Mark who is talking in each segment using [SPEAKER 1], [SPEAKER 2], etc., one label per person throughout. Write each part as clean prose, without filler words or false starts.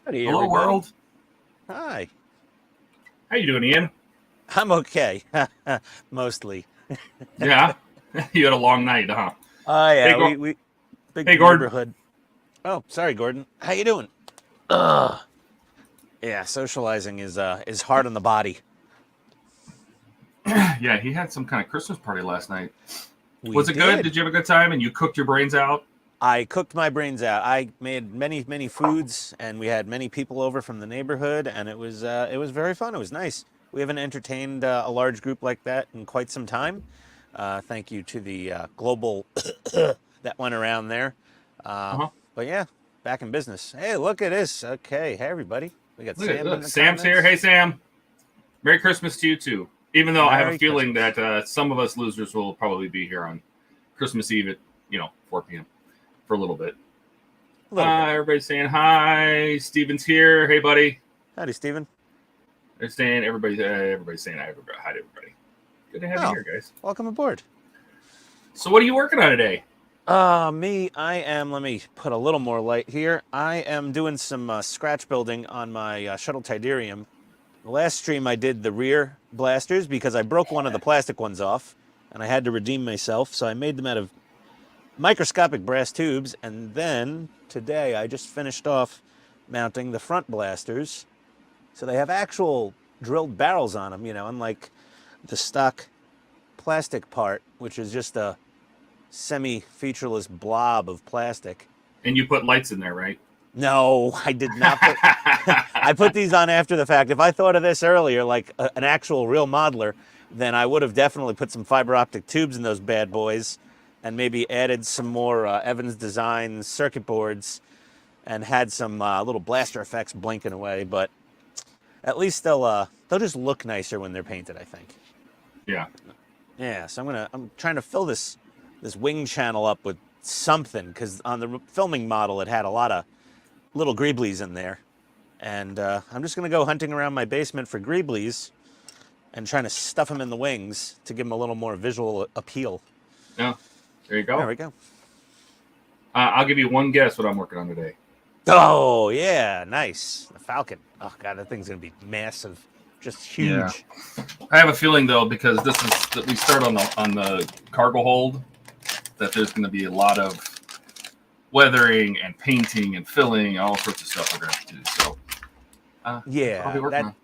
[SPEAKER 1] Howdy,
[SPEAKER 2] Hello,
[SPEAKER 1] everybody.
[SPEAKER 2] world.
[SPEAKER 1] Hi.
[SPEAKER 2] How you doing, Ian?
[SPEAKER 1] I'm okay. Mostly.
[SPEAKER 2] Yeah, you had a long night, huh?
[SPEAKER 1] Oh, yeah.
[SPEAKER 2] Hey,
[SPEAKER 1] We big
[SPEAKER 2] hey, Gordon.
[SPEAKER 1] neighborhood. Oh, sorry, Gordon. How you doing? Ugh. Yeah, socializing is hard on the body.
[SPEAKER 2] Yeah, he had some kind of Christmas party last night.
[SPEAKER 1] We
[SPEAKER 2] Was it good?
[SPEAKER 1] did.
[SPEAKER 2] Did you have a good time? And you cooked your brains out?
[SPEAKER 1] I cooked my brains out. I made many foods, and we had many people over from the neighborhood, and it was very fun. It was nice. We haven't entertained a large group like that in quite some time. Thank you to the global that went around there.
[SPEAKER 2] Uh-huh.
[SPEAKER 1] But yeah, back in business. Hey, look at this. Okay, hey everybody. We got
[SPEAKER 2] Look,
[SPEAKER 1] Sam in the
[SPEAKER 2] Sam's
[SPEAKER 1] comments.
[SPEAKER 2] here. Hey, Sam. Merry Christmas to you, too. Even though I have a
[SPEAKER 1] Merry
[SPEAKER 2] feeling
[SPEAKER 1] Christmas.
[SPEAKER 2] that some of us losers will probably be here on Christmas Eve at, 4 p.m. for a little bit. Everybody's saying hi. Steven's here. Hey, buddy.
[SPEAKER 1] Howdy, Steven.
[SPEAKER 2] They're saying, everybody's saying hi to everybody. Good to have you here, guys.
[SPEAKER 1] Welcome aboard.
[SPEAKER 2] So what are you working on today?
[SPEAKER 1] Me, let me put a little more light here. I am doing some scratch building on my shuttle Tidarium. The last stream I did the rear blasters because I broke one of the plastic ones off and I had to redeem myself, so I made them out of microscopic brass tubes, and then today I just finished off mounting the front blasters. So they have actual drilled barrels on them, unlike the stock plastic part, which is just a semi-featureless blob of plastic.
[SPEAKER 2] And you put lights in there, right?
[SPEAKER 1] No, I did not put... I put these on after the fact. If I thought of this earlier, like an actual real modeler, then I would have definitely put some fiber optic tubes in those bad boys and maybe added some more Evans Design circuit boards and had some little blaster effects blinking away. But at least they'll just look nicer when they're painted, I think.
[SPEAKER 2] Yeah.
[SPEAKER 1] Yeah, so I'm trying to fill this wing channel up with something, because on the filming model it had a lot of little greeblies in there. And I'm just going to go hunting around my basement for greeblies and trying to stuff them in the wings to give them a little more visual appeal.
[SPEAKER 2] Yeah, there you go.
[SPEAKER 1] There we go.
[SPEAKER 2] I'll give you one guess what I'm working on today.
[SPEAKER 1] Oh, yeah, nice. The Falcon. Oh, God, that thing's going to be massive. Just huge.
[SPEAKER 2] Yeah. I have a feeling, though, because we start on the cargo hold, that there's going to be a lot of weathering and painting and filling and all sorts of stuff we're going to have to do. So,
[SPEAKER 1] yeah,
[SPEAKER 2] I'll be working on.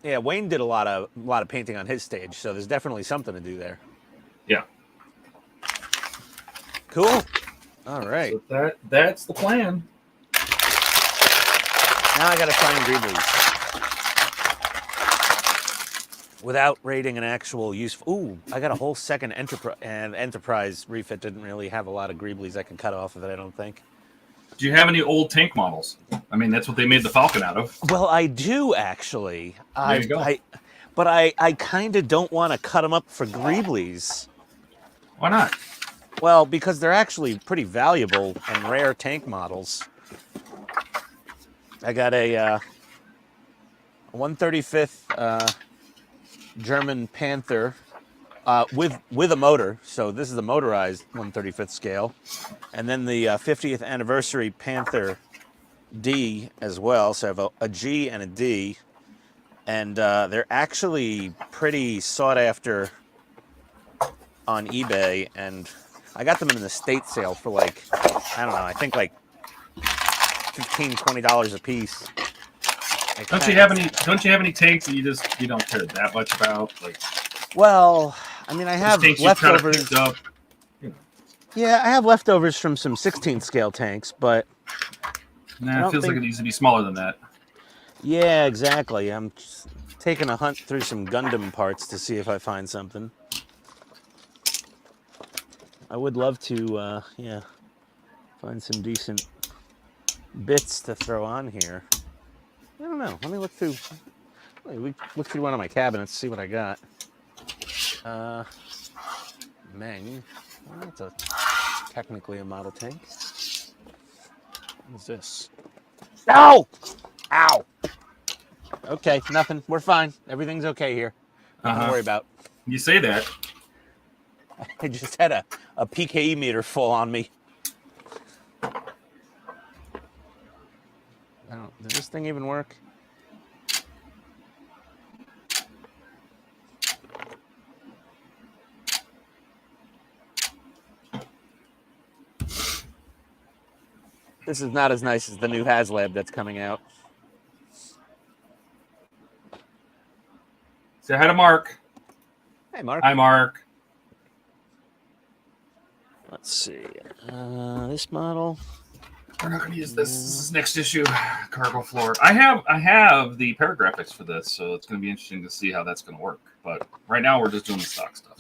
[SPEAKER 1] Yeah, Wayne did a lot of painting on his stage, so there's definitely something to do there.
[SPEAKER 2] Yeah.
[SPEAKER 1] Cool. All right.
[SPEAKER 2] So that's the plan.
[SPEAKER 1] Now I got to find greeblies without raiding an actual useful. Ooh, I got a whole second Enterprise refit. Didn't really have a lot of greeblies I can cut off of it, I don't think.
[SPEAKER 2] Do you have any old tank models? I mean, that's what they made the Falcon out of.
[SPEAKER 1] Well, I do actually.
[SPEAKER 2] There you go.
[SPEAKER 1] But I kind of don't want to cut them up for greeblies.
[SPEAKER 2] Why not?
[SPEAKER 1] Well, because they're actually pretty valuable and rare tank models. I got a 135th German Panther with a motor. So this is the motorized 135th scale. And then the 50th anniversary Panther D as well. So I have a G and a D. And they're actually pretty sought after on eBay. And I got them in the state sale for like, I don't know, I think like $15, $20 a piece.
[SPEAKER 2] Don't you have any tanks that you don't care that much about? Like,
[SPEAKER 1] well, I mean, I have leftovers. Yeah, I have leftovers from some 16th scale tanks, but
[SPEAKER 2] it feels like it needs to be smaller than that.
[SPEAKER 1] Yeah, exactly. I'm just taking a hunt through some Gundam parts to see if I find something. I would love to, find some decent bits to throw on here. I don't know. Let me look through. Look through one of my cabinets, see what I got. Meng. Well, that's technically a model tank. What is this? Ow! Ow! Okay, nothing. We're fine. Everything's okay here. Nothing to worry about.
[SPEAKER 2] You say that.
[SPEAKER 1] I just had a PKE meter fall on me. Does this thing even work? This is not as nice as the new HasLab that's coming out.
[SPEAKER 2] Say hi to Mark.
[SPEAKER 1] Hey, Mark.
[SPEAKER 2] Hi, Mark.
[SPEAKER 1] Let's see. This model.
[SPEAKER 2] We're not going to use this. This is next issue. Cargo floor. I have the paragraphics for this, so it's going to be interesting to see how that's going to work. But right now, we're just doing the stock stuff.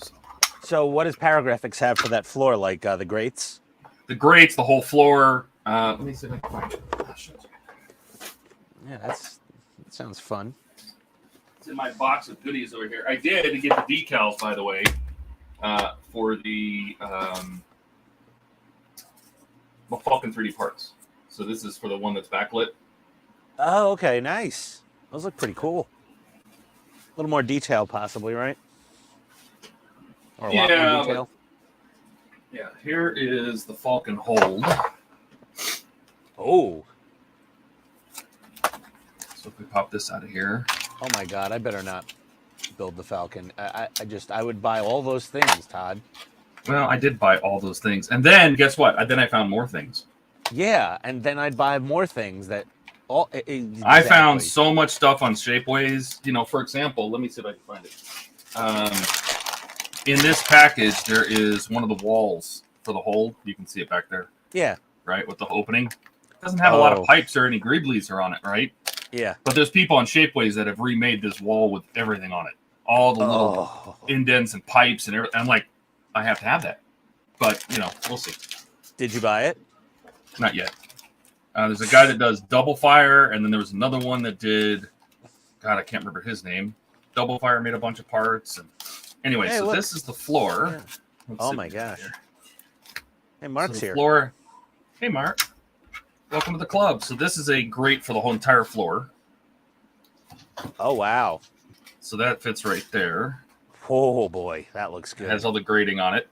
[SPEAKER 1] So what does Paragraphics have for that floor? Like the grates?
[SPEAKER 2] The grates, the whole floor. Let me see if I can find it.
[SPEAKER 1] Yeah, that sounds fun.
[SPEAKER 2] It's in my box of goodies over here. I did get the decals, by the way, for the Falcon 3D parts. So this is for the one that's backlit.
[SPEAKER 1] Oh, okay, nice. Those look pretty cool. A little more detail, possibly, right? Or a lot more detail.
[SPEAKER 2] Yeah, here is the Falcon hold.
[SPEAKER 1] Oh.
[SPEAKER 2] So if we pop this out of here.
[SPEAKER 1] Oh my God, I better not build the Falcon. I would buy all those things, Todd.
[SPEAKER 2] Well, I did buy all those things. And then, guess what? Then I found more things.
[SPEAKER 1] Yeah, and then I'd buy more things that... Exactly.
[SPEAKER 2] I found so much stuff on Shapeways. You know, for example, let me see if I can find it. In this package, there is one of the walls for the hold. You can see it back there.
[SPEAKER 1] Yeah.
[SPEAKER 2] Right, with the opening. It doesn't have a lot of pipes or any greeblies are on it, right?
[SPEAKER 1] Yeah.
[SPEAKER 2] But there's people on Shapeways that have remade this wall with everything on it. All the little indents and pipes and everything. I'm like, I have to have that. But, you know, we'll see.
[SPEAKER 1] Did you buy it?
[SPEAKER 2] Not yet. There's a guy that does Double Fire, and then there was another one that did, God, I can't remember his name. Double Fire made a bunch of parts. And anyway, hey, so look. This is the floor.
[SPEAKER 1] Yeah. Oh, my gosh. Here. Hey, Mark's here.
[SPEAKER 2] Floor. Hey, Mark. Welcome to the club. So this is a grate for the whole entire floor.
[SPEAKER 1] Oh, wow.
[SPEAKER 2] So that fits right there.
[SPEAKER 1] Oh, boy. That looks good.
[SPEAKER 2] It has all the grating on it.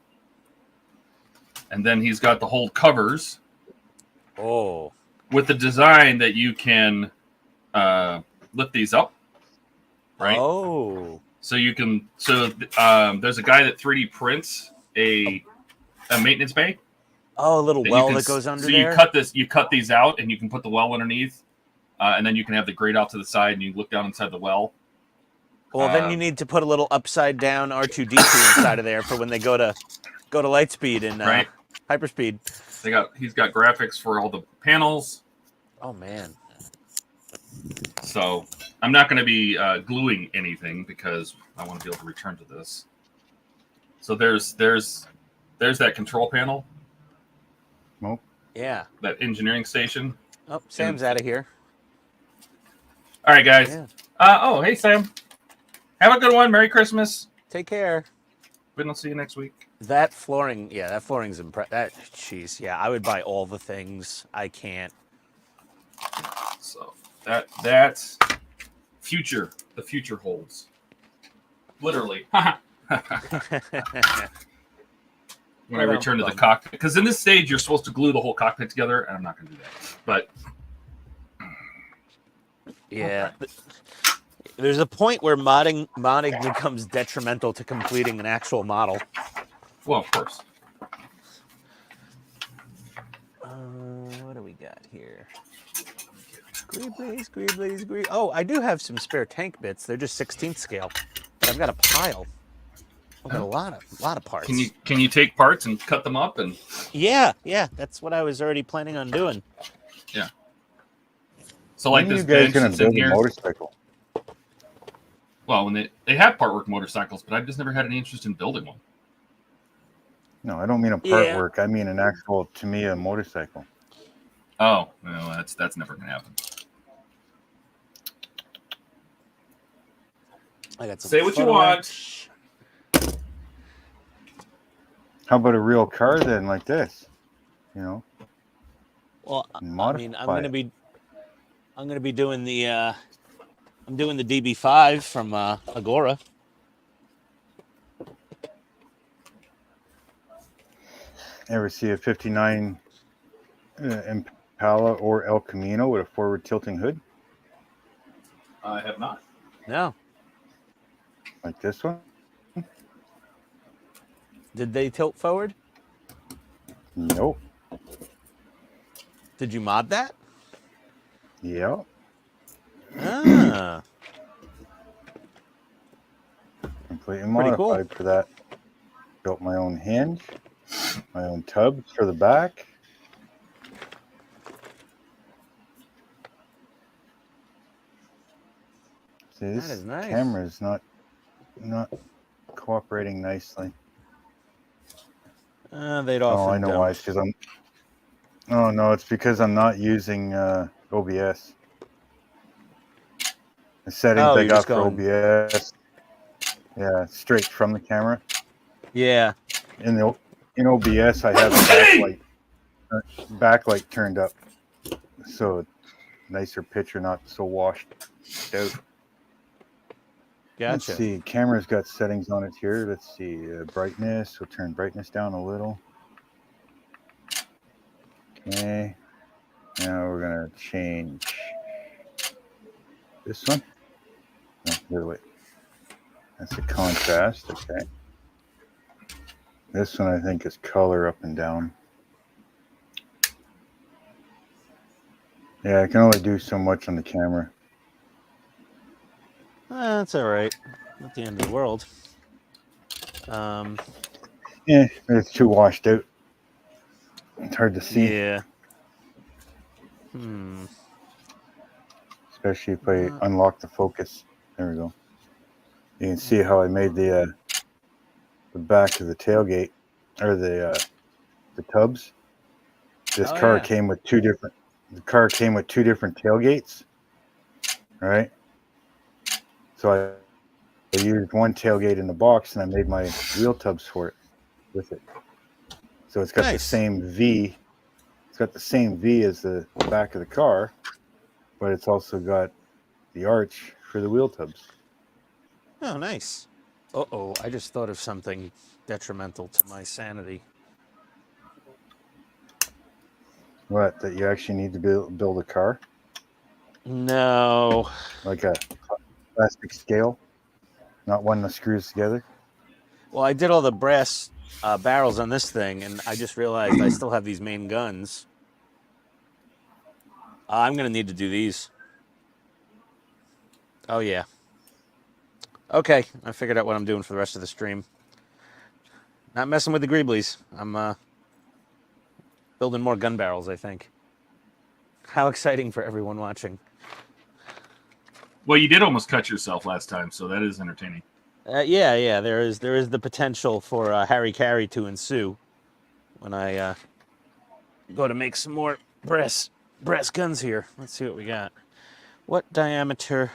[SPEAKER 2] And then he's got the hold covers.
[SPEAKER 1] Oh.
[SPEAKER 2] With the design that you can lift these up. Right?
[SPEAKER 1] Oh.
[SPEAKER 2] So you can... So there's a guy that 3D prints a maintenance bay.
[SPEAKER 1] Oh, a little well that goes under there?
[SPEAKER 2] So you cut these out, and you can put the well underneath, and then you can have the grate out to the side, and you look down inside the well.
[SPEAKER 1] Well, then you need to put a little upside down R2D2 inside of there for when they go to Lightspeed and
[SPEAKER 2] right.
[SPEAKER 1] Hyperspeed.
[SPEAKER 2] He's got graphics for all the panels.
[SPEAKER 1] Oh man!
[SPEAKER 2] So I'm not going to be gluing anything because I want to be able to return to this. So there's that control panel.
[SPEAKER 3] Oh.
[SPEAKER 1] Yeah.
[SPEAKER 2] That engineering station.
[SPEAKER 1] Oh, Sam's out of here.
[SPEAKER 2] All right, guys.
[SPEAKER 1] Yeah.
[SPEAKER 2] Hey, Sam. Have a good one. Merry Christmas.
[SPEAKER 1] Take care.
[SPEAKER 2] We don't see you next week.
[SPEAKER 1] That flooring, yeah, that flooring's impressive. Jeez, yeah, I would buy all the things. I can't.
[SPEAKER 2] So that's future. The future holds. Literally. When I return to the cockpit. Because in this stage, you're supposed to glue the whole cockpit together, and I'm not going to do that. But
[SPEAKER 1] yeah. Okay. There's a point where modding becomes detrimental to completing an actual model.
[SPEAKER 2] Well, of course.
[SPEAKER 1] What do we got here? Greeblies. Oh, I do have some spare tank bits. They're just 16th scale. But I've got a pile. I've got a lot of parts.
[SPEAKER 2] Can you take parts and cut them up and?
[SPEAKER 1] Yeah. That's what I was already planning on doing.
[SPEAKER 2] Yeah. So like this
[SPEAKER 3] bench
[SPEAKER 2] that's in here.
[SPEAKER 3] Motorcycle.
[SPEAKER 2] Well, when they have part work motorcycles, but I've just never had any interest in building one.
[SPEAKER 3] No, I don't mean a part work. I mean an actual Tamiya motorcycle.
[SPEAKER 2] Oh, no, that's never gonna happen.
[SPEAKER 1] I got some.
[SPEAKER 2] Say what you want.
[SPEAKER 3] How about a real car then, like this? You know.
[SPEAKER 1] Well, I mean, I'm gonna be doing the. I'm doing the DB5 from Agora.
[SPEAKER 3] Ever see a 59 Impala or El Camino with a forward tilting hood?
[SPEAKER 2] I have not.
[SPEAKER 1] No.
[SPEAKER 3] Like this one?
[SPEAKER 1] Did they tilt forward?
[SPEAKER 3] Nope.
[SPEAKER 1] Did you mod that?
[SPEAKER 3] Yep.
[SPEAKER 1] Ah.
[SPEAKER 3] Completely
[SPEAKER 1] Pretty cool.
[SPEAKER 3] modified for that. Built my own hinge, my own tubs for the back. See,
[SPEAKER 1] That
[SPEAKER 3] this
[SPEAKER 1] is nice.
[SPEAKER 3] camera is not cooperating nicely.
[SPEAKER 1] They'd
[SPEAKER 3] Oh,
[SPEAKER 1] often
[SPEAKER 3] I know
[SPEAKER 1] don't.
[SPEAKER 3] why. It's because I'm. Oh no, it's because I'm not using OBS. The settings
[SPEAKER 1] Oh,
[SPEAKER 3] I
[SPEAKER 1] you're
[SPEAKER 3] got
[SPEAKER 1] just
[SPEAKER 3] for
[SPEAKER 1] going.
[SPEAKER 3] OBS. Yeah, straight from the camera.
[SPEAKER 1] Yeah.
[SPEAKER 3] In OBS, I have the backlight turned up, so nicer picture, not so washed out.
[SPEAKER 1] Gotcha.
[SPEAKER 3] Let's see, camera's got settings on it here. Let's see, brightness. We'll turn brightness down a little. Okay. Now we're gonna change this one. No, here, wait. That's a contrast. Okay. This one I think is color up and down. Yeah, I can only do so much on the camera.
[SPEAKER 1] That's all right. Not the end of the world.
[SPEAKER 3] Yeah, it's too washed out. It's hard to see.
[SPEAKER 1] Yeah.
[SPEAKER 3] Especially if I unlock the focus. There we go. You can see how I made the back of the tailgate, or the tubs. This car came with two different. The car came with two different tailgates. All right. So I used one tailgate in the box, and I made my wheel tubs for it with it. So it's got the same V. It's got the same V as the back of the car, but it's also got the arch for the wheel tubs.
[SPEAKER 1] Oh, nice. Uh-oh, I just thought of something detrimental to my sanity.
[SPEAKER 3] What, that you actually need to build a car?
[SPEAKER 1] No.
[SPEAKER 3] Like a plastic scale? Not one that screws together?
[SPEAKER 1] Well, I did all the brass barrels on this thing, and I just realized I still have these main guns. I'm going to need to do these. Oh, yeah. Okay, I figured out what I'm doing for the rest of the stream. Not messing with the greeblies. I'm building more gun barrels, I think. How exciting for everyone watching.
[SPEAKER 2] Well, you did almost cut yourself last time, so that is entertaining.
[SPEAKER 1] Yeah. There is the potential for Harry Carry to ensue when I go to make some more brass guns here. Let's see what we got. What diameter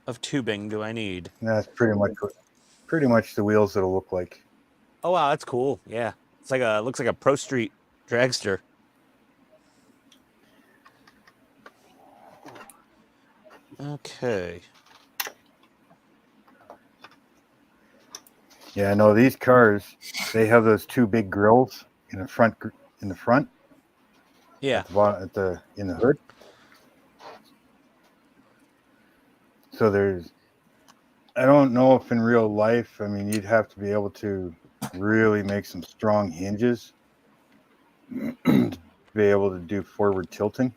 [SPEAKER 1] of tubing do I need?
[SPEAKER 3] That's pretty much the wheels it'll look like.
[SPEAKER 1] Oh wow, that's cool. Yeah, it's like looks like a Pro Street dragster. Okay.
[SPEAKER 3] Yeah, no, these cars, they have those two big grills in the front.
[SPEAKER 1] Yeah.
[SPEAKER 3] In the hood. So I don't know if in real life, I mean, you'd have to be able to really make some strong hinges to be able to do forward tilting.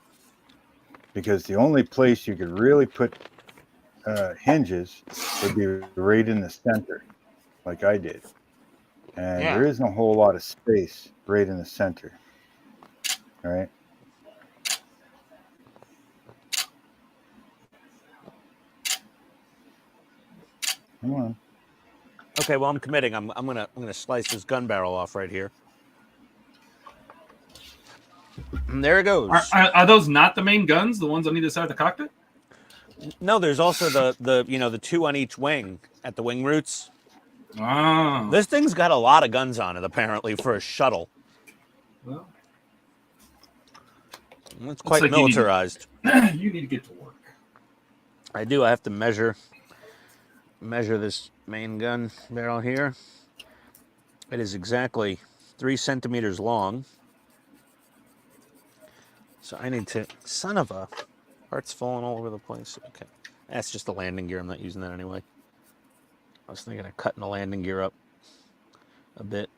[SPEAKER 3] Because the only place you could really put hinges would be right in the center, like I did. And there isn't a whole lot of space right in the center. All right. Come on.
[SPEAKER 1] Okay, well I'm committing. I'm gonna slice this gun barrel off right here. And there it goes.
[SPEAKER 2] Are those not the main guns? The ones on either side of the cockpit?
[SPEAKER 1] No, there's also the two on each wing at the wing roots.
[SPEAKER 2] Ah.
[SPEAKER 1] This thing's got a lot of guns on it apparently for a shuttle.
[SPEAKER 2] Well,
[SPEAKER 1] it's quite like militarized.
[SPEAKER 2] You need to get to work.
[SPEAKER 1] I do. I have to measure this main gun barrel here. It is exactly 3 centimeters long. So I need to, son of a, parts falling all over the place. Okay, That's just the landing gear. I'm not using that anyway. I was thinking of cutting the landing gear up a bit.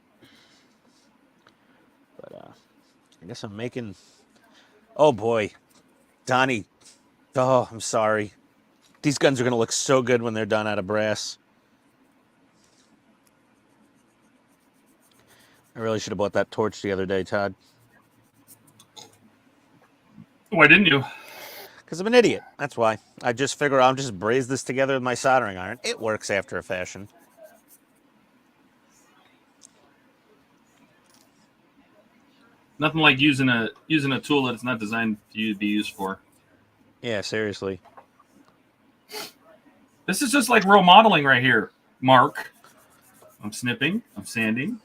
[SPEAKER 1] But I guess I'm making... Oh, boy. Donnie. Oh, I'm sorry. These guns are going to look so good when they're done out of brass. I really should have bought that torch the other day, Todd.
[SPEAKER 2] Why didn't you?
[SPEAKER 1] Because I'm an idiot. That's why. I just figure I'll just braze this together with my soldering iron. It works after a fashion.
[SPEAKER 2] Nothing like using a tool that it's not designed for you to be used for.
[SPEAKER 1] Yeah, seriously.
[SPEAKER 2] This is just like real modeling right here, Mark. I'm snipping. I'm sanding.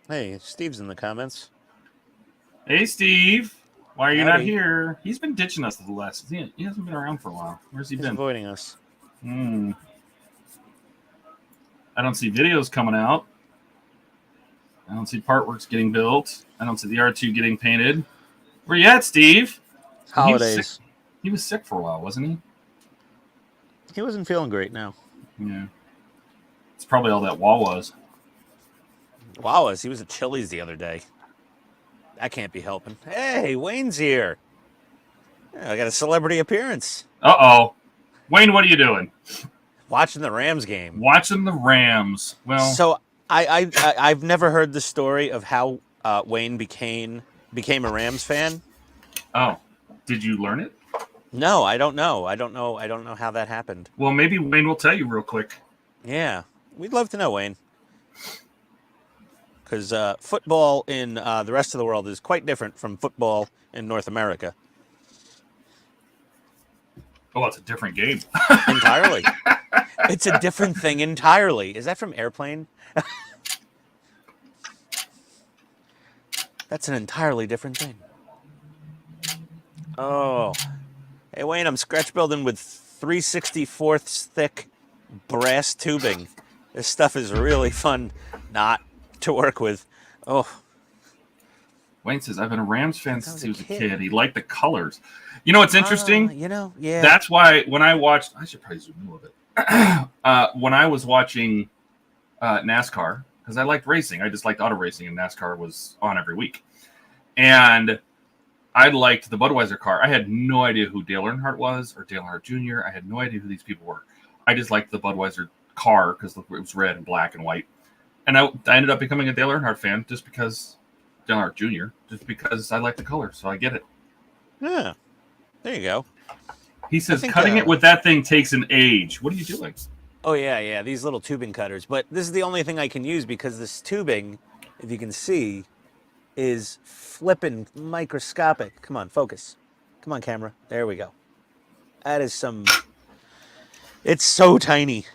[SPEAKER 1] Hey, Steve's in the comments.
[SPEAKER 2] Hey, Steve. Why are you not
[SPEAKER 1] Howdy.
[SPEAKER 2] here? He's been ditching us the last... He hasn't been around for a while. Where's he
[SPEAKER 1] He's
[SPEAKER 2] been?
[SPEAKER 1] avoiding us.
[SPEAKER 2] I don't see videos coming out. I don't see part works getting built. I don't see the R2 getting painted. Where you at, Steve?
[SPEAKER 1] Holidays.
[SPEAKER 2] He was sick for a while, wasn't he?
[SPEAKER 1] He wasn't feeling great now.
[SPEAKER 2] Yeah. It's probably all that wall was.
[SPEAKER 1] Wallace, he was at Chili's the other day. That can't be helping. Hey, Wayne's here. Yeah, I got a celebrity appearance.
[SPEAKER 2] Uh-oh. Wayne, what are you doing?
[SPEAKER 1] Watching the Rams game.
[SPEAKER 2] Watching the Rams. Well,
[SPEAKER 1] So I've never heard the story of how Wayne became a Rams fan.
[SPEAKER 2] oh, did you learn it?
[SPEAKER 1] No, I don't know. I don't know how that happened.
[SPEAKER 2] Well, maybe Wayne will tell you real quick.
[SPEAKER 1] Yeah, we'd love to know, Wayne. Because football in the rest of the world is quite different from football in North America.
[SPEAKER 2] Oh, it's a different game.
[SPEAKER 1] Entirely. It's a different thing entirely. Is that from Airplane? That's an entirely different thing. Oh. Hey, Wayne, I'm scratch building with 3/64 thick brass tubing. This stuff is really fun not to work with. Oh.
[SPEAKER 2] Wayne says, I've been a Rams fan since he was a
[SPEAKER 1] kid.
[SPEAKER 2] kid. He liked the colors. You know what's interesting?
[SPEAKER 1] Yeah.
[SPEAKER 2] That's why when I watched, I should probably zoom in a little bit. When I was watching NASCAR, because I liked racing, I just liked auto racing, and NASCAR was on every week. And I liked the Budweiser car. I had no idea who Dale Earnhardt was or Dale Earnhardt Jr. I had no idea who these people were. I just liked the Budweiser car because it was red and black and white. And I ended up becoming a Dale Earnhardt fan just because Dale Earnhardt Jr., just because I like the color, so I get it.
[SPEAKER 1] Yeah. There you go.
[SPEAKER 2] He says, cutting it with that thing takes an age. What are you doing?
[SPEAKER 1] Oh, yeah, these little tubing cutters. But this is the only thing I can use because this tubing, if you can see, is flipping microscopic. Come on, focus. Come on, camera. There we go. That is some... It's so tiny.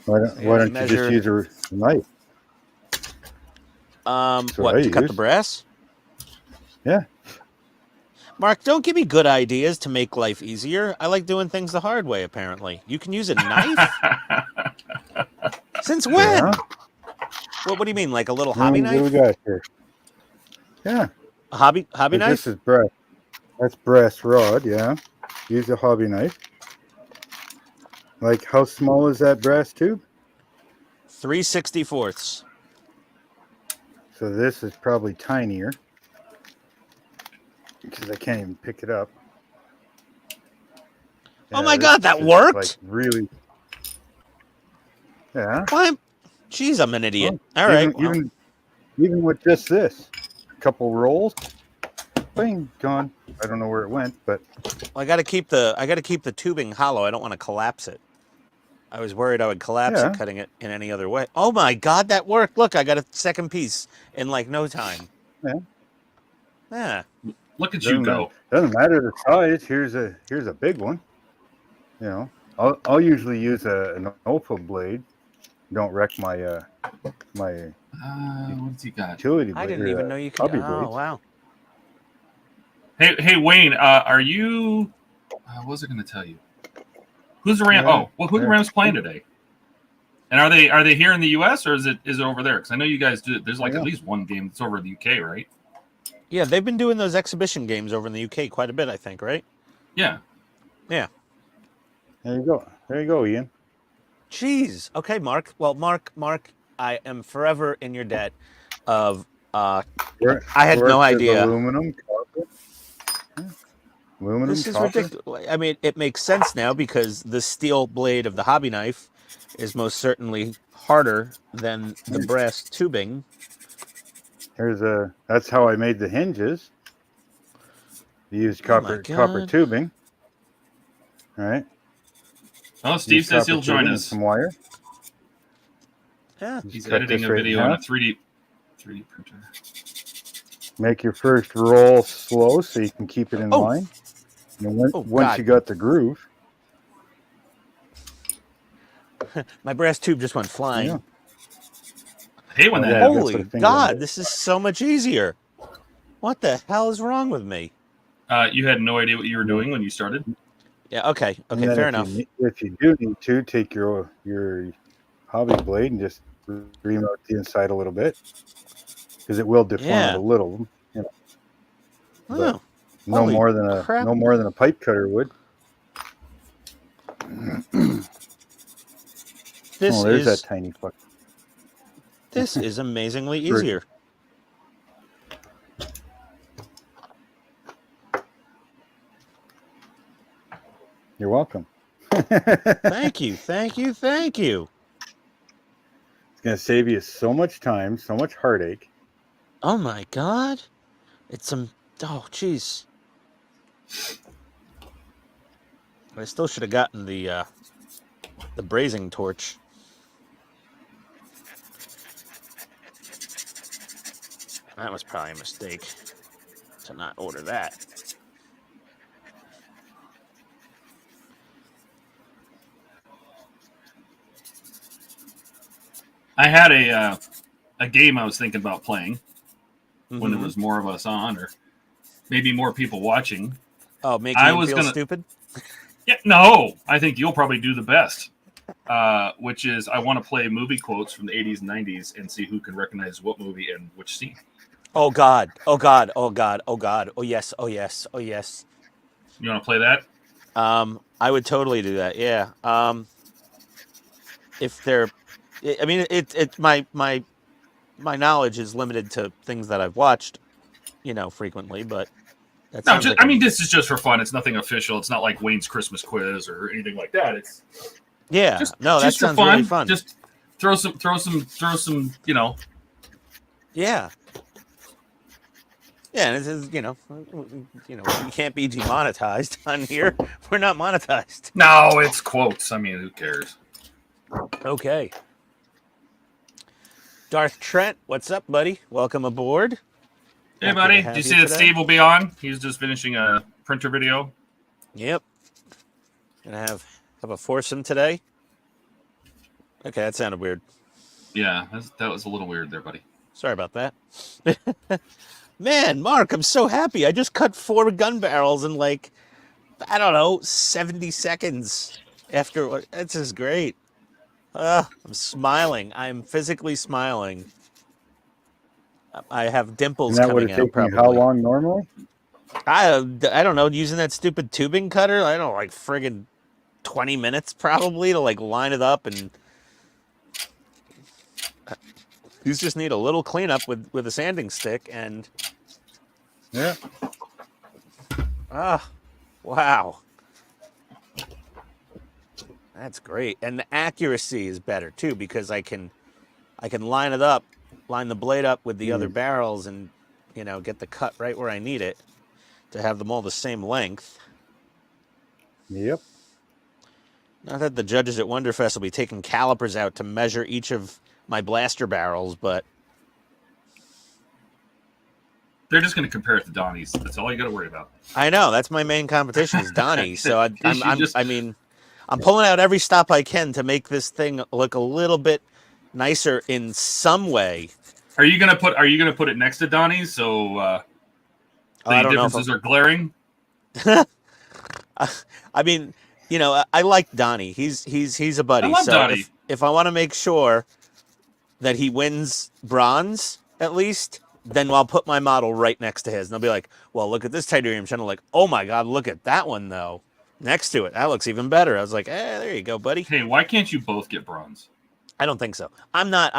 [SPEAKER 3] Why don't you just use a knife?
[SPEAKER 1] What, to cut the brass?
[SPEAKER 3] Yeah.
[SPEAKER 1] Mark, don't give me good ideas to make life easier. I like doing things the hard way, apparently. You can use a knife? Since when?
[SPEAKER 3] Yeah.
[SPEAKER 1] What do you mean, like a little hobby knife?
[SPEAKER 3] What do we got here? Yeah.
[SPEAKER 1] A hobby knife?
[SPEAKER 3] This is brass. That's brass rod, yeah. Use a hobby knife. Like, how small is that brass tube?
[SPEAKER 1] 3/64.
[SPEAKER 3] So this is probably tinier. Because I can't even pick it up.
[SPEAKER 1] Oh my God, that worked?
[SPEAKER 3] Like really. Yeah.
[SPEAKER 1] Jeez, I'm an idiot.
[SPEAKER 3] Well,
[SPEAKER 1] all right.
[SPEAKER 3] Even with just this, a couple rolls, bing, gone. I don't know where it went, but
[SPEAKER 1] I got to keep the tubing hollow. I don't want to collapse it. I was worried I would collapse it cutting it in any other way. Oh my God, that worked! Look, I got a second piece in like no time.
[SPEAKER 3] Yeah.
[SPEAKER 2] Yeah. Look at you go.
[SPEAKER 3] Doesn't matter the size. Here's a big one. You know, I'll usually use an OPA blade. Don't wreck my
[SPEAKER 2] what's he got?
[SPEAKER 3] Utility blade.
[SPEAKER 1] I didn't even know you could. Oh wow.
[SPEAKER 2] Hey Wayne, are you? What was I going to tell you? Who's the Rams?
[SPEAKER 3] Yeah,
[SPEAKER 2] who's the Rams playing today? And are they here in the U.S. or is it over there? Because I know you guys do. There's like at least one game that's over in the U.K., right?
[SPEAKER 1] Yeah, they've been doing those exhibition games over in the UK quite a bit, I think, right?
[SPEAKER 2] Yeah.
[SPEAKER 1] Yeah.
[SPEAKER 3] There you go. There you go, Ian.
[SPEAKER 1] Jeez. Okay, Mark. Well, Mark, I am forever in your debt of I had no
[SPEAKER 3] Worked with
[SPEAKER 1] idea.
[SPEAKER 3] aluminum, copper. Yeah. Aluminum,
[SPEAKER 1] This is
[SPEAKER 3] copper.
[SPEAKER 1] ridiculous. I mean, it makes sense now because the steel blade of the hobby knife is most certainly harder than the brass tubing.
[SPEAKER 3] That's how I made the hinges. You use
[SPEAKER 1] Oh my
[SPEAKER 3] copper
[SPEAKER 1] God.
[SPEAKER 3] tubing. All right.
[SPEAKER 2] Oh, Steve says he'll join
[SPEAKER 3] And
[SPEAKER 2] us.
[SPEAKER 3] some wire.
[SPEAKER 1] Yeah.
[SPEAKER 2] He's
[SPEAKER 3] Just cut
[SPEAKER 2] editing
[SPEAKER 3] this
[SPEAKER 2] a
[SPEAKER 3] right in
[SPEAKER 2] video on a
[SPEAKER 3] half.
[SPEAKER 2] 3D printer.
[SPEAKER 3] Make your first roll slow so you can keep it in
[SPEAKER 1] Oh.
[SPEAKER 3] line. And
[SPEAKER 1] Oh,
[SPEAKER 3] once
[SPEAKER 1] God.
[SPEAKER 3] you got the groove,
[SPEAKER 1] My brass tube just went flying.
[SPEAKER 3] yeah.
[SPEAKER 2] I hate when that
[SPEAKER 3] Yeah,
[SPEAKER 2] happens.
[SPEAKER 3] just put
[SPEAKER 1] Holy
[SPEAKER 3] a finger
[SPEAKER 1] God,
[SPEAKER 3] in.
[SPEAKER 1] this is so much easier. What the hell is wrong with me?
[SPEAKER 2] You had no idea what you were doing when you started?
[SPEAKER 1] Yeah, okay.
[SPEAKER 3] And
[SPEAKER 1] Okay,
[SPEAKER 3] then
[SPEAKER 1] fair
[SPEAKER 3] if
[SPEAKER 1] enough.
[SPEAKER 3] if you do need to, take your hobby blade and just ream out the inside a little bit, because it will deform it
[SPEAKER 1] Yeah.
[SPEAKER 3] a little, you know. But
[SPEAKER 1] Oh,
[SPEAKER 3] no
[SPEAKER 1] holy
[SPEAKER 3] more
[SPEAKER 1] crap.
[SPEAKER 3] than a pipe cutter would.
[SPEAKER 1] This
[SPEAKER 3] There's that
[SPEAKER 1] is
[SPEAKER 3] tiny fuck.
[SPEAKER 1] this is amazingly
[SPEAKER 3] Sure.
[SPEAKER 1] easier.
[SPEAKER 3] You're welcome.
[SPEAKER 1] Thank you. Thank you. Thank you.
[SPEAKER 3] It's going to save you so much time, so much heartache.
[SPEAKER 1] Oh my God. It's oh jeez. I still should have gotten the brazing torch. That was probably a mistake to not order that.
[SPEAKER 2] I had a game I was thinking about playing when there
[SPEAKER 1] Mhm.
[SPEAKER 2] was more of us on, or maybe more people watching.
[SPEAKER 1] Oh, make
[SPEAKER 2] I
[SPEAKER 1] me
[SPEAKER 2] was
[SPEAKER 1] feel
[SPEAKER 2] gonna-
[SPEAKER 1] stupid?
[SPEAKER 2] Yeah, no, I think you'll probably do the best. Which is, I want to play movie quotes from the 80s and 90s and see who can recognize what movie and which scene.
[SPEAKER 1] Oh God. Oh God. Oh God. Oh God. Oh yes. Oh yes. Oh yes.
[SPEAKER 2] You want to play that?
[SPEAKER 1] I would totally do that. Yeah. If they're, I mean, my knowledge is limited to things that I've watched, frequently. But that
[SPEAKER 2] No,
[SPEAKER 1] sounds like
[SPEAKER 2] this is just for fun. It's nothing official. It's not like Wayne's Christmas quiz or anything like that. It's
[SPEAKER 1] yeah. No, that
[SPEAKER 2] just for
[SPEAKER 1] sounds
[SPEAKER 2] fun.
[SPEAKER 1] really fun.
[SPEAKER 2] Just throw some.
[SPEAKER 1] Yeah. Yeah, and this is, you can't be demonetized on here. We're not monetized.
[SPEAKER 2] No, it's quotes. I mean, who cares?
[SPEAKER 1] Okay. Darth Trent, what's up, buddy? Welcome aboard.
[SPEAKER 2] Hey,
[SPEAKER 1] Happy
[SPEAKER 2] buddy.
[SPEAKER 1] to
[SPEAKER 2] Did
[SPEAKER 1] have
[SPEAKER 2] you
[SPEAKER 1] you
[SPEAKER 2] see that
[SPEAKER 1] today.
[SPEAKER 2] Steve will be on? He's just finishing a printer video.
[SPEAKER 1] Yep. Gonna have a foursome today. Okay, that sounded weird.
[SPEAKER 2] Yeah, that was a little weird there, buddy.
[SPEAKER 1] Sorry about that. Man, Mark, I'm so happy. I just cut 4 gun barrels in 70 seconds after. This is great. I'm smiling. I'm physically smiling. I have dimples
[SPEAKER 3] And that would
[SPEAKER 1] coming
[SPEAKER 3] have
[SPEAKER 1] out,
[SPEAKER 3] taken you
[SPEAKER 1] probably.
[SPEAKER 3] how long normally?
[SPEAKER 1] I don't know. Using that stupid tubing cutter, I don't know, friggin' 20 minutes probably to line it up, and you just need a little cleanup with a sanding stick, and
[SPEAKER 3] Yeah.
[SPEAKER 1] Wow. That's great. And the accuracy is better too, because I can line it up, line the blade up with the other barrels, and get the cut right where I need it to have them all the same length.
[SPEAKER 3] Yep.
[SPEAKER 1] Not that the judges at Wonderfest will be taking calipers out to measure each of my blaster barrels, but
[SPEAKER 2] They're just going to compare it to Donnie's. That's all you got to worry about.
[SPEAKER 1] I know that's my main competition is Donnie. So
[SPEAKER 2] You
[SPEAKER 1] I'm pulling out every stop I can to make this thing look a little bit nicer in some way.
[SPEAKER 2] Are you gonna put it next to Donnie's so
[SPEAKER 1] I
[SPEAKER 2] the
[SPEAKER 1] don't know if
[SPEAKER 2] differences are glaring?
[SPEAKER 1] I mean, I like Donnie. He's a buddy.
[SPEAKER 2] I love
[SPEAKER 1] so
[SPEAKER 2] Donnie.
[SPEAKER 1] if I want to make sure that he wins bronze at least, then I'll put my model right next to his, and they'll be like, "Well, look at this titanium channel." Like, "Oh my God, look at that one though." next to it. That looks even better. I was like, there you go, buddy.
[SPEAKER 2] Hey, why can't you both get bronze?
[SPEAKER 1] I don't think so. I'm not.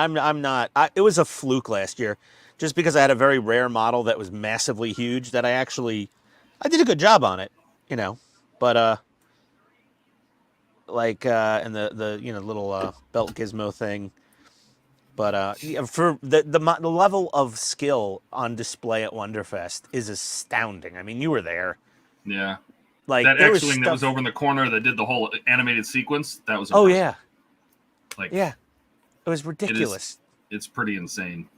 [SPEAKER 1] It was a fluke last year, just because I had a very rare model that was massively huge that I did a good job on it, but and the little belt gizmo thing. But yeah, for the level of skill on display at Wonderfest is astounding. I mean, you were there.
[SPEAKER 2] Yeah.
[SPEAKER 1] Like
[SPEAKER 2] that
[SPEAKER 1] there
[SPEAKER 2] X-Wing that was over in the corner that did the whole animated sequence, that was
[SPEAKER 1] Oh
[SPEAKER 2] impressive.
[SPEAKER 1] yeah.
[SPEAKER 2] Like
[SPEAKER 1] yeah. It was ridiculous.
[SPEAKER 2] It's pretty insane.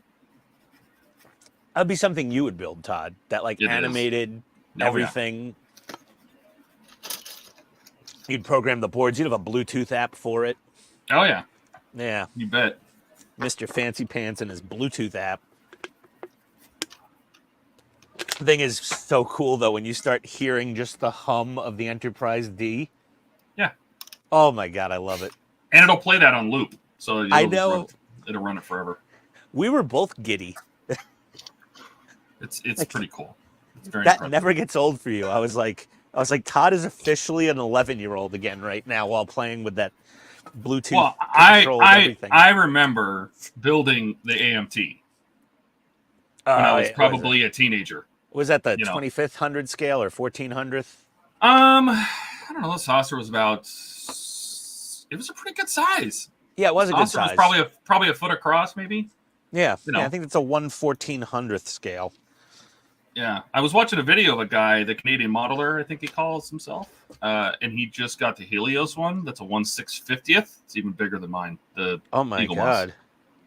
[SPEAKER 1] That'd be something you would build, Todd. That
[SPEAKER 2] It
[SPEAKER 1] animated
[SPEAKER 2] yeah.
[SPEAKER 1] everything. You'd program the boards. You'd have a Bluetooth app for it.
[SPEAKER 2] Oh yeah.
[SPEAKER 1] Yeah.
[SPEAKER 2] You bet.
[SPEAKER 1] Mr. Fancy Pants and his Bluetooth app. The thing is so cool though when you start hearing just the hum of the Enterprise D.
[SPEAKER 2] Yeah.
[SPEAKER 1] Oh my god, I love it.
[SPEAKER 2] And it'll play that on loop. So
[SPEAKER 1] I know
[SPEAKER 2] it'll run it forever.
[SPEAKER 1] We were both giddy.
[SPEAKER 2] It's pretty cool. It's very
[SPEAKER 1] that
[SPEAKER 2] impressive.
[SPEAKER 1] never gets old for you. I was like, Todd is officially an 11-year-old again right now while playing with that Bluetooth control and everything.
[SPEAKER 2] I remember building the AMT when I was probably a teenager.
[SPEAKER 1] Was that the 2500 scale or 1400th?
[SPEAKER 2] I don't know. The saucer was about. It was a pretty good size.
[SPEAKER 1] Yeah, it was a good
[SPEAKER 2] Saucer
[SPEAKER 1] size.
[SPEAKER 2] was probably a foot across, maybe.
[SPEAKER 1] Yeah, I think it's a 1/1400th scale.
[SPEAKER 2] Yeah, I was watching a video of a guy, the Canadian modeler, I think he calls himself, and he just got the Helios one. That's a 1/650th. It's even bigger than mine.
[SPEAKER 1] Oh my
[SPEAKER 2] Eagle
[SPEAKER 1] god!
[SPEAKER 2] Moss.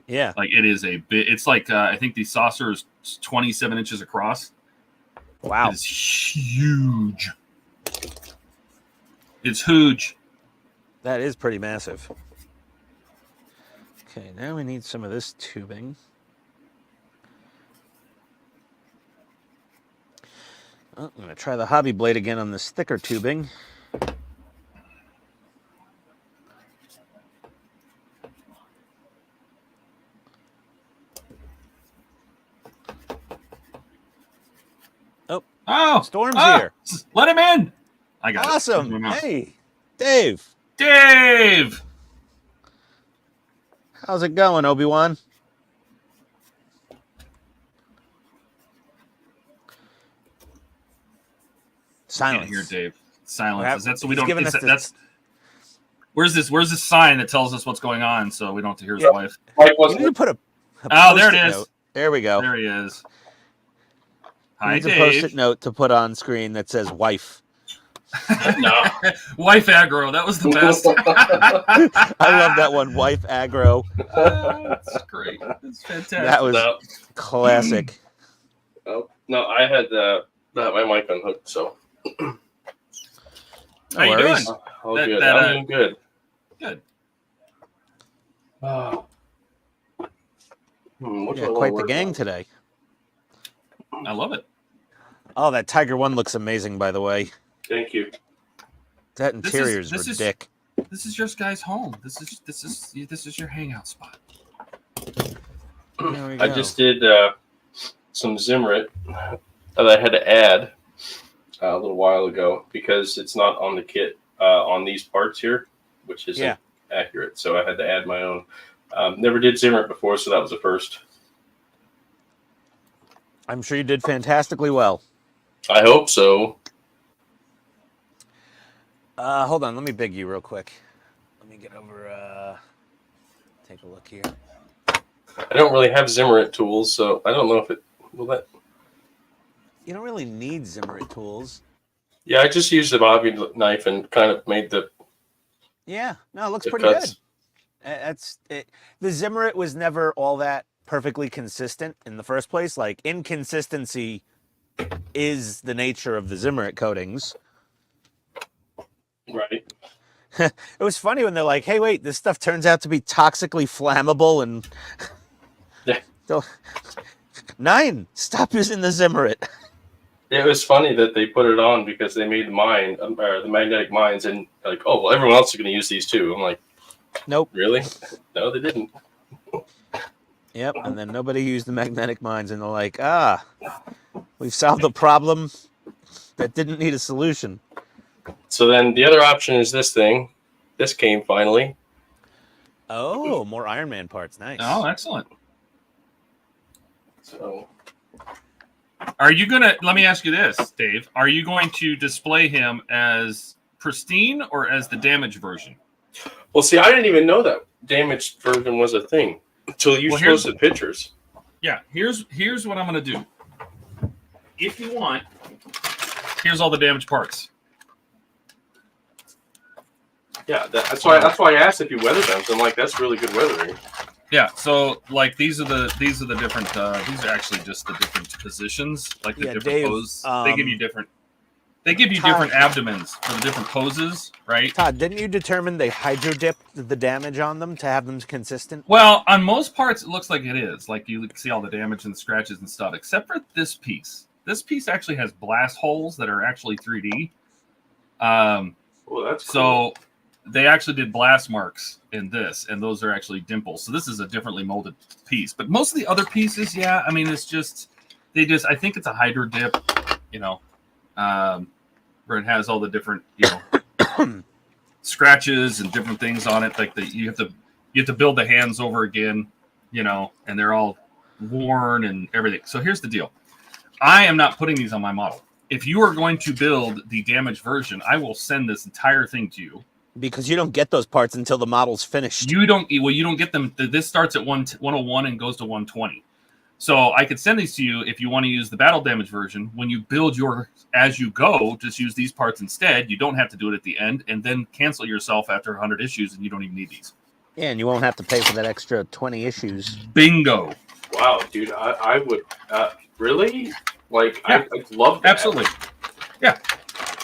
[SPEAKER 1] Yeah,
[SPEAKER 2] like it is a bit. It's like I think the saucer is 27 inches across.
[SPEAKER 1] Wow,
[SPEAKER 2] it's huge. It's huge.
[SPEAKER 1] That is pretty massive. Okay, now we need some of this tubing. Oh, I'm going to try the hobby blade again on this thicker tubing. Oh, Storm's here.
[SPEAKER 2] Let him in. I got
[SPEAKER 1] awesome.
[SPEAKER 2] It.
[SPEAKER 1] Hey, Dave.
[SPEAKER 2] Dave.
[SPEAKER 1] How's it going, Obi-Wan? Silence.
[SPEAKER 2] I can't hear Dave. Silence. That's so we don't.
[SPEAKER 1] That's
[SPEAKER 2] where's this sign that tells us what's going on, so we don't have to hear his wife.
[SPEAKER 1] You need to put a
[SPEAKER 2] there it is.
[SPEAKER 1] Note. There we go.
[SPEAKER 2] There he is.
[SPEAKER 1] Hi, Dave. A post-it note to put on screen that says "wife."
[SPEAKER 2] No, wife aggro. That was the best.
[SPEAKER 1] I love that one. Wife aggro.
[SPEAKER 2] That's great. That's fantastic.
[SPEAKER 1] That was classic.
[SPEAKER 4] Oh no, I had my mic unhooked, so.
[SPEAKER 2] How you doing?
[SPEAKER 4] Oh, good. I'm doing good.
[SPEAKER 2] Good.
[SPEAKER 1] Quite the gang today.
[SPEAKER 2] I love it.
[SPEAKER 1] Oh, that Tiger One looks amazing, by the way.
[SPEAKER 4] Thank you.
[SPEAKER 1] That interior is ridiculous.
[SPEAKER 2] This is your guy's home. This is your hangout spot.
[SPEAKER 4] I just did some Zimmerit that I had to add a little while ago because it's not on the kit on these parts here, which isn't accurate. So I had to add my own. Never did Zimmerit before, so that was a first.
[SPEAKER 1] I'm sure you did fantastically well.
[SPEAKER 4] I hope so.
[SPEAKER 1] Hold on, let me big you real quick. Let me get over, take a look here.
[SPEAKER 4] I don't really have Zimmerit tools, so I don't know if it will that.
[SPEAKER 1] You don't really need Zimmerit tools.
[SPEAKER 4] Yeah, I just used the bobby knife and kind of made the.
[SPEAKER 1] Yeah, no, it looks pretty good. That's it. The Zimmerit was never all that perfectly consistent in the first place. Like, inconsistency is the nature of the Zimmerit coatings.
[SPEAKER 4] Right.
[SPEAKER 1] It was funny when they're like, hey, wait, this stuff turns out to be toxically flammable and...
[SPEAKER 4] Yeah.
[SPEAKER 1] 9, stop using the Zimmerit.
[SPEAKER 4] It was funny that they put it on because they made the magnetic mines, and like, oh, well, everyone else is going to use these too. I'm like,
[SPEAKER 1] nope.
[SPEAKER 4] Really? No, they didn't.
[SPEAKER 1] Yep, and then nobody used the magnetic mines, and they're like, we've solved a problem that didn't need a solution.
[SPEAKER 4] So then the other option is this thing. This came finally.
[SPEAKER 1] Oh, more Iron Man parts. Nice.
[SPEAKER 2] Oh, excellent.
[SPEAKER 4] So
[SPEAKER 2] Are you gonna? Let me ask you this, Dave. Are you going to display him as pristine or as the damaged version?
[SPEAKER 4] well, see, I didn't even know that damaged version was a thing until you posted pictures.
[SPEAKER 2] Yeah. Here's what I'm gonna do. If you want, here's all the damaged parts.
[SPEAKER 4] Yeah, that's why I asked if you weathered them. So I'm like, that's really good weathering.
[SPEAKER 2] Yeah, so like these are the different these are actually just the different positions, like the different
[SPEAKER 1] Dave,
[SPEAKER 2] pose. They give you different abdomens for the different poses, right?
[SPEAKER 1] Todd, didn't you determine they hydro dipped the damage on them to have them consistent?
[SPEAKER 2] Well, on most parts it looks like it is. Like you see all the damage and the scratches and stuff, except for this piece. This piece actually has blast holes that are actually 3D.
[SPEAKER 4] Well, that's
[SPEAKER 2] So
[SPEAKER 4] cool.
[SPEAKER 2] they actually did blast marks in this, and those are actually dimples. So this is a differently molded piece. But most of the other pieces, yeah, I mean, it's just, I think it's a hydro dip, you know, where it has all the different, you know, scratches and different things on it. Like you have to build the hands over again, you know, and they're all worn and everything. So here's the deal. I am not putting these on my model. If you are going to build the damaged version, I will send this entire thing to you.
[SPEAKER 1] Because you don't get those parts until the model's finished.
[SPEAKER 2] You don't get them. This starts at 101 and goes to 120. So I could send these to you if you want to use the battle damage version. When you build your as you go, just use these parts instead. You don't have to do it at the end, and then cancel yourself after 100 issues, and you don't even need these.
[SPEAKER 1] Yeah, and you won't have to pay for that extra 20 issues.
[SPEAKER 2] Bingo.
[SPEAKER 4] Wow, dude, I would really like.
[SPEAKER 2] Yeah.
[SPEAKER 4] I love that.
[SPEAKER 2] Absolutely. Yeah.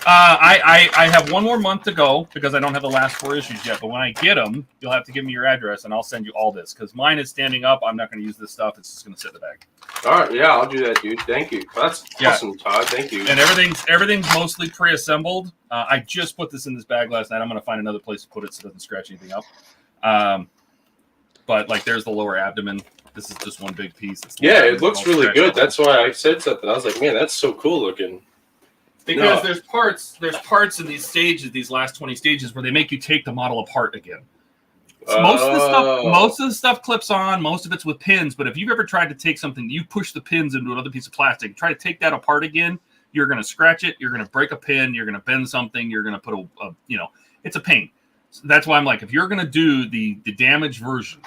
[SPEAKER 2] I have one more month to go because I don't have the last 4 issues yet. But when I get them, you'll have to give me your address, and I'll send you all this because mine is standing up. I'm not going to use this stuff. It's just going to sit in the bag.
[SPEAKER 4] All right, yeah, I'll do that, dude. Thank you. That's awesome, Todd. Thank you.
[SPEAKER 2] And everything's mostly pre-assembled. I just put this in this bag last night. I'm going to find another place to put it so it doesn't scratch anything up. But like, there's the lower abdomen. This is just one big piece.
[SPEAKER 4] Yeah, it looks really good. That's why I said something. I was like, man, that's so cool looking.
[SPEAKER 2] Because there's parts in these stages, these last 20 stages, where they make you take the model apart again. So most of the stuff clips on, most of it's with pins. But if you've ever tried to take something, you push the pins into another piece of plastic, try to take that apart again, you're going to scratch it, you're going to break a pin, you're going to bend something, you're going to put a it's a pain. So that's why I'm like, if you're going to do the damaged version,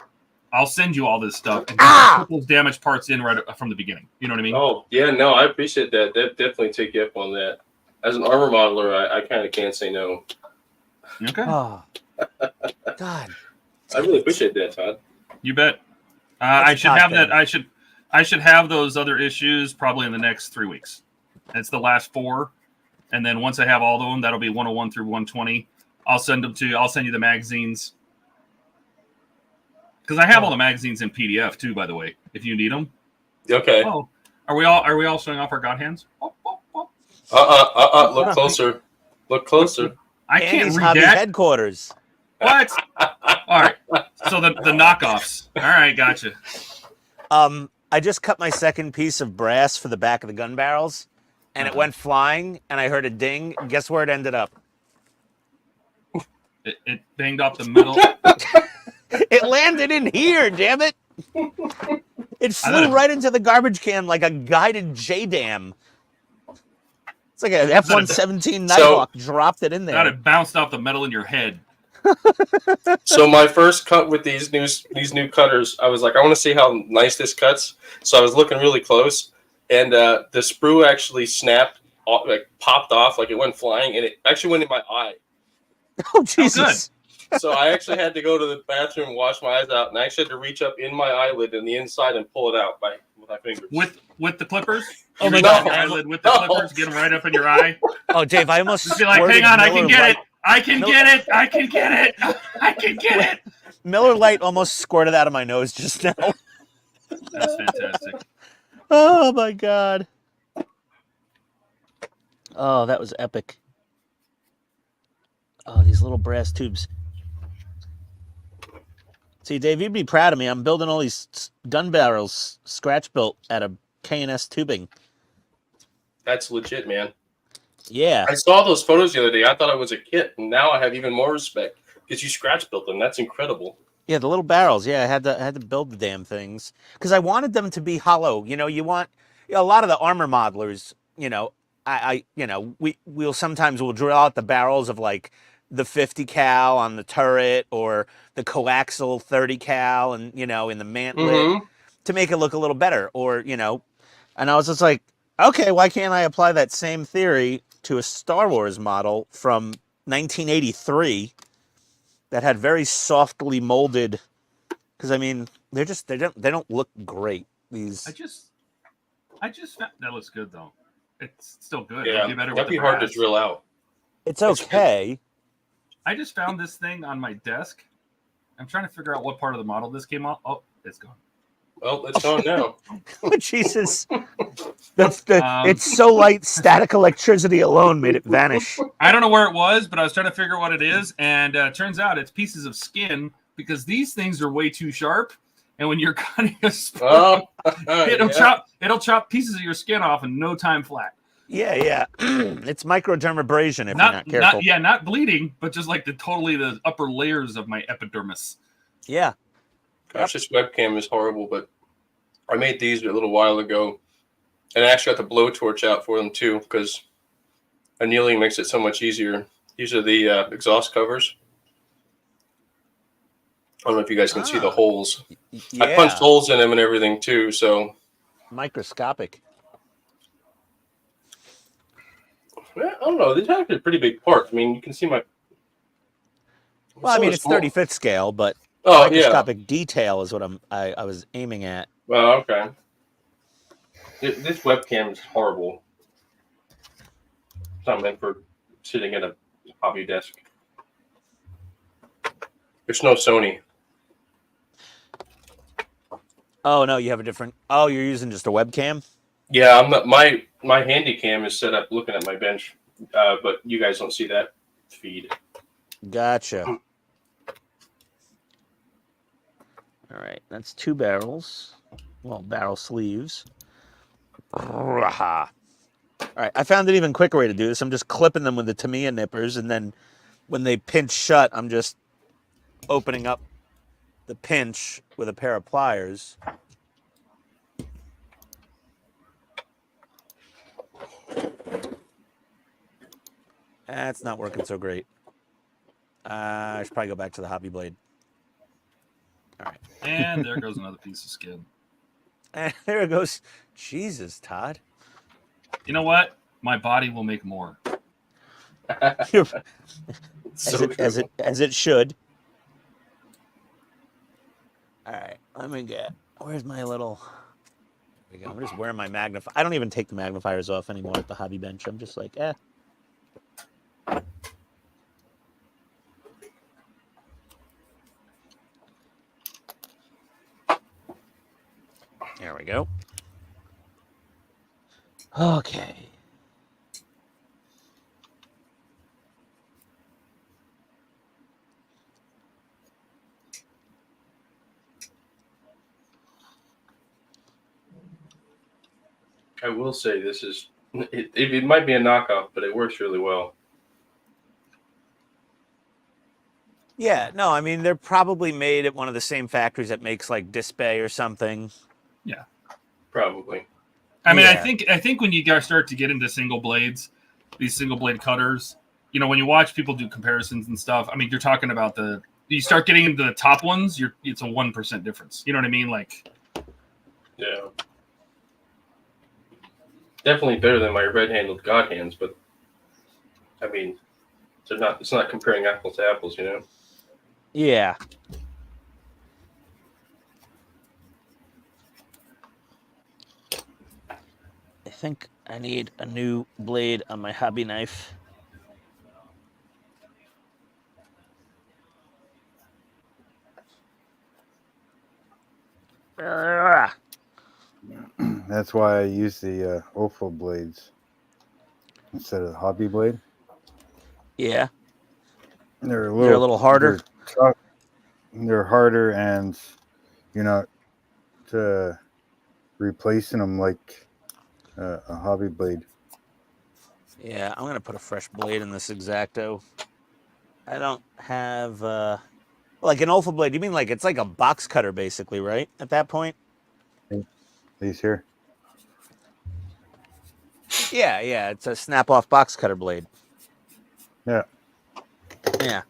[SPEAKER 2] I'll send you all this stuff and put those damaged parts in right from the beginning. You know what I mean?
[SPEAKER 4] Oh, yeah, no, I appreciate that. That definitely take you up on that. As an armor modeler, I kind of can't say no.
[SPEAKER 2] Okay.
[SPEAKER 1] Oh, God.
[SPEAKER 4] I really appreciate that, Todd.
[SPEAKER 2] You bet. I should have that. I should have those other issues probably in the next 3 weeks. It's the last 4, and then once I have all of them, that'll be 101 through 120. I'll send them to you. I'll send you the magazines because I have all the magazines in PDF too. By the way, if you need them.
[SPEAKER 4] Okay.
[SPEAKER 2] Oh, are we all showing off our god hands? Oh, oh, oh.
[SPEAKER 4] Look closer. Look closer.
[SPEAKER 2] I can't
[SPEAKER 1] Andy's
[SPEAKER 2] read
[SPEAKER 1] Hobby
[SPEAKER 2] that.
[SPEAKER 1] headquarters.
[SPEAKER 2] What? All right. So the knockoffs. All right, gotcha.
[SPEAKER 1] I just cut my second piece of brass for the back of the gun barrels, and it went flying, and I heard a ding. Guess where it ended up?
[SPEAKER 2] It banged off the middle.
[SPEAKER 1] It landed in here, damn it. It flew right into the garbage can like a guided J-dam. It's like an F-117 Nighthawk dropped it in there.
[SPEAKER 2] God, it bounced off the metal in your head.
[SPEAKER 4] So my first cut with these new cutters, I was like, I want to see how nice this cuts. So I was looking really close, and the sprue actually snapped, like popped off, like it went flying, and it actually went in my eye.
[SPEAKER 1] Oh, Jesus.
[SPEAKER 4] So I actually had to go to the bathroom and wash my eyes out, and I actually had to reach up in my eyelid in the inside and pull it out with my fingers.
[SPEAKER 2] With the clippers?
[SPEAKER 1] Oh my
[SPEAKER 2] God!
[SPEAKER 1] God.
[SPEAKER 2] Eyelid with the clippers, get them right up in your eye.
[SPEAKER 1] Oh, Dave, I almost
[SPEAKER 2] Just be like, hang on, I can get it. I can get it. I can get it. I can get it.
[SPEAKER 1] Miller Lite almost squirted out of my nose just now.
[SPEAKER 2] That's fantastic.
[SPEAKER 1] Oh, my God. Oh, that was epic. Oh, these little brass tubes. See, Dave, you'd be proud of me. I'm building all these gun barrels scratch built out of K&S tubing.
[SPEAKER 4] That's legit, man.
[SPEAKER 1] Yeah.
[SPEAKER 4] I saw those photos the other day. I thought it was a kit, and now I have even more respect because you scratch built them. That's incredible.
[SPEAKER 1] Yeah, the little barrels. Yeah, I had to build the damn things because I wanted them to be hollow. You know, a lot of the armor modelers. You know, we'll sometimes drill out the barrels of like the 50 cal on the turret or the coaxial 30 cal, and in the mantlet
[SPEAKER 4] Mm-hmm.
[SPEAKER 1] to make it look a little better. Or and I was just like, okay, why can't I apply that same theory to a Star Wars model from 1983? That had very softly molded, because I mean they don't look great.
[SPEAKER 2] I just found, that looks good though. It's still good.
[SPEAKER 4] Yeah,
[SPEAKER 2] It'll be better with
[SPEAKER 4] that'd
[SPEAKER 2] the
[SPEAKER 4] be hard to
[SPEAKER 2] brass.
[SPEAKER 4] drill out.
[SPEAKER 1] It's okay.
[SPEAKER 2] I just found this thing on my desk. I'm trying to figure out what part of the model this came off. Oh, it's gone.
[SPEAKER 4] Well, it's gone now.
[SPEAKER 1] Oh, Jesus, it's so light. Static electricity alone made it vanish.
[SPEAKER 2] I don't know where it was, but I was trying to figure out what it is, and turns out it's pieces of skin because these things are way too sharp. And when you're cutting a spoon, it'll chop pieces of your skin off in no time flat.
[SPEAKER 1] Yeah. It's microdermabrasion if you're not careful.
[SPEAKER 2] Not bleeding, but just like the upper layers of my epidermis.
[SPEAKER 1] Yeah.
[SPEAKER 4] Gosh, this webcam is horrible, but I made these a little while ago, and I actually got the blowtorch out for them too because annealing makes it so much easier. These are the exhaust covers. I don't know if you guys can see the holes.
[SPEAKER 1] Yeah.
[SPEAKER 4] I punched holes in them and everything too, so
[SPEAKER 1] microscopic.
[SPEAKER 4] I don't know. These are actually a pretty big part. I mean, you can see my.
[SPEAKER 1] Well, I mean, it's 35th scale, but microscopic detail is what I was aiming at.
[SPEAKER 4] Well, okay. This webcam is horrible. It's not meant for sitting at a hobby desk. There's no Sony.
[SPEAKER 1] Oh no, you have a different. Oh, you're using just a webcam.
[SPEAKER 4] Yeah, I'm not. My handy cam is set up looking at my bench, but you guys don't see that feed.
[SPEAKER 1] Gotcha. All right, that's 2 barrels. Well, barrel sleeves. All right, I found an even quicker way to do this. I'm just clipping them with the Tamiya nippers, and then when they pinch shut, I'm just opening up the pinch with a pair of pliers. That's not working so great. I should probably go back to the hobby blade. All right.
[SPEAKER 2] And there goes another piece of skin.
[SPEAKER 1] And there it goes. Jesus, Todd.
[SPEAKER 2] You know what? My body will make more.
[SPEAKER 1] As it should. All right, let me get. Where's my little? There we go. I'm just wearing my magnifier. I don't even take the magnifiers off anymore at the hobby bench. I'm just like, eh. There we go. Okay.
[SPEAKER 4] I will say this is it might be a knockoff, but it works really well.
[SPEAKER 1] Yeah, no, I mean they're probably made at one of the same factories that makes like Display or something.
[SPEAKER 2] Yeah,
[SPEAKER 4] probably.
[SPEAKER 2] I mean, yeah. I think when you guys start to get into single blades, these single blade cutters, you know, when you watch people do comparisons and stuff, I mean, you're talking about you start getting into the top ones, it's a 1% difference. You know what I mean? Like,
[SPEAKER 4] yeah, definitely better than my red-handled God hands, but I mean, it's not comparing apples to apples, you know.
[SPEAKER 1] Yeah. I think I need a new blade on my hobby knife.
[SPEAKER 3] That's why I use the OFO blades instead of the hobby blade.
[SPEAKER 1] Yeah.
[SPEAKER 3] They're a
[SPEAKER 1] little harder.
[SPEAKER 3] They're harder, and you're not replacing them like a hobby blade.
[SPEAKER 1] Yeah, I'm gonna put a fresh blade in this X-Acto. I don't have like an Olfa blade. You mean like it's like a box cutter basically, right? At that point?
[SPEAKER 3] These here.
[SPEAKER 1] Yeah, yeah, it's a snap-off box cutter blade.
[SPEAKER 3] Yeah.
[SPEAKER 1] Yeah.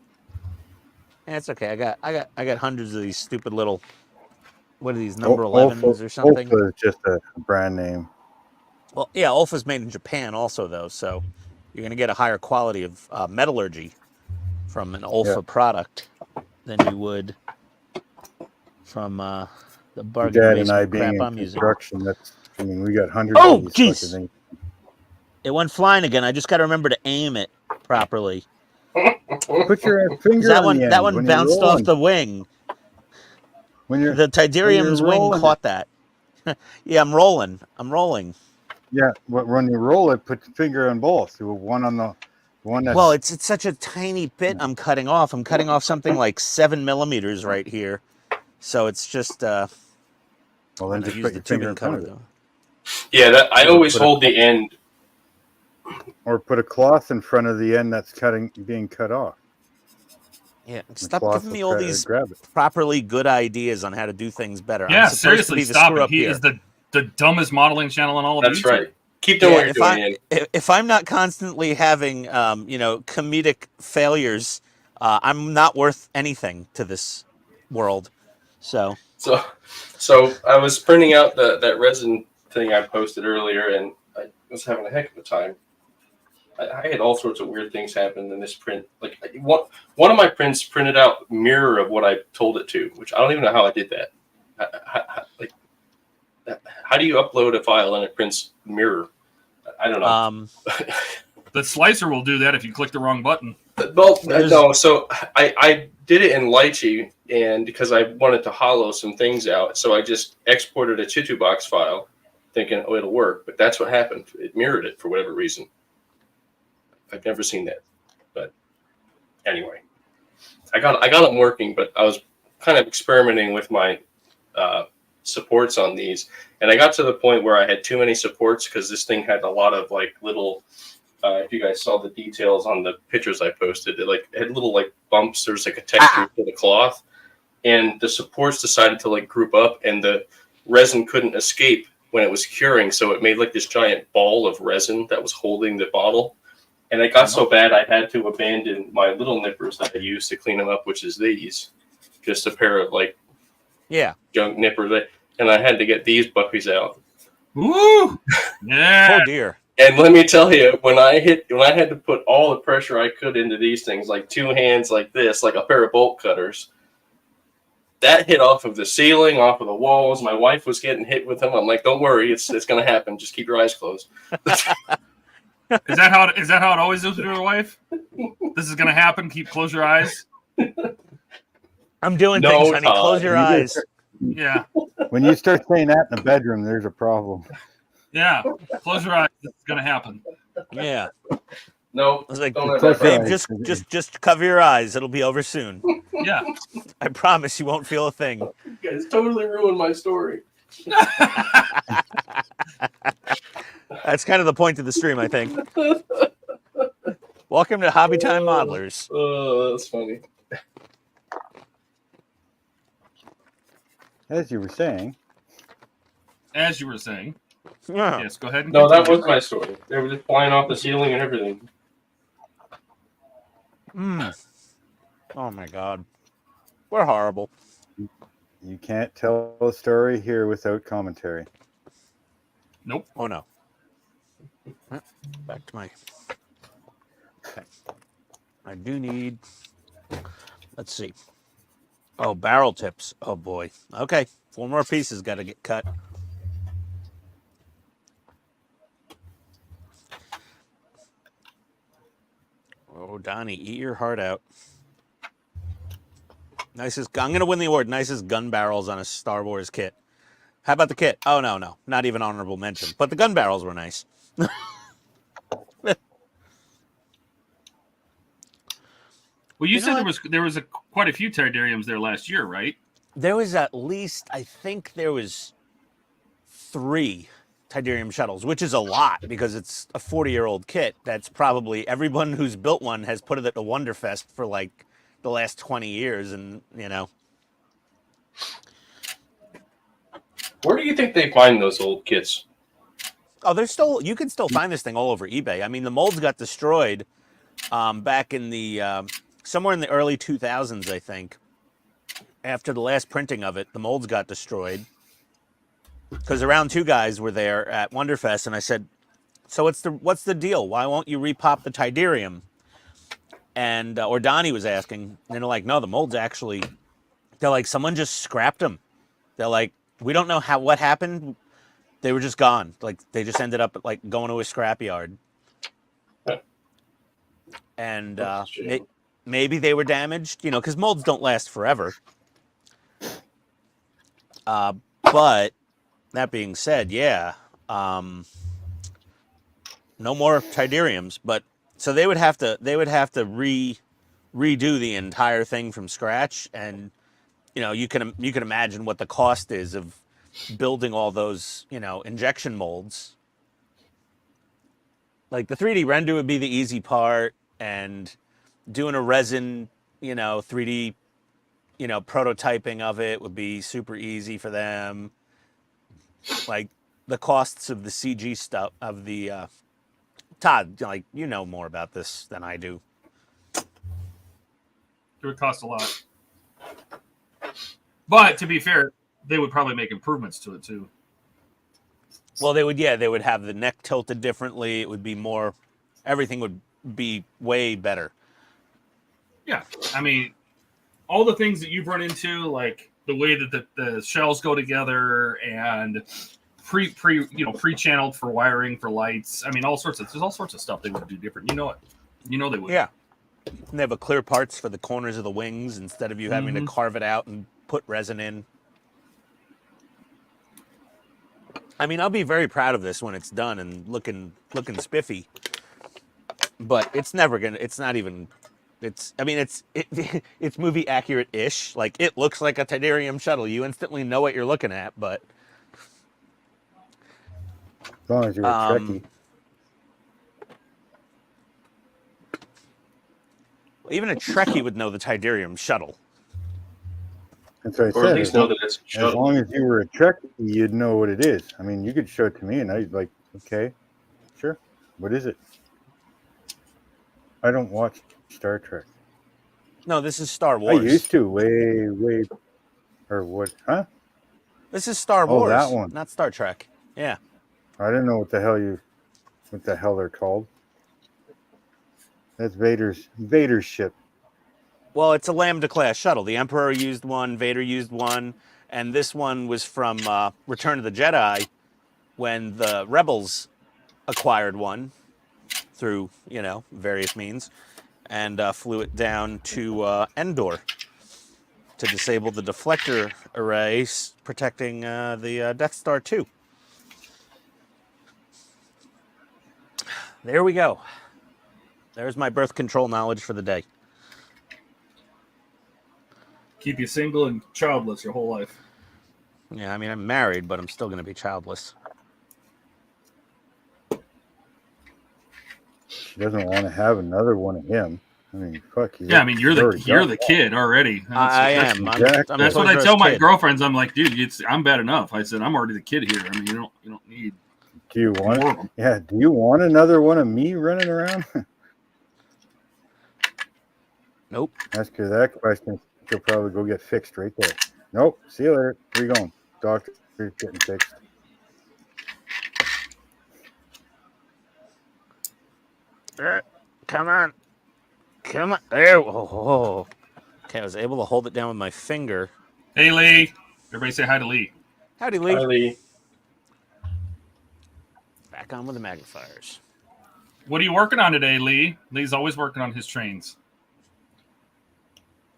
[SPEAKER 1] Yeah, it's okay. I got hundreds of these stupid little, what are these, number 11s or something?
[SPEAKER 3] Olfa is just a brand name.
[SPEAKER 1] Well, yeah, Olfa's made in Japan also though, so you're gonna get a higher quality of metallurgy from an Olfa product than you would from the bargain
[SPEAKER 3] Dad and
[SPEAKER 1] basement
[SPEAKER 3] I being
[SPEAKER 1] crap
[SPEAKER 3] in
[SPEAKER 1] I'm using.
[SPEAKER 3] construction, we got hundreds
[SPEAKER 1] Oh,
[SPEAKER 3] of these
[SPEAKER 1] jeez!
[SPEAKER 3] fucking things.
[SPEAKER 1] It went flying again. I just got to remember to aim it properly.
[SPEAKER 3] Put your finger
[SPEAKER 1] That
[SPEAKER 3] on
[SPEAKER 1] one,
[SPEAKER 3] the end
[SPEAKER 1] that one
[SPEAKER 3] when you're
[SPEAKER 1] bounced
[SPEAKER 3] rolling.
[SPEAKER 1] off the wing.
[SPEAKER 3] The
[SPEAKER 1] The Tidarium's wing
[SPEAKER 3] rolling
[SPEAKER 1] caught that. Yeah, I'm rolling.
[SPEAKER 3] Yeah, when you roll it, put the finger on both. One on the one that's.
[SPEAKER 1] Well, it's such a tiny bit I'm cutting off. I'm cutting off something like 7 millimeters right here. So it's just.
[SPEAKER 3] Well, then
[SPEAKER 1] I
[SPEAKER 3] just
[SPEAKER 1] use
[SPEAKER 3] put
[SPEAKER 1] the
[SPEAKER 3] your finger
[SPEAKER 1] tubing
[SPEAKER 3] in front
[SPEAKER 1] cutter
[SPEAKER 3] of it.
[SPEAKER 1] though.
[SPEAKER 4] Yeah, I always
[SPEAKER 3] put a
[SPEAKER 4] hold the end.
[SPEAKER 3] Or put a cloth in front of the end that's being cut off.
[SPEAKER 1] Yeah,
[SPEAKER 3] The
[SPEAKER 1] stop
[SPEAKER 3] cloth
[SPEAKER 1] giving me
[SPEAKER 3] will
[SPEAKER 1] all these
[SPEAKER 3] grab it.
[SPEAKER 1] properly good ideas on how to do things better.
[SPEAKER 2] Yeah,
[SPEAKER 1] I'm supposed
[SPEAKER 2] seriously,
[SPEAKER 1] to be the
[SPEAKER 2] stop
[SPEAKER 1] screw
[SPEAKER 2] it.
[SPEAKER 1] up
[SPEAKER 2] He
[SPEAKER 1] here.
[SPEAKER 2] is the dumbest modeling channel on all of
[SPEAKER 4] That's
[SPEAKER 2] YouTube.
[SPEAKER 4] right. Keep doing what you're doing, Ian.
[SPEAKER 1] If I'm not constantly having comedic failures, I'm not worth anything to this world. So
[SPEAKER 4] I was printing out that resin thing I posted earlier, and I was having a heck of a time. I had all sorts of weird things happen in this print. Like one of my prints printed out mirror of what I told it to, which I don't even know how I did that. How do you upload a file and it prints mirror? I don't know.
[SPEAKER 2] The slicer will do that if you click the wrong button.
[SPEAKER 4] Well, no. So I did it in Lychee, and because I wanted to hollow some things out, so I just exported a Chitubox file, thinking, oh, it'll work. But that's what happened. It mirrored it for whatever reason. I've never seen that. But anyway, I got them working, but I was kind of experimenting with my supports on these, and I got to the point where I had too many supports because this thing had a lot of like little. If you guys saw the details on the pictures I posted, it had little like bumps. There's like a texture to the cloth, and the supports decided to like group up, and the resin couldn't escape when it was curing, so it made like this giant ball of resin that was holding the bottle. And it got so bad I had to abandon my little nippers that I used to clean them up, which is these, just a pair of like junk nippers, and I had to get these puppies out.
[SPEAKER 2] Woo! Yeah.
[SPEAKER 1] Oh dear.
[SPEAKER 4] And let me tell you, when I had to put all the pressure I could into these things, like two hands like this, like a pair of bolt cutters, that hit off of the ceiling, off of the walls. My wife was getting hit with them. I'm like, don't worry, it's going to happen. Just keep your eyes closed.
[SPEAKER 2] Is that how it always is with your wife? This is going to happen. Close your eyes.
[SPEAKER 1] I'm doing things, honey. Close your eyes.
[SPEAKER 2] Yeah.
[SPEAKER 3] When you start saying that in the bedroom, there's a problem.
[SPEAKER 2] Yeah. Close your eyes. This is going to happen.
[SPEAKER 1] Yeah.
[SPEAKER 4] No.
[SPEAKER 1] I was like,
[SPEAKER 4] babe,
[SPEAKER 1] just cover your eyes. It'll be over soon.
[SPEAKER 2] Yeah.
[SPEAKER 1] I promise you won't feel a thing.
[SPEAKER 4] You guys totally ruined my story.
[SPEAKER 1] That's kind of the point of the stream, I think. Welcome to Hobby Time Modelers.
[SPEAKER 4] Oh, that's funny.
[SPEAKER 3] As you were saying.
[SPEAKER 1] Yeah.
[SPEAKER 2] Yes, go ahead. And
[SPEAKER 4] No, that
[SPEAKER 2] continue.
[SPEAKER 4] was my story. They were just flying off the ceiling and everything.
[SPEAKER 1] Oh my God. We're horrible.
[SPEAKER 3] You can't tell a story here without commentary.
[SPEAKER 2] Nope.
[SPEAKER 1] Oh no. Back to my. Okay. I do need. Let's see. Oh, barrel tips. Oh boy. Okay. 4 more pieces got to get cut. Oh, Donnie, eat your heart out. Nicest. I'm gonna win the award. Nicest gun barrels on a Star Wars kit. How about the kit? Oh no, not even honorable mention. But the gun barrels were nice.
[SPEAKER 2] Well, you said there was quite a few Tidariums there last year, right?
[SPEAKER 1] There was at least, I think there was 3 Tydirium shuttles, which is a lot because it's a 40-year-old kit. That's probably everyone who's built one has put it at the Wonderfest for like the last 20 years, and you know.
[SPEAKER 4] Where do you think they find those old kits?
[SPEAKER 1] Oh, there's still, you can still find this thing all over eBay. I mean, the molds got destroyed back in the somewhere in the early 2000s, I think. After the last printing of it, the molds got destroyed because around two guys were there at Wonderfest, and I said, "So what's the deal? Why won't you repop the Tydirium?" And or Donnie was asking, and they're like, "No, the molds actually." They're like, "Someone just scrapped them." They're like, "We don't know what happened. They were just gone. Like they just ended up like going to a scrapyard." And maybe they were damaged, you know, because molds don't last forever. But that being said, yeah, no more Tydiriums. But so they would have to redo the entire thing from scratch, and you know, you can imagine what the cost is of building all those, you know, injection molds. Like the 3D render would be the easy part, and doing a resin, you know, 3D, you know, prototyping of it would be super easy for them. Like the costs of the CG stuff of the Todd, like you know more about this than I do.
[SPEAKER 2] It would cost a lot. But to be fair, they would probably make improvements to it too.
[SPEAKER 1] Well, they would have the neck tilted differently. It would be more, everything would be way better.
[SPEAKER 2] Yeah, I mean, all the things that you've run into, like the way that the shells go together and pre-channeled for wiring for lights. I mean, there's all sorts of stuff they would do different. You know it. You know they would.
[SPEAKER 1] Yeah. And they have a clear parts for the corners of the wings instead of you having to carve it out and put resin in. I mean, I'll be very proud of this when it's done and looking spiffy. But it's never gonna. It's not even. It's. I mean, it's movie accurate-ish. Like it looks like a Tydirium shuttle. You instantly know what you're looking at. But
[SPEAKER 3] As long as you're a Trekkie.
[SPEAKER 1] Even a Trekkie would know the Tydirium shuttle.
[SPEAKER 3] That's what I
[SPEAKER 4] Or
[SPEAKER 3] said.
[SPEAKER 4] at least know that it's a
[SPEAKER 3] As
[SPEAKER 4] shuttle.
[SPEAKER 3] long as you were a Trekkie, you'd know what it is. I mean, you could show it to me, and I'd like, okay, sure. What is it? I don't watch Star Trek.
[SPEAKER 1] No, this is Star Wars.
[SPEAKER 3] I used to, way, or what? Huh?
[SPEAKER 1] This is Star
[SPEAKER 3] Oh,
[SPEAKER 1] Wars,
[SPEAKER 3] that one.
[SPEAKER 1] not Star Trek. Yeah.
[SPEAKER 3] I didn't know what the hell they're called. That's Vader's ship.
[SPEAKER 1] Well, it's a Lambda class shuttle. The Emperor used one, Vader used one, and this one was from Return of the Jedi when the Rebels acquired one through, you know, various means, and flew it down to Endor to disable the deflector array protecting the Death Star 2. There we go. There's my birth control knowledge for the day.
[SPEAKER 2] Keep you single and childless your whole life.
[SPEAKER 1] Yeah, I mean, I'm married, but I'm still going to be childless.
[SPEAKER 3] She doesn't want to have another one of him. I mean, fuck.
[SPEAKER 2] Yeah, I mean, you're the kid already.
[SPEAKER 1] I am.
[SPEAKER 3] exactly.
[SPEAKER 2] That's what I tell my girlfriends. I'm like, dude, I'm bad enough. I said, I'm already the kid here. I mean, you don't need.
[SPEAKER 3] Do you want?
[SPEAKER 2] More of them.
[SPEAKER 3] Yeah. Do you want another one of me running around?
[SPEAKER 1] Nope.
[SPEAKER 3] Ask her that question. She'll probably go get fixed right there. Nope. See you later. Where you going? Doctor's getting fixed.
[SPEAKER 1] Come on. Come on. There. Oh. Okay, I was able to hold it down with my finger.
[SPEAKER 2] Hey, Lee. Everybody say hi to Lee.
[SPEAKER 1] Howdy, Lee.
[SPEAKER 4] Hi, Lee.
[SPEAKER 1] Back on with the magnifiers.
[SPEAKER 2] What are you working on today, Lee? Lee's always working on his trains.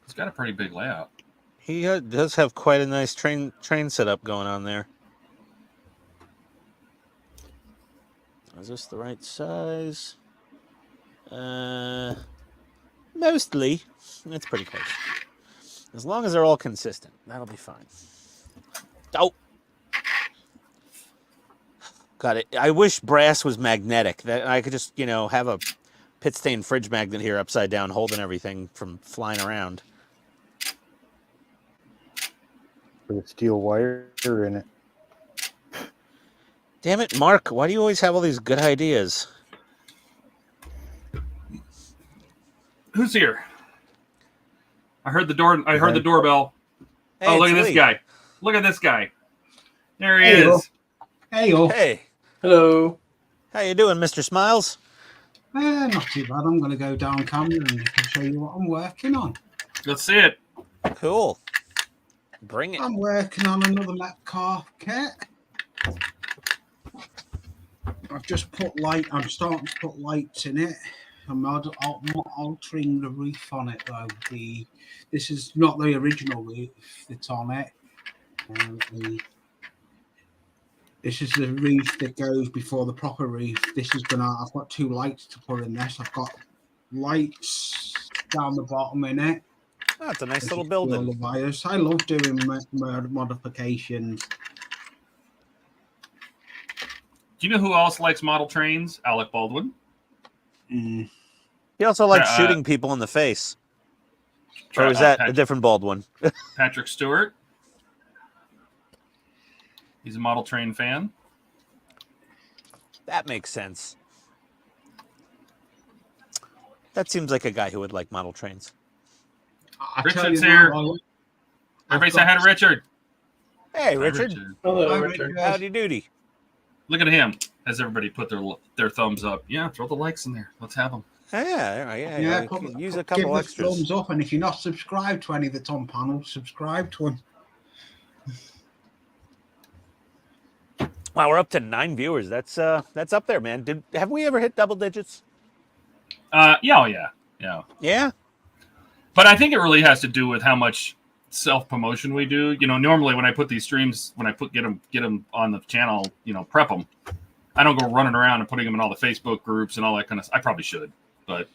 [SPEAKER 2] He's got a pretty big layout.
[SPEAKER 1] He does have quite a nice train setup going on there. Is this the right size? Mostly. It's pretty close. As long as they're all consistent, that'll be fine. Oh! Got it. I wish brass was magnetic. That I could just, you know, have a PITSTAIN fridge magnet here upside down holding everything from flying around.
[SPEAKER 3] With a steel wire in it.
[SPEAKER 1] Damn it, Mark. Why do you always have all these good ideas?
[SPEAKER 2] Who's here? I heard the door. I heard the doorbell.
[SPEAKER 1] Hey,
[SPEAKER 2] Oh, look at
[SPEAKER 1] it's
[SPEAKER 2] this
[SPEAKER 1] Lee.
[SPEAKER 2] guy. Look at this guy. There he
[SPEAKER 5] Hey-o.
[SPEAKER 2] is.
[SPEAKER 5] Hey-o.
[SPEAKER 1] Hey.
[SPEAKER 4] Hello.
[SPEAKER 1] How you doing, Mr. Smiles?
[SPEAKER 5] Not too bad. I'm going to go down camera and I can show you what I'm working on.
[SPEAKER 2] Let's see it.
[SPEAKER 1] Cool. Bring it.
[SPEAKER 5] I'm working on another Met car kit. I've just put light. I'm starting to put lights in it. I'm altering the roof on it though. This is not the original roof that's on it. This is the roof that goes before the proper roof. I've got 2 lights to put in this. I've got lights down the bottom in it.
[SPEAKER 1] Oh, it's a nice little
[SPEAKER 5] All
[SPEAKER 1] building.
[SPEAKER 5] the wires. I love doing modifications.
[SPEAKER 2] Do you know who else likes model trains? Alec Baldwin.
[SPEAKER 5] Mm.
[SPEAKER 1] He also likes
[SPEAKER 2] Yeah,
[SPEAKER 1] shooting people in the face. Or is that a different Baldwin?
[SPEAKER 2] Patrick Stewart? He's a model train fan.
[SPEAKER 1] That makes sense. That seems like a guy who would like model trains.
[SPEAKER 5] I tell
[SPEAKER 2] Richard's
[SPEAKER 5] you
[SPEAKER 2] here.
[SPEAKER 5] now,
[SPEAKER 2] Everybody say hi to Richard.
[SPEAKER 1] Hey,
[SPEAKER 2] Hi,
[SPEAKER 1] Richard.
[SPEAKER 4] Hello,
[SPEAKER 5] Hi,
[SPEAKER 4] Richard.
[SPEAKER 5] Richard.
[SPEAKER 1] Howdy doody.
[SPEAKER 2] Look at him. Has everybody put their thumbs up? Yeah, throw the likes in there. Let's have them.
[SPEAKER 1] Yeah. You can use a couple
[SPEAKER 5] give the
[SPEAKER 1] extras.
[SPEAKER 5] thumbs up, and if you're not subscribed to any that's on panel, subscribe to him.
[SPEAKER 1] Wow, we're up to 9 viewers. That's up there, man. Have we ever hit double digits?
[SPEAKER 2] Yeah.
[SPEAKER 1] Yeah.
[SPEAKER 2] But I think it really has to do with how much self-promotion we do. You know, normally when I put these streams, when I get them on the channel, you know, prep them, I don't go running around and putting them in all the Facebook groups and all that kind of stuff. I probably should, but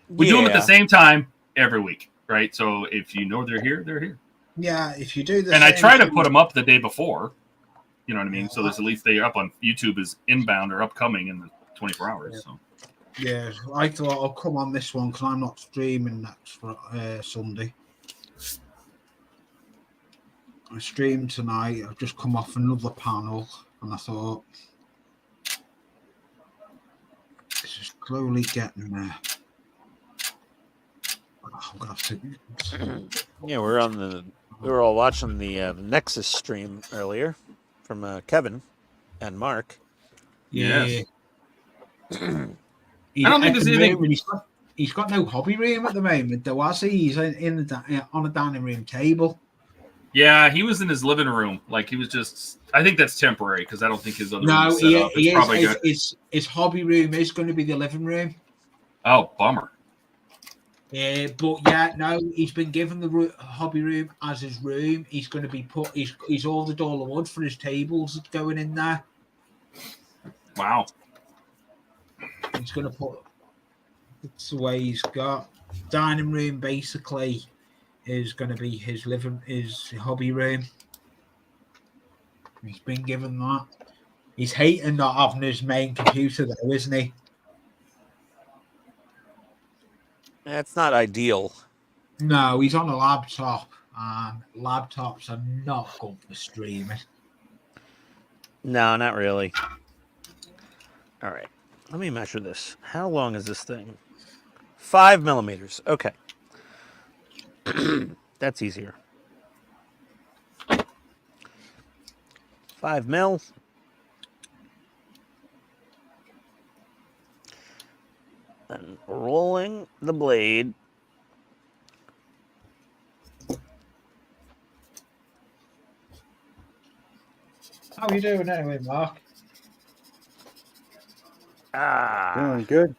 [SPEAKER 2] we do them at the same time every week, right? So if you know they're here, they're here.
[SPEAKER 5] Yeah, if you do this,
[SPEAKER 2] And I try to put them up the day before, you know what I mean? So there's at least they're up on YouTube as inbound or upcoming in the 24 hours.
[SPEAKER 5] Yeah.
[SPEAKER 2] So
[SPEAKER 5] Yeah, I thought I'll come on this one because I'm not streaming next Sunday. I streamed tonight. I've just come off another panel, and I thought this is slowly getting there. I'm gonna have to.
[SPEAKER 1] Yeah, we were all watching the Nexus stream earlier from Kevin and Mark.
[SPEAKER 2] Yes.
[SPEAKER 5] I
[SPEAKER 2] don't think there's anything.
[SPEAKER 5] He's got no hobby room at the moment, though. I see he's on a dining room table.
[SPEAKER 2] Yeah, he was in his living room. Like he was just. I think that's temporary because I don't think his other room
[SPEAKER 5] No,
[SPEAKER 2] is set up. It's probably good.
[SPEAKER 5] His hobby room is going to be the living room.
[SPEAKER 2] Oh, bummer.
[SPEAKER 5] But yeah, no, he's been given the hobby room as his room. He's going to be he's ordered all the wood for his tables going in there.
[SPEAKER 2] Wow.
[SPEAKER 5] He's going to put. It's the way he's got dining room. Basically, is going to be his hobby room. He's been given that. He's hating not having his main computer though, isn't he?
[SPEAKER 1] That's not ideal.
[SPEAKER 5] No, he's on a laptop, and laptops are not good for streaming.
[SPEAKER 1] No, not really. All right. Let me measure this. How long is this thing? 5 millimeters. Okay. That's easier. 5 mil. Then rolling the blade.
[SPEAKER 5] How are you doing anyway, Mark?
[SPEAKER 3] Doing good.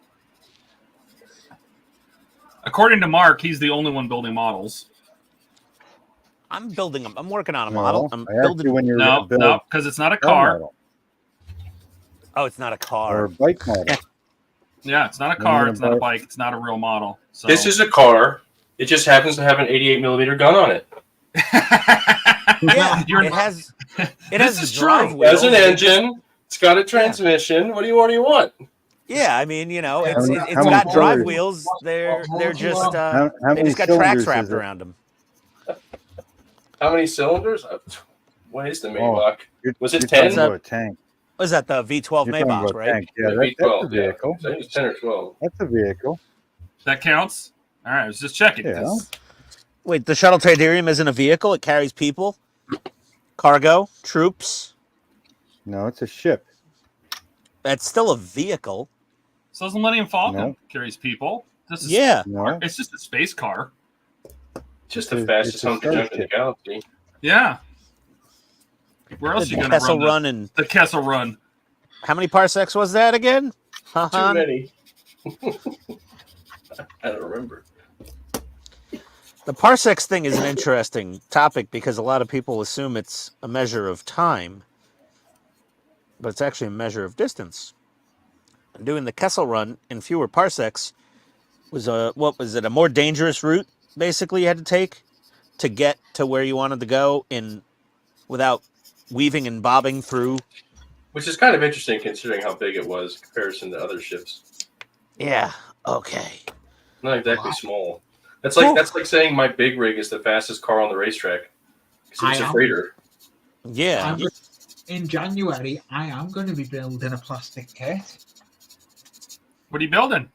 [SPEAKER 2] According to Mark, he's the only one building models.
[SPEAKER 1] I'm building them. I'm working on a
[SPEAKER 3] No,
[SPEAKER 1] model. I'm
[SPEAKER 3] I asked
[SPEAKER 1] building.
[SPEAKER 3] you when you're
[SPEAKER 2] No,
[SPEAKER 3] build
[SPEAKER 2] no, because it's not a
[SPEAKER 3] a
[SPEAKER 2] car.
[SPEAKER 3] model
[SPEAKER 1] Oh, it's not a
[SPEAKER 3] or
[SPEAKER 1] car.
[SPEAKER 3] a bike model.
[SPEAKER 2] Yeah, it's not a
[SPEAKER 3] When
[SPEAKER 2] car.
[SPEAKER 3] you're
[SPEAKER 2] It's not a
[SPEAKER 3] bike-
[SPEAKER 2] bike. It's not a real model. So
[SPEAKER 4] This is a car. It just happens to have an 88 millimeter gun on it.
[SPEAKER 1] Yeah,
[SPEAKER 2] You're
[SPEAKER 1] it has. It
[SPEAKER 2] This
[SPEAKER 1] has
[SPEAKER 2] is
[SPEAKER 1] drive
[SPEAKER 2] true.
[SPEAKER 1] wheels.
[SPEAKER 4] Has an engine, It's got a transmission. What do you want?
[SPEAKER 1] Yeah, I mean, you know, it's
[SPEAKER 3] many-
[SPEAKER 1] it's
[SPEAKER 3] how many
[SPEAKER 1] got drive
[SPEAKER 3] cylinders?
[SPEAKER 1] wheels. They're just
[SPEAKER 3] How
[SPEAKER 1] they
[SPEAKER 3] many
[SPEAKER 1] just got tracks
[SPEAKER 3] cylinders
[SPEAKER 1] wrapped
[SPEAKER 3] is it?
[SPEAKER 1] around them.
[SPEAKER 4] How many cylinders? What is the Maybach? Was it
[SPEAKER 3] You're
[SPEAKER 4] 10?
[SPEAKER 3] talking about a tank.
[SPEAKER 1] What is that, the V12
[SPEAKER 3] You're talking
[SPEAKER 1] Maybach,
[SPEAKER 3] about a
[SPEAKER 1] right?
[SPEAKER 3] tank. Yeah,
[SPEAKER 4] Yeah,
[SPEAKER 3] that's a
[SPEAKER 4] V12. Yeah.
[SPEAKER 3] vehicle.
[SPEAKER 4] I think it's 10 or 12.
[SPEAKER 3] That's a vehicle.
[SPEAKER 2] That counts. All right, I was just checking.
[SPEAKER 3] Yeah.
[SPEAKER 2] 'Cause
[SPEAKER 1] Wait, the shuttle Tidarium isn't a vehicle. It carries people, cargo, troops.
[SPEAKER 3] No, it's a ship.
[SPEAKER 1] That's still a vehicle.
[SPEAKER 2] So is the Millennium Falcon.
[SPEAKER 3] No.
[SPEAKER 2] Carries people. This is
[SPEAKER 1] Yeah.
[SPEAKER 3] No.
[SPEAKER 2] It's just a space car.
[SPEAKER 4] Just
[SPEAKER 3] It's
[SPEAKER 4] the
[SPEAKER 3] a-
[SPEAKER 4] fastest
[SPEAKER 3] it's a
[SPEAKER 4] hunter junk in the
[SPEAKER 3] starship.
[SPEAKER 4] galaxy.
[SPEAKER 2] Yeah. Where else
[SPEAKER 1] The
[SPEAKER 2] are you going to
[SPEAKER 1] Kessel
[SPEAKER 2] run
[SPEAKER 1] Run and
[SPEAKER 2] the Kessel Run?
[SPEAKER 1] how many parsecs was that again?
[SPEAKER 4] Too many. I don't remember.
[SPEAKER 1] The parsecs thing is an interesting topic because a lot of people assume it's a measure of time, but it's actually a measure of distance. And doing the Kessel Run in fewer parsecs was a more dangerous route basically you had to take to get to where you wanted to go without weaving and bobbing through.
[SPEAKER 4] Which is kind of interesting considering how big it was in comparison to other ships.
[SPEAKER 1] Yeah. Okay.
[SPEAKER 4] Not exactly small. That's
[SPEAKER 1] Cool.
[SPEAKER 4] like saying my big rig is the fastest car on the racetrack. Because it's a freighter.
[SPEAKER 1] Yeah.
[SPEAKER 5] In January, I am going to be building a plastic kit.
[SPEAKER 2] What are you building?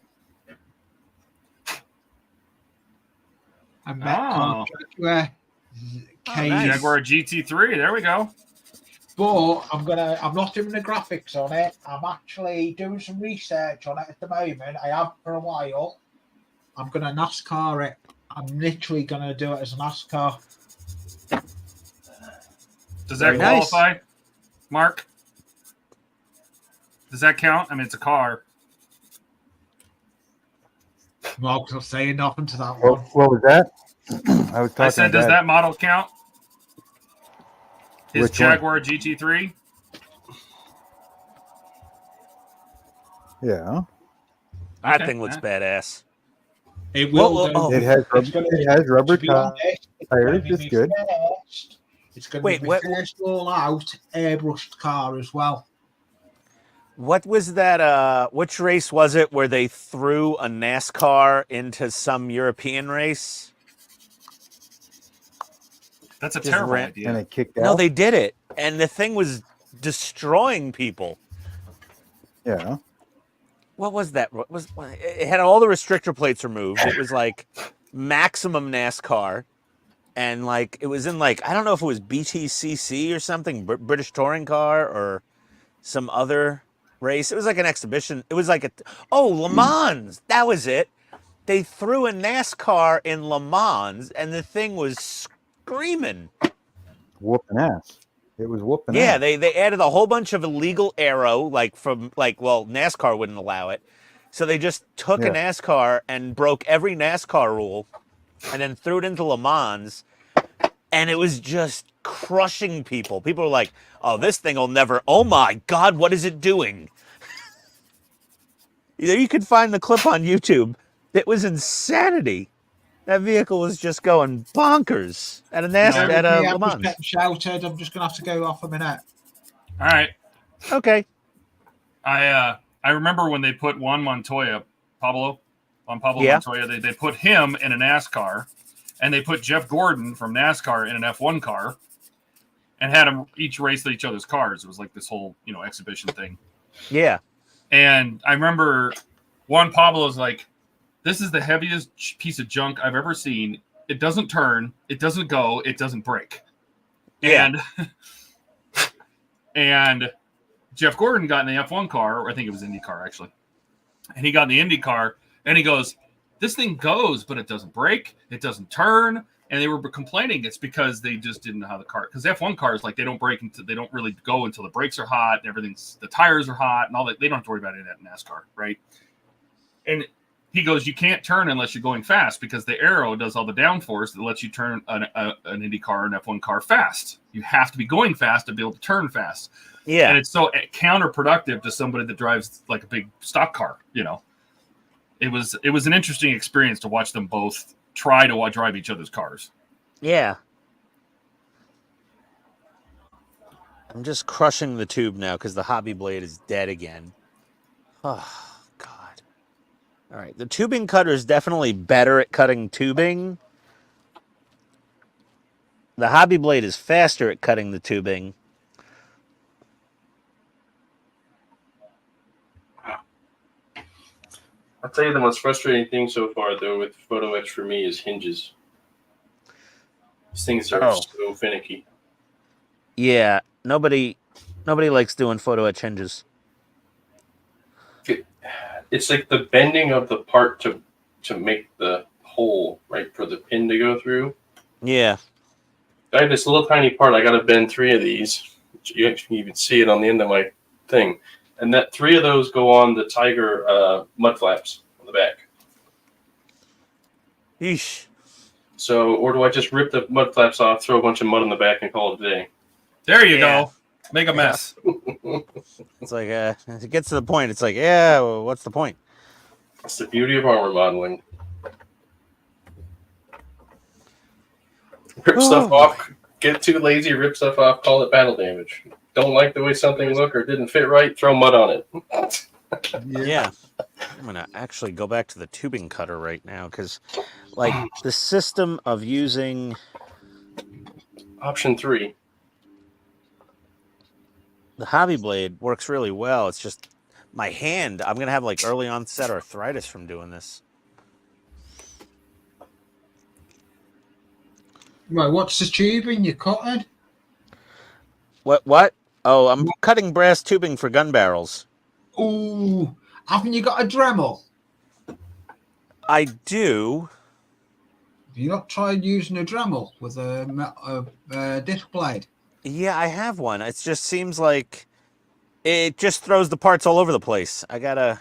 [SPEAKER 5] I met Jaguar
[SPEAKER 1] nice.
[SPEAKER 2] Jaguar GT3. There we go.
[SPEAKER 5] But I'm not doing the graphics on it. I'm actually doing some research on it at the moment. I have for a while. I'm gonna NASCAR it. I'm literally gonna do it as a NASCAR.
[SPEAKER 2] Does that
[SPEAKER 1] Very nice.
[SPEAKER 2] qualify, Mark? Does that count? I mean, it's a car.
[SPEAKER 5] Mark's not saying nothing to that
[SPEAKER 3] What,
[SPEAKER 5] one.
[SPEAKER 3] what was that? I was talking
[SPEAKER 2] I said, does
[SPEAKER 3] about
[SPEAKER 2] that model count? His
[SPEAKER 3] Which one?
[SPEAKER 2] Jaguar GT3?
[SPEAKER 3] Yeah.
[SPEAKER 1] That
[SPEAKER 2] Okay.
[SPEAKER 1] thing looks badass.
[SPEAKER 5] It will.
[SPEAKER 1] Whoa, whoa,
[SPEAKER 5] do.
[SPEAKER 1] oh.
[SPEAKER 3] It has
[SPEAKER 5] It's gonna be-
[SPEAKER 3] rubber
[SPEAKER 5] to be honest, it's
[SPEAKER 3] tires.
[SPEAKER 5] gonna be
[SPEAKER 3] It's
[SPEAKER 5] my
[SPEAKER 3] good.
[SPEAKER 5] first- It's going to
[SPEAKER 1] Wait,
[SPEAKER 5] be
[SPEAKER 1] what-
[SPEAKER 5] my first all-out airbrushed car as well.
[SPEAKER 1] What was that? Which race was it where they threw a NASCAR into some European race?
[SPEAKER 2] That's a
[SPEAKER 1] Just
[SPEAKER 2] terrible
[SPEAKER 1] ran-
[SPEAKER 2] idea.
[SPEAKER 3] And it kicked out.
[SPEAKER 1] No, they did it, and the thing was destroying people.
[SPEAKER 3] Yeah.
[SPEAKER 1] What was that? It had all the restrictor plates removed. It was like maximum NASCAR, and like it was in like I don't know if it was BTCC or something, British Touring Car or some other race. It was like an exhibition. It was like Le Mans. That was it. They threw a NASCAR in Le Mans, and the thing was screaming.
[SPEAKER 3] Whooping ass. It was whooping
[SPEAKER 1] Yeah,
[SPEAKER 3] ass.
[SPEAKER 1] they added a whole bunch of illegal aero, NASCAR wouldn't allow it. So they just took a
[SPEAKER 3] Yeah.
[SPEAKER 1] NASCAR and broke every NASCAR rule and then threw it into Le Mans. And it was just crushing people. People were like, oh, this thing will never, oh my God, what is it doing? You could find the clip on YouTube. It was insanity. That vehicle was just going bonkers at a
[SPEAKER 2] Yeah,
[SPEAKER 1] Le
[SPEAKER 5] I'm just
[SPEAKER 1] Mans.
[SPEAKER 5] getting shouted. I'm just going to have to go off a minute.
[SPEAKER 2] All right.
[SPEAKER 1] Okay.
[SPEAKER 2] I remember when they put Juan Montoya, Pablo
[SPEAKER 1] Yeah.
[SPEAKER 2] Montoya, they put him in a NASCAR, and they put Jeff Gordon from NASCAR in an F1 car, and had them each race each other's cars. It was like this whole exhibition thing.
[SPEAKER 1] Yeah.
[SPEAKER 2] And I remember Juan Pablo's like, "This is the heaviest piece of junk I've ever seen. It doesn't turn, it doesn't go, it doesn't break."
[SPEAKER 1] Yeah.
[SPEAKER 2] And Jeff Gordon got in the F1 car, or I think it was Indy car actually. And he got in the Indy car, and he goes, "This thing goes, but it doesn't break, it doesn't turn." And they were complaining it's because they just didn't know how the car, because F1 cars, like, they don't break until, they don't really go until the brakes are hot and the tires are hot and all that. They don't have to worry about any of that in NASCAR, right? And he goes, you can't turn unless you're going fast, because the aero does all the downforce that lets you turn an Indy car, an F1 car fast. You have to be going fast to be able to turn fast.
[SPEAKER 1] Yeah.
[SPEAKER 2] And it's so counterproductive to somebody that drives like a big stock car, It was an interesting experience to watch them both try to drive each other's cars.
[SPEAKER 1] Yeah. I'm just crushing the tube now because the hobby blade is dead again. Oh, God. All right, the tubing cutter is definitely better at cutting tubing. The hobby blade is faster at cutting the tubing.
[SPEAKER 4] I'll tell you the most frustrating thing so far, though, with photo etch for me is hinges. These things are so finicky.
[SPEAKER 1] Yeah, nobody likes doing photo etch hinges.
[SPEAKER 4] It's like the bending of the part to make the hole, right, for the pin to go through.
[SPEAKER 1] Yeah.
[SPEAKER 4] I have this little tiny part. I got to bend 3 of these. You can even see it on the end of my thing. And that 3 of those go on the Tiger mud flaps on the back.
[SPEAKER 1] Yeesh.
[SPEAKER 4] So, or do I just rip the mud flaps off, throw a bunch of mud on the back, and call it a day?
[SPEAKER 2] There you go. Make a mess.
[SPEAKER 1] It's like, it gets to the point. It's like, yeah, well, what's the point?
[SPEAKER 4] That's the beauty of armor modeling. Rip stuff off, get too lazy, rip stuff off, call it battle damage. Don't like the way something looked or didn't fit right, throw mud on it.
[SPEAKER 1] Yeah. I'm going to actually go back to the tubing cutter right now because, like, the system of using...
[SPEAKER 4] Option 3.
[SPEAKER 1] The hobby blade works really well. It's just my hand. I'm going to have, like, early onset arthritis from doing this.
[SPEAKER 5] Right, what's the tubing you're cutting?
[SPEAKER 1] What? Oh, I'm cutting brass tubing for gun barrels.
[SPEAKER 5] Ooh, haven't you got a Dremel?
[SPEAKER 1] I do.
[SPEAKER 5] Have you not tried using a Dremel with a disc blade?
[SPEAKER 1] Yeah, I have one. It just seems like it just throws the parts all over the place. I gotta...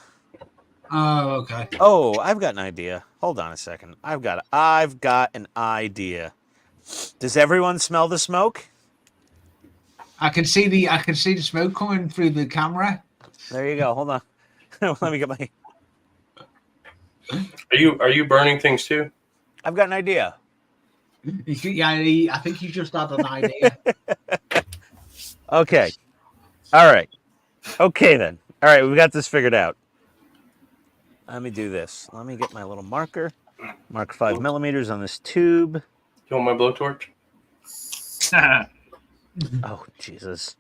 [SPEAKER 5] Oh, okay.
[SPEAKER 1] Oh, I've got an idea. Hold on a second. I've got an idea. Does everyone smell the smoke?
[SPEAKER 5] I can see the smoke coming through the camera.
[SPEAKER 1] There you go. Hold on. Let me get my...
[SPEAKER 4] Are you burning things too?
[SPEAKER 1] I've got an idea.
[SPEAKER 5] Yeah, I think you just had an idea.
[SPEAKER 1] Okay. All right. Okay, then. All right, we got this figured out. Let me do this. Let me get my little marker. Mark 5 millimeters on this tube.
[SPEAKER 4] You want my blowtorch?
[SPEAKER 1] Oh, Jesus.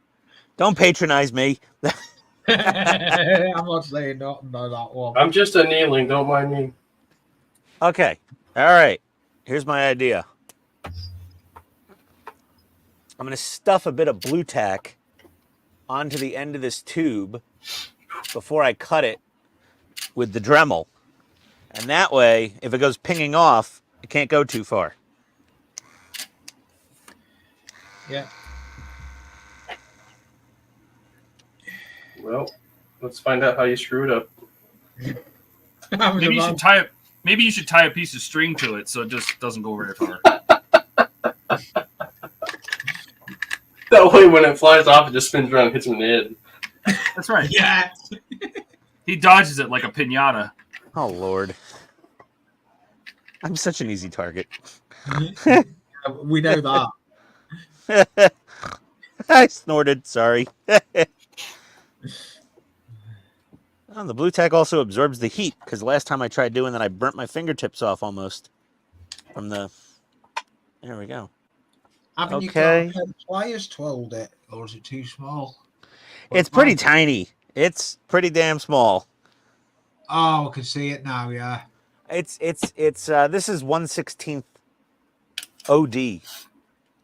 [SPEAKER 1] Don't patronize me.
[SPEAKER 5] I'm not saying nothing about that one.
[SPEAKER 4] I'm just a kneeling. Don't mind me.
[SPEAKER 1] Okay. All right. Here's my idea. I'm going to stuff a bit of blue tack onto the end of this tube before I cut it with the Dremel. And that way, if it goes pinging off, it can't go too far.
[SPEAKER 5] Yeah.
[SPEAKER 4] Well, let's find out how you screw it up.
[SPEAKER 2] Maybe you should tie it. Maybe you should tie a piece of string to it so it just doesn't go very far.
[SPEAKER 4] That way, when it flies off, it just spins around and hits him in the head.
[SPEAKER 2] That's right.
[SPEAKER 5] Yeah.
[SPEAKER 2] He dodges it like a piñata.
[SPEAKER 1] Oh, Lord. I'm such an easy target.
[SPEAKER 5] We know that.
[SPEAKER 1] I snorted. Sorry. Oh, the blue tack also absorbs the heat because last time I tried doing that, I burnt my fingertips off almost from the... There we go.
[SPEAKER 5] Haven't you
[SPEAKER 1] Okay.
[SPEAKER 5] got pliers to hold it, or is it too small?
[SPEAKER 1] It's pretty tiny. It's pretty damn small.
[SPEAKER 5] Oh, I can see it now. Yeah.
[SPEAKER 1] It's this is 1/16 OD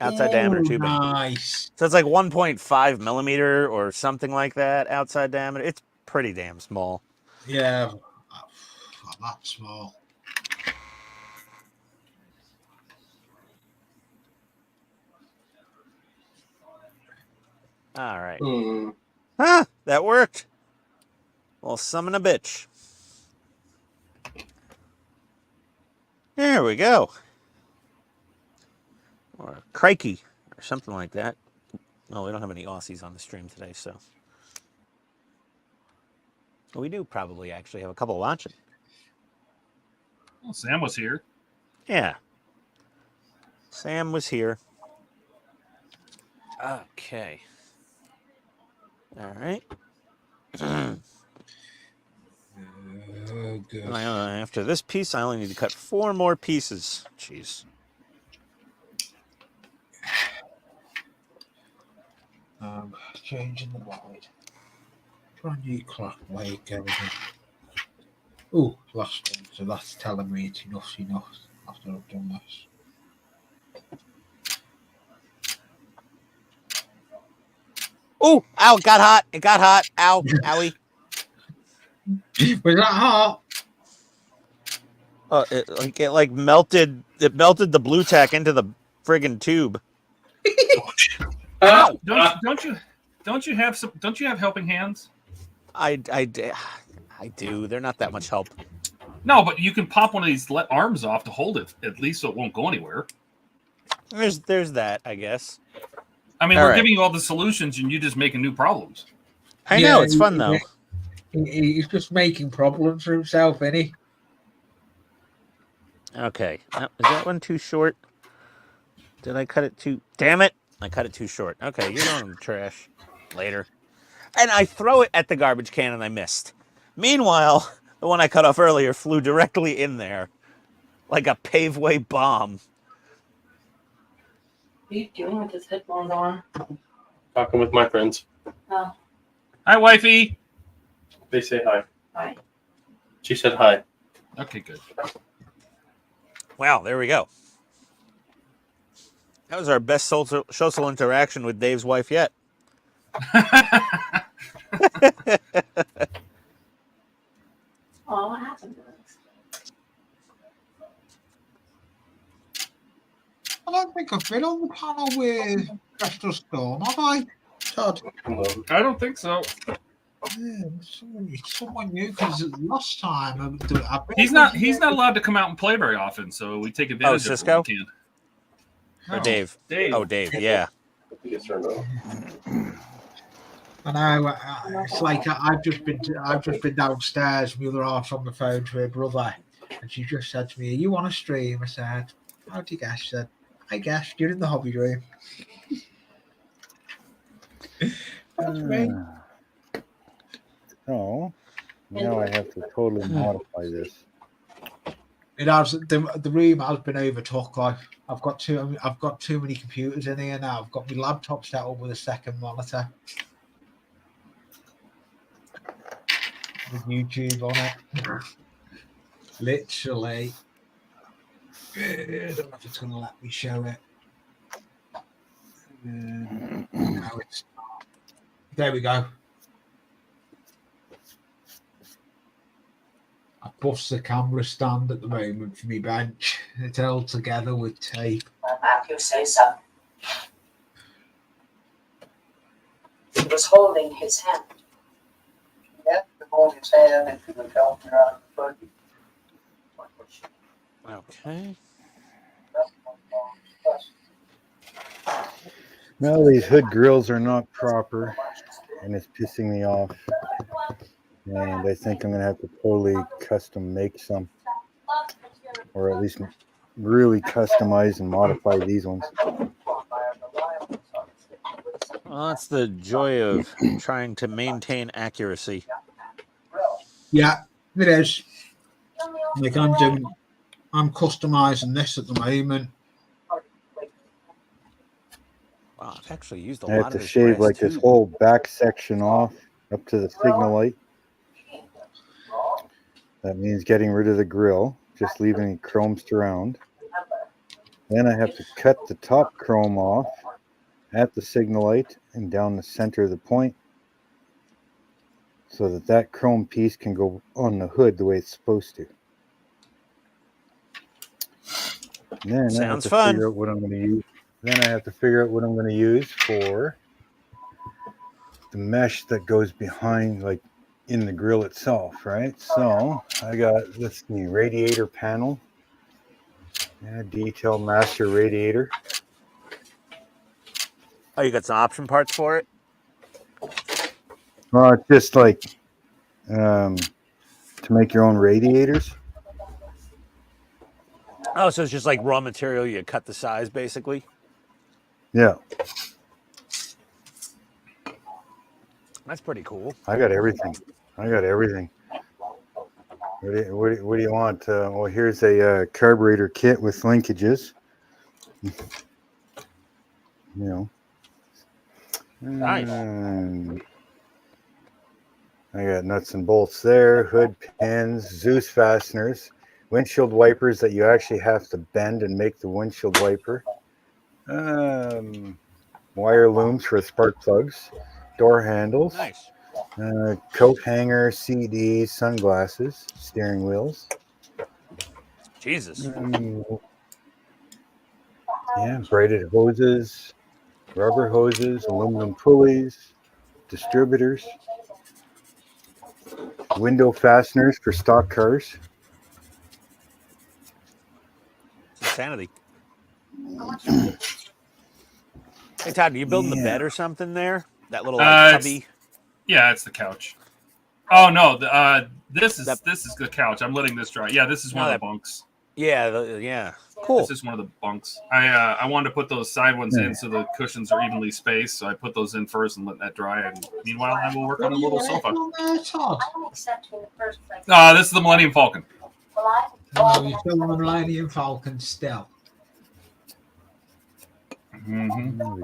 [SPEAKER 1] outside diameter tubing.
[SPEAKER 5] Nice.
[SPEAKER 1] So it's like 1.5 millimeter or something like that outside diameter. It's pretty damn small.
[SPEAKER 5] Yeah. Not that small.
[SPEAKER 1] All right.
[SPEAKER 4] Hmm.
[SPEAKER 1] Huh, that worked. Well, summon a bitch. There we go. Or a crikey, or something like that. No, we don't have any Aussies on the stream today, so. We do probably actually have a couple watching.
[SPEAKER 2] Well, Sam was here.
[SPEAKER 1] Yeah. Sam was here. Okay. All right.
[SPEAKER 5] Oh, good.
[SPEAKER 1] After this piece, I only need to cut 4 more pieces. Jeez.
[SPEAKER 5] Changing the light. Brand new clock light going in. Oh, last one. So that's telling me it's enough after I've done this.
[SPEAKER 1] Oh, ow, it got hot. It got hot. Ow, owie.
[SPEAKER 5] Was that hot?
[SPEAKER 1] Oh, it melted. It melted the blue tack into the friggin' tube.
[SPEAKER 2] Don't you have helping hands?
[SPEAKER 1] I do. They're not that much help.
[SPEAKER 2] No, but you can pop one of these arms off to hold it, at least so it won't go anywhere.
[SPEAKER 1] There's that, I guess.
[SPEAKER 2] I mean,
[SPEAKER 1] All
[SPEAKER 2] we're
[SPEAKER 1] right.
[SPEAKER 2] giving you all the solutions, and you just making new problems.
[SPEAKER 1] I know, it's fun, though.
[SPEAKER 5] He's just making problems for himself, isn't he?
[SPEAKER 1] Okay. Is that one too short? Did I cut it too... Damn it! I cut it too short. Okay, you're going in the trash. Later. And I throw it at the garbage can, and I missed. Meanwhile, the one I cut off earlier flew directly in there. Like a paveway bomb.
[SPEAKER 6] What are you doing with his headphones on?
[SPEAKER 4] Talking with my friends.
[SPEAKER 6] Oh,
[SPEAKER 2] Hi, wifey.
[SPEAKER 4] They say hi.
[SPEAKER 6] hi.
[SPEAKER 4] She said hi.
[SPEAKER 2] Okay, good.
[SPEAKER 1] Wow, there we go. That was our best social interaction with Dave's wife yet.
[SPEAKER 6] Oh, what happened to this?
[SPEAKER 5] I don't think I've been on the panel with Crystal Storm, have I? Todd.
[SPEAKER 2] I don't think so.
[SPEAKER 5] Yeah, someone new because last time I've been
[SPEAKER 2] He's not allowed to come out and play very often, so we take advantage of it
[SPEAKER 1] Cisco?
[SPEAKER 2] when we can.
[SPEAKER 1] Or Dave.
[SPEAKER 2] Dave.
[SPEAKER 1] Oh, Dave, yeah.
[SPEAKER 5] I know. It's like I've just been downstairs. My other half's on the phone to her brother, and she just said to me, "Are you on a stream?" I said, "How do you guess?" She said, "I guessed you're in the hobby room." That's me.
[SPEAKER 3] So now I have to totally modify this.
[SPEAKER 5] It has the room has been overtook. I've got too many computers in here now. I've got my laptop set up with a second monitor with YouTube on it. Literally, I don't know if it's going to let me show it. No, it's not. There we go. I bust the camera stand at the moment for me bench. It's held together with tape.
[SPEAKER 6] You say so. He was holding his hand.
[SPEAKER 7] Yep, hold his hand if you would help her out.
[SPEAKER 1] Okay.
[SPEAKER 3] Now these hood grills are not proper, and it's pissing me off. And I think I'm going to have to totally custom make some, or at least really customize and modify these ones.
[SPEAKER 1] Well, that's the joy of trying to maintain accuracy.
[SPEAKER 5] Yeah, it is. Like I'm customizing this at the moment.
[SPEAKER 1] Wow, I've actually used a
[SPEAKER 3] I have
[SPEAKER 1] lot
[SPEAKER 3] to
[SPEAKER 1] of this
[SPEAKER 3] shave
[SPEAKER 1] brass
[SPEAKER 3] like this
[SPEAKER 1] tube.
[SPEAKER 3] whole back section off up to the signal light. That means getting rid of the grill, just leaving it chromesed around. Then I have to cut the top chrome off at the signal light and down the center of the point so that that chrome piece can go on the hood the way it's supposed to. And then I have
[SPEAKER 1] Sounds
[SPEAKER 3] to
[SPEAKER 1] fun.
[SPEAKER 3] figure out what I'm going to use. Then I have to figure out what I'm going to use for the mesh that goes behind, like in the grill itself, right? So I got this the radiator panel, detail master radiator.
[SPEAKER 1] Oh, you got some option parts for it?
[SPEAKER 3] Well, it's just like to make your own radiators.
[SPEAKER 1] Oh, so it's just like raw material. You cut the size, basically.
[SPEAKER 3] Yeah.
[SPEAKER 1] That's pretty cool.
[SPEAKER 3] I got everything. I got everything. What do you want? Well, here's a carburetor kit with linkages. You know.
[SPEAKER 1] Nice.
[SPEAKER 3] I got nuts and bolts there, hood pins, Zeus fasteners, windshield wipers that you actually have to bend and make the windshield wiper. Wire looms for spark plugs, door handles,
[SPEAKER 1] Nice.
[SPEAKER 3] coat hanger, CDs, sunglasses, steering wheels.
[SPEAKER 1] Jesus.
[SPEAKER 3] Yeah, braided hoses, rubber hoses, aluminum pulleys, distributors, window fasteners for stock cars.
[SPEAKER 1] It's insanity. Hey Todd, are you building the bed or something there? That little cubby.
[SPEAKER 2] Yeah, it's the couch. Oh no, this is the couch. I'm letting this dry. Yeah, this is one of the bunks.
[SPEAKER 1] Yeah, yeah. Cool.
[SPEAKER 2] This is one of the bunks. I wanted to put those side ones in so the cushions are evenly spaced. So I put those in first and let that dry. And meanwhile, I will work on a little sofa. This is the Millennium Falcon.
[SPEAKER 5] Oh, you're still on the Millennium Falcon still.
[SPEAKER 2] Mm-hmm.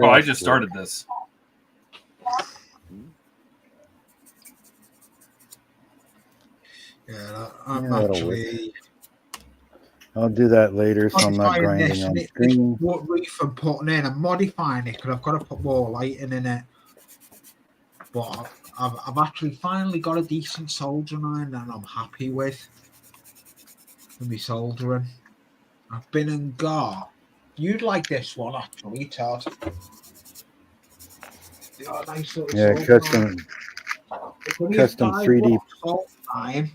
[SPEAKER 2] Oh, I just started this.
[SPEAKER 5] Yeah, I'm actually.
[SPEAKER 3] I'll do that later, so I'm not grinding on screen.
[SPEAKER 5] What reef I'm putting in, I'm modifying it because I've got to put more lighting in it. But I've actually finally got a decent soldering iron that I'm happy with. For me soldering, I've been and got. You'd like this one actually, Todd. Nice
[SPEAKER 3] yeah, custom 3D.
[SPEAKER 5] Iron.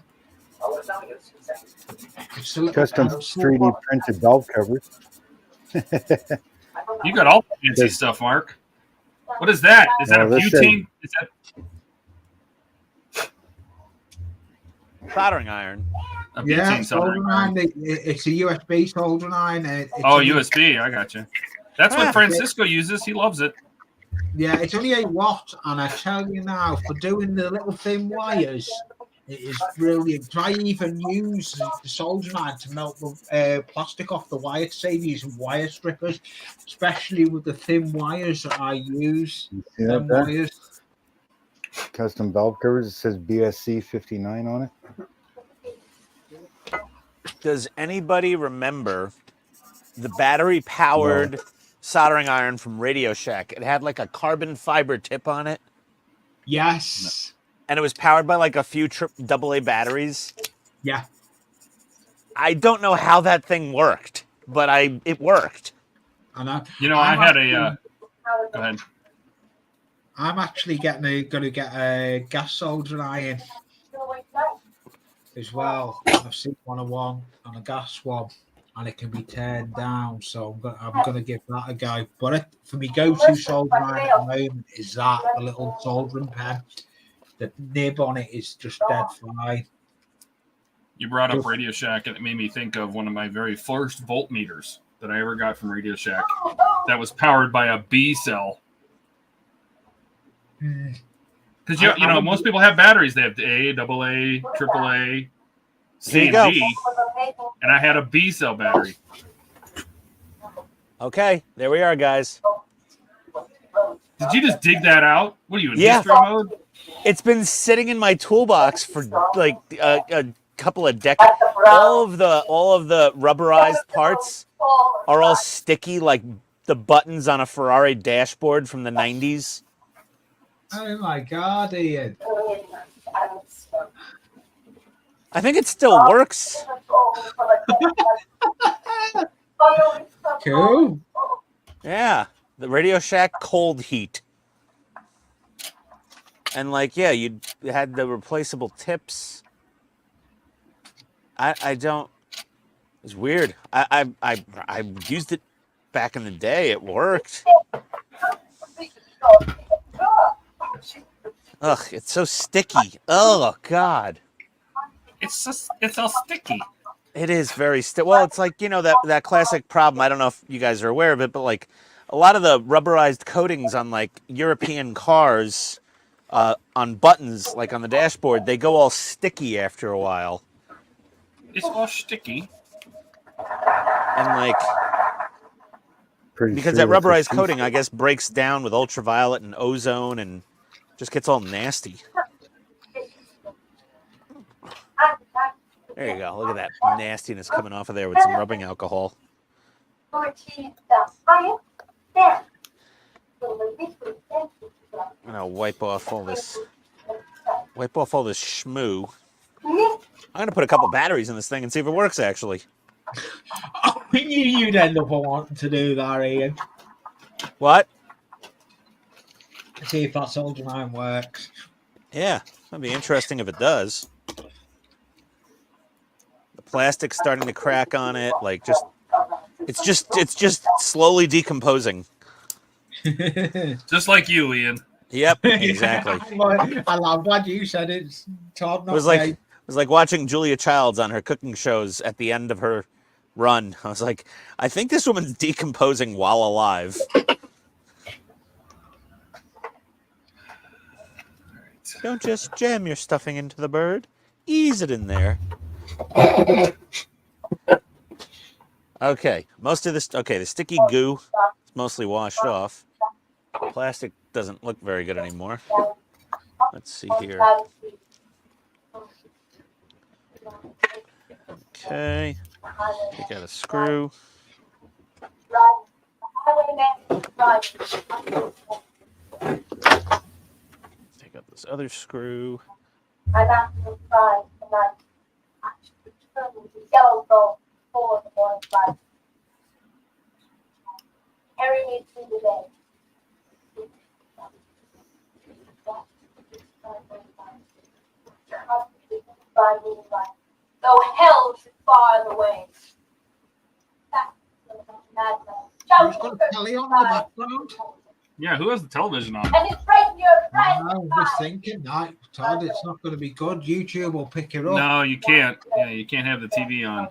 [SPEAKER 3] Custom 3D printed valve covers.
[SPEAKER 2] You got all the fancy stuff, Mark. What is that? Is that a butane? Is that
[SPEAKER 1] soldering iron?
[SPEAKER 2] A butane soldering iron.
[SPEAKER 5] It's a USB soldering iron.
[SPEAKER 2] USB. I got you. That's what Francisco uses. He loves it.
[SPEAKER 5] Yeah, it's only 8 watts, and I tell you now, for doing the little thin wires, it is brilliant. I even use the soldering iron to melt the plastic off the wire to save using wire strippers, especially with the thin wires that I use. Wires.
[SPEAKER 3] Custom valve covers. It says BSC 59 on it.
[SPEAKER 1] Does anybody remember the battery-powered soldering iron from Radio Shack? It had like a carbon fiber tip on it.
[SPEAKER 5] Yes.
[SPEAKER 1] And it was powered by like a few AA batteries.
[SPEAKER 5] Yeah.
[SPEAKER 1] I don't know how that thing worked, but it worked.
[SPEAKER 5] And
[SPEAKER 2] I had a. Go ahead.
[SPEAKER 5] I'm actually going to get a gas soldering iron as well. I've seen one and a gas one, and it can be turned down. So I'm going to give that a go. But for me, go-to soldering iron at the moment is the little soldering pen. The nib on it is just dead fine.
[SPEAKER 2] You brought up Radio Shack, and it made me think of one of my very first voltmeters that I ever got from Radio Shack. That was powered by a B cell. Because most people have batteries. They have A, AA, AAA, C, and D, and I had a B cell battery.
[SPEAKER 1] Okay, there we are, guys.
[SPEAKER 2] Did you just dig that out? What are you in history mode?
[SPEAKER 1] It's been sitting in my toolbox for like a couple of decades. All of the rubberized parts are all sticky, like the buttons on a Ferrari dashboard from the 90s.
[SPEAKER 5] Oh my God, Ian!
[SPEAKER 1] I think it still works.
[SPEAKER 5] Cool.
[SPEAKER 1] Yeah, the Radio Shack cold heat. And you had the replaceable tips. I don't. It's weird. I used it back in the day. It worked. Ugh, it's so sticky. Oh God.
[SPEAKER 2] It's all sticky.
[SPEAKER 1] It is very sticky. Well, it's like that classic problem. I don't know if you guys are aware of it, but like a lot of the rubberized coatings on like European cars. on buttons, like on the dashboard, they go all sticky after a while.
[SPEAKER 2] It's all sticky.
[SPEAKER 1] And like,
[SPEAKER 3] Pretty
[SPEAKER 1] because
[SPEAKER 3] sure
[SPEAKER 1] that
[SPEAKER 3] that's a
[SPEAKER 1] rubberized
[SPEAKER 3] sea
[SPEAKER 1] coating, I guess, breaks down with ultraviolet and ozone and just gets all nasty. There you go. Look at that nastiness coming off of there with some rubbing alcohol. I'm gonna wipe off all this schmoo. I'm gonna put a couple batteries in this thing and see if it works actually.
[SPEAKER 5] I knew you'd end up wanting to do that, Ian.
[SPEAKER 1] What?
[SPEAKER 5] See if that solder line works.
[SPEAKER 1] Yeah, that'd be interesting if it does. The plastic's starting to crack on it, like it's just slowly decomposing.
[SPEAKER 2] Just like you, Ian.
[SPEAKER 1] Yep, exactly.
[SPEAKER 5] I'm glad you said it's Todd.
[SPEAKER 1] It was like watching Julia Childs on her cooking shows at the end of her run. I was like, I think this woman's decomposing while alive. Don't just jam your stuffing into the bird. Ease it in there. Okay, most of this. Okay, the sticky goo is mostly washed off. Plastic doesn't look very good anymore. Let's see here. Okay, take out a screw. Take out this other screw.
[SPEAKER 6] Though hell should bar the way.
[SPEAKER 5] Who's got a telly on in the background?
[SPEAKER 2] Yeah, who has the television on?
[SPEAKER 6] And it's right in your
[SPEAKER 5] I was just thinking that, Todd, it's not going to be good. YouTube will pick it up.
[SPEAKER 2] No, you can't. Yeah, you can't have the TV on.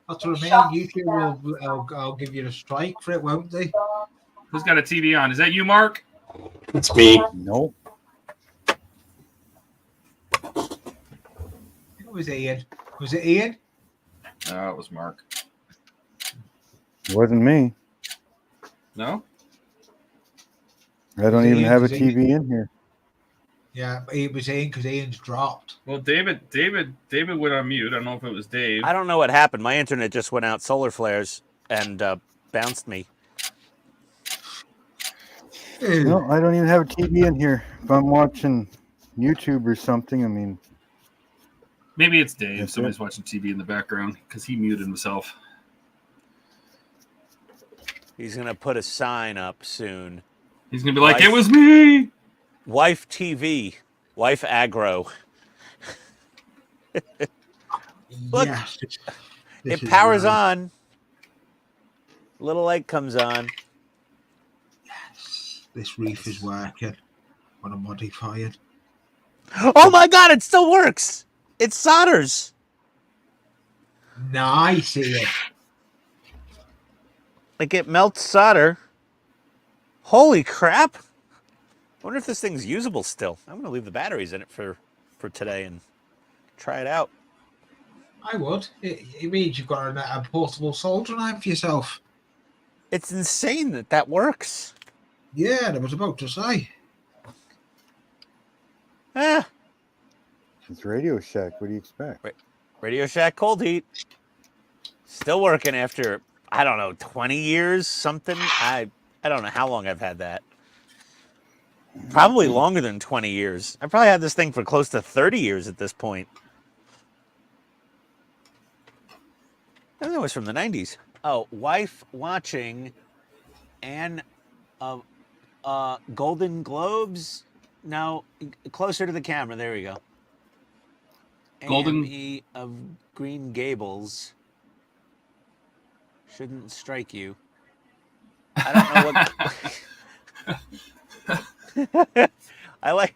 [SPEAKER 5] That's what I mean. YouTube will give you a strike for it, won't they?
[SPEAKER 2] Who's got a TV on? Is that you, Mark?
[SPEAKER 4] It's me.
[SPEAKER 3] Nope.
[SPEAKER 5] It was Ian. Was it Ian?
[SPEAKER 2] No, it was Mark.
[SPEAKER 3] It wasn't me.
[SPEAKER 2] No?
[SPEAKER 3] I don't even have a TV in here.
[SPEAKER 5] Yeah, but it was Ian because Ian's dropped.
[SPEAKER 2] Well, David went on mute. I don't know if it was Dave.
[SPEAKER 1] I don't know what happened. My internet just went out solar flares and bounced me.
[SPEAKER 3] No, I don't even have a TV in here. If I'm watching YouTube or something, I mean,
[SPEAKER 2] Maybe it's Dave.
[SPEAKER 3] That's
[SPEAKER 2] Somebody's watching TV in the background because he muted himself.
[SPEAKER 1] He's going to put a sign up soon.
[SPEAKER 2] He's going to be like, it was me!
[SPEAKER 1] Wife TV. Wife aggro. Look,
[SPEAKER 5] yes.
[SPEAKER 1] it powers on. Little light comes on.
[SPEAKER 5] Yes. This reef is working when I'm modified.
[SPEAKER 1] Oh my God, it still works. It solders.
[SPEAKER 5] Nice, Ian.
[SPEAKER 1] Like it melts solder. Holy crap. I wonder if this thing's usable still. I'm going to leave the batteries in it for today and try it out.
[SPEAKER 5] I would. It means you've got a portable soldering iron for yourself.
[SPEAKER 1] It's insane that works.
[SPEAKER 5] Yeah, I was about to say.
[SPEAKER 1] Ah,
[SPEAKER 3] it's Radio Shack. What do you expect?
[SPEAKER 1] Radio Shack cold heat. Still working after, I don't know, 20 years, something. I don't know how long I've had that. Probably longer than 20 years. I probably had this thing for close to 30 years at this point. I think it was from the 90s. Oh, wife watching and Golden Globes. No, closer to the camera. There we go.
[SPEAKER 2] Golden
[SPEAKER 1] AME of Green Gables shouldn't strike you. I don't know what. I like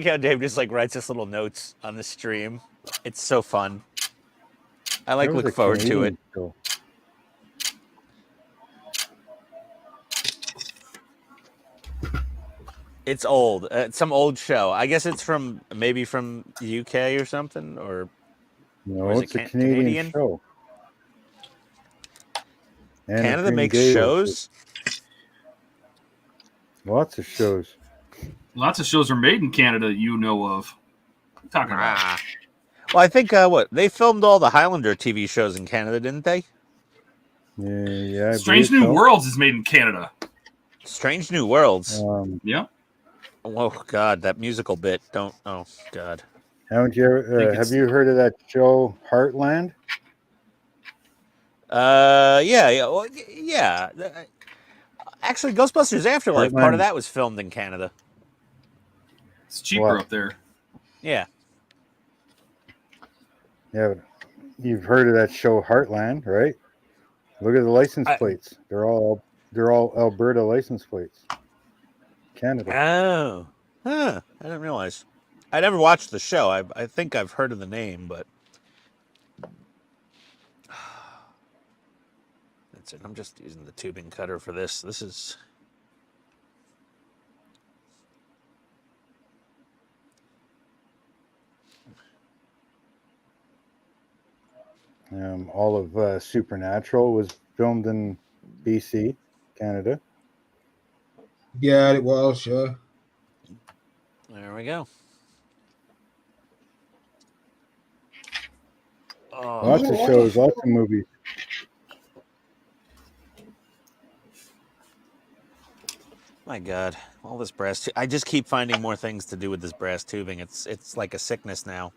[SPEAKER 1] how Dave just like writes us little notes on the stream. It's so fun. I like
[SPEAKER 3] There was
[SPEAKER 1] look
[SPEAKER 3] a
[SPEAKER 1] forward to it.
[SPEAKER 3] Canadian show.
[SPEAKER 1] It's old. It's some old show. I guess it's from maybe from the UK or something, or
[SPEAKER 3] No,
[SPEAKER 1] is it
[SPEAKER 3] it's a Canadian show. Anna
[SPEAKER 1] Canada
[SPEAKER 3] Green
[SPEAKER 1] makes
[SPEAKER 3] Gables.
[SPEAKER 1] shows.
[SPEAKER 3] Lots of shows.
[SPEAKER 2] Lots of shows are made in Canada that you know of. What are you talking about?
[SPEAKER 1] Ah. Well, I think what they filmed all the Highlander TV shows in Canada, didn't they?
[SPEAKER 3] Yeah, I
[SPEAKER 2] Strange
[SPEAKER 3] believe
[SPEAKER 2] New
[SPEAKER 3] so.
[SPEAKER 2] Worlds is made in Canada.
[SPEAKER 1] Strange New Worlds.
[SPEAKER 2] Yeah.
[SPEAKER 1] Oh God, that musical bit. Don't. Oh God.
[SPEAKER 3] Haven't you ever, have you heard of that show Heartland?
[SPEAKER 1] Yeah. Well, yeah. Actually, Ghostbusters Afterlife. Part of
[SPEAKER 3] Heartland.
[SPEAKER 1] that was filmed in Canada.
[SPEAKER 2] It's cheaper
[SPEAKER 3] What?
[SPEAKER 2] up there.
[SPEAKER 1] Yeah.
[SPEAKER 3] Yeah, you've heard of that show Heartland, right? Look at the license plates. They're all Alberta license plates. Canada.
[SPEAKER 1] Oh. Huh. I didn't realize. I never watched the show. I think I've heard of the name, but that's it. I'm just using the tubing cutter for this. This is.
[SPEAKER 3] All of Supernatural was filmed in BC, Canada.
[SPEAKER 5] Yeah, it was, sure.
[SPEAKER 1] There we go. Oh.
[SPEAKER 3] Lots of shows, lots of movies.
[SPEAKER 1] My God, all this brass. I just keep finding more things to do with this brass tubing. It's like a sickness now.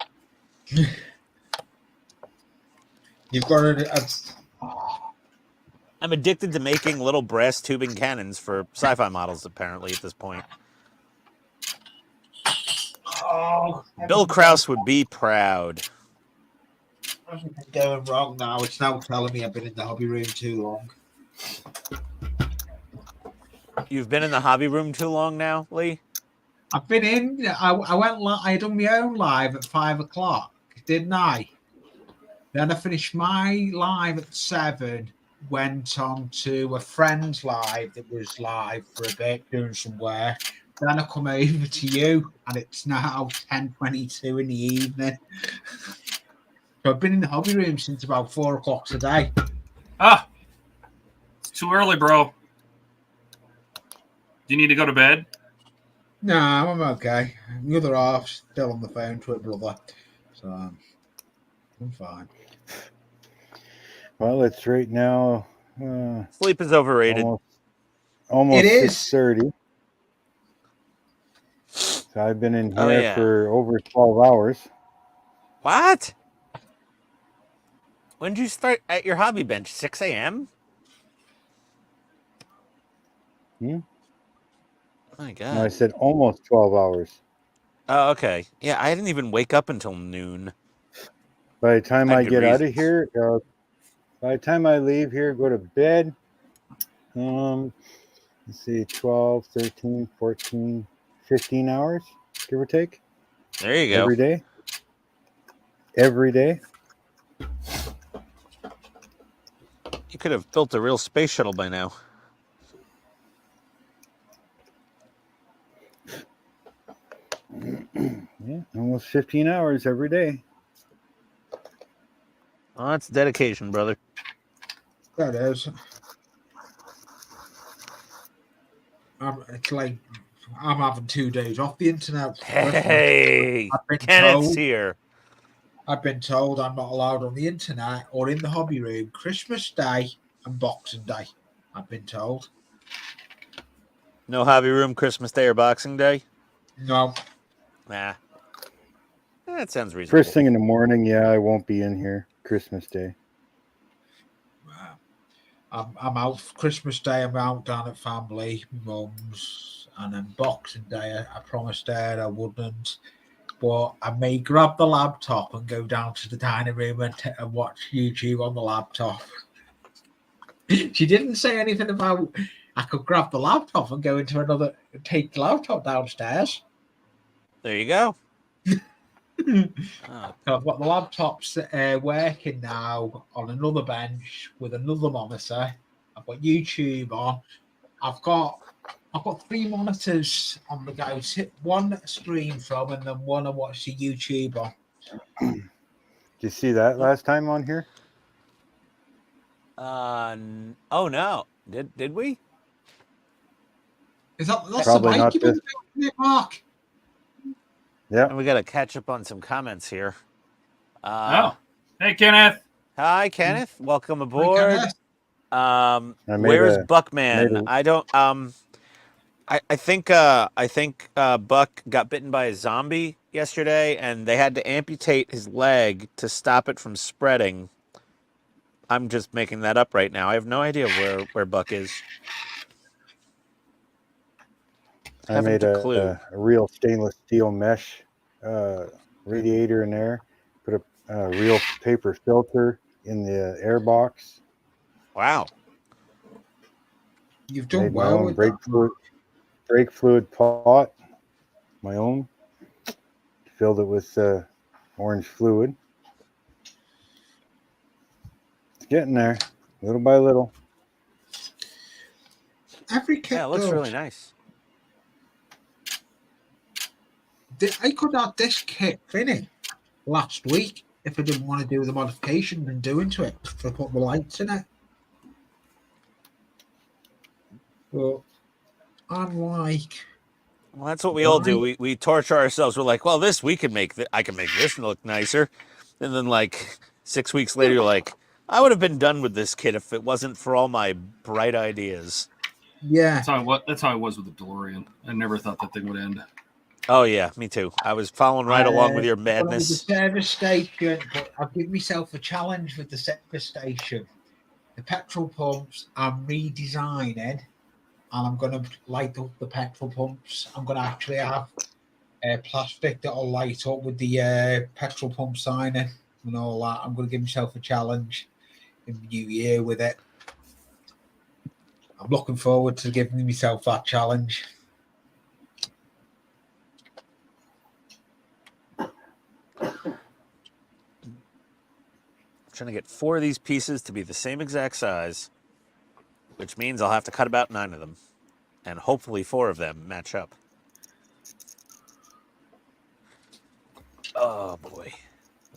[SPEAKER 5] You've got to.
[SPEAKER 1] I'm addicted to making little brass tubing cannons for sci-fi models. Apparently, at this point, Bill Krause would be proud.
[SPEAKER 5] Everything's going wrong now. It's now telling me I've been in the hobby room too long.
[SPEAKER 1] You've been in the hobby room too long now, Lee?
[SPEAKER 5] I've been in. I went. I done my own live at 5 o'clock, didn't I? Then I finished my live at 7. Went on to a friend's live that was live for a bit, doing some work. Then I come over to you, and it's now 10:22 in the evening. So I've been in the hobby room since about 4 o'clock today.
[SPEAKER 2] Ah, it's too early, bro. Do you need to go to bed?
[SPEAKER 5] No, I'm okay. The other half's still on the phone to her brother, so I'm fine.
[SPEAKER 3] Well, it's right now.
[SPEAKER 1] Sleep is overrated.
[SPEAKER 3] Almost
[SPEAKER 5] It is.
[SPEAKER 3] 6:30. So I've been in here
[SPEAKER 1] Oh, yeah.
[SPEAKER 3] for over 12 hours.
[SPEAKER 1] What? When did you start at your hobby bench? 6 a.m.? My God.
[SPEAKER 3] No, I said almost 12 hours.
[SPEAKER 1] Oh, okay. Yeah, I didn't even wake up until noon.
[SPEAKER 3] By the time
[SPEAKER 1] I had
[SPEAKER 3] I
[SPEAKER 1] good
[SPEAKER 3] get out of
[SPEAKER 1] reasons.
[SPEAKER 3] here, by the time I leave here, go to bed, let's see, 12, 13, 14, 15 hours, give or take.
[SPEAKER 1] There you go.
[SPEAKER 3] Every day. Every day.
[SPEAKER 1] You could have built a real space shuttle by now.
[SPEAKER 3] Yeah, almost 15 hours every day.
[SPEAKER 1] Oh, that's dedication, brother.
[SPEAKER 5] That is. It's like I'm having 2 days off the internet.
[SPEAKER 1] Hey, Kenneth's here.
[SPEAKER 5] I've been told I'm not allowed on the internet or in the hobby room Christmas Day and Boxing Day. I've been told.
[SPEAKER 1] No hobby room Christmas Day or Boxing Day?
[SPEAKER 5] No.
[SPEAKER 1] Nah. That sounds reasonable.
[SPEAKER 3] First thing in the morning, yeah, I won't be in here Christmas Day.
[SPEAKER 5] I'm out Christmas Day. I'm out down at family, mum's, and then Boxing Day. I promised Dad I wouldn't, but I may grab the laptop and go down to the dining room and watch YouTube on the laptop. She didn't say anything about I could grab the laptop and go into take the laptop downstairs.
[SPEAKER 1] There you go.
[SPEAKER 5] Oh. So I've got the laptops working now on another bench with another monitor. I've got YouTube on. I've got I've got 3 monitors on the go. One I stream from, and then one I watch the YouTube on.
[SPEAKER 3] Did you see that last time on here?
[SPEAKER 1] Oh no, did we?
[SPEAKER 5] That's
[SPEAKER 3] Probably
[SPEAKER 5] the
[SPEAKER 3] not
[SPEAKER 5] mic you've
[SPEAKER 3] this.
[SPEAKER 5] been doing, Mark?
[SPEAKER 3] Yeah.
[SPEAKER 1] And we got to catch up on some comments here.
[SPEAKER 2] Oh, hey Kenneth.
[SPEAKER 1] Hi, Kenneth. Welcome
[SPEAKER 5] Hi,
[SPEAKER 1] aboard.
[SPEAKER 5] Kenneth.
[SPEAKER 1] Where's
[SPEAKER 3] made
[SPEAKER 1] Buckman?
[SPEAKER 3] a-
[SPEAKER 1] I don't. I think Buck got bitten by a zombie yesterday, and they had to amputate his leg to stop it from spreading. I'm just making that up right now. I have no idea where Buck is.
[SPEAKER 3] I made
[SPEAKER 1] Haven't a clue.
[SPEAKER 3] a real stainless steel mesh radiator in there. Put a real paper filter in the air box.
[SPEAKER 1] Wow.
[SPEAKER 5] You've done
[SPEAKER 3] Made my
[SPEAKER 5] well
[SPEAKER 3] own
[SPEAKER 5] with
[SPEAKER 3] brake fluid pot. My own. Filled it with orange fluid. It's getting there, little by little.
[SPEAKER 5] Every kit
[SPEAKER 1] Yeah, it looks
[SPEAKER 5] does.
[SPEAKER 1] really nice.
[SPEAKER 5] I could have this kit finished last week if I didn't want to do the modification and doing to it to put the lights in it. But I'm like,
[SPEAKER 1] Well, that's what we all do. We torture ourselves. We're like, well, we can make I can make this look nicer, and then like 6 weeks later, you're like, I would have been done with this kit if it wasn't for all my bright ideas.
[SPEAKER 5] yeah.
[SPEAKER 2] That's how I was with the DeLorean. I never thought that thing would end.
[SPEAKER 1] Oh yeah, me too. I was following right along with your madness.
[SPEAKER 5] The service station, but I've given myself a challenge with the service station. The petrol pumps I'm redesigning, and I'm going to light up the petrol pumps. I'm going to actually have plastic that'll light up with the petrol pump signing and all that. I'm going to give myself a challenge in the new year with it. I'm looking forward to giving myself that challenge.
[SPEAKER 1] I'm trying to get 4 of these pieces to be the same exact size, which means I'll have to cut about 9 of them, and hopefully 4 of them match up. Oh boy,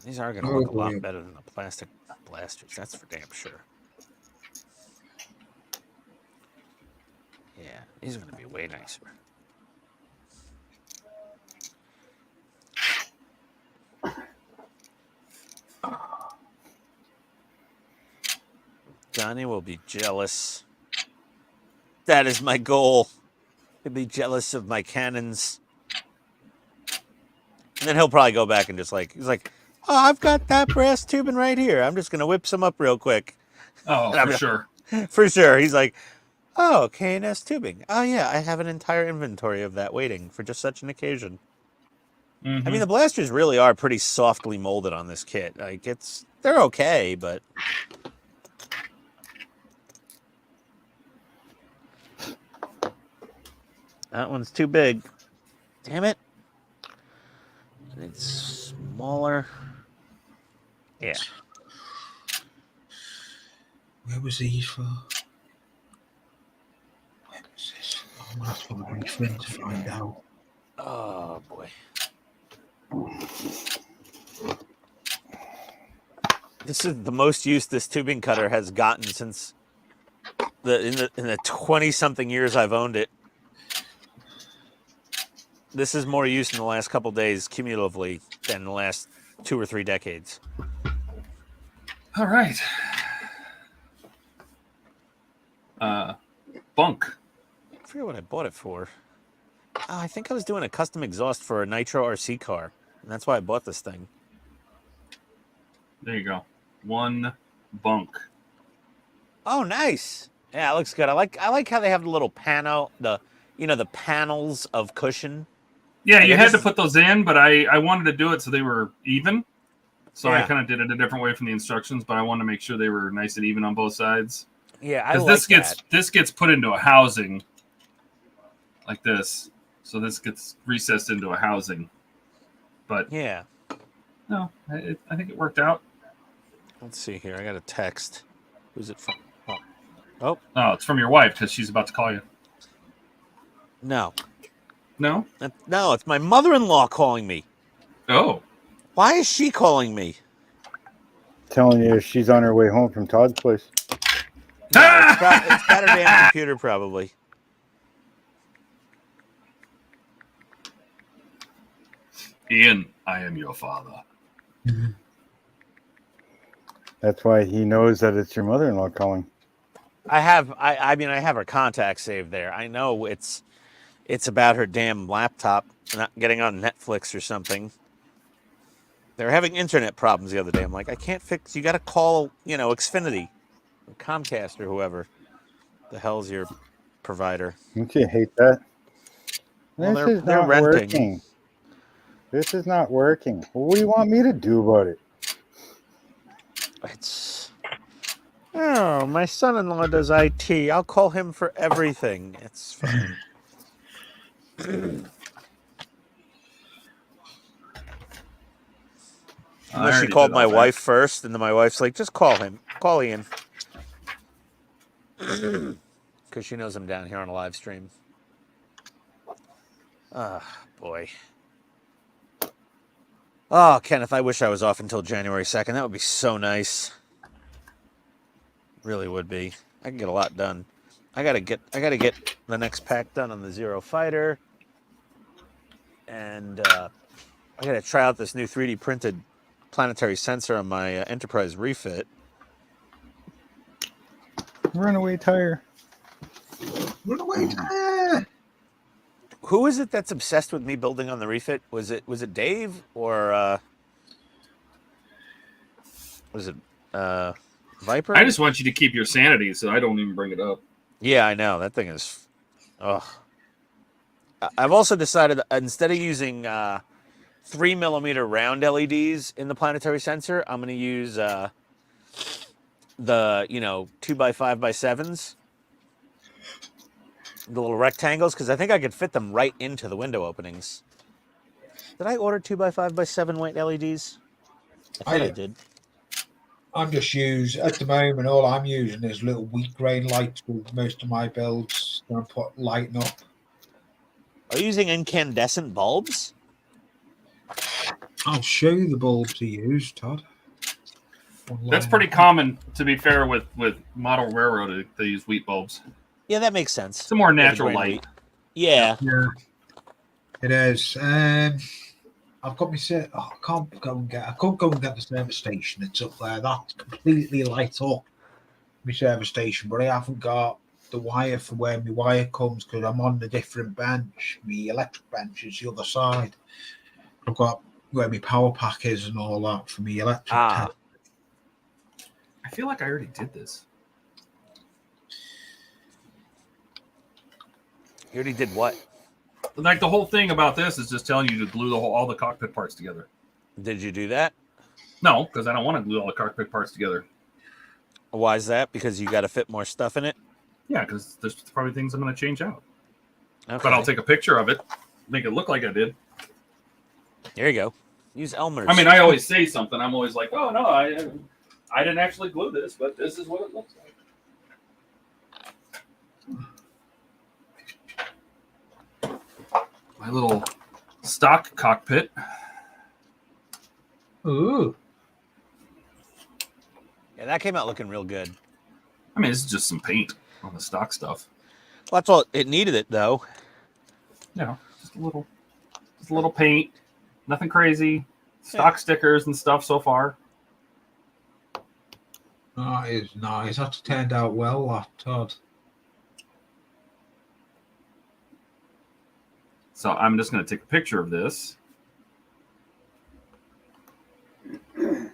[SPEAKER 1] these are going to look a lot better than the plastic blasters. That's for damn sure. Yeah, these are going to be way nicer. Donnie will be jealous. That is my goal. He'll be jealous of my cannons. And then he'll probably go back and just like, he's like, oh, I've got that brass tubing right here. I'm just going to whip some up real quick.
[SPEAKER 2] Oh, for sure.
[SPEAKER 1] For sure. He's like, oh, K&S tubing. Oh, yeah, I have an entire inventory of that waiting for just such an occasion.
[SPEAKER 2] Mm-hmm.
[SPEAKER 1] I mean, the blasters really are pretty softly molded on this kit. Like, they're okay, but... That one's too big. Damn it. It's smaller. Yeah.
[SPEAKER 5] Where was these for? Where was this? I'm going to have to put a brief in to find out.
[SPEAKER 1] Oh, boy. This is the most use this tubing cutter has gotten since in the 20-something years I've owned it. This is more use in the last couple days cumulatively than the last 2 or 3 decades.
[SPEAKER 2] All right. Bunk.
[SPEAKER 1] I forget what I bought it for. I think I was doing a custom exhaust for a Nitro RC car, and that's why I bought this thing.
[SPEAKER 2] There you go. 1 bunk.
[SPEAKER 1] Oh, nice. Yeah, it looks good. I like how they have the little panel, the panels of cushion.
[SPEAKER 2] Yeah, you had to put those in, but I wanted to do it so they were even. So
[SPEAKER 1] Yeah.
[SPEAKER 2] I kind of did it a different way from the instructions, but I wanted to make sure they were nice and even on both sides.
[SPEAKER 1] Yeah, I
[SPEAKER 2] Because
[SPEAKER 1] like
[SPEAKER 2] this gets put into a housing like this, so this gets recessed into a housing. But
[SPEAKER 1] yeah,
[SPEAKER 2] no, I think it worked out.
[SPEAKER 1] let's see here. I got a text. Who's it from?
[SPEAKER 2] Oh, it's from your wife because she's about to call you.
[SPEAKER 1] No.
[SPEAKER 2] No?
[SPEAKER 1] No, it's my mother-in-law calling me.
[SPEAKER 2] Oh.
[SPEAKER 1] Why is she calling me?
[SPEAKER 3] Telling you she's on her way home from Todd's place.
[SPEAKER 1] No, it's got her damn computer probably.
[SPEAKER 2] Ian, I am your father.
[SPEAKER 3] That's why he knows that it's your mother-in-law calling.
[SPEAKER 1] I mean I have her contact saved there. I know it's about her damn laptop not getting on Netflix or something. They were having internet problems the other day. I'm like, I can't fix. You got to call, Xfinity, or Comcast, or whoever the hell's your provider.
[SPEAKER 3] Don't you hate that?
[SPEAKER 1] Well,
[SPEAKER 3] This is
[SPEAKER 1] they're
[SPEAKER 3] not
[SPEAKER 1] renting.
[SPEAKER 3] working. This is not working. Well, what do you want me to do about it?
[SPEAKER 1] Oh, my son-in-law does IT. I'll call him for everything. It's fine. Unless she called my wife first, and then my wife's like, just call him. Call Ian. Because she knows I'm down here on a live stream. Ah, boy. Oh, Kenneth, I wish I was off until January 2nd. That would be so nice. Really would be. I can get a lot done. I gotta get the next pack done on the Zero Fighter. And I gotta try out this new 3D printed planetary sensor on my Enterprise refit.
[SPEAKER 3] Runaway tire.
[SPEAKER 5] Runaway tire.
[SPEAKER 1] Who is it that's obsessed with me building on the refit? Was it Dave or was it Viper?
[SPEAKER 2] I just want you to keep your sanity, so I don't even bring it up.
[SPEAKER 1] Yeah, I know that thing is. Ugh. I've also decided that instead of using 3mm round LEDs in the planetary sensor, I'm going to use the 2x5x7s, the little rectangles, because I think I could fit them right into the window openings. Did I order 2x5x7 white LEDs? I thought I did.
[SPEAKER 5] I'm just at the moment, all I'm using is little weak grain lights with most of my builds. I'm put lighting up.
[SPEAKER 1] Are you using incandescent bulbs?
[SPEAKER 5] I'll show you the bulbs to use, Todd.
[SPEAKER 2] That's pretty common, to be fair, with model railroad. They use wheat bulbs.
[SPEAKER 1] Yeah, that makes sense.
[SPEAKER 2] It's a more natural light.
[SPEAKER 1] Wheat. Yeah.
[SPEAKER 5] It is. I've got my I can't go and get the service station. It's up there. That's completely light up. My service station, but I haven't got the wire for where my wire comes because I'm on a different bench. My electric bench is the other side. I've got where my power pack is and all that for my electric.
[SPEAKER 2] I feel like I already did this.
[SPEAKER 1] You already did what?
[SPEAKER 2] Like the whole thing about this is just telling you to glue all the cockpit parts together.
[SPEAKER 1] Did you do that?
[SPEAKER 2] No, because I don't want to glue all the cockpit parts together.
[SPEAKER 1] Why is that? Because you got to fit more stuff in it?
[SPEAKER 2] Yeah, because there's probably things I'm going to change out.
[SPEAKER 1] Okay.
[SPEAKER 2] But I'll take a picture of it, make it look like I did.
[SPEAKER 1] There you go. Use Elmer's.
[SPEAKER 2] I mean, I always say something. I'm always like, oh, no, I didn't actually glue this, but this is what it looks like. My little stock cockpit.
[SPEAKER 5] Ooh.
[SPEAKER 1] Yeah, that came out looking real good.
[SPEAKER 2] I mean, this is just some paint on the stock stuff.
[SPEAKER 1] Well, that's all it needed. It though.
[SPEAKER 2] Yeah, just a little paint. Nothing crazy. Stock stickers and stuff so far.
[SPEAKER 5] That is nice. That's turned out well, that, Todd.
[SPEAKER 2] So I'm just going to take a picture of this.
[SPEAKER 1] I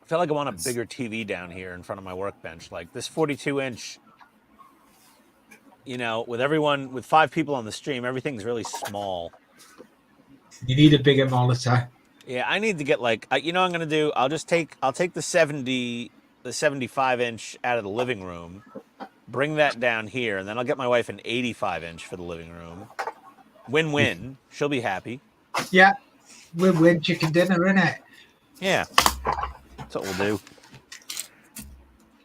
[SPEAKER 1] feel like I want a bigger TV down here in front of my workbench. Like this 42-inch, with 5 people on the stream, everything's really small.
[SPEAKER 5] You need a bigger monitor.
[SPEAKER 1] Yeah, I need to get what I'm going to do? I'll take the 75-inch out of the living room, bring that down here, and then I'll get my wife an 85-inch for the living room. Win-win. She'll be happy.
[SPEAKER 5] Yeah. Win-win chicken dinner, innit?
[SPEAKER 1] Yeah. That's what we'll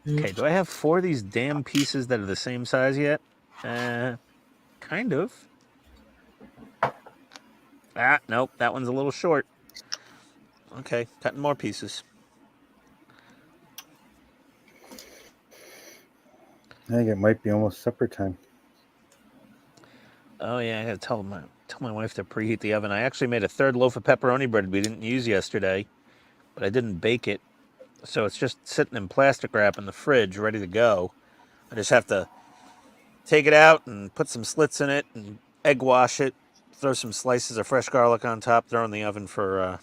[SPEAKER 1] do. Okay, do I have 4 of these damn pieces that are the same size yet? Kind of. Ah, nope, that one's a little short. Okay, cutting more pieces.
[SPEAKER 3] I think it might be almost supper time.
[SPEAKER 1] Oh yeah, I gotta tell my wife to preheat the oven. I actually made a 3rd loaf of pepperoni bread we didn't use yesterday, but I didn't bake it. So it's just sitting in plastic wrap in the fridge, ready to go. I just have to take it out and put some slits in it and egg wash it, throw some slices of fresh garlic on top, throw in the oven for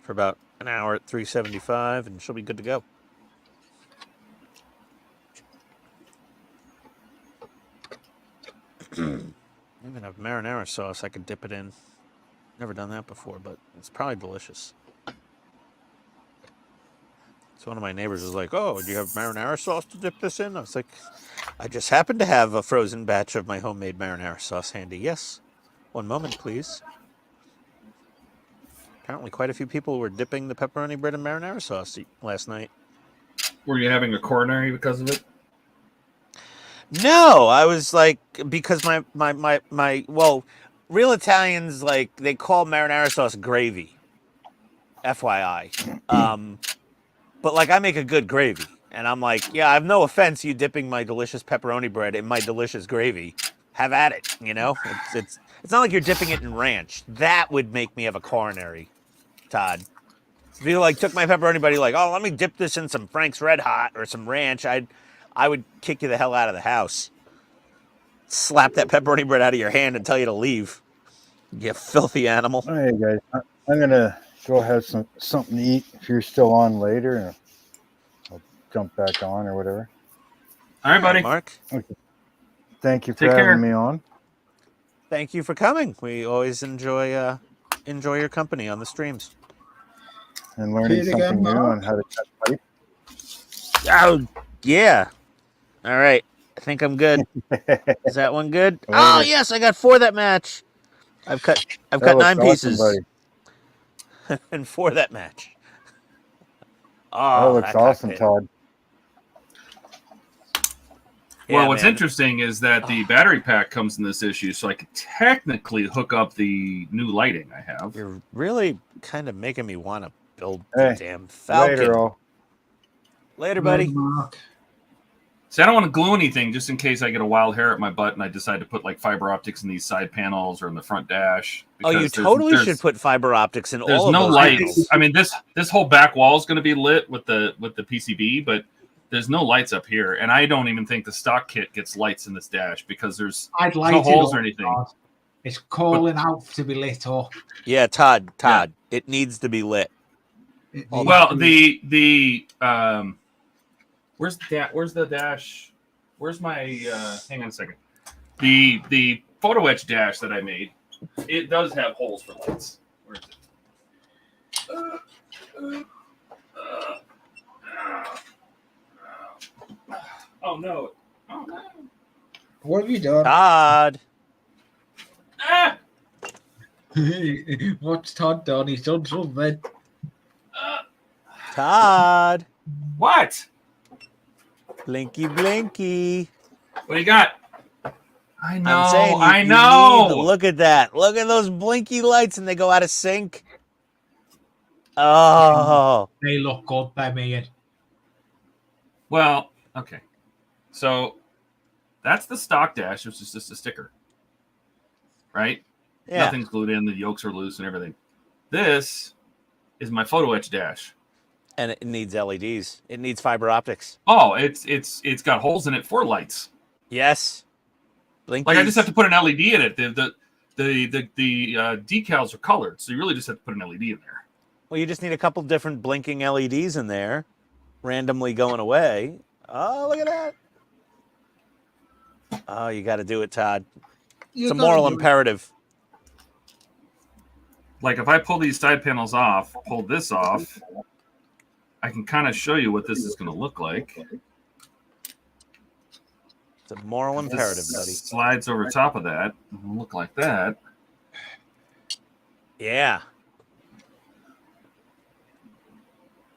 [SPEAKER 1] about an hour at 375, and she'll be good to go. I even have marinara sauce I could dip it in. Never done that before, but it's probably delicious. So one of my neighbors was like, "Oh, do you have marinara sauce to dip this in?" I was like, "I just happen to have a frozen batch of my homemade marinara sauce handy. Yes. One moment, please." Apparently quite a few people were dipping the pepperoni bread in marinara sauce last night.
[SPEAKER 2] Were you having a coronary because of it?
[SPEAKER 1] No, I was like, because my well, real Italians, like, they call marinara sauce gravy. FYI. But like, I make a good gravy. And I'm like, yeah, I have no offense you dipping my delicious pepperoni bread in my delicious gravy. Have at it, you know? It's not like you're dipping it in ranch. That would make me have a coronary, Todd. If you like took my pepperoni bread, you're like, oh, let me dip this in some Frank's Red Hot or some ranch, I would kick you the hell out of the house. Slap that pepperoni bread out of your hand and tell you to leave. You filthy animal.
[SPEAKER 3] All right, guys. I'm gonna go have something to eat. If you're still on later, I'll jump back on or whatever.
[SPEAKER 2] All right, buddy.
[SPEAKER 1] Mark.
[SPEAKER 3] Okay. Thank you for
[SPEAKER 2] Take care.
[SPEAKER 3] having me on.
[SPEAKER 1] Thank you for coming. We always enjoy your company on the streams.
[SPEAKER 3] And learning
[SPEAKER 5] See you
[SPEAKER 3] something
[SPEAKER 5] again,
[SPEAKER 3] new
[SPEAKER 5] Mark.
[SPEAKER 3] on how to cut pipe.
[SPEAKER 1] Oh, yeah. All right. I think I'm good. Is that one good? Oh,
[SPEAKER 3] Later.
[SPEAKER 1] yes, I got 4 that match. I've cut
[SPEAKER 3] That
[SPEAKER 1] 9
[SPEAKER 3] looks awesome,
[SPEAKER 1] pieces
[SPEAKER 3] buddy.
[SPEAKER 1] and 4 that match.
[SPEAKER 3] That
[SPEAKER 1] Oh,
[SPEAKER 3] looks
[SPEAKER 1] that
[SPEAKER 3] awesome,
[SPEAKER 1] cockpit.
[SPEAKER 3] Todd.
[SPEAKER 2] Well,
[SPEAKER 1] Yeah,
[SPEAKER 2] what's
[SPEAKER 1] man.
[SPEAKER 2] interesting is that the battery pack comes in this issue, so I could technically hook up the new lighting I have.
[SPEAKER 1] You're really kind of making me want to build
[SPEAKER 3] Hey,
[SPEAKER 1] the damn Falcon.
[SPEAKER 3] Later, all.
[SPEAKER 1] Later, buddy.
[SPEAKER 5] Mark.
[SPEAKER 2] See, I don't want to glue anything just in case I get a wild hair at my butt and I decide to put like fiber optics in these side panels or in the front dash.
[SPEAKER 1] Oh, you
[SPEAKER 2] because
[SPEAKER 1] totally should put fiber optics in
[SPEAKER 2] There's
[SPEAKER 1] all of
[SPEAKER 2] no
[SPEAKER 1] those
[SPEAKER 2] lights.
[SPEAKER 1] panels.
[SPEAKER 2] I mean, this whole back wall is going to be lit with the PCB, but there's no lights up here, and I don't even think the stock kit gets lights in this dash because there's
[SPEAKER 5] I'd like
[SPEAKER 2] no holes or anything.
[SPEAKER 5] It's calling out to be lit up.
[SPEAKER 1] Yeah, Todd, it needs to be lit.
[SPEAKER 2] Well, the where's the dash? Where's my hang on a second. The photo etch dash that I made, it does have holes for lights. Where is it? Oh no. Oh no.
[SPEAKER 5] What have you done?
[SPEAKER 1] Todd.
[SPEAKER 2] Ah!
[SPEAKER 5] What's Todd done? He's done something.
[SPEAKER 1] Todd.
[SPEAKER 2] What?
[SPEAKER 1] Blinky, blinky.
[SPEAKER 2] What do you got? I know.
[SPEAKER 1] I'm saying
[SPEAKER 2] I
[SPEAKER 1] you
[SPEAKER 2] know.
[SPEAKER 1] need to look at that. Look at those blinky lights, and they go out of sync. Oh.
[SPEAKER 5] They look good by me.
[SPEAKER 2] Well, okay. So that's the stock dash, which is just a sticker. Right?
[SPEAKER 1] Yeah.
[SPEAKER 2] Nothing's glued in, the yolks are loose and everything. This is my photo etch dash.
[SPEAKER 1] And it needs LEDs. It needs fiber optics.
[SPEAKER 2] Oh, it's got holes in it for lights.
[SPEAKER 1] Yes. Blinkies.
[SPEAKER 2] Like I just have to put an LED in it. The decals are colored, so you really just have to put an LED in there.
[SPEAKER 1] Well, you just need a couple different blinking LEDs in there, randomly going away. Oh, look at that. Oh, you got to do it, Todd. It's a moral imperative.
[SPEAKER 2] Like if I pull these side panels off, pull this off, I can kind of show you what this is going to look like.
[SPEAKER 1] It's a moral imperative,
[SPEAKER 2] This
[SPEAKER 1] buddy.
[SPEAKER 2] slides over top of that. It'll look like that.
[SPEAKER 1] Yeah.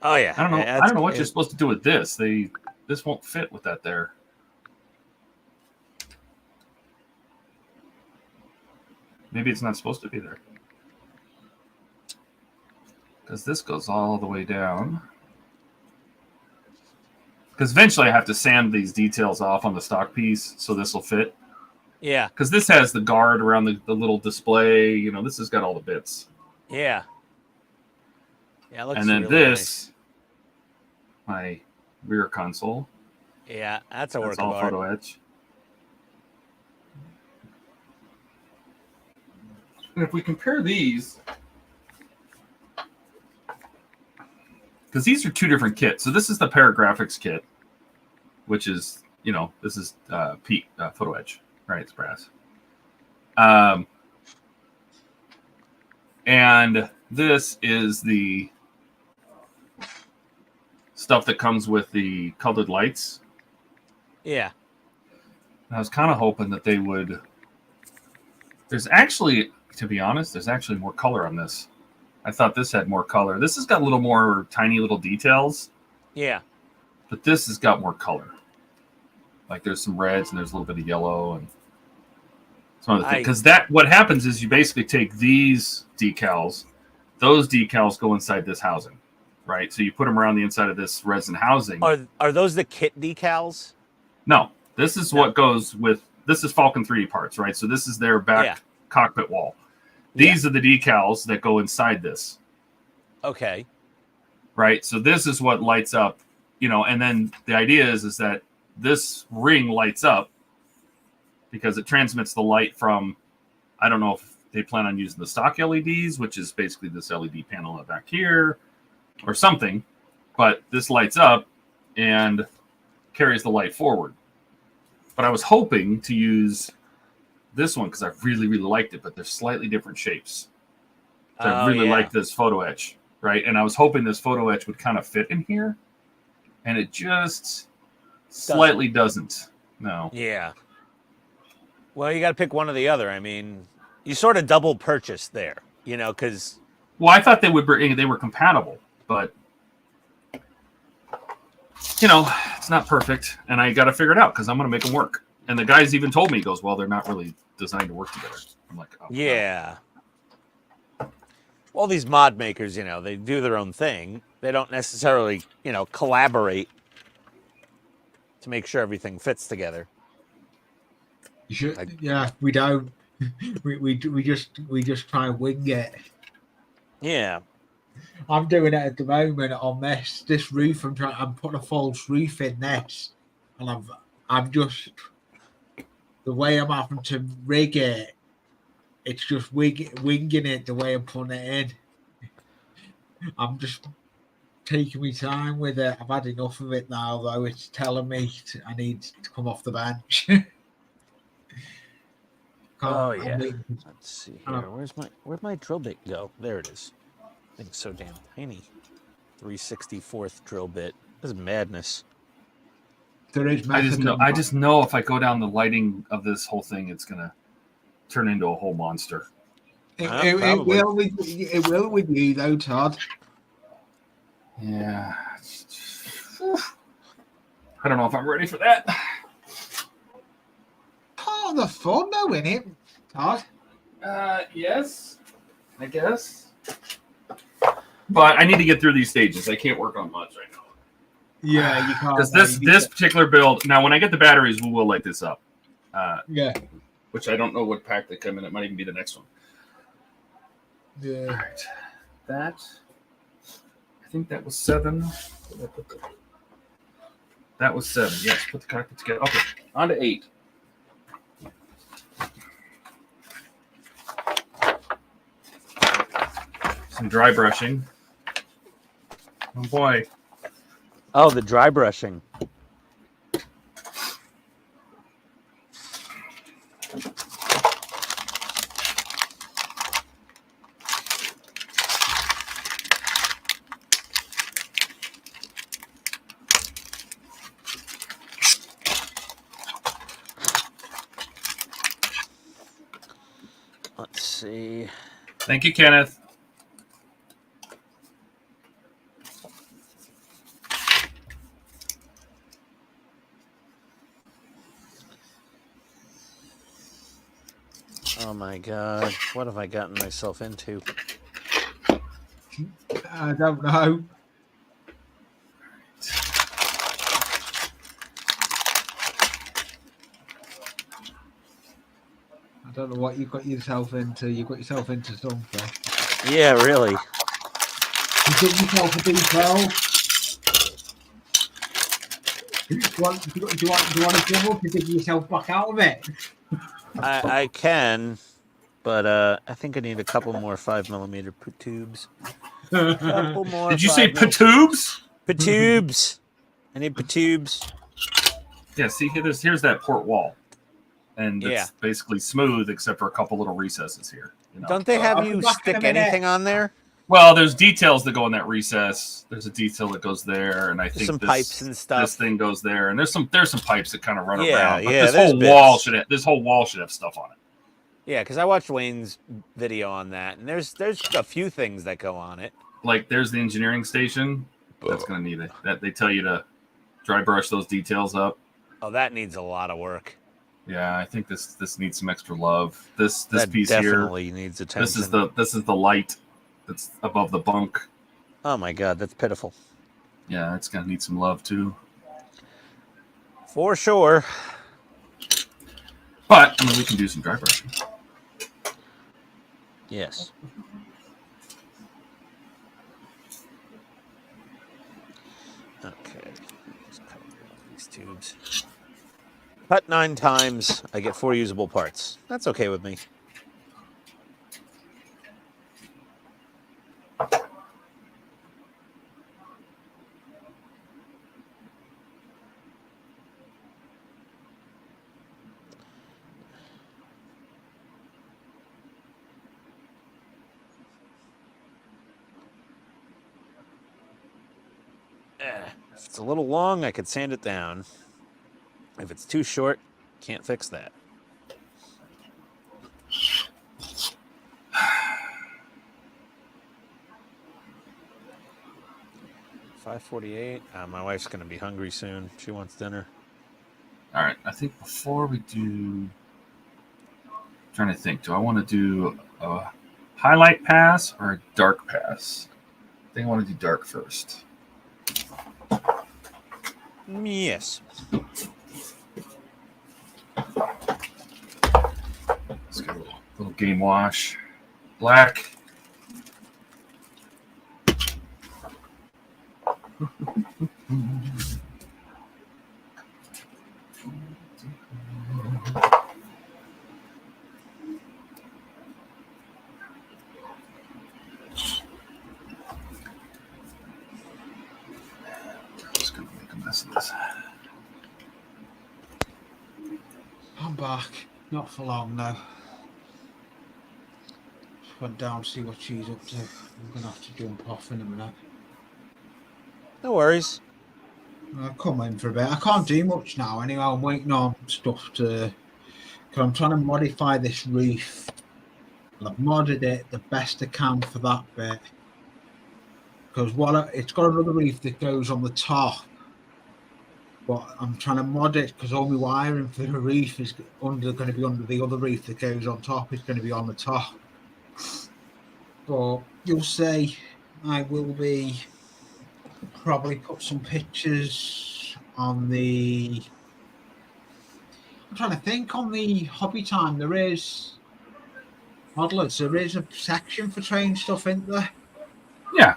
[SPEAKER 1] Oh yeah.
[SPEAKER 2] I don't know.
[SPEAKER 1] Yeah,
[SPEAKER 2] I don't know what you're supposed to do with this. This won't fit with that there. Maybe it's not supposed to be there. Because this goes all the way down. Because eventually I have to sand these details off on the stock piece so this will fit.
[SPEAKER 1] Yeah.
[SPEAKER 2] Because this has the guard around the little display. You know, this has got all the bits.
[SPEAKER 1] Yeah. Yeah, it looks
[SPEAKER 2] And then
[SPEAKER 1] really
[SPEAKER 2] this,
[SPEAKER 1] nice.
[SPEAKER 2] my rear console.
[SPEAKER 1] Yeah, that's a
[SPEAKER 2] That's
[SPEAKER 1] work
[SPEAKER 2] all
[SPEAKER 1] of art.
[SPEAKER 2] photo etch. And if we compare these, because these are two different kits. So this is the Paragraphics kit, which is, you know, this is photo etch, right? It's brass. And this is the stuff that comes with the colored lights.
[SPEAKER 1] Yeah.
[SPEAKER 2] And I was kind of hoping that they would. There's actually, to be honest, there's actually more color on this. I thought this had more color. This has got a little more tiny little details.
[SPEAKER 1] Yeah.
[SPEAKER 2] But this has got more color. Like there's some reds and there's a little bit of yellow and some other things. Because what happens is you basically take these decals, those decals go inside this housing, right? So you put them around the inside of this resin housing.
[SPEAKER 1] Are those the kit decals?
[SPEAKER 2] No, this is what goes with. This is Falcon 3D parts, right? So this is their back cockpit wall. These are the decals that go inside this.
[SPEAKER 1] Okay.
[SPEAKER 2] Right. So this is what lights up, you know, and then the idea is that this ring lights up because it transmits the light from, I don't know if they plan on using the stock LEDs, which is basically this LED panel back here or something, but this lights up and carries the light forward. But I was hoping to use this one because I really, really liked it, but they're slightly different shapes. So I really like this photo etch, right? And I was hoping this photo etch would kind of fit in here, and it just slightly doesn't. No.
[SPEAKER 1] Yeah. Well, you got to pick one or the other. I mean, you sort of double purchased there, you know, because.
[SPEAKER 2] Well, I thought they were compatible, but you know, it's not perfect, and I got to figure it out because I'm going to make them work. And the guys even told me, he goes, well, they're not really designed to work together. I'm like, oh,
[SPEAKER 1] yeah. All these mod makers, you know, they do their own thing. They don't necessarily, you know, collaborate to make sure everything fits together.
[SPEAKER 5] You should, yeah, we don't. We just try and wing it.
[SPEAKER 1] Yeah.
[SPEAKER 5] I'm doing it at the moment on this roof. I'm putting a false roof in this, and I'm just the way I'm having to rig it. It's just winging it the way I'm putting it in. I'm just taking my time with it. I've had enough of it now, though. It's telling me I need to come off the bench.
[SPEAKER 1] Oh yeah. Let's see here. Where'd my drill bit go? There it is. Thing's so damn tiny. 3/64 drill bit. This is madness.
[SPEAKER 5] There is.
[SPEAKER 2] I just know if I go down the lighting of this whole thing, it's gonna turn into a whole monster.
[SPEAKER 5] It will with you though, Todd.
[SPEAKER 2] Yeah. I don't know if I'm ready for that.
[SPEAKER 5] Part of the fun, though, isn't it, Todd?
[SPEAKER 2] Yes, I guess. But I need to get through these stages. I can't work on much right now.
[SPEAKER 5] Yeah, you can't.
[SPEAKER 2] Because this particular build, now when I get the batteries, we will light this up.
[SPEAKER 5] Yeah.
[SPEAKER 2] Which I don't know what pack they come in. It might even be the next one.
[SPEAKER 5] Yeah.
[SPEAKER 2] All right. That, I think that was 7. That was 7. Yes, put the cockpit together. Okay, on to 8. Some dry brushing. Oh boy.
[SPEAKER 1] Oh, the dry brushing. Let's see.
[SPEAKER 2] Thank you, Kenneth.
[SPEAKER 1] Oh my god, what have I gotten myself into?
[SPEAKER 5] I don't know. I don't know what you got yourself into. You got yourself into something.
[SPEAKER 1] Yeah, really.
[SPEAKER 5] You give yourself a D12. Do you want to double to dig yourself back out of it?
[SPEAKER 1] I can, but I think I need a couple more 5mm tubes. Couple more.
[SPEAKER 2] Did you say
[SPEAKER 1] 5mm
[SPEAKER 2] patubes?
[SPEAKER 1] Patubes. I need patubes.
[SPEAKER 2] Yeah, see, here's that port wall. And
[SPEAKER 1] Yeah.
[SPEAKER 2] it's basically smooth except for a couple little recesses here. You know?
[SPEAKER 1] Don't they have
[SPEAKER 5] I'll be
[SPEAKER 1] you
[SPEAKER 5] back in a
[SPEAKER 1] stick
[SPEAKER 5] minute.
[SPEAKER 1] anything on there?
[SPEAKER 2] Well, there's details that go in that recess. There's a detail that goes there, and I think
[SPEAKER 1] Some
[SPEAKER 2] this,
[SPEAKER 1] pipes and stuff.
[SPEAKER 2] This thing goes there, and there's some pipes that kind of run
[SPEAKER 1] Yeah,
[SPEAKER 2] around. But
[SPEAKER 1] yeah,
[SPEAKER 2] this
[SPEAKER 1] there's
[SPEAKER 2] whole
[SPEAKER 1] bits.
[SPEAKER 2] wall should have stuff on it.
[SPEAKER 1] Yeah, because I watched Wayne's video on that, and there's a few things that go on it.
[SPEAKER 2] Like there's the engineering station. That's gonna need it. That they tell you to dry brush those details up.
[SPEAKER 1] Oh, that needs a lot of work.
[SPEAKER 2] Yeah, I think this needs some extra love. This
[SPEAKER 1] That
[SPEAKER 2] piece here
[SPEAKER 1] definitely needs attention.
[SPEAKER 2] This is the light that's above the bunk.
[SPEAKER 1] Oh my god, that's pitiful.
[SPEAKER 2] Yeah, it's gonna need some love too.
[SPEAKER 1] For sure.
[SPEAKER 2] But I mean, we can do some dry brushing.
[SPEAKER 1] Yes. Okay. Let's cut these tubes. Cut 9 times. I get 4 usable parts. That's okay with me. If it's a little long, I could sand it down. If it's too short, can't fix that. $5.48. My wife's gonna be hungry soon. She wants dinner.
[SPEAKER 2] All right, I think before we do, I'm trying to think. Do I want to do a highlight pass or a dark pass? I think I want to do dark first.
[SPEAKER 1] Yes.
[SPEAKER 2] Let's get a little game wash. Black. Just gonna make a mess of this.
[SPEAKER 5] I'm back. Not for long though. Just went down to see what she's up to. I'm gonna have to jump off in a minute.
[SPEAKER 1] No worries.
[SPEAKER 5] I'll come in for a bit. I can't do much now anyway. I'm waiting on stuff to. Cause I'm trying to modify this reef. I've modded it the best I can for that bit. Because it's got another reef that goes on the top. But I'm trying to mod it because all my wiring for the reef is going to be under the other reef that goes on top. Is going to be on the top. But you'll see, I will be probably put some pictures on the. I'm trying to think on the hobby time. There is modelers. There is a section for training stuff, isn't there?
[SPEAKER 2] Yeah.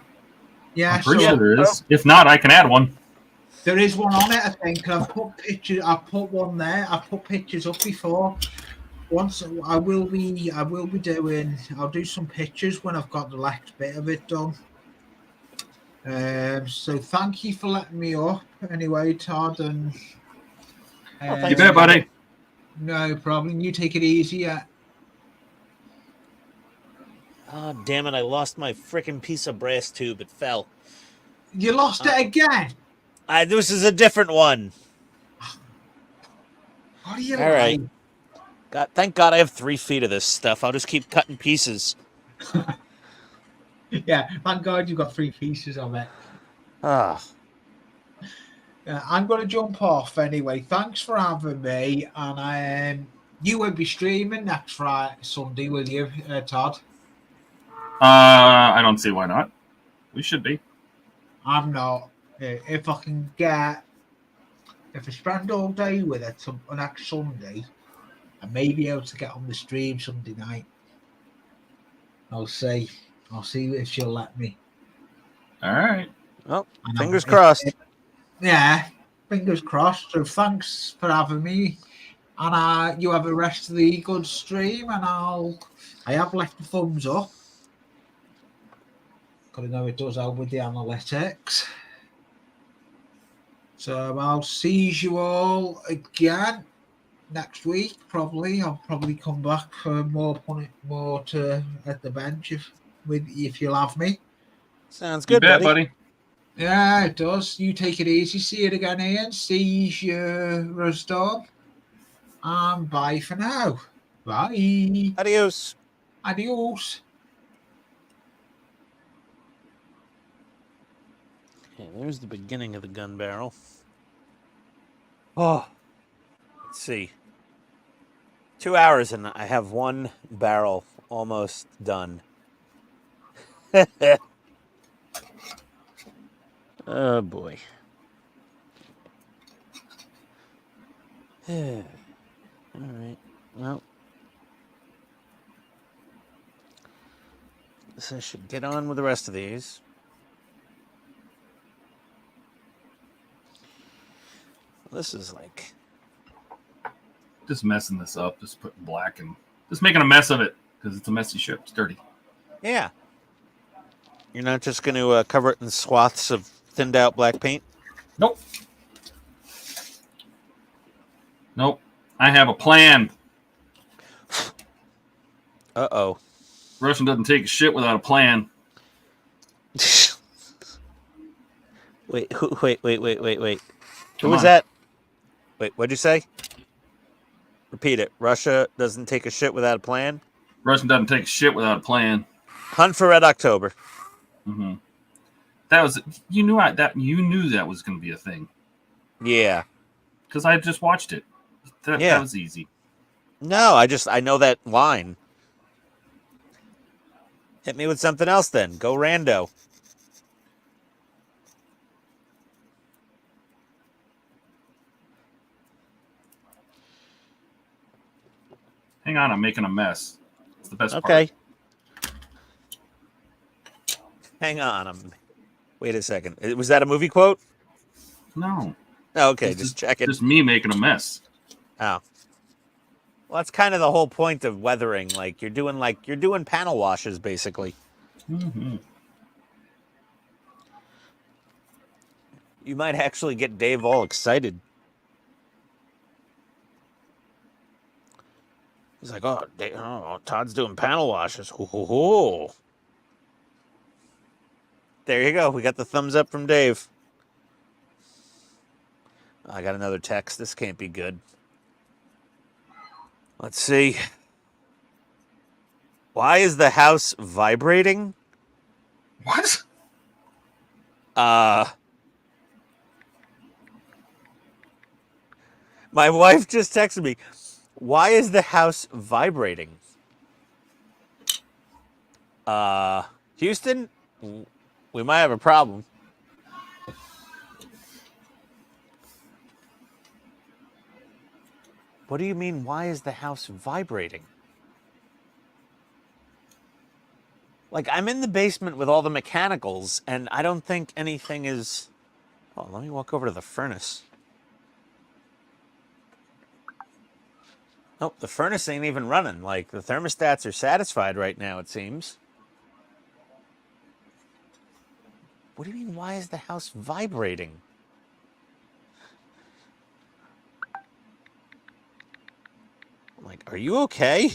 [SPEAKER 5] Yeah.
[SPEAKER 2] I'm pretty sure there is. If not, I can add one.
[SPEAKER 5] There is one on it, I think. I've put pictures. I put one there. I've put pictures up before. Once I will be doing. I'll do some pictures when I've got the last bit of it done. So thank you for letting me up. Anyway, Todd, and
[SPEAKER 2] You bet, buddy.
[SPEAKER 5] no problem. You take it easy.
[SPEAKER 1] Oh, damn it. I lost my freaking piece of brass tube. It fell.
[SPEAKER 5] You lost it again.
[SPEAKER 1] This is a different one.
[SPEAKER 5] What are you
[SPEAKER 1] All right. God, thank God I have 3 feet of this stuff. I'll just keep cutting pieces.
[SPEAKER 5] Yeah, thank God you've got 3 pieces of it.
[SPEAKER 1] Ah.
[SPEAKER 5] I'm going to jump off anyway. Thanks for having me, and You won't be streaming next Friday, Sunday, will you, Todd?
[SPEAKER 2] I don't see why not. We should be.
[SPEAKER 5] I'm not. If I can get, if I spend all day with it next Sunday, I may be able to get on the stream Sunday night. I'll see. I'll see if she'll let me.
[SPEAKER 2] All right.
[SPEAKER 1] Well,
[SPEAKER 5] And
[SPEAKER 1] fingers crossed.
[SPEAKER 5] Yeah, fingers crossed. So thanks for having me. And you have a rest of the good stream. And I have left the thumbs up. Gotta know it does help with the analytics. So I'll see you all again next week. Probably I'll probably come back for more to at the bench if you'll have me.
[SPEAKER 1] Sounds
[SPEAKER 2] You
[SPEAKER 1] good,
[SPEAKER 2] bet, buddy.
[SPEAKER 5] Yeah, it does. You take it easy. See you again, Ian. See you, Rostov. And bye for now. Bye.
[SPEAKER 1] Adios.
[SPEAKER 5] Adios.
[SPEAKER 1] Okay, there's the beginning of the gun barrel. Oh, let's see. 2 hours and I have one barrel almost done. Oh boy. All right. Well, so I should get on with the rest of these. This is like
[SPEAKER 2] Just messing this up. Just putting black and just making a mess of it because it's a messy ship. It's dirty.
[SPEAKER 1] yeah. You're not just going to cover it in swaths of thinned out black paint?
[SPEAKER 2] Nope. Nope. I have a plan.
[SPEAKER 1] Uh-oh.
[SPEAKER 2] Russian doesn't take a shit without a plan.
[SPEAKER 1] Wait. Who
[SPEAKER 2] Come
[SPEAKER 1] was
[SPEAKER 2] on.
[SPEAKER 1] that? Wait, what'd you say? Repeat it. Russia doesn't take a shit without a plan?
[SPEAKER 2] Russian doesn't take a shit without a plan.
[SPEAKER 1] Hunt for Red October.
[SPEAKER 2] Mm-hmm. That was you knew that was going to be a thing
[SPEAKER 1] Yeah.
[SPEAKER 2] because I just watched it. That was easy.
[SPEAKER 1] No, I know that line. Hit me with something else then. Go rando.
[SPEAKER 2] Hang on, I'm making a mess. It's the best part.
[SPEAKER 1] Okay. Hang on. Wait a second. Was that a movie quote?
[SPEAKER 2] No.
[SPEAKER 1] Oh, okay,
[SPEAKER 2] It's
[SPEAKER 1] just check it.
[SPEAKER 2] Just me making a mess.
[SPEAKER 1] Oh. Well, that's kind of the whole point of weathering. You're doing panel washes, basically.
[SPEAKER 2] Mm-hmm.
[SPEAKER 1] You might actually get Dave all excited. He's like, oh, Todd's doing panel washes. Ooh. There you go. We got the thumbs up from Dave. I got another text. This can't be good. Let's see. Why is the house vibrating?
[SPEAKER 2] What?
[SPEAKER 1] My wife just texted me. Why is the house vibrating? Houston, we might have a problem. What do you mean, why is the house vibrating? I'm in the basement with all the mechanicals, and I don't think anything is... Oh, let me walk over to the furnace. Nope, the furnace ain't even running. The thermostats are satisfied right now, it seems. What do you mean, why is the house vibrating? Are you okay?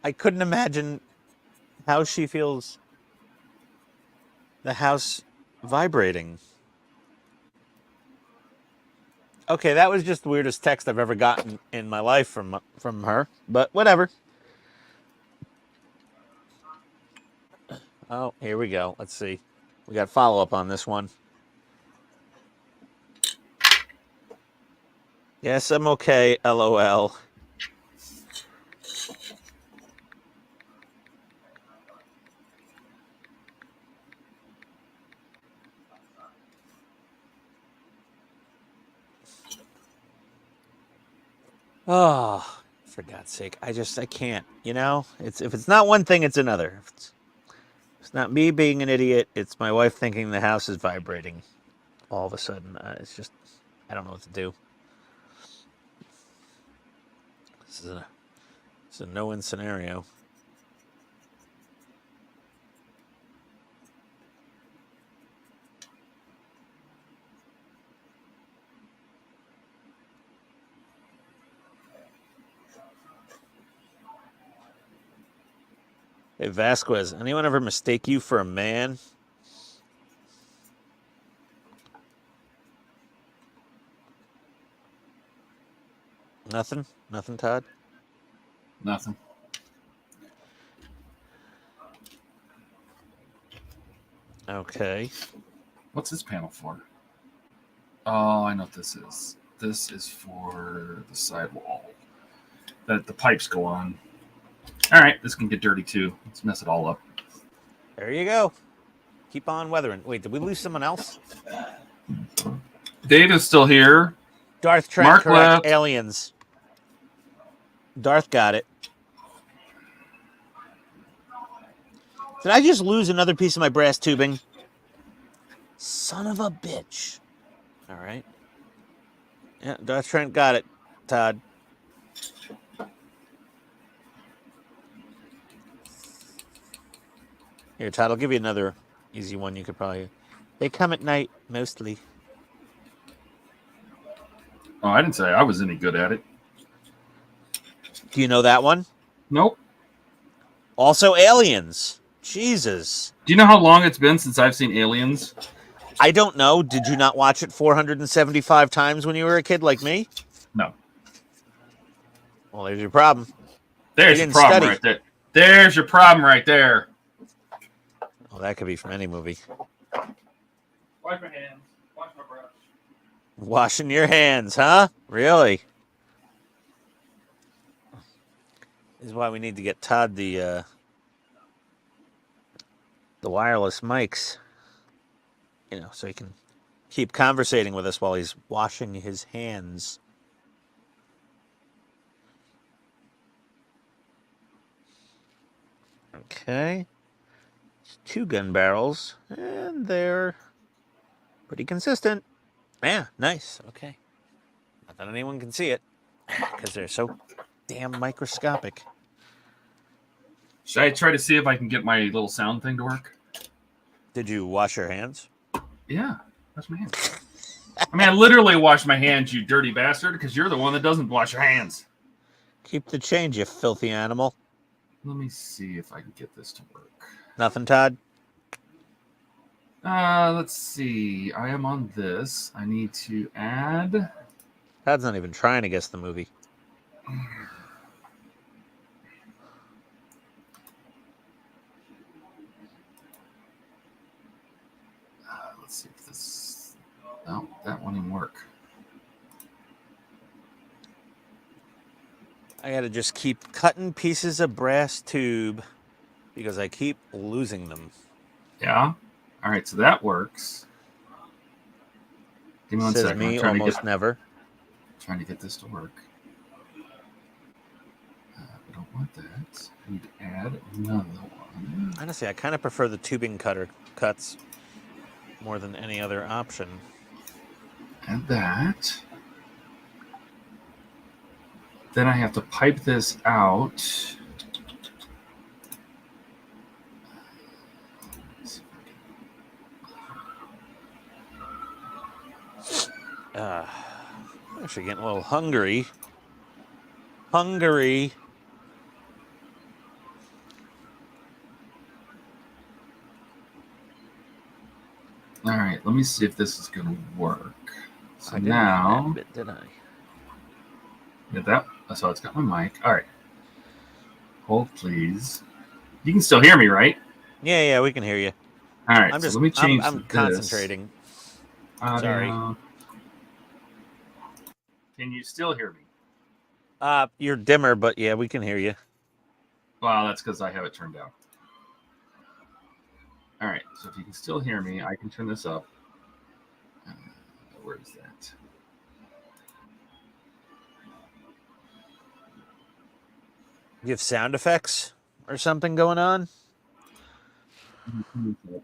[SPEAKER 1] I couldn't imagine how she feels the house vibrating. Okay, that was just the weirdest text I've ever gotten in my life from her, but whatever. Oh, here we go. Let's see. We got follow-up on this one. Yes, I'm okay. LOL. Oh, for God's sake. I can't, you know? If it's not one thing, it's another. If it's not me being an idiot, it's my wife thinking the house is vibrating all of a sudden. It's just, I don't know what to do. This is a no-win scenario. Hey, Vasquez, anyone ever mistake you for a man? Nothing? Nothing, Todd?
[SPEAKER 2] Nothing.
[SPEAKER 1] Okay.
[SPEAKER 2] What's this panel for? Oh, I know what this is. This is for the sidewall that the pipes go on. All right, this can get dirty too. Let's mess it all up.
[SPEAKER 1] There you go. Keep on weathering. Wait, did we lose someone else?
[SPEAKER 2] Dave is still here.
[SPEAKER 1] Darth Trent,
[SPEAKER 2] Mark
[SPEAKER 1] correct.
[SPEAKER 2] left.
[SPEAKER 1] Aliens. Darth got it. Did I just lose another piece of my brass tubing? Son of a bitch. All right. Yeah, Darth Trent got it, Todd. Here, Todd, I'll give you another easy one you could probably... They come at night, mostly.
[SPEAKER 2] Oh, I didn't say I was any good at it.
[SPEAKER 1] Do you know that one?
[SPEAKER 2] Nope.
[SPEAKER 1] Also Aliens. Jesus.
[SPEAKER 2] Do you know how long it's been since I've seen Aliens?
[SPEAKER 1] I don't know. Did you not watch it 475 times when you were a kid like me?
[SPEAKER 2] No.
[SPEAKER 1] Well, there's your problem.
[SPEAKER 2] There's your problem right there. There's your problem right there.
[SPEAKER 1] Well, that could be from any movie.
[SPEAKER 2] Wash my hands. Wash my brush.
[SPEAKER 1] Washing your hands, huh? Really? This is why we need to get Todd the wireless mics. You know, so he can keep conversating with us while he's washing his hands. Okay. 2 gun barrels, and they're pretty consistent. Yeah, nice. Okay. Not that anyone can see it, because they're so damn microscopic.
[SPEAKER 2] Should I try to see if I can get my little sound thing to work?
[SPEAKER 1] Did you wash your hands?
[SPEAKER 2] Yeah, wash my hands. I mean, I literally wash my hands, you dirty bastard, because you're the one that doesn't wash your hands.
[SPEAKER 1] Keep the change, you filthy animal.
[SPEAKER 2] Let me see if I can get this to work.
[SPEAKER 1] Nothing, Todd?
[SPEAKER 2] Let's see. I am on this. I need to add...
[SPEAKER 1] Todd's not even trying to guess the movie.
[SPEAKER 2] Let's see if this... No, that won't even work.
[SPEAKER 1] I gotta just keep cutting pieces of brass tube because I keep losing them.
[SPEAKER 2] Yeah? All right, so that works. Give me one
[SPEAKER 1] Says
[SPEAKER 2] second.
[SPEAKER 1] me,
[SPEAKER 2] I'm trying
[SPEAKER 1] almost never.
[SPEAKER 2] Trying to get this to work. I don't want that. I need to add another one.
[SPEAKER 1] Honestly, I kind of prefer the tubing cuts more than any other option.
[SPEAKER 2] Add that. Then I have to pipe this out.
[SPEAKER 1] I'm actually getting a little hungry. Hungry.
[SPEAKER 2] All right, let me see if this is going to work. So
[SPEAKER 1] I didn't
[SPEAKER 2] now,
[SPEAKER 1] need that bit, did I?
[SPEAKER 2] get that. So it's got my mic. All right. Hold, please. You can still hear me, right?
[SPEAKER 1] Yeah, we can hear you.
[SPEAKER 2] All right.
[SPEAKER 1] I'm
[SPEAKER 2] so
[SPEAKER 1] just,
[SPEAKER 2] let me change
[SPEAKER 1] I'm
[SPEAKER 2] this.
[SPEAKER 1] concentrating.
[SPEAKER 2] Audio.
[SPEAKER 1] Sorry.
[SPEAKER 2] Can you still hear me?
[SPEAKER 1] You're dimmer, but yeah, we can hear you.
[SPEAKER 2] Well, that's because I have it turned down. All right. So if you can still hear me, I can turn this up. Where is that?
[SPEAKER 1] You have sound effects or something going on?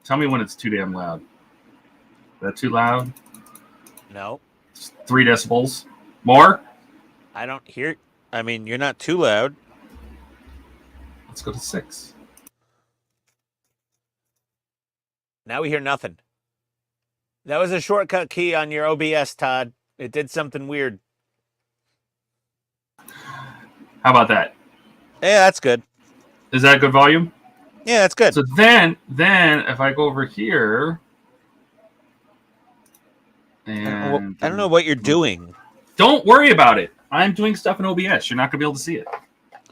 [SPEAKER 2] Tell me when it's too damn loud. Is that too loud?
[SPEAKER 1] No.
[SPEAKER 2] It's 3 decibels. More?
[SPEAKER 1] I don't hear. I mean, you're not too loud.
[SPEAKER 2] Let's go to 6.
[SPEAKER 1] Now we hear nothing. That was a shortcut key on your OBS, Todd. It did something weird.
[SPEAKER 2] How about that?
[SPEAKER 1] Yeah, that's good.
[SPEAKER 2] Is that good volume?
[SPEAKER 1] Yeah, that's good.
[SPEAKER 2] So then if I go over here, and
[SPEAKER 1] I don't know what you're doing.
[SPEAKER 2] Don't worry about it. I'm doing stuff in OBS. You're not going to be able to see it.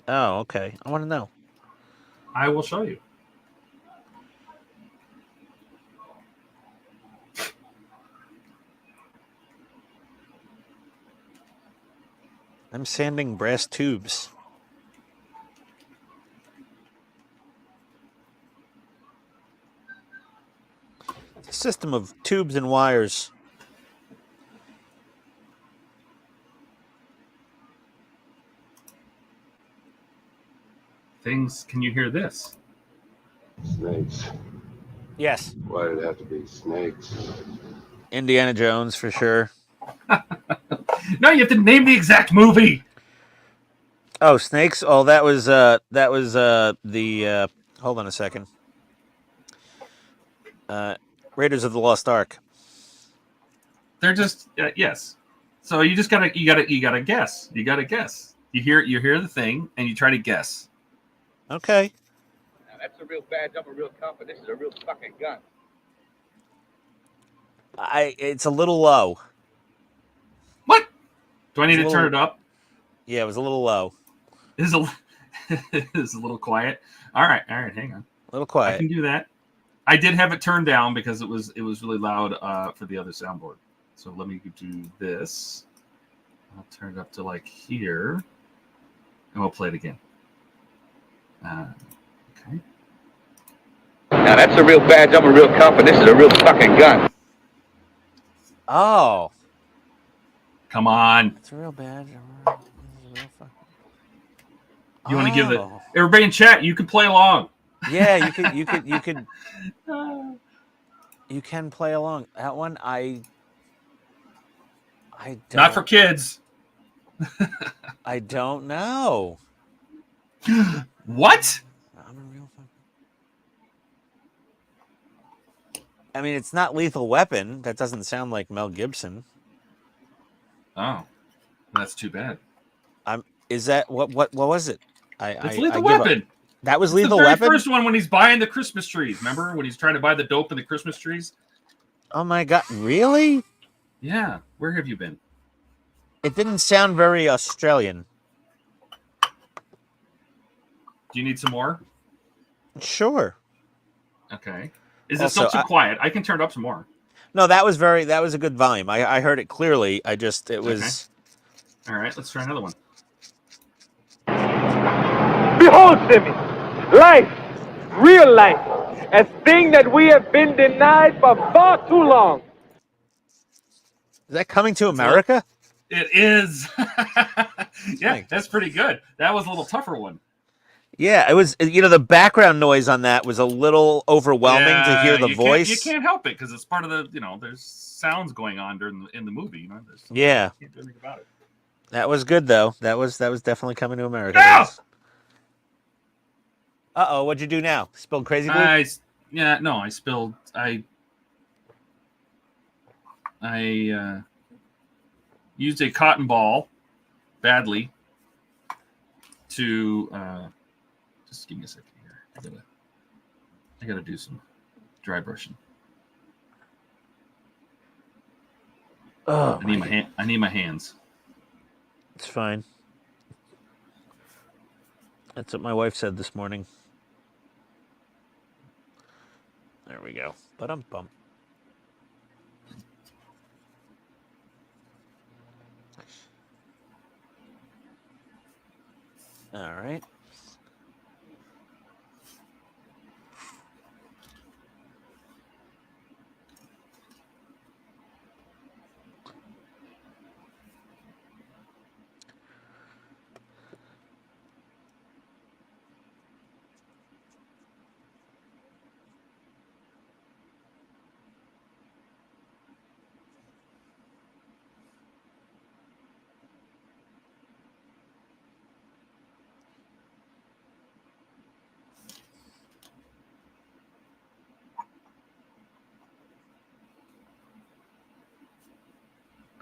[SPEAKER 1] Oh, okay. I want to know.
[SPEAKER 2] I will show you.
[SPEAKER 1] I'm sanding brass tubes. It's a system of tubes and wires.
[SPEAKER 2] Things. Can you hear this?
[SPEAKER 8] Snakes.
[SPEAKER 1] Yes.
[SPEAKER 8] Why did it have to be snakes?
[SPEAKER 1] Indiana Jones for sure.
[SPEAKER 2] No, you have to name the exact movie.
[SPEAKER 1] Oh, snakes. Oh, that was the. Hold on a second. Raiders of the Lost Ark.
[SPEAKER 2] They're just yes. So you just gotta guess. You gotta guess. You hear the thing and you try to guess.
[SPEAKER 1] Okay.
[SPEAKER 9] Now, that's a real badge. I'm a real cop, and this is a real fucking gun.
[SPEAKER 1] It's a little low.
[SPEAKER 2] What? Do I need
[SPEAKER 1] It's
[SPEAKER 2] to turn it up?
[SPEAKER 1] Yeah, it was a little low.
[SPEAKER 2] It's a it's a little quiet. All right, hang on.
[SPEAKER 1] A little
[SPEAKER 2] I
[SPEAKER 1] quiet.
[SPEAKER 2] can do that. I did have it turned down because it was really loud for the other soundboard. So let me do this. I'll turn it up to like here, and we'll play it again. Okay.
[SPEAKER 9] Now, that's a real badge. I'm a real cop, and this is a real fucking gun.
[SPEAKER 1] Oh.
[SPEAKER 2] Come on.
[SPEAKER 1] It's a real badge.
[SPEAKER 2] You want to give it? Everybody in chat, you can play along.
[SPEAKER 1] Yeah, you can play along. That one I don't,
[SPEAKER 2] Not for kids.
[SPEAKER 1] I don't know.
[SPEAKER 2] What?
[SPEAKER 1] I'm a real I mean, it's not Lethal Weapon. That doesn't sound like Mel Gibson.
[SPEAKER 2] Oh, that's too bad.
[SPEAKER 1] Is that what was it?
[SPEAKER 2] It's Lethal Weapon.
[SPEAKER 1] That was
[SPEAKER 2] It's
[SPEAKER 1] Lethal
[SPEAKER 2] the very
[SPEAKER 1] Weapon.
[SPEAKER 2] first one when he's buying the Christmas trees. Remember when he's trying to buy the dope in the Christmas trees?
[SPEAKER 1] Oh my god, really?
[SPEAKER 2] Yeah. Where have you been?
[SPEAKER 1] It didn't sound very Australian.
[SPEAKER 2] Do you need some more?
[SPEAKER 1] Sure.
[SPEAKER 2] Okay. Is it
[SPEAKER 1] Also,
[SPEAKER 2] still too quiet? I can turn it up some more.
[SPEAKER 1] No, that was a good volume. I heard it clearly. It was
[SPEAKER 2] Okay. All right, let's try another one.
[SPEAKER 10] Behold, Timmy, life, real life, a thing that we have been denied for far too long.
[SPEAKER 1] Is that Coming to America?
[SPEAKER 2] It is. Yeah, that's pretty good. That was a little tougher one.
[SPEAKER 1] Yeah, it was. The background noise on that was a little overwhelming to hear the voice.
[SPEAKER 2] You can't help it because it's part of the. There's sounds going on in the movie.
[SPEAKER 1] Yeah.
[SPEAKER 2] You can't do anything about it.
[SPEAKER 1] That was good though. That was definitely Coming to America.
[SPEAKER 2] No!
[SPEAKER 1] Uh-oh, what'd you do now? Spilled crazy glue?
[SPEAKER 2] I spilled. I used a cotton ball badly to just give me a second here. I gotta do some dry brushing.
[SPEAKER 1] Oh,
[SPEAKER 2] I need my hands.
[SPEAKER 1] It's fine. That's what my wife said this morning. There we go. Ba-dum-bum.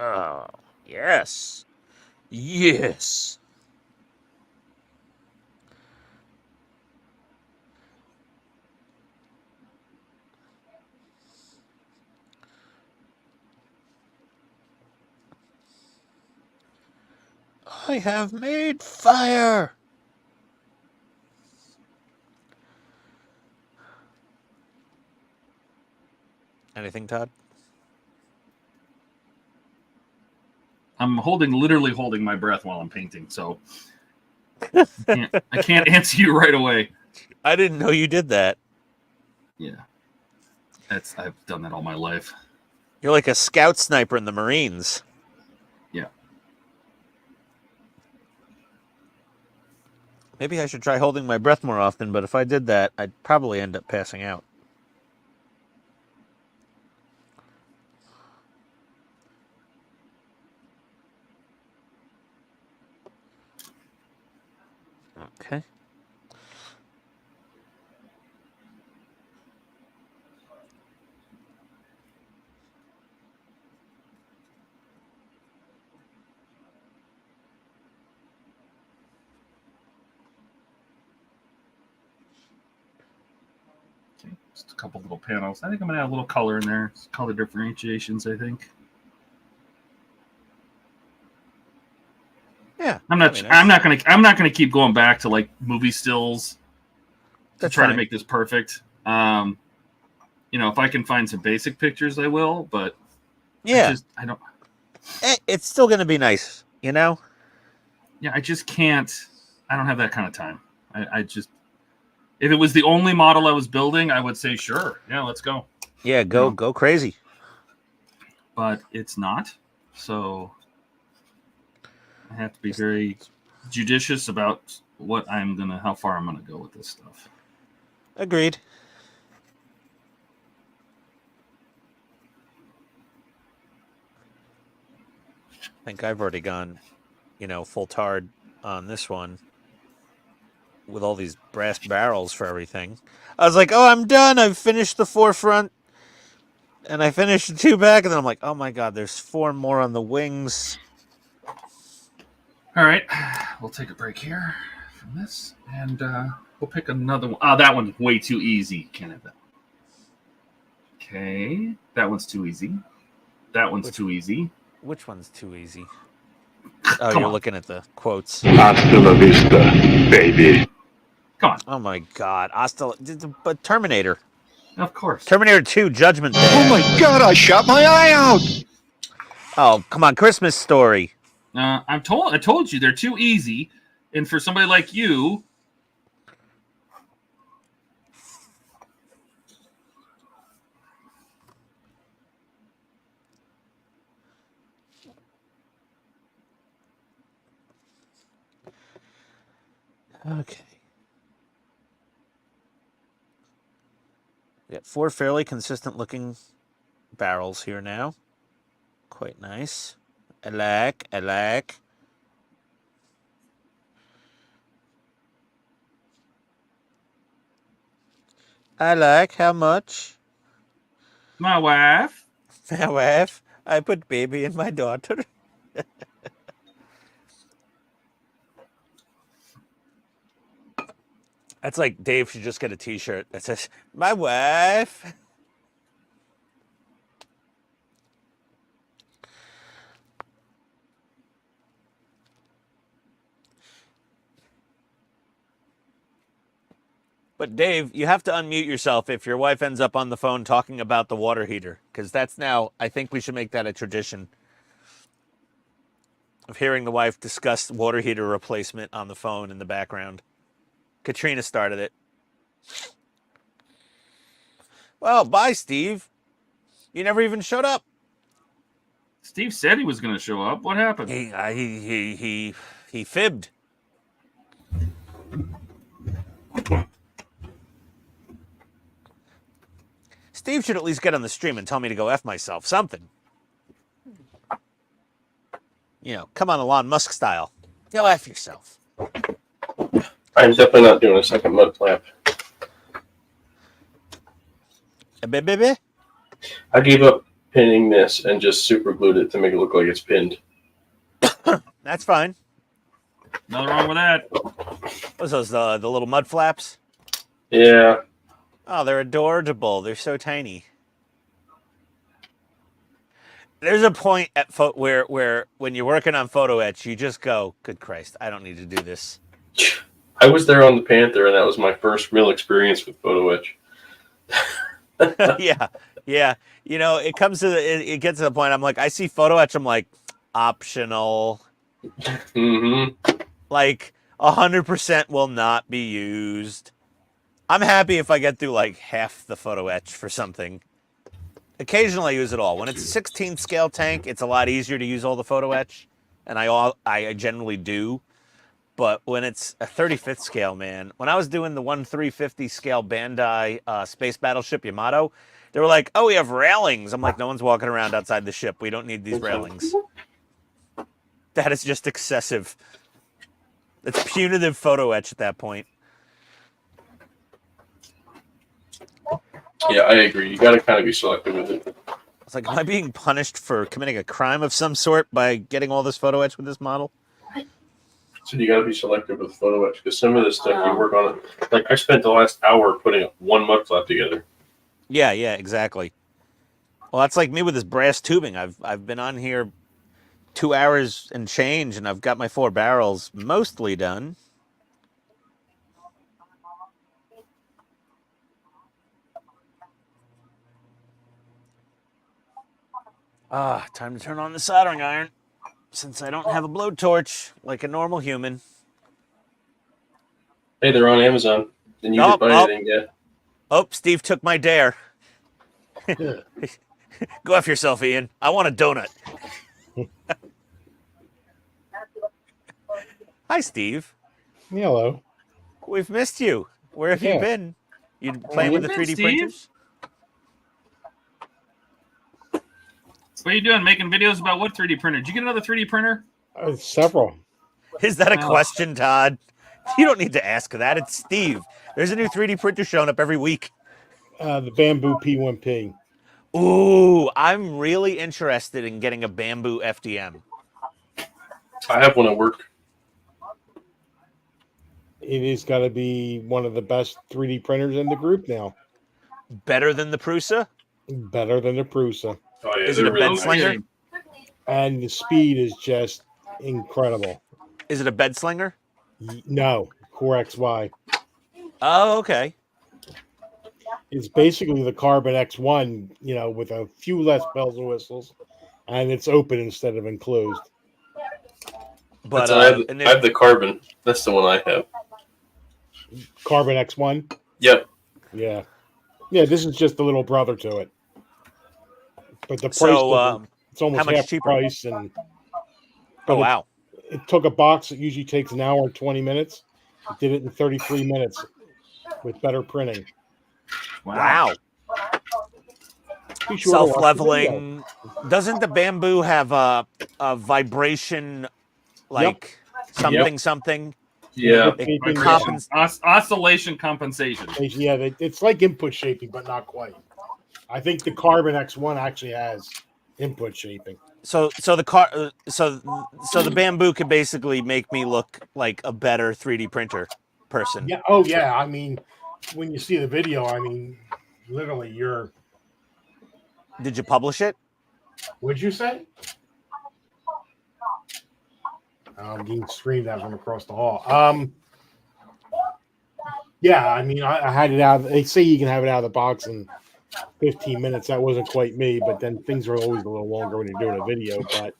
[SPEAKER 1] Oh, yes. Yes. I have made fire. Anything, Todd?
[SPEAKER 2] I'm literally holding my breath while I'm painting, so I can't answer you right away.
[SPEAKER 1] I didn't know you did that.
[SPEAKER 2] Yeah, I've done that all my life.
[SPEAKER 1] You're like a scout sniper in the Marines.
[SPEAKER 2] Yeah.
[SPEAKER 1] Maybe I should try holding my breath more often, but if I did that, I'd probably end up passing out. Okay.
[SPEAKER 2] Just a couple little panels. I think I'm gonna add a little color in there. Color differentiations, I think.
[SPEAKER 1] Yeah.
[SPEAKER 2] I'm not gonna keep going back to like movie stills to try to make this perfect. If I can find some basic pictures, I will. But
[SPEAKER 1] yeah,
[SPEAKER 2] I don't.
[SPEAKER 1] It's still gonna be nice, you know.
[SPEAKER 2] Yeah, I just can't. I don't have that kind of time. I just. If it was the only model I was building, I would say sure. Yeah, let's go.
[SPEAKER 1] Yeah, go crazy.
[SPEAKER 2] But it's not. So I have to be very judicious about how far I'm gonna go with this stuff.
[SPEAKER 1] Agreed. I think I've already gone, full tard on this one with all these brass barrels for everything. I was like, oh, I'm done. I've finished the forefront. And I finished the two back, and then I'm like, oh my God, there's 4 more on the wings.
[SPEAKER 2] All right, we'll take a break here from this, and we'll pick another one. Oh, that one's way too easy. Can't have that. Okay, that one's too easy. That one's too easy.
[SPEAKER 1] Which one's too easy? Oh, you're looking at the quotes.
[SPEAKER 8] Hasta la vista, baby.
[SPEAKER 2] Come on.
[SPEAKER 1] Oh my God, but Terminator.
[SPEAKER 2] Of course.
[SPEAKER 1] Terminator 2, Judgment Day.
[SPEAKER 8] Oh my God, I shot my eye out.
[SPEAKER 1] Oh, come on, Christmas Story.
[SPEAKER 2] I told you they're too easy, and for somebody like you.
[SPEAKER 1] Okay. We got 4 fairly consistent looking barrels here now. Quite nice. I like. I like how much?
[SPEAKER 2] My wife.
[SPEAKER 1] My wife. I put baby in my daughter. That's like Dave should just get a t-shirt that says, my wife. But Dave, you have to unmute yourself if your wife ends up on the phone talking about the water heater, because that's now, I think we should make that a tradition of hearing the wife discuss water heater replacement on the phone in the background. Katrina started it. Well, bye, Steve. You never even showed up.
[SPEAKER 2] Steve said he was going to show up. What happened?
[SPEAKER 1] He fibbed. Steve should at least get on the stream and tell me to go F myself. Something. Come on, Elon Musk style. Go F yourself.
[SPEAKER 4] I'm definitely not doing a second mud flap.
[SPEAKER 1] Baby?
[SPEAKER 4] I gave up pinning this and just super glued it to make it look like it's pinned.
[SPEAKER 1] That's fine.
[SPEAKER 2] Nothing wrong with that.
[SPEAKER 1] What's those, the little mud flaps?
[SPEAKER 4] Yeah.
[SPEAKER 1] Oh, they're adorable. They're so tiny. There's a point at where when you're working on photo etch, you just go, good Christ, I don't need to do this.
[SPEAKER 4] I was there on the Panther, and that was my first real experience with photo etch.
[SPEAKER 1] Yeah. You know, it comes to it gets to the point. I'm like, I see photo etch. I'm like, optional.
[SPEAKER 4] Mm-hmm.
[SPEAKER 1] Like 100% will not be used. I'm happy if I get through like half the photo etch for something. Occasionally I use it all. When it's a 16th scale tank, it's a lot easier to use all the photo etch, and I generally do. But when it's a 35th scale, man, when I was doing the 1/350 scale Bandai Space Battleship Yamato, they were like, oh, we have railings. I'm like, no one's walking around outside the ship. We don't need these railings. That is just excessive. It's punitive photo etch at that point.
[SPEAKER 4] Yeah, I agree. You got to kind of be selective with it.
[SPEAKER 1] It's like, am I being punished for committing a crime of some sort by getting all this photo etch with this model?
[SPEAKER 4] So you got to be selective with photo etch because some of the stuff you work on it. Like I spent the last hour putting one mud flap together.
[SPEAKER 1] Yeah, exactly. Well, that's like me with this brass tubing. I've been on here 2 hours and change, and I've got my 4 barrels mostly done. Time to turn on the soldering iron, since I don't have a blowtorch like a normal human.
[SPEAKER 4] Hey, they're on Amazon. And you didn't buy anything yet.
[SPEAKER 1] Oh, Steve took my dare. Go F yourself, Ian. I want a donut. Hi, Steve.
[SPEAKER 11] Hello.
[SPEAKER 1] We've missed you. Where have you been? You playing with the 3D printers?
[SPEAKER 2] What are you doing? Making videos about what 3D printer? Did you get another 3D printer?
[SPEAKER 11] Several.
[SPEAKER 1] Is that a question, Todd? You don't need to ask that. It's Steve. There's a new 3D printer showing up every week.
[SPEAKER 11] The Bamboo P1P.
[SPEAKER 1] Ooh, I'm really interested in getting a Bamboo FDM.
[SPEAKER 4] I have one at work.
[SPEAKER 11] It is got to be one of the best 3D printers in the group now.
[SPEAKER 1] Better than the Prusa?
[SPEAKER 11] Better than the Prusa.
[SPEAKER 4] Oh, yeah,
[SPEAKER 1] is it a bed slinger?
[SPEAKER 11] And the speed is just incredible.
[SPEAKER 1] Is it a bed slinger?
[SPEAKER 11] No, Core XY.
[SPEAKER 1] Oh, okay.
[SPEAKER 11] It's basically the Carbon X1, you know, with a few less bells and whistles, and it's open instead of enclosed.
[SPEAKER 4] But I have the Carbon. That's the one I have.
[SPEAKER 11] Carbon X1?
[SPEAKER 4] Yep.
[SPEAKER 11] Yeah. Yeah, this is just the little brother to it. But the price, it's almost
[SPEAKER 1] how much
[SPEAKER 11] half
[SPEAKER 1] cheaper?
[SPEAKER 11] price. And
[SPEAKER 1] oh, wow.
[SPEAKER 11] It took a box that usually takes an hour and 20 minutes. It did it in 33 minutes with better printing.
[SPEAKER 1] Wow.
[SPEAKER 11] Sure
[SPEAKER 1] Self-leveling. Doesn't the Bamboo have a vibration, like something?
[SPEAKER 2] Yeah.
[SPEAKER 1] It
[SPEAKER 2] Oscillation compensation.
[SPEAKER 11] Yeah, it's like input shaping, but not quite. I think the Carbon X1 actually has input shaping.
[SPEAKER 1] So the Bamboo could basically make me look like a better 3D printer person.
[SPEAKER 11] Yeah. Oh yeah. I mean, when you see the video, I mean, literally, you're.
[SPEAKER 1] Did you publish it?
[SPEAKER 11] What'd you say? I'm getting screamed at from across the hall. Yeah, I mean, I had it out. They say you can have it out of the box in 15 minutes. That wasn't quite me, but then things are always a little longer when you're doing a video. But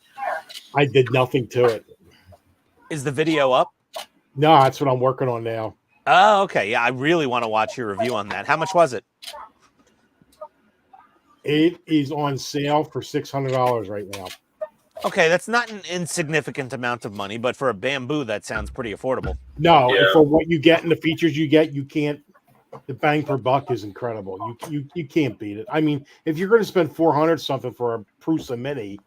[SPEAKER 11] I did nothing to it.
[SPEAKER 1] Is the video up?
[SPEAKER 11] No, that's what I'm working on now.
[SPEAKER 1] Oh, okay. Yeah, I really want to watch your review on that. How much was it?
[SPEAKER 11] It is on sale for $600 right now.
[SPEAKER 1] Okay, that's not an insignificant amount of money, but for a Bamboo, that sounds pretty affordable.
[SPEAKER 11] No, for what you get and the features you get, you can't. The bang per buck is incredible. You can't beat it. I mean, if you're going to spend $400 something for a Prusa Mini,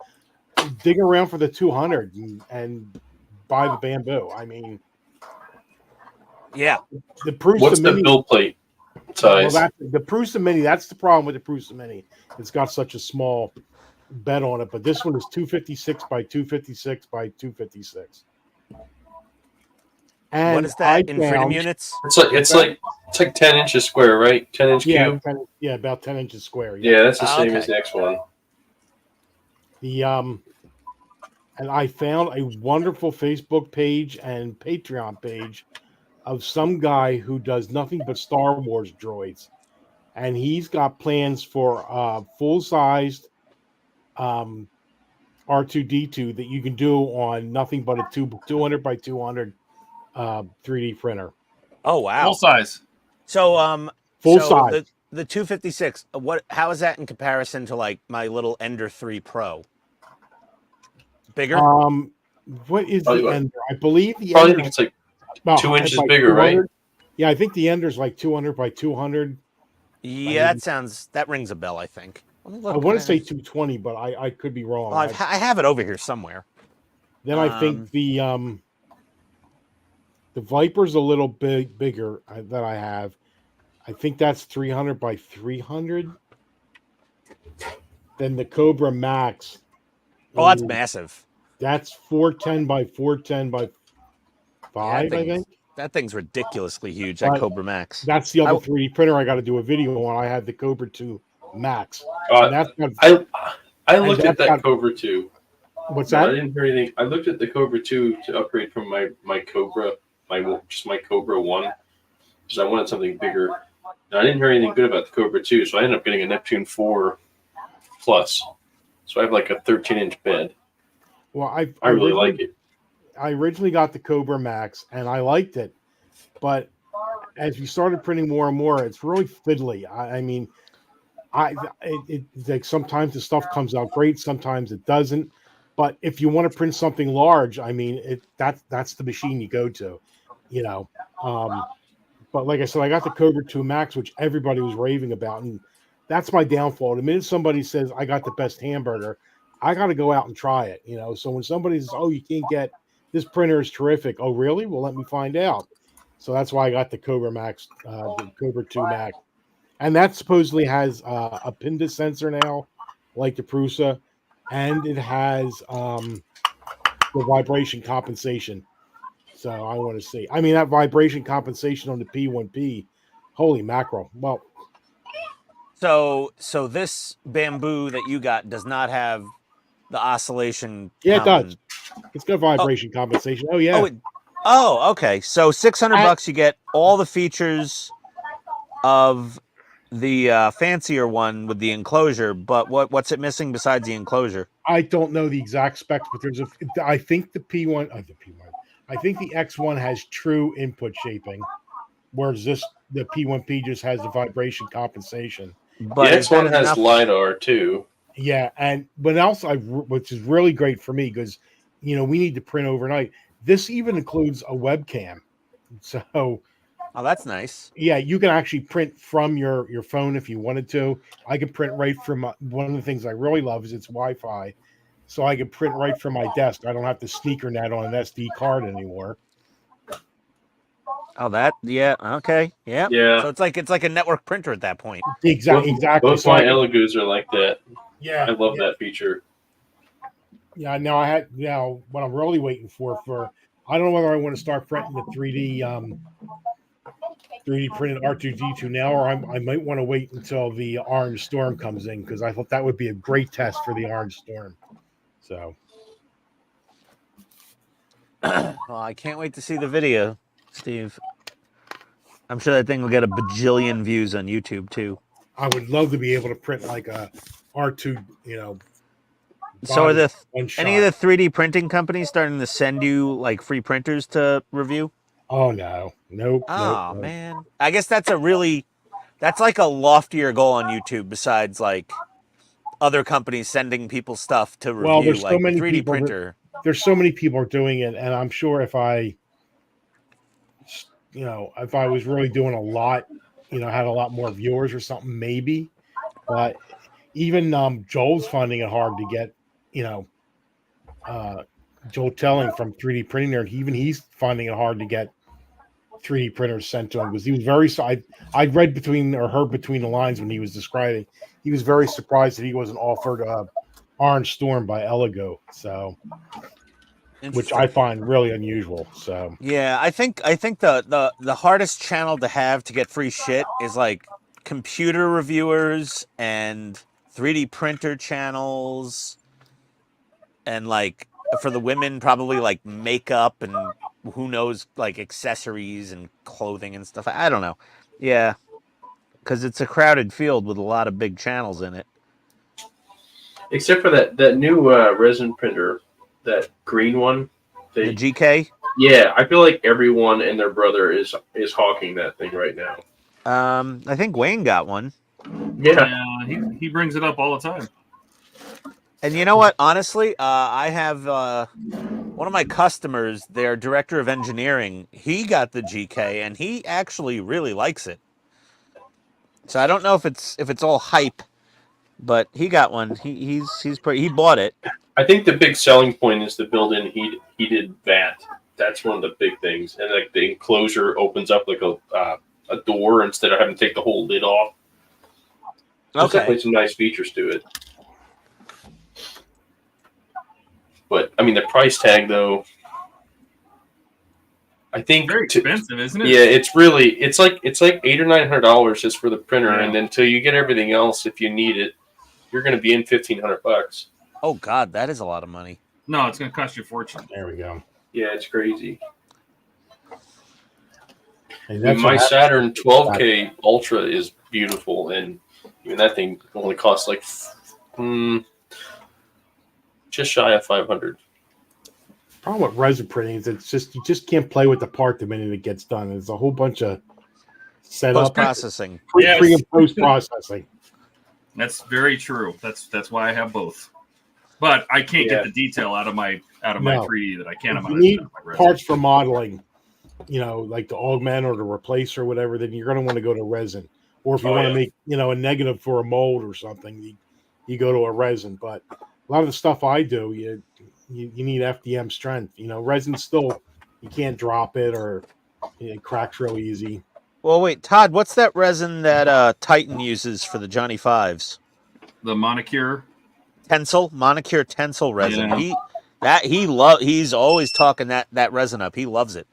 [SPEAKER 11] dig around for the 200 and buy the Bamboo. I mean,
[SPEAKER 1] yeah.
[SPEAKER 11] The Prusa
[SPEAKER 4] What's
[SPEAKER 11] Mini,
[SPEAKER 4] the build plate size?
[SPEAKER 11] Well, the Prusa Mini. That's the problem with the Prusa Mini. It's got such a small bet on it, but this one is 256 by 256 by 256. And
[SPEAKER 1] what is that in freedom units?
[SPEAKER 4] It's like 10 inches square, right? 10-inch cube.
[SPEAKER 11] About 10 inches square.
[SPEAKER 4] Yeah, that's the same as the next one.
[SPEAKER 11] And I found a wonderful Facebook page and Patreon page of some guy who does nothing but Star Wars droids, and he's got plans for full-sized R2D2 that you can do on nothing but a 200 by 200 3D printer.
[SPEAKER 1] Oh wow,
[SPEAKER 2] full size.
[SPEAKER 1] So
[SPEAKER 11] full size.
[SPEAKER 1] The 256. How is that in comparison to like my little Ender 3 Pro? Bigger.
[SPEAKER 11] What is the Ender? I believe the
[SPEAKER 4] Probably
[SPEAKER 11] Ender,
[SPEAKER 4] think it's like
[SPEAKER 11] about
[SPEAKER 4] 2 inches
[SPEAKER 11] by
[SPEAKER 4] bigger, right?
[SPEAKER 11] Yeah, I think the Ender's like 200 by 200.
[SPEAKER 1] Yeah, that rings a bell. I think. Let me look.
[SPEAKER 11] I want to say 220, but I could be wrong.
[SPEAKER 1] Well, I have it over here somewhere.
[SPEAKER 11] Then I think the Viper's a little bigger that I have. I think that's 300 by 300. Then the Cobra Max.
[SPEAKER 1] Oh, that's massive.
[SPEAKER 11] That's 410 by 410 by 5, I think.
[SPEAKER 1] That thing's ridiculously huge, that Cobra Max.
[SPEAKER 11] That's the other 3D printer I got to do a video on. I had the Cobra 2 Max.
[SPEAKER 4] I looked at that Cobra 2.
[SPEAKER 11] What's that?
[SPEAKER 4] I didn't hear anything. I looked at the Cobra 2 to upgrade from my Cobra, my Cobra 1, because I wanted something bigger. And I didn't hear anything good about the Cobra 2, so I ended up getting a Neptune 4 Plus. So I have like a 13-inch bed.
[SPEAKER 11] Well,
[SPEAKER 4] I really like it.
[SPEAKER 11] I originally got the Cobra Max, and I liked it. But as we started printing more and more, it's really fiddly. I mean, it's like sometimes the stuff comes out great, sometimes it doesn't. But if you want to print something large, I mean, that's the machine you go to, you know. But like I said, I got the Cobra 2 Max, which everybody was raving about, and that's my downfall. The minute somebody says I got the best hamburger, I got to go out and try it, you know. So when somebody says, "Oh, you can't get this printer is terrific," oh really? Well, let me find out. So that's why I got the Cobra Max, the Cobra 2 Max, and that supposedly has a PINDA sensor now, like the Prusa, and it has the vibration compensation. So I want to see. I mean, that vibration compensation on the P1P, holy mackerel! Well,
[SPEAKER 1] so this bamboo that you got does not have the oscillation.
[SPEAKER 11] Yeah, it does. It's got vibration compensation. Oh yeah.
[SPEAKER 1] Oh, okay. So $600 you get all the features of the fancier one with the enclosure, but what's it missing besides the enclosure?
[SPEAKER 11] I don't know the exact specs, but I think the P1, I think the X1 has true input shaping, whereas the P1P just has the vibration compensation.
[SPEAKER 4] But the X1 has LiDAR too.
[SPEAKER 11] Yeah, and but also which is really great for me because we need to print overnight. This even includes a webcam, so
[SPEAKER 1] oh, that's nice.
[SPEAKER 11] Yeah, you can actually print from your phone if you wanted to. I can print right from one of the things I really love is it's Wi-Fi, so I can print right from my desk. I don't have to sneaker net on an SD card anymore.
[SPEAKER 1] Oh, okay, yeah. So it's like a network printer at that point.
[SPEAKER 11] Exactly.
[SPEAKER 4] Both my Elegoo's are like that.
[SPEAKER 11] Yeah,
[SPEAKER 4] I love that feature.
[SPEAKER 11] Yeah, now what I'm really waiting for I don't know whether I want to start printing the 3D printed R2D2 now, or I might want to wait until the Orange Storm comes in because I thought that would be a great test for the Orange Storm. So,
[SPEAKER 1] well, I can't wait to see the video, Steve. I'm sure that thing will get a bajillion views on YouTube too.
[SPEAKER 11] I would love to be able to print like a R2,
[SPEAKER 1] So are any of the 3D printing companies starting to send you like free printers to review?
[SPEAKER 11] Oh no. Nope.
[SPEAKER 1] Oh man. I guess that's like a loftier goal on YouTube besides like other companies sending people stuff to review.
[SPEAKER 11] Well, there's so
[SPEAKER 1] like
[SPEAKER 11] many
[SPEAKER 1] 3D
[SPEAKER 11] people
[SPEAKER 1] printer.
[SPEAKER 11] There's so many people are doing it, and I'm sure if I was really doing a lot, had a lot more viewers or something, maybe. But even Joel's finding it hard to get, Joel Telling from 3D Printing Nerd, he's finding it hard to get 3D printers sent to him because he was very. I read heard between the lines when he was describing. He was very surprised that he wasn't offered Orange Storm by Eligo. So, which I
[SPEAKER 1] Interesting.
[SPEAKER 11] find really unusual. So,
[SPEAKER 1] Yeah, I think the hardest channel to have to get free shit is like computer reviewers and 3D printer channels, and like for the women probably like makeup and who knows, like accessories and clothing and stuff. I don't know. Yeah, because it's a crowded field with a lot of big channels in it.
[SPEAKER 4] Except for that new resin printer, that green one.
[SPEAKER 1] The GK.
[SPEAKER 4] Yeah, I feel like everyone and their brother is hawking that thing right now.
[SPEAKER 1] I think Wayne got one.
[SPEAKER 4] Yeah,
[SPEAKER 2] he brings it up all the time.
[SPEAKER 1] And you know what? Honestly, I have one of my customers, their director of engineering. He got the GK, and he actually really likes it. So I don't know if it's all hype, but he got one. He bought it.
[SPEAKER 4] I think the big selling point is the built-in heated vat. That's one of the big things, and like the enclosure opens up like a door instead of having to take the whole lid off. There's definitely some nice features to it. But I mean, the price tag though, I think
[SPEAKER 2] very expensive, isn't it?
[SPEAKER 4] Yeah, it's like $800 or $900 just for the printer, and then until you get everything else, if you need it, you're going to be in $1,500.
[SPEAKER 1] Oh God, that is a lot of money.
[SPEAKER 2] No, it's going to cost you a fortune.
[SPEAKER 11] There we go.
[SPEAKER 4] Yeah, it's crazy.
[SPEAKER 11] And
[SPEAKER 4] my Saturn 12K Ultra is beautiful, and even that thing only costs like just shy of $500.
[SPEAKER 11] Problem with resin printing is it's just you just can't play with the part the minute it gets done. There's a whole bunch of setup,
[SPEAKER 1] post-processing,
[SPEAKER 11] pre and post processing.
[SPEAKER 2] That's very true. That's why I have both. But I can't get the detail out of my 3D that I can.
[SPEAKER 11] If you need parts for modeling, you know, like the augment or to replace or whatever, then you're going to want to go to resin. Or if you want to make, you know, a negative for a mold or something, you go to a resin. But a lot of the stuff I do, you need FDM strength. You know, resin still, you can't drop it or it cracks real easy.
[SPEAKER 1] Well, wait, Todd, what's that resin that Titan uses for the Johnny Fives?
[SPEAKER 2] The Monicure
[SPEAKER 1] Monicure Tensile resin.
[SPEAKER 2] Yeah.
[SPEAKER 1] He's always talking that resin up. He loves it.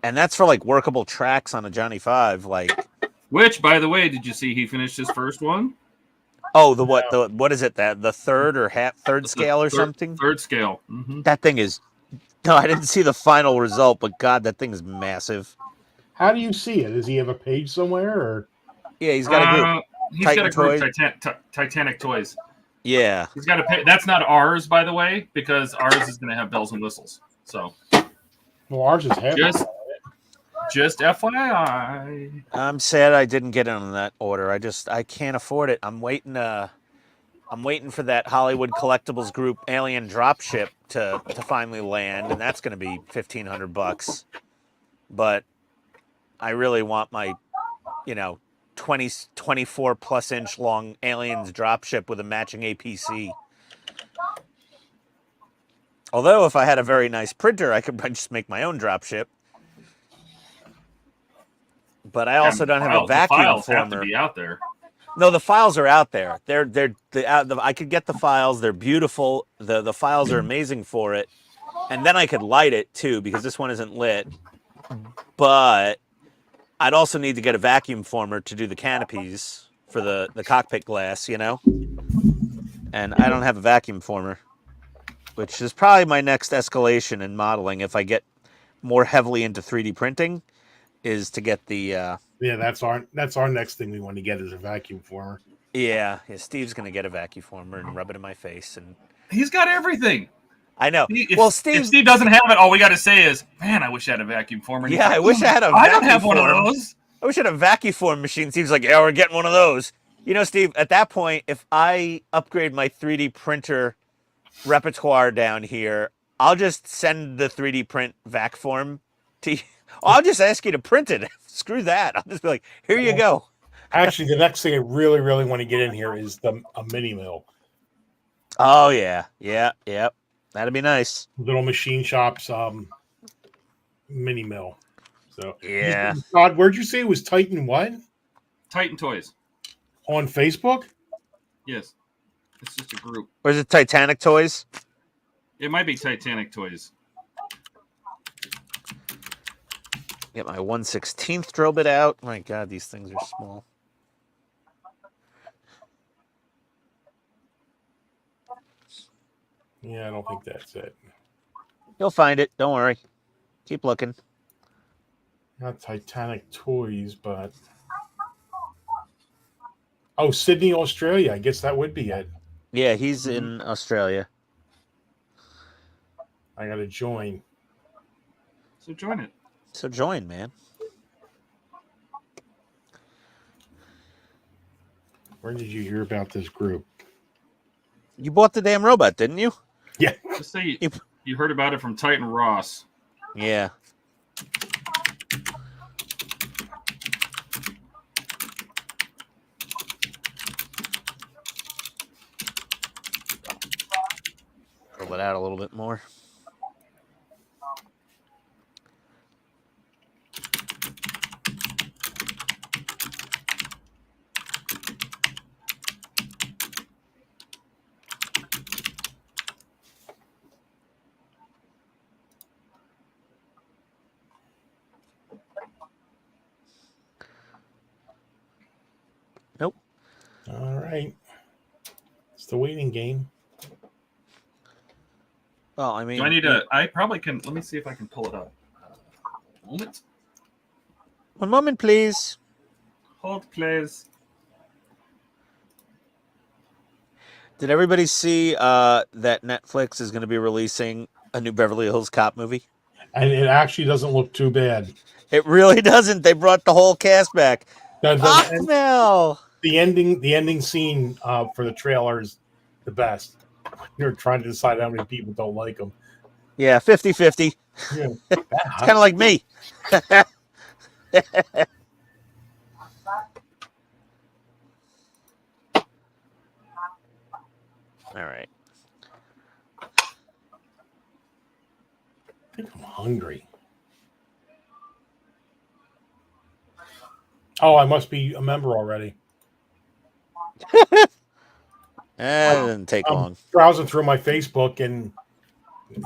[SPEAKER 1] And that's for like workable tracks on a Johnny 5, like.
[SPEAKER 2] Which, by the way, did you see he finished his first one?
[SPEAKER 1] Oh, what is it? The third or third scale or something?
[SPEAKER 2] Third scale. Mm-hmm.
[SPEAKER 1] That thing is. No, I didn't see the final result, but God, that thing is massive.
[SPEAKER 11] How do you see it? Does he have a page somewhere, or?
[SPEAKER 1] Yeah, he's got a group.
[SPEAKER 2] He's got a group, Titanic Toys.
[SPEAKER 1] Yeah,
[SPEAKER 2] he's got to pay. That's not ours, by the way, because ours is going to have bells and whistles. So,
[SPEAKER 11] well, ours is heavy.
[SPEAKER 2] Just FYI.
[SPEAKER 1] I'm sad I didn't get in on that order. I can't afford it. I'm waiting for that Hollywood Collectibles Group Alien dropship to finally land, and that's going to be $1,500. But I really want my, 24 plus inch long Aliens dropship with a matching APC. Although if I had a very nice printer, I could just make my own dropship. But I also don't have a vacuum former.
[SPEAKER 2] Have to be out there.
[SPEAKER 1] No, the files are out there. I could get the files. They're beautiful. The files are amazing for it. And then I could light it too, because this one isn't lit. But I'd also need to get a vacuum former to do the canopies for the cockpit glass, And I don't have a vacuum former, which is probably my next escalation in modeling if I get more heavily into 3D printing, is to get the
[SPEAKER 11] that's our next thing we want to get is a vacuum former.
[SPEAKER 1] Yeah, Steve's gonna get a vacuum former and rub it in my face, and
[SPEAKER 2] he's got everything.
[SPEAKER 1] I know.
[SPEAKER 2] If Steve doesn't have it, all we got to say is, "Man, I wish I had a vacuum former."
[SPEAKER 1] Yeah, I wish I had a.
[SPEAKER 2] I don't have one of those.
[SPEAKER 1] I wish I had a vacuum form machine. Steve's like, "Yeah, we're getting one of those." Steve. At that point, if I upgrade my 3D printer repertoire down here, I'll just send the 3D print vac form to you. I'll just ask you to print it. Screw that. I'll just be like, here you go.
[SPEAKER 11] Actually, the next thing I really, really want to get in here is a mini mill.
[SPEAKER 1] Oh, yeah. Yeah. That'd be nice.
[SPEAKER 11] Little machine shops, mini mill. So,
[SPEAKER 1] yeah.
[SPEAKER 11] Todd, where'd you say it was Titan what?
[SPEAKER 2] Titan Toys.
[SPEAKER 11] On Facebook?
[SPEAKER 2] Yes. It's just a group.
[SPEAKER 1] Or is it Titanic Toys?
[SPEAKER 2] It might be Titanic Toys.
[SPEAKER 1] Get my 1/16 drill bit out. My God, these things are small.
[SPEAKER 11] Yeah, I don't think that's it.
[SPEAKER 1] You'll find it. Don't worry. Keep looking.
[SPEAKER 11] Not Titanic Toys, but oh, Sydney, Australia. I guess that would be it.
[SPEAKER 1] Yeah, he's in Australia.
[SPEAKER 11] I got to join.
[SPEAKER 2] So join it.
[SPEAKER 1] So join, man.
[SPEAKER 11] Where did you hear about this group?
[SPEAKER 1] You bought the damn robot, didn't you?
[SPEAKER 11] Yeah.
[SPEAKER 2] Just say you heard about it from Titan Ross.
[SPEAKER 1] Yeah. Pull it out a little bit more. Nope.
[SPEAKER 11] All right. It's the waiting game.
[SPEAKER 1] Well, I mean,
[SPEAKER 2] Do I need to? I probably can. Let me see if I can pull it up. Moment.
[SPEAKER 1] One moment, please.
[SPEAKER 2] Hold, please.
[SPEAKER 1] Did everybody see that Netflix is going to be releasing a new Beverly Hills Cop movie?
[SPEAKER 11] And it actually doesn't look too bad.
[SPEAKER 1] It really doesn't. They brought the whole cast back.
[SPEAKER 11] The ending scene for the trailer is the best. You're trying to decide how many people don't like them.
[SPEAKER 1] Yeah, 50-50.
[SPEAKER 11] Yeah.
[SPEAKER 1] It's kind of like me. All right.
[SPEAKER 11] I think I'm hungry. Oh, I must be a member already.
[SPEAKER 1] That didn't take
[SPEAKER 11] I'm
[SPEAKER 1] long.
[SPEAKER 11] browsing through my Facebook, and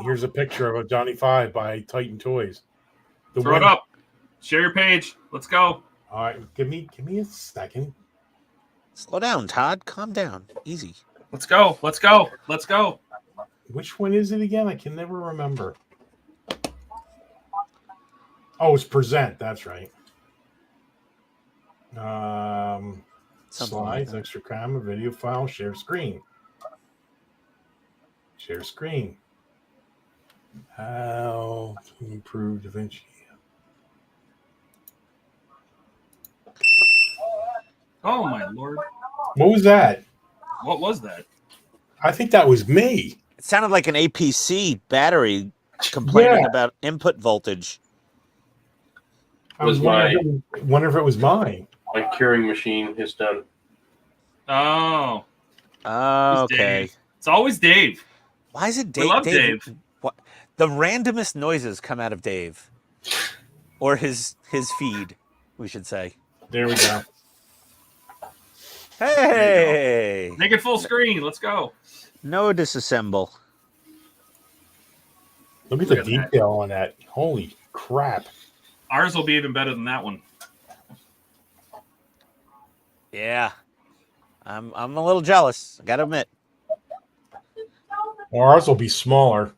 [SPEAKER 11] here's a picture of a Johnny 5 by Titan Toys.
[SPEAKER 2] Throw it up. Share your page. Let's go.
[SPEAKER 11] All right, give me a second.
[SPEAKER 1] Slow down, Todd. Calm down. Easy.
[SPEAKER 2] Let's go. Let's go. Let's go.
[SPEAKER 11] Which one is it again? I can never remember. Oh, it's present. That's right. Slides,
[SPEAKER 1] like
[SPEAKER 11] extra camera, video file, share screen. Share screen. How to improve DaVinci.
[SPEAKER 2] Oh my lord.
[SPEAKER 11] What was that?
[SPEAKER 2] What was that?
[SPEAKER 11] I think that was me.
[SPEAKER 1] It sounded like an APC battery complaining about input voltage.
[SPEAKER 11] I was wondering if it was mine.
[SPEAKER 4] My curing machine is done.
[SPEAKER 2] Oh.
[SPEAKER 1] Okay.
[SPEAKER 2] Dave. It's always Dave.
[SPEAKER 1] Why is it Dave?
[SPEAKER 2] We love Dave.
[SPEAKER 1] What? The randomest noises come out of Dave. Or his feed, we should say.
[SPEAKER 11] There we go.
[SPEAKER 1] Hey!
[SPEAKER 2] Make it full screen. Let's go.
[SPEAKER 1] No disassemble.
[SPEAKER 11] Look at the detail on that. Holy crap.
[SPEAKER 2] Ours will be even better than that one.
[SPEAKER 1] Yeah. I'm a little jealous, I gotta admit.
[SPEAKER 11] Well, ours will be smaller.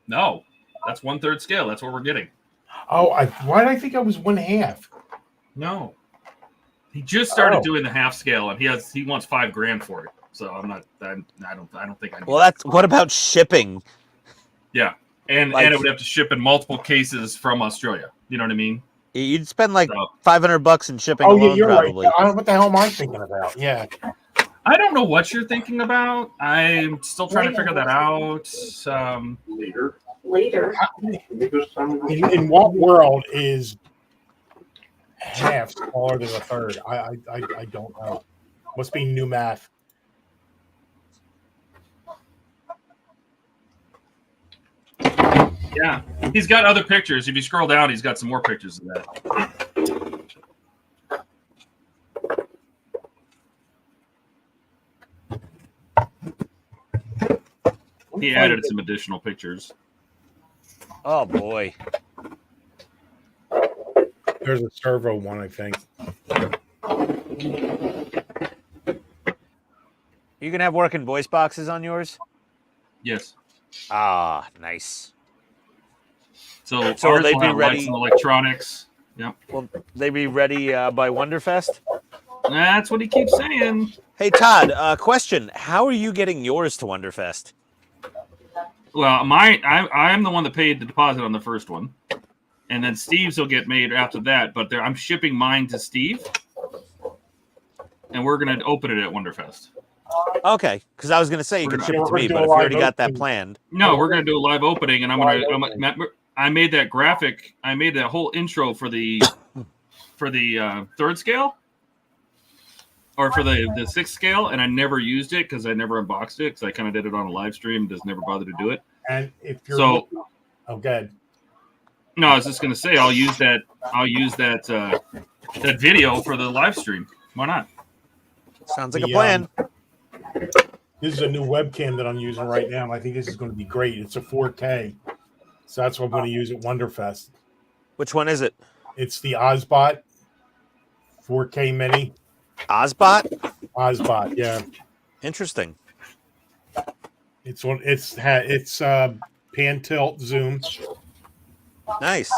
[SPEAKER 2] No. That's 1/3 scale. That's what we're getting.
[SPEAKER 11] Oh, why did I think I was 1/2?
[SPEAKER 2] No. He just started doing the half scale, and he wants $5,000 for it. So I don't think I need
[SPEAKER 1] Well, that's what about shipping?
[SPEAKER 2] Yeah. And it would have to ship in multiple cases from Australia. You know what I mean?
[SPEAKER 1] You'd spend like $500 in shipping
[SPEAKER 11] Oh,
[SPEAKER 1] alone,
[SPEAKER 11] yeah, you're
[SPEAKER 1] probably.
[SPEAKER 11] right. What the hell am I thinking about? Yeah.
[SPEAKER 2] I don't know what you're thinking about. I'm still trying to figure that out.
[SPEAKER 6] Later.
[SPEAKER 11] In what world is half smaller than a third? I don't know. Must be new math.
[SPEAKER 2] Yeah. He's got other pictures. If you scroll down, he's got some more pictures of that. He added some additional pictures.
[SPEAKER 1] Oh boy.
[SPEAKER 11] There's a servo one, I think.
[SPEAKER 1] You can have working voice boxes on yours?
[SPEAKER 2] Yes.
[SPEAKER 1] Ah, nice.
[SPEAKER 2] So
[SPEAKER 1] will
[SPEAKER 2] ours
[SPEAKER 1] they
[SPEAKER 2] will
[SPEAKER 1] be
[SPEAKER 2] have
[SPEAKER 1] ready?
[SPEAKER 2] lights and electronics. Yep.
[SPEAKER 1] Will they be ready by Wonderfest?
[SPEAKER 2] That's what he keeps saying.
[SPEAKER 1] Hey, Todd, question. How are you getting yours to Wonderfest?
[SPEAKER 2] Well, I am the one that paid the deposit on the first one. And then Steve's will get made after that. But I'm shipping mine to Steve. And we're going to open it at Wonderfest.
[SPEAKER 1] Okay, because I was going to say you could ship it to me,
[SPEAKER 11] do
[SPEAKER 1] but
[SPEAKER 11] a
[SPEAKER 1] if you
[SPEAKER 11] live
[SPEAKER 1] already got that
[SPEAKER 11] opening.
[SPEAKER 1] planned.
[SPEAKER 2] No, we're going to do a live opening. And
[SPEAKER 11] Live
[SPEAKER 2] I made that graphic. I made that whole intro for the third scale. Or for the sixth scale, and I never used it because I never unboxed it because I kind of did it on a live stream and just never bothered to do it.
[SPEAKER 11] And if you're
[SPEAKER 2] So,
[SPEAKER 11] oh, good.
[SPEAKER 2] No, I was just going to say I'll use that that video for the live stream. Why not?
[SPEAKER 1] Sounds like a plan.
[SPEAKER 11] This is a new webcam that I'm using right now, and I think this is going to be great. It's a 4K, so that's what I'm going to use at Wonderfest.
[SPEAKER 1] Which one is it?
[SPEAKER 11] It's the Ozbot 4K Mini.
[SPEAKER 1] Ozbot?
[SPEAKER 11] Ozbot, yeah.
[SPEAKER 1] Interesting.
[SPEAKER 11] It's pan tilt zoom.
[SPEAKER 1] Nice.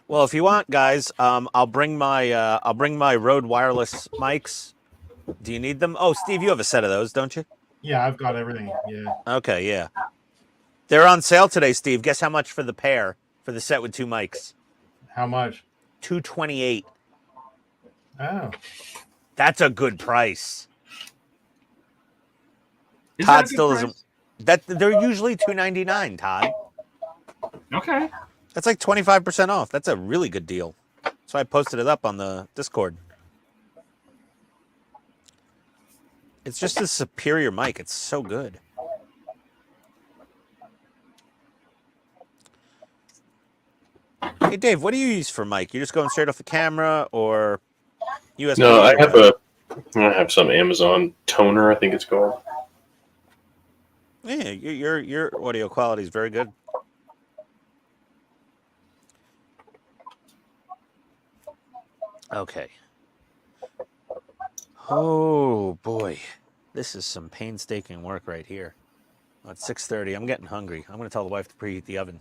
[SPEAKER 1] Well, if you want, guys, I'll bring my Rode wireless mics. Do you need them? Oh, Steve, you have a set of those, don't you?
[SPEAKER 11] Yeah, I've got everything. Yeah.
[SPEAKER 1] Okay, yeah. They're on sale today, Steve. Guess how much for the pair for the set with 2 mics?
[SPEAKER 11] How much?
[SPEAKER 1] $228.
[SPEAKER 11] Oh.
[SPEAKER 1] That's a good price.
[SPEAKER 2] Is
[SPEAKER 1] Todd
[SPEAKER 2] that a good
[SPEAKER 1] still
[SPEAKER 2] price?
[SPEAKER 1] doesn't. That they're usually $299, Todd.
[SPEAKER 2] Okay.
[SPEAKER 1] That's like 25% off. That's a really good deal. So I posted it up on the Discord. It's just a superior mic. It's so good. Hey, Dave, what do you use for mic? You just going straight off the camera or USB?
[SPEAKER 4] No, I have some Amazon toner, I think it's called.
[SPEAKER 1] Yeah, your audio quality is very good. Okay. Oh boy, this is some painstaking work right here. Oh, it's 6:30. I'm getting hungry. I'm going to tell the wife to preheat the oven.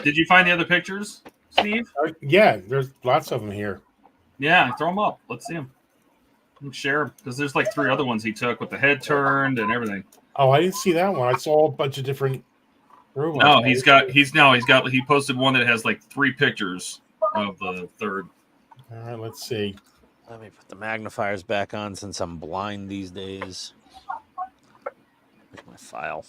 [SPEAKER 2] Did you find the other pictures, Steve?
[SPEAKER 11] Yeah, there's lots of them here.
[SPEAKER 2] Yeah, throw them up. Let's see them. Share because there's like 3 other ones he took with the head turned and everything.
[SPEAKER 11] Oh, I didn't see that one. I saw a bunch of different robots.
[SPEAKER 2] No, he posted one that has like 3 pictures of the third.
[SPEAKER 11] All right, let's see.
[SPEAKER 1] Let me put the magnifiers back on since I'm blind these days. Where's my file?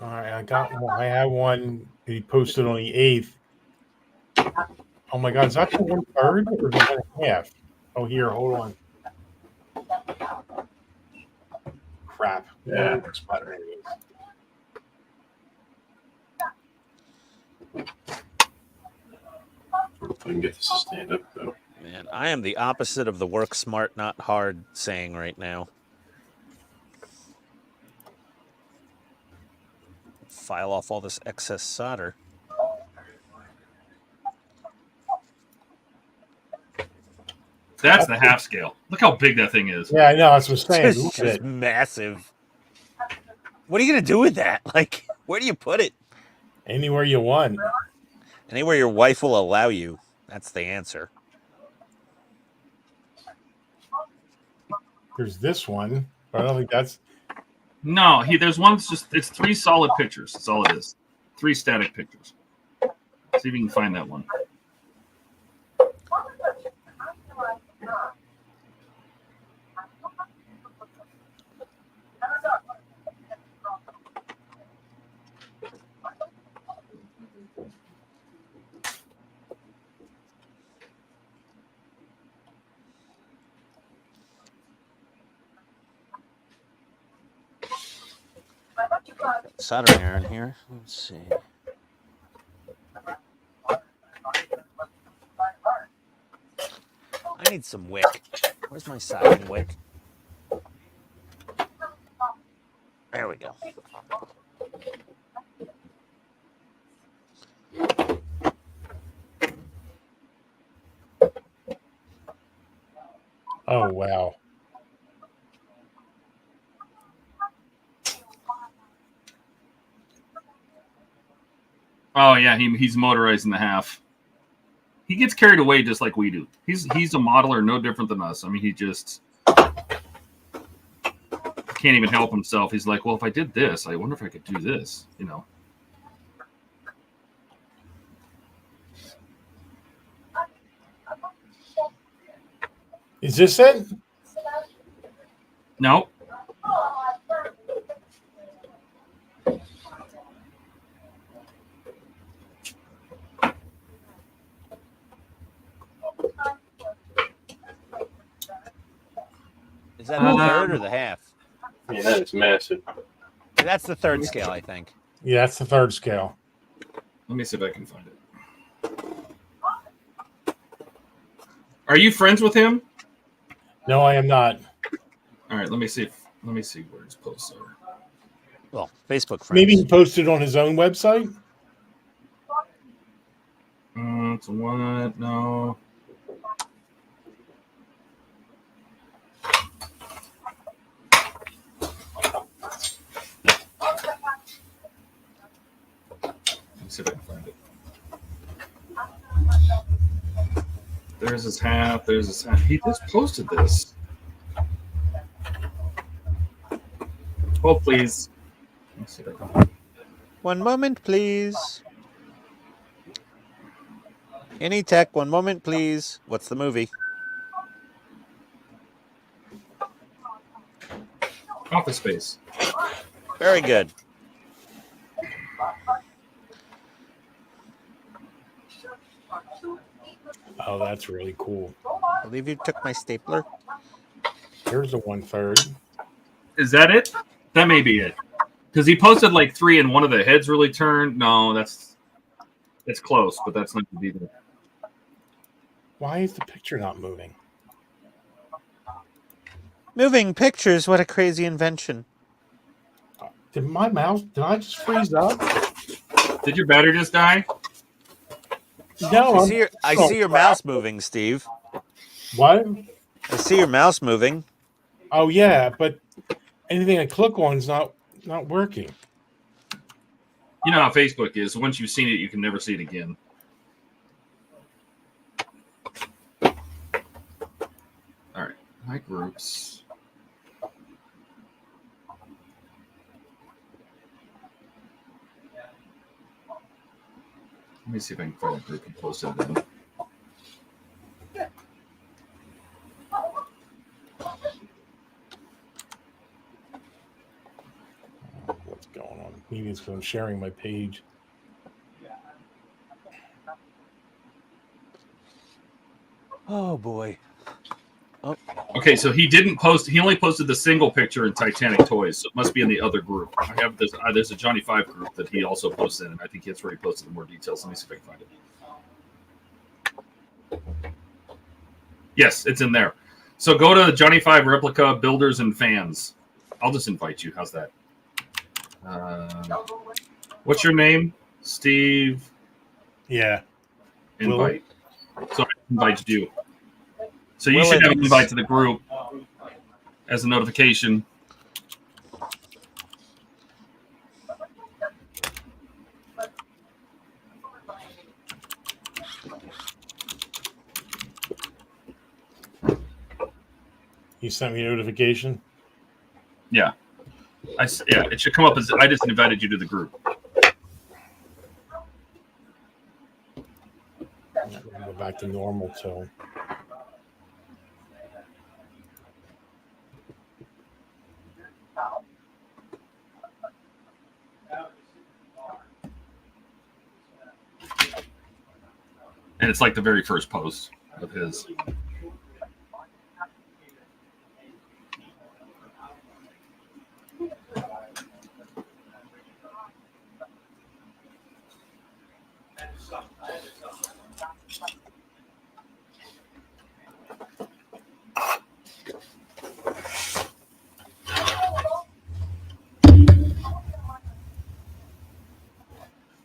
[SPEAKER 11] All right, I got one. I have one he posted on the 8th. Oh my God, is that the 1/3 or is that 1/2? Oh, here, hold on. Crap.
[SPEAKER 4] Yeah.
[SPEAKER 11] There it is.
[SPEAKER 4] If I can get this to stand up, though.
[SPEAKER 1] Man, I am the opposite of the work smart, not hard saying right now. File off all this excess solder.
[SPEAKER 2] That's the half scale. Look how big that thing is.
[SPEAKER 11] Yeah, I know. That's what I'm saying.
[SPEAKER 1] It's
[SPEAKER 11] Look at
[SPEAKER 1] just
[SPEAKER 11] it.
[SPEAKER 1] massive. What are you going to do with that? Like, where do you put it?
[SPEAKER 11] Anywhere you want.
[SPEAKER 1] Anywhere your wife will allow you. That's the answer.
[SPEAKER 11] There's this one, but I don't think that's.
[SPEAKER 2] No, there's one that's it's 3 solid pictures. That's all it is. 3 static pictures. See if you can find that one.
[SPEAKER 1] Soldering iron here. Let's see. I need some wick. Where's my soldering wick? There we go.
[SPEAKER 11] Oh, wow.
[SPEAKER 2] Oh yeah, he's motorizing the half. He gets carried away just like we do. He's a modeler, no different than us. I mean, he just can't even help himself. He's like, well, if I did this, I wonder if I could do this. You know.
[SPEAKER 11] Is this it?
[SPEAKER 2] No.
[SPEAKER 1] Is that the third or the half?
[SPEAKER 4] Yeah, that is massive.
[SPEAKER 1] That's the third scale, I think.
[SPEAKER 11] Yeah, that's the third scale.
[SPEAKER 2] Let me see if I can find it. Are you friends with him?
[SPEAKER 11] No, I am not.
[SPEAKER 2] All right, let me see where his posts are.
[SPEAKER 1] Well, Facebook friends.
[SPEAKER 11] Maybe he posted on his own website.
[SPEAKER 2] It's what? No. Let me see if I can find it. There's his hat. There's his hat. He just posted this. Hold, please. Let me see if I can.
[SPEAKER 1] One moment, please. Any tech, one moment, please. What's the movie?
[SPEAKER 2] Office Space.
[SPEAKER 1] Very good.
[SPEAKER 11] Oh, that's really cool.
[SPEAKER 1] I believe you took my stapler.
[SPEAKER 11] Here's a 1/3.
[SPEAKER 2] Is that it? That may be it. Because he posted like 3 and one of the heads really turned. No, it's close, but that's not to be there.
[SPEAKER 11] Why is the picture not moving?
[SPEAKER 1] Moving pictures, what a crazy invention.
[SPEAKER 11] Did I just freeze up?
[SPEAKER 2] Did your battery just die?
[SPEAKER 11] No,
[SPEAKER 1] I see your mouse moving, Steve.
[SPEAKER 11] What?
[SPEAKER 1] I see your mouse moving.
[SPEAKER 11] Oh yeah, but anything I click on is not working.
[SPEAKER 2] You know how Facebook is. Once you've seen it, you can never see it again. All right, my groups. Let me see if I can find a group and post it in.
[SPEAKER 11] What's going on? Maybe it's because I'm sharing my page.
[SPEAKER 1] Oh boy. Oh.
[SPEAKER 2] Okay, so he didn't post. He only posted the single picture in Titanic Toys, so it must be in the other group. I have this. There's a Johnny 5 group that he also posted in, and I think that's where he posted the more details. Let me see if I can find it. Yes, it's in there. So go to Johnny 5 Replica Builders and Fans. I'll just invite you. How's that? What's your name? Steve.
[SPEAKER 11] Yeah.
[SPEAKER 2] Invite. So I invite you. So you should have an invite to the group as a notification.
[SPEAKER 11] You sent me a notification?
[SPEAKER 2] Yeah. Yeah, it should come up as I just invited you to the group.
[SPEAKER 11] back to normal too.
[SPEAKER 2] And it's like the very first post of his.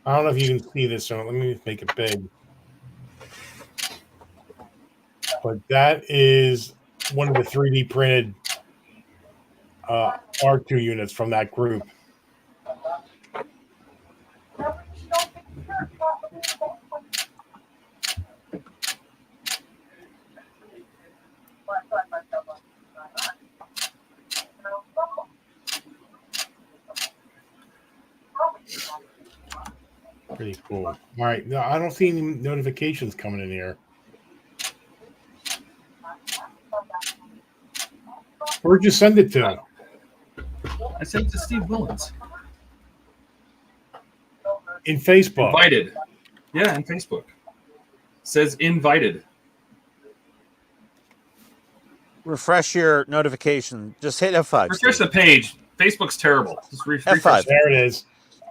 [SPEAKER 11] I don't know if you can see this, so let me make it big. But that is one of the 3D printed R2 units from that group. Pretty cool. All right. No, I don't see any notifications coming in here. Where'd you send it to?
[SPEAKER 2] I sent it to Steve Willens.
[SPEAKER 11] In Facebook.
[SPEAKER 2] Invited. Yeah, in Facebook. Says invited.
[SPEAKER 1] Refresh your notification. Just hit F5.
[SPEAKER 2] Refresh the page. Facebook's terrible. Just refresh.
[SPEAKER 1] F5.
[SPEAKER 11] There it is.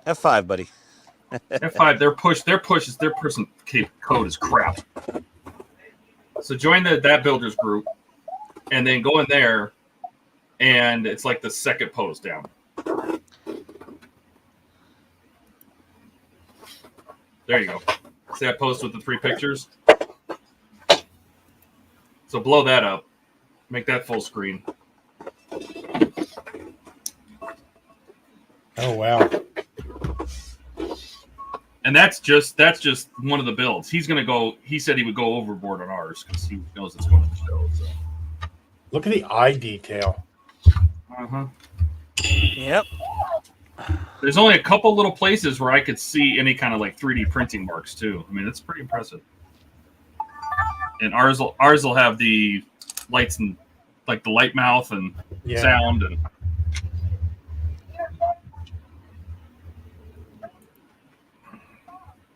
[SPEAKER 1] F5, buddy.
[SPEAKER 2] F5. Their person code is crap. So join that builders group, and then go in there, and it's like the second post down. There you go. See that post with the 3 pictures? So blow that up. Make that full screen.
[SPEAKER 11] Oh wow.
[SPEAKER 2] And that's just one of the builds. He's gonna go. He said he would go overboard on ours because he knows it's going to the show. So.
[SPEAKER 11] Look at the eye detail.
[SPEAKER 1] Yep.
[SPEAKER 2] There's only a couple little places where I could see any kind of like 3D printing marks too. I mean, it's pretty impressive. And ours will have the lights and like the light mouth and sound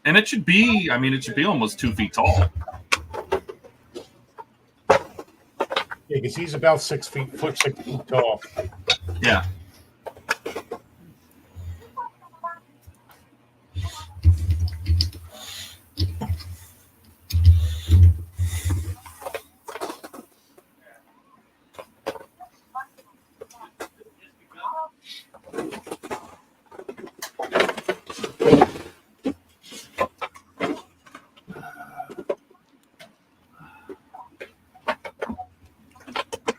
[SPEAKER 2] and it should be. I mean, it should be almost 2 feet tall.
[SPEAKER 11] Yeah, because he's about 6 feet tall.
[SPEAKER 2] Yeah.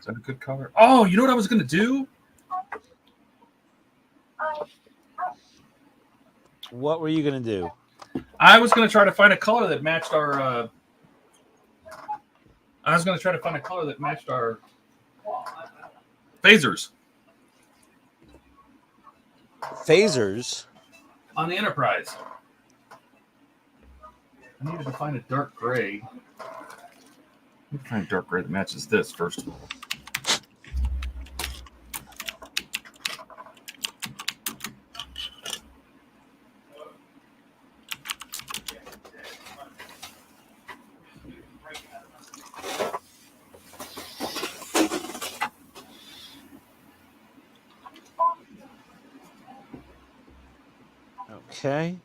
[SPEAKER 2] A good color. Oh, you know what I was going to do?
[SPEAKER 1] What were you going to do?
[SPEAKER 2] I was going to try to find a color that matched our phasers.
[SPEAKER 1] Phasers?
[SPEAKER 2] On the Enterprise. I needed to find a dark gray. Let me find a dark gray that matches this first of all.
[SPEAKER 1] Okay.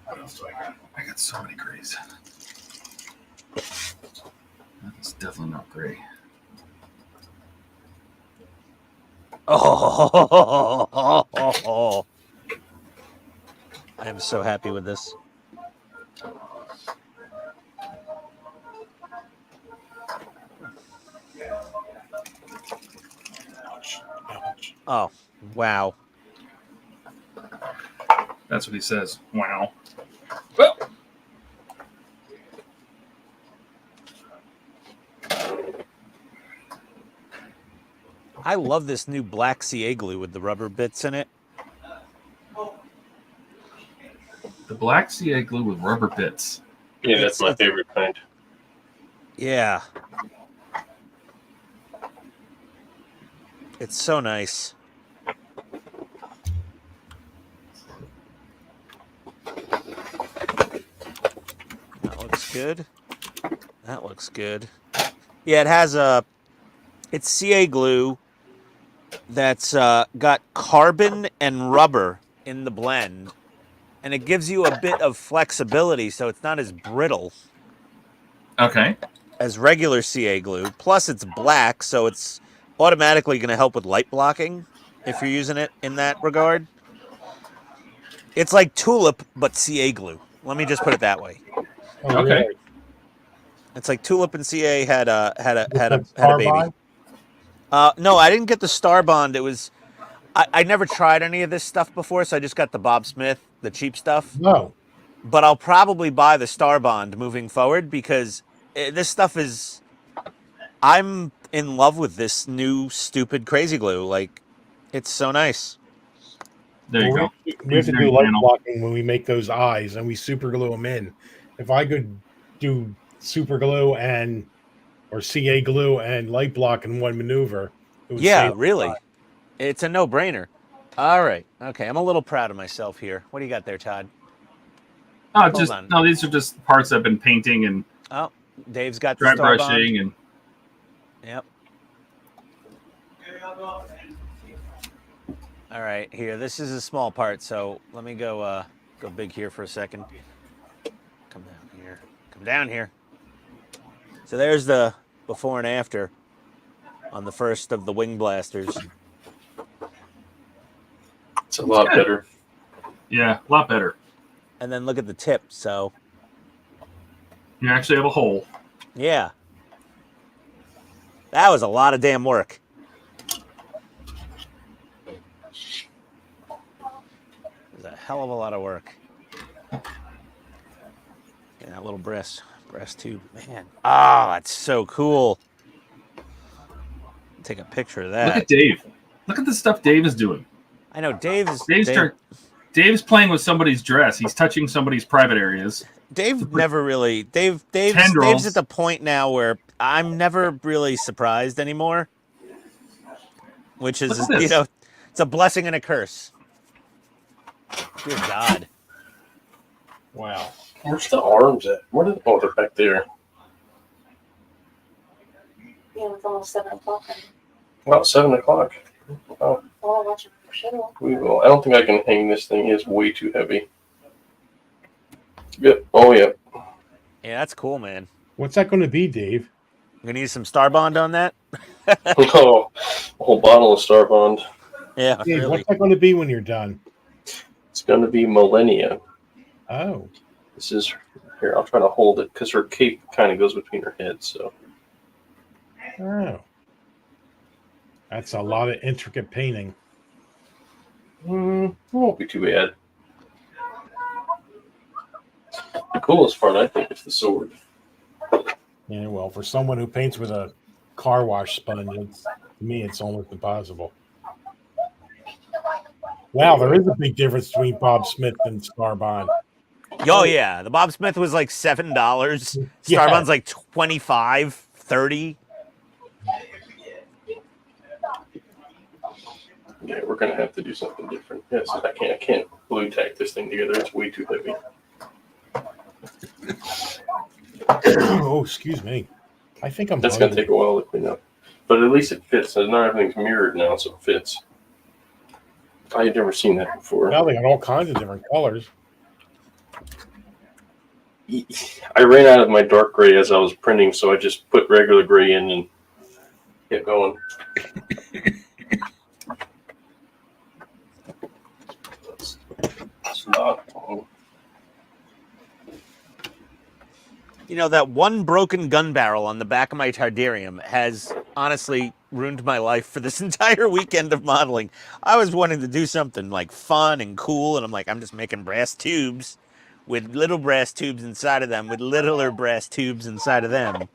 [SPEAKER 2] What else do I got? I got so many grays. That's definitely not gray.
[SPEAKER 1] Oh, I am so happy with this. Oh, Wow.
[SPEAKER 2] That's what he says. Wow. Well,
[SPEAKER 1] I love this new black CA glue with the rubber bits in it.
[SPEAKER 2] the black CA glue with rubber bits.
[SPEAKER 4] Yeah, that's my favorite kind.
[SPEAKER 1] Yeah. It's so nice. That looks good. That looks good. Yeah, it has it's CA glue that's got carbon and rubber in the blend, and it gives you a bit of flexibility so it's not as brittle
[SPEAKER 2] Okay.
[SPEAKER 1] as regular CA glue. Plus, it's black, so it's automatically going to help with light blocking if you're using it in that regard. It's like Tulip, but CA glue. Let me just put it that way.
[SPEAKER 11] Oh,
[SPEAKER 2] Okay.
[SPEAKER 11] really?
[SPEAKER 1] It's like Tulip and CA had a
[SPEAKER 11] Star
[SPEAKER 1] baby.
[SPEAKER 11] Bond?
[SPEAKER 1] No, I didn't get the Star Bond. It was I never tried any of this stuff before, so I just got the Bob Smith, the cheap stuff.
[SPEAKER 11] No.
[SPEAKER 1] But I'll probably buy the Star Bond moving forward because this stuff is. I'm in love with this new stupid crazy glue. Like, it's so nice.
[SPEAKER 2] There you go.
[SPEAKER 11] We have to do light blocking when we make those eyes, and we super glue them in. If I could do super glue or CA glue and light block in one maneuver, it would
[SPEAKER 1] Yeah,
[SPEAKER 11] save
[SPEAKER 1] really.
[SPEAKER 11] time.
[SPEAKER 1] It's a no-brainer. All right. Okay, I'm a little proud of myself here. What do you got there, Todd?
[SPEAKER 2] Oh,
[SPEAKER 1] Hold
[SPEAKER 2] just
[SPEAKER 1] on.
[SPEAKER 2] no. These are just parts I've been painting and
[SPEAKER 1] Oh, Dave's got the
[SPEAKER 2] dry
[SPEAKER 1] Star
[SPEAKER 2] brushing
[SPEAKER 1] Bond.
[SPEAKER 2] and.
[SPEAKER 1] Yep. All right, here. This is a small part, so let me go big here for a second. Come down here. Come down here. So there's the before and after on the first of the wing blasters.
[SPEAKER 4] It's a lot better.
[SPEAKER 2] Yeah, a lot better.
[SPEAKER 1] And then look at the tip. So
[SPEAKER 2] you actually have a hole.
[SPEAKER 1] Yeah. That was a lot of damn work. It was a hell of a lot of work. Yeah, that little breast tube, man. Oh, that's so cool. Take a picture of that.
[SPEAKER 2] Look at Dave. Look at the stuff Dave is doing.
[SPEAKER 1] I know Dave's
[SPEAKER 2] Dave's playing with somebody's dress. He's touching somebody's private areas.
[SPEAKER 1] Dave's at the point now where I'm never really surprised anymore. Which is, it's a blessing and a curse. Good God.
[SPEAKER 11] Wow.
[SPEAKER 4] Where's the arms at? Oh, they're back there.
[SPEAKER 6] Yeah, it's almost 7 o'clock.
[SPEAKER 4] Well, 7 o'clock. Oh.
[SPEAKER 6] Oh, watch it for sure.
[SPEAKER 4] We will. I don't think I can hang this thing. It's way too heavy. Yep. Oh, yeah.
[SPEAKER 1] Yeah, that's cool, man.
[SPEAKER 11] What's that going to be, Dave?
[SPEAKER 1] I'm going to use some Star Bond on that?
[SPEAKER 4] Oh, a whole bottle of Star Bond.
[SPEAKER 1] Yeah,
[SPEAKER 11] Dave,
[SPEAKER 1] really.
[SPEAKER 11] what's that going to be when you're done?
[SPEAKER 4] It's going to be Millennia.
[SPEAKER 11] Oh.
[SPEAKER 4] This is here. I'll try to hold it because her cape kind of goes between her head. So.
[SPEAKER 11] Oh. That's a lot of intricate painting.
[SPEAKER 4] It won't be too bad. The coolest part, I think, is the sword.
[SPEAKER 11] Yeah, well, for someone who paints with a car wash sponge, to me, it's almost impossible. Wow, there is a big difference between Bob Smith and Star Bond.
[SPEAKER 1] Oh, yeah. The Bob Smith was like $7. Star Bond's like $25, $30.
[SPEAKER 4] Yeah, we're gonna have to do something different. Yes, I can't glue tack this thing together. It's way too heavy.
[SPEAKER 11] Oh, excuse me. I think I'm.
[SPEAKER 4] That's gonna take a while to clean up, but at least it fits. So now everything's mirrored now, so it fits. I had never seen that before.
[SPEAKER 11] Now they got all kinds of different colors.
[SPEAKER 4] I ran out of my dark gray as I was printing, so I just put regular gray in and kept going. It's not.
[SPEAKER 1] You know, that one broken gun barrel on the back of my Tardarium has honestly ruined my life for this entire weekend of modeling. I was wanting to do something like fun and cool, and I'm like, I'm just making brass tubes with little brass tubes inside of them, with littler brass tubes inside of them.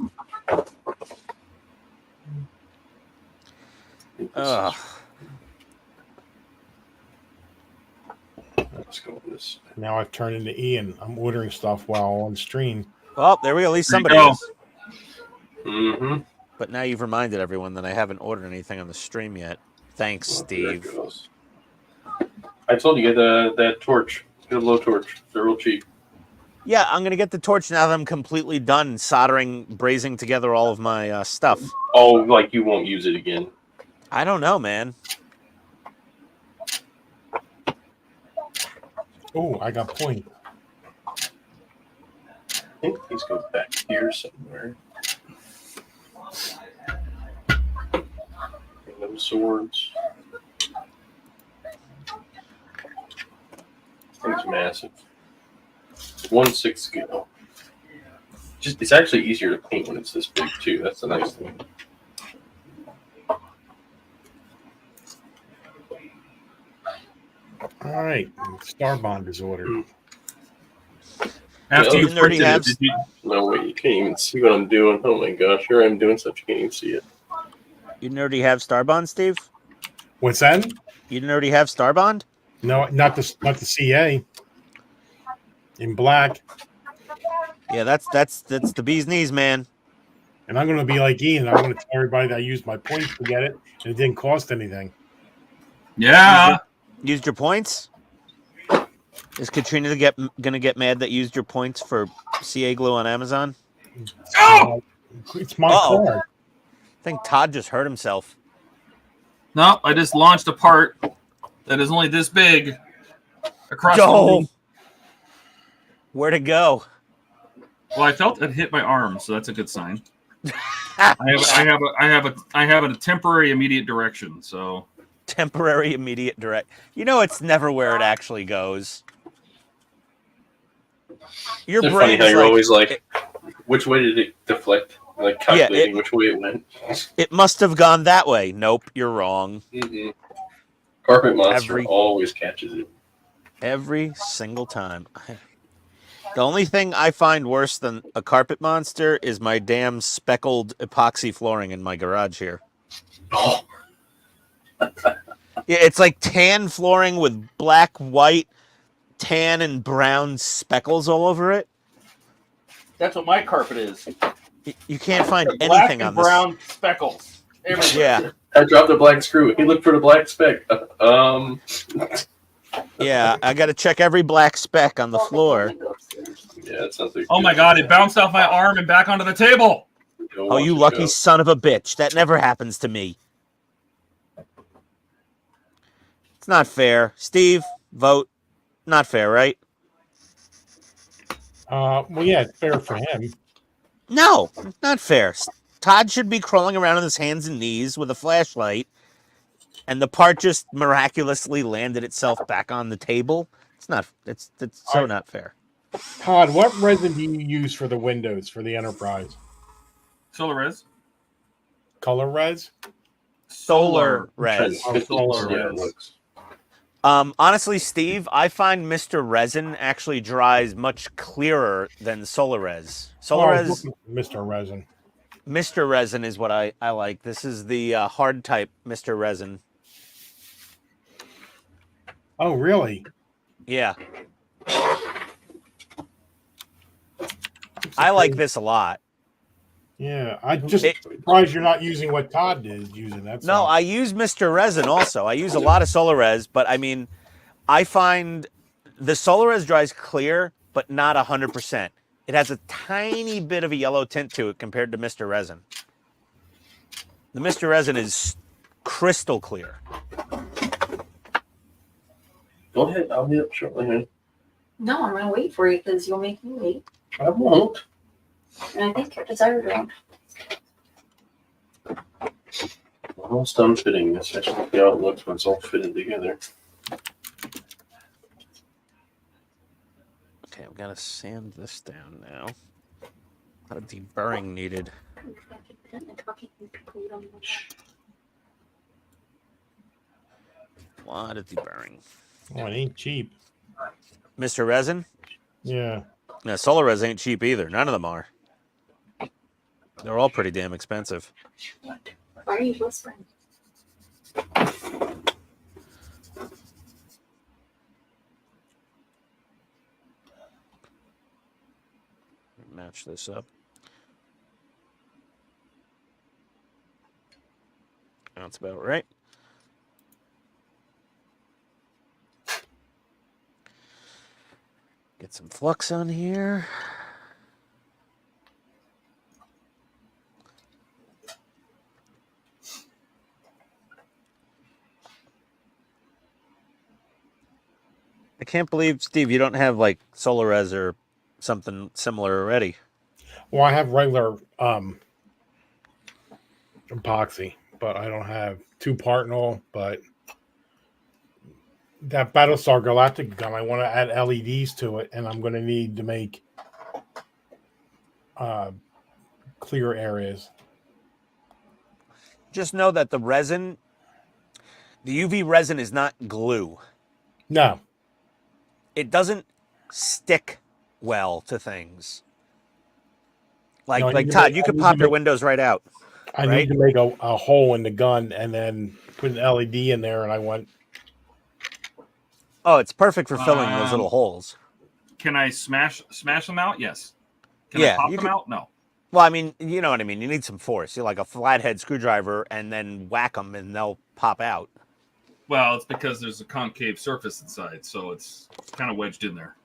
[SPEAKER 1] Ugh.
[SPEAKER 4] Let's go with this.
[SPEAKER 11] Now I've turned into Ian. I'm ordering stuff while on stream.
[SPEAKER 1] Well, there we go. At least somebody
[SPEAKER 2] go.
[SPEAKER 1] is.
[SPEAKER 4] Mm-hmm.
[SPEAKER 1] But now you've reminded everyone that I haven't ordered anything on the stream yet. Thanks, Steve.
[SPEAKER 4] I told you, get that torch. Get a low torch. They're real cheap.
[SPEAKER 1] Yeah, I'm going to get the torch now that I'm completely done soldering, brazing together all of my stuff.
[SPEAKER 4] Oh, like you won't use it again.
[SPEAKER 1] I don't know, man.
[SPEAKER 11] Oh, I got point.
[SPEAKER 4] I think these go back here somewhere. Random swords. This thing's massive. 1/6 scale. It's actually easier to paint when it's this big too. That's the nice thing.
[SPEAKER 11] All right, Star Bond is ordered.
[SPEAKER 2] After you
[SPEAKER 1] nerdy
[SPEAKER 2] printed
[SPEAKER 1] abs.
[SPEAKER 2] it,
[SPEAKER 4] No way, you can't even see what I'm doing. Oh my gosh, here I'm doing stuff, you can't even see it.
[SPEAKER 1] You nerdy have Starbond, Steve?
[SPEAKER 11] What's that?
[SPEAKER 1] You nerdy have Starbond?
[SPEAKER 11] No, not the CA. In black.
[SPEAKER 1] Yeah, that's the bee's knees, man.
[SPEAKER 11] And I'm going to be like Ian. I'm going to tell everybody that I used my points to get it, and it didn't cost anything.
[SPEAKER 2] yeah.
[SPEAKER 1] Used your points? Is Katrina gonna get mad that you used your points for CA glue on Amazon?
[SPEAKER 2] Oh!
[SPEAKER 11] It's my
[SPEAKER 1] Uh-oh.
[SPEAKER 11] card.
[SPEAKER 1] I think Todd just hurt himself.
[SPEAKER 2] No, I just launched a part that is only this big across the
[SPEAKER 1] Go.
[SPEAKER 2] room.
[SPEAKER 1] Where'd it go?
[SPEAKER 2] Well, I felt it hit my arm, so that's a good sign. I have a temporary immediate direction, so
[SPEAKER 1] Temporary immediate direct. You know, it's never where it actually goes. Your
[SPEAKER 4] It's funny
[SPEAKER 1] brain
[SPEAKER 4] how
[SPEAKER 1] is
[SPEAKER 4] you're
[SPEAKER 1] like,
[SPEAKER 4] always like, which way did it deflect? Like calculating which way it went.
[SPEAKER 1] It must have gone that way. Nope, you're wrong.
[SPEAKER 4] Mm-mm. Carpet Monster always catches it.
[SPEAKER 1] Every single time. The only thing I find worse than a carpet monster is my damn speckled epoxy flooring in my garage here.
[SPEAKER 4] Oh.
[SPEAKER 1] Yeah, it's like tan flooring with black, white, tan, and brown speckles all over it.
[SPEAKER 2] that's what my carpet is.
[SPEAKER 1] You can't find
[SPEAKER 2] Black
[SPEAKER 1] anything
[SPEAKER 2] and
[SPEAKER 1] on this.
[SPEAKER 2] brown speckles. Everywhere.
[SPEAKER 1] Yeah.
[SPEAKER 4] I dropped a black screw. He looked for the black speck.
[SPEAKER 1] Yeah, I got to check every black speck on the floor.
[SPEAKER 4] Yeah, it sounds like.
[SPEAKER 2] Oh my god, it bounced off my arm and back onto the table.
[SPEAKER 1] Oh, you lucky son of a bitch. That never happens to me. It's not fair. Steve, vote. Not fair, right?
[SPEAKER 11] Well, yeah, it's fair for him.
[SPEAKER 1] No, not fair. Todd should be crawling around on his hands and knees with a flashlight, and the part just miraculously landed itself back on the table. It's not. It's so not fair.
[SPEAKER 11] Todd, what resin do you use for the windows for the Enterprise?
[SPEAKER 2] Solar res.
[SPEAKER 11] Color res?
[SPEAKER 1] Solar res.
[SPEAKER 11] Oh, solar res.
[SPEAKER 1] Honestly, Steve, I find Mr. Resin actually dries much clearer than Solar Res. Solar Res,
[SPEAKER 11] Mr. Resin.
[SPEAKER 1] Mr. Resin is what I like. This is the hard type Mr. Resin.
[SPEAKER 11] Oh, really?
[SPEAKER 1] Yeah. I like this a lot.
[SPEAKER 11] Yeah, I just surprised you're not using what Todd is using. That's
[SPEAKER 1] No,
[SPEAKER 11] all.
[SPEAKER 1] I use Mr. Resin also. I use a lot of Solar Res, but I mean, I find the Solar Res dries clear, but not 100%. It has a tiny bit of a yellow tint to it compared to Mr. Resin. The Mr. Resin is crystal clear.
[SPEAKER 4] Go ahead, I'll be up shortly, man.
[SPEAKER 6] No, I'm gonna wait for you because you'll make me wait.
[SPEAKER 4] I won't.
[SPEAKER 6] And I think you're desired around.
[SPEAKER 4] Almost done fitting this. I should see how it looks when it's all fitted together.
[SPEAKER 1] Okay, I've got to sand this down now. A lot of deburring needed. Commodity bearing.
[SPEAKER 11] Oh, it ain't cheap.
[SPEAKER 1] Mr. Resin?
[SPEAKER 11] Yeah.
[SPEAKER 1] No, Solar Res ain't cheap either. None of them are. They're all pretty damn expensive.
[SPEAKER 6] Why are you whispering?
[SPEAKER 1] Match this up. That's about right. Get some flux on here. I can't believe, Steve, you don't have like Solar Res or something similar already.
[SPEAKER 11] Well, I have regular epoxy, but I don't have 2-partnol. But that Battlestar Galactic gun, I want to add LEDs to it, and I'm going to need to make clear areas.
[SPEAKER 1] Just know that the resin, the UV resin is not glue.
[SPEAKER 11] No.
[SPEAKER 1] It doesn't stick well to things. Like,
[SPEAKER 11] No,
[SPEAKER 1] Todd, you could pop your windows right out.
[SPEAKER 11] I need to make a hole in the gun and then put an LED in there, and I want...
[SPEAKER 1] Oh, it's perfect for filling those little holes.
[SPEAKER 2] Can I smash them out? Yes. Can
[SPEAKER 1] Yeah,
[SPEAKER 2] I pop
[SPEAKER 1] you
[SPEAKER 2] them out? No.
[SPEAKER 1] Well, I mean, you know what I mean. You need some force. You like a flathead screwdriver and then whack them and they'll pop out.
[SPEAKER 2] Well, it's because there's a concave surface inside, so it's kind of wedged in there.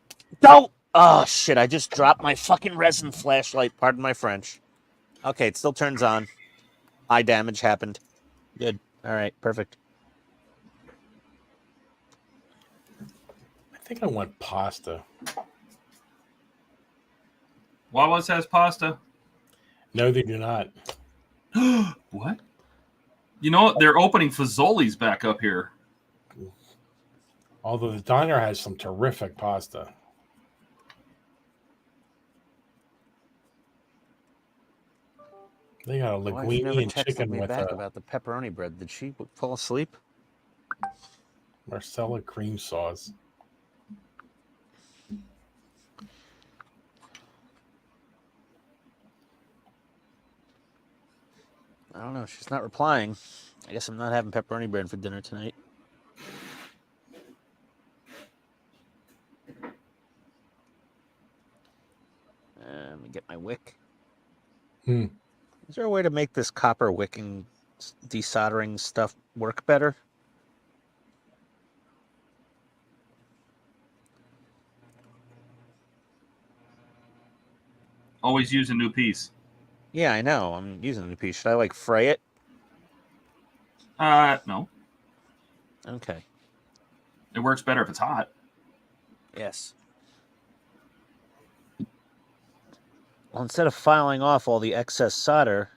[SPEAKER 1] Don't! Oh, shit. I just dropped my fucking resin flashlight. Pardon my French. Okay, it still turns on. Eye damage happened. Good. All right, perfect.
[SPEAKER 11] I think I want pasta.
[SPEAKER 2] Wawa's has pasta?
[SPEAKER 11] No, they do not.
[SPEAKER 2] What? You know, they're opening Fazoli's back up here.
[SPEAKER 11] Although the diner has some terrific pasta. They got a linguine and chicken
[SPEAKER 1] me
[SPEAKER 11] with
[SPEAKER 1] back about the pepperoni bread. Did she fall asleep?
[SPEAKER 11] Marcella cream sauce.
[SPEAKER 1] I don't know. She's not replying. I guess I'm not having pepperoni bread for dinner tonight. Let me get my wick. Is there a way to make this copper wicking desoldering stuff work better?
[SPEAKER 2] Always use a new piece.
[SPEAKER 1] Yeah, I know. I'm using a new piece. Should I like fray it?
[SPEAKER 2] No.
[SPEAKER 1] Okay.
[SPEAKER 2] It works better if it's hot.
[SPEAKER 1] Yes. Well, instead of filing off all the excess solder,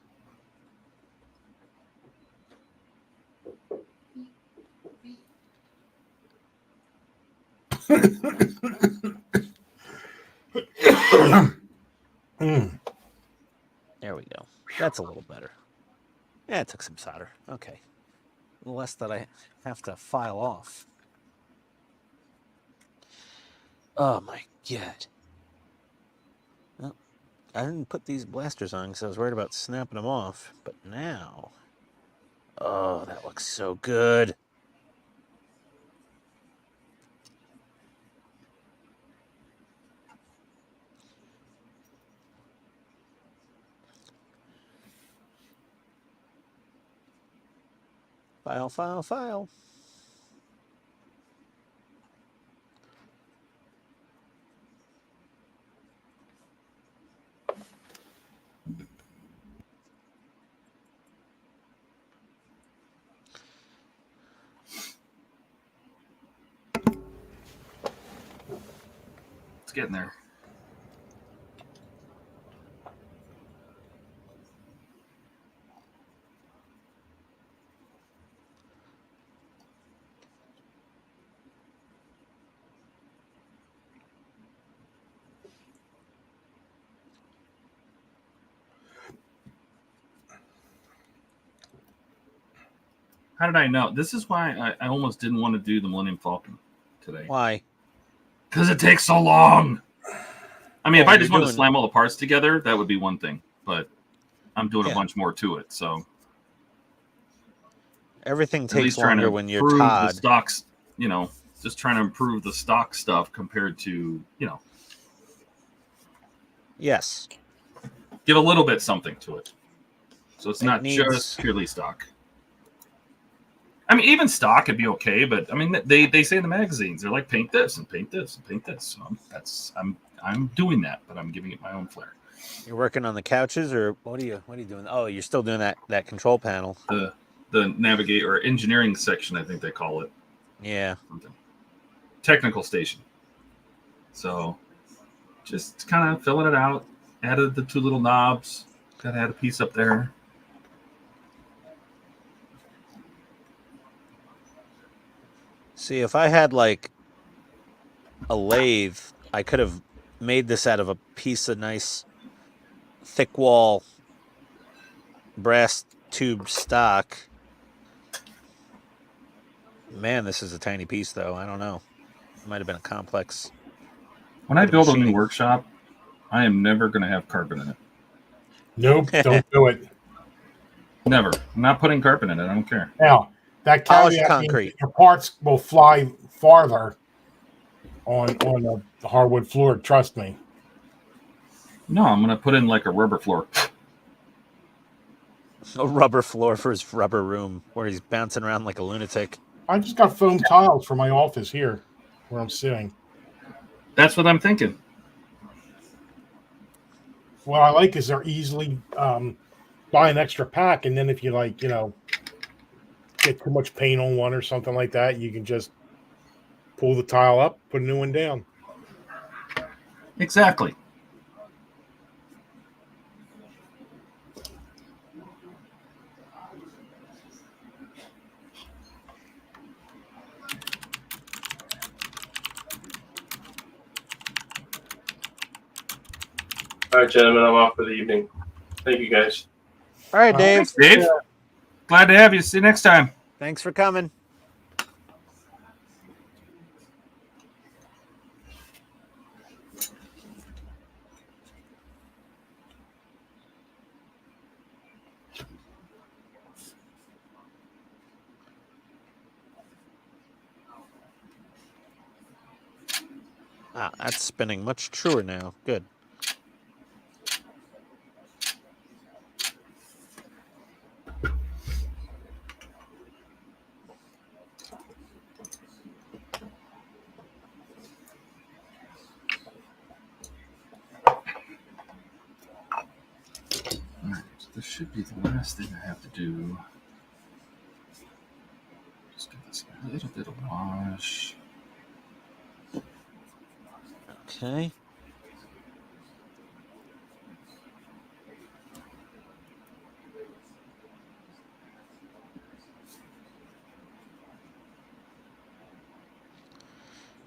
[SPEAKER 1] there we go. That's a little better. Yeah, it took some solder. Okay. Less that I have to file off. Oh my God. Well, I didn't put these blasters on because I was worried about snapping them off. But now, oh, that looks so good. File, file, file.
[SPEAKER 2] It's getting there. How did I know? This is why I almost didn't want to do the Millennium Falcon today.
[SPEAKER 1] Why?
[SPEAKER 2] Because it takes so long. I mean, if
[SPEAKER 1] Oh,
[SPEAKER 2] I just
[SPEAKER 1] you're
[SPEAKER 2] wanted to
[SPEAKER 1] doing-
[SPEAKER 2] slam all the parts together, that would be one thing. But I'm doing
[SPEAKER 1] Yeah.
[SPEAKER 2] a bunch more to it, so
[SPEAKER 1] Everything
[SPEAKER 2] at
[SPEAKER 1] takes
[SPEAKER 2] least trying to
[SPEAKER 1] longer when you're
[SPEAKER 2] improve the
[SPEAKER 1] Todd.
[SPEAKER 2] stocks. You know, just trying to improve the stock stuff compared to
[SPEAKER 1] Yes.
[SPEAKER 2] give a little bit something to it. So it's
[SPEAKER 1] It
[SPEAKER 2] not
[SPEAKER 1] needs-
[SPEAKER 2] just purely stock. I mean, even stock could be okay, but I mean, they say in the magazines they're like paint this and paint this and paint this. So I'm doing that, but I'm giving it my own flair.
[SPEAKER 1] You're working on the couches, or what are you doing? Oh, you're still doing that control panel.
[SPEAKER 2] The navigate or engineering section, I think they call it.
[SPEAKER 1] Yeah.
[SPEAKER 2] Something. Technical station. So just kind of filling it out. Added the 2 little knobs. Got to add a piece up there.
[SPEAKER 1] See, if I had like a lathe, I could have made this out of a piece of nice thick wall brass tube stock. Man, this is a tiny piece, though. I don't know. It might have been a complex.
[SPEAKER 2] When I build a new
[SPEAKER 1] machining.
[SPEAKER 2] workshop, I am never going to have carbon in it.
[SPEAKER 11] Nope, don't do it.
[SPEAKER 2] Never. I'm not putting carbon in it. I don't care.
[SPEAKER 11] Now, that
[SPEAKER 1] Polished
[SPEAKER 11] caveat means
[SPEAKER 1] concrete.
[SPEAKER 11] your parts will fly farther on the hardwood floor. Trust me.
[SPEAKER 2] No, I'm going to put in like a rubber floor.
[SPEAKER 1] A rubber floor for his rubber room where he's bouncing around like a lunatic.
[SPEAKER 11] I just got foam tiles for my office here where I'm sitting.
[SPEAKER 2] That's what I'm thinking.
[SPEAKER 11] What I like is they're easily buy an extra pack, and then if you like, get too much paint on one or something like that, you can just pull the tile up, put a new one down.
[SPEAKER 2] Exactly.
[SPEAKER 4] All right, gentlemen, I'm off for the evening. Thank you, guys.
[SPEAKER 1] All right, Dave.
[SPEAKER 2] Thanks, Dave. Glad to have you. See you next time.
[SPEAKER 1] Thanks for coming. Ah, that's spinning much truer now. Good.
[SPEAKER 2] Alright, so this should be the last thing I have to do. Just give this a little bit of wash.
[SPEAKER 1] Okay.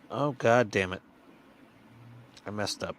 [SPEAKER 1] Oh, God damn it. I messed up.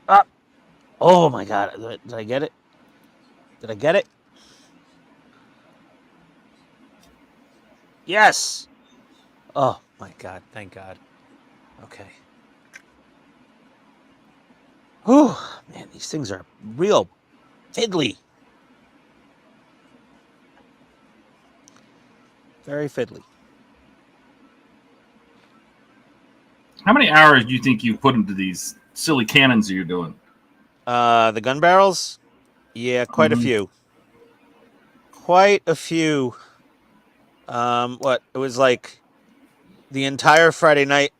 [SPEAKER 1] Ah. Oh my God. Did I get it? Did I get it? Yes. Oh my God. Thank God. Okay. Whew. Man, these things are real fiddly. Very fiddly.
[SPEAKER 2] How many hours do you think you put into these silly cannons that you're doing?
[SPEAKER 1] The gun barrels? Yeah, quite a few. quite a few. What it was like the entire Friday night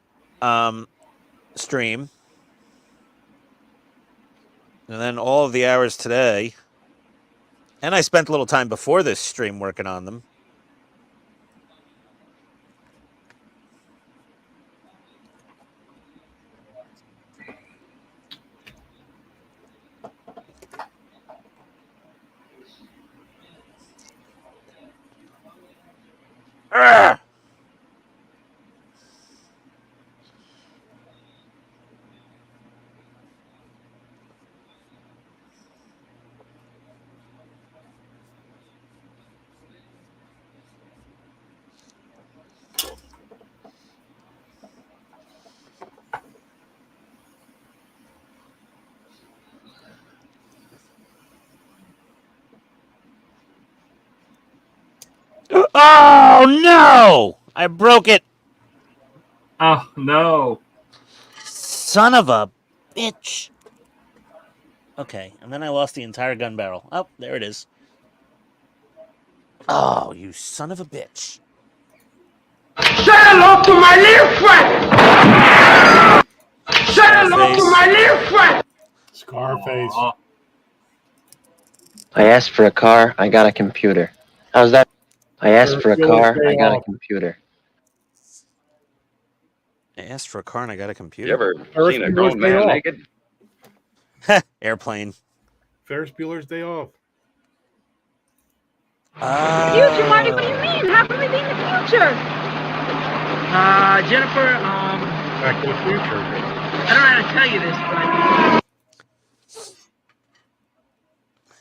[SPEAKER 1] stream, and then all of the hours today. And I spent a little time before this stream working on them. Arrgh! Oh no! I broke it.
[SPEAKER 2] Oh no!
[SPEAKER 1] Son of a bitch. Okay, and then I lost the entire gun barrel. Oh, there it is. Oh, you son of a bitch.
[SPEAKER 10] Say hello to my little friend! Say hello to my little friend!
[SPEAKER 11] Scarface.
[SPEAKER 2] Oh,
[SPEAKER 12] I asked for a car, I got a computer. How's that? I asked for a car, I got a computer.
[SPEAKER 1] I asked for a car and I got a computer.
[SPEAKER 9] You ever seen a grown man naked?
[SPEAKER 1] Airplane.
[SPEAKER 11] Ferris Bueller's Day Off.
[SPEAKER 6] Future, Marty, what do you mean? How can we be in the future?
[SPEAKER 10] Jennifer,
[SPEAKER 11] Back to the Future.
[SPEAKER 10] I don't know how to tell you this, but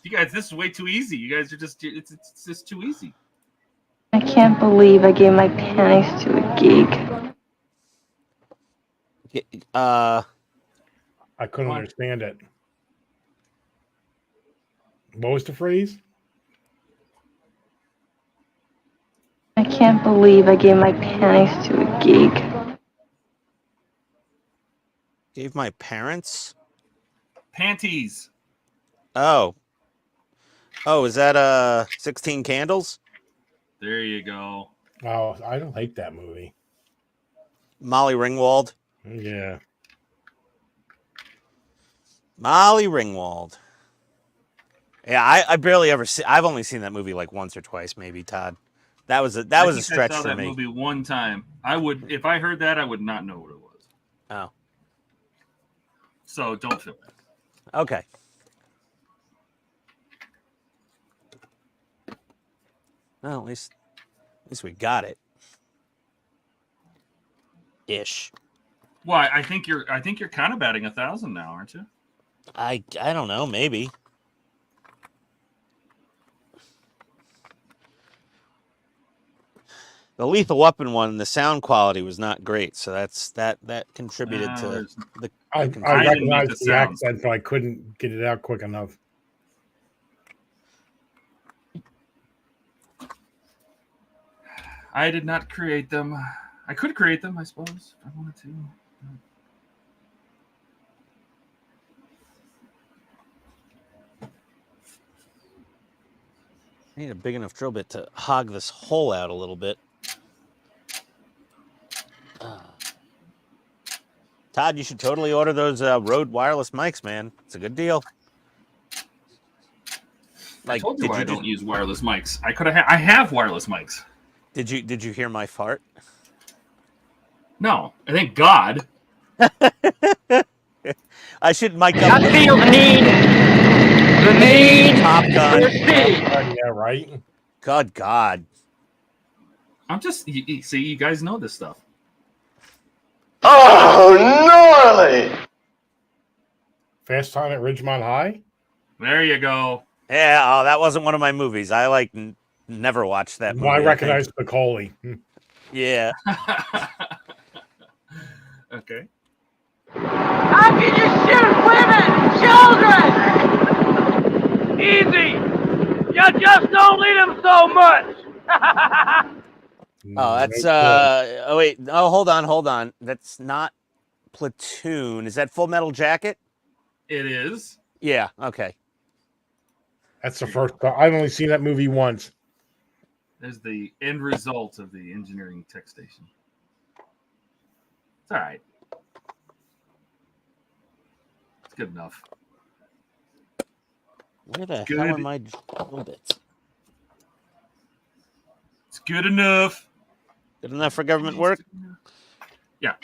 [SPEAKER 2] you guys, this is way too easy. You guys are just—it's just too easy.
[SPEAKER 13] I can't believe I gave my panties to a geek.
[SPEAKER 11] I couldn't understand it. What was the phrase?
[SPEAKER 13] I can't believe I gave my panties to a geek.
[SPEAKER 1] Gave my parents?
[SPEAKER 2] Panties.
[SPEAKER 1] Oh. Oh, is that 16 Candles?
[SPEAKER 2] There you go.
[SPEAKER 11] Oh, I don't like that movie.
[SPEAKER 1] Molly Ringwald.
[SPEAKER 11] Yeah.
[SPEAKER 1] Molly Ringwald. Yeah, I barely ever see. I've only seen that movie like once or twice, maybe. Todd, that was a stretch
[SPEAKER 2] I saw
[SPEAKER 1] for
[SPEAKER 2] that
[SPEAKER 1] me.
[SPEAKER 2] movie one time. I would, if I heard that, I would not know what it was.
[SPEAKER 1] Oh,
[SPEAKER 2] so don't feel bad.
[SPEAKER 1] Okay. Well, at least we got it. Ish.
[SPEAKER 2] Well, I think you're kind of batting 1,000 now, aren't you?
[SPEAKER 1] I don't know, maybe. The Lethal Weapon one, the sound quality was not great, so that contributed to the.
[SPEAKER 11] I recognized the accent, but I couldn't get it out quick enough.
[SPEAKER 2] I did not create them. I could create them, I suppose, if I wanted to.
[SPEAKER 1] I need a big enough drill bit to hog this hole out a little bit. Todd, you should totally order those Rode wireless mics, man. It's a good deal.
[SPEAKER 2] Like, I told you I don't use wireless mics. I have wireless mics.
[SPEAKER 1] Did you hear my fart?
[SPEAKER 2] No, I thank God.
[SPEAKER 1] I should mic up.
[SPEAKER 10] I feel the need
[SPEAKER 1] Top Gun.
[SPEAKER 11] Yeah, right.
[SPEAKER 1] God.
[SPEAKER 2] I'm just see, you guys know this stuff.
[SPEAKER 8] Oh, gnarly!
[SPEAKER 11] Fast Time at Ridgemont High.
[SPEAKER 2] There you go.
[SPEAKER 1] Yeah, oh, that wasn't one of my movies. I like never watched that movie.
[SPEAKER 11] Well, I recognize Macaulay.
[SPEAKER 1] Yeah.
[SPEAKER 2] Okay.
[SPEAKER 10] How can you shoot women, children? Easy. You just don't need them so much.
[SPEAKER 1] Oh, that's oh wait, oh hold on. That's not Platoon. Is that Full Metal Jacket?
[SPEAKER 2] It is.
[SPEAKER 1] Yeah, okay.
[SPEAKER 11] That's the first time. I've only seen that movie once.
[SPEAKER 2] There's the end result of the engineering tech station. It's all right. It's good enough.
[SPEAKER 1] Where the hell are my drill bits?
[SPEAKER 2] It's good enough.
[SPEAKER 1] Good enough for government work?
[SPEAKER 2] Yeah.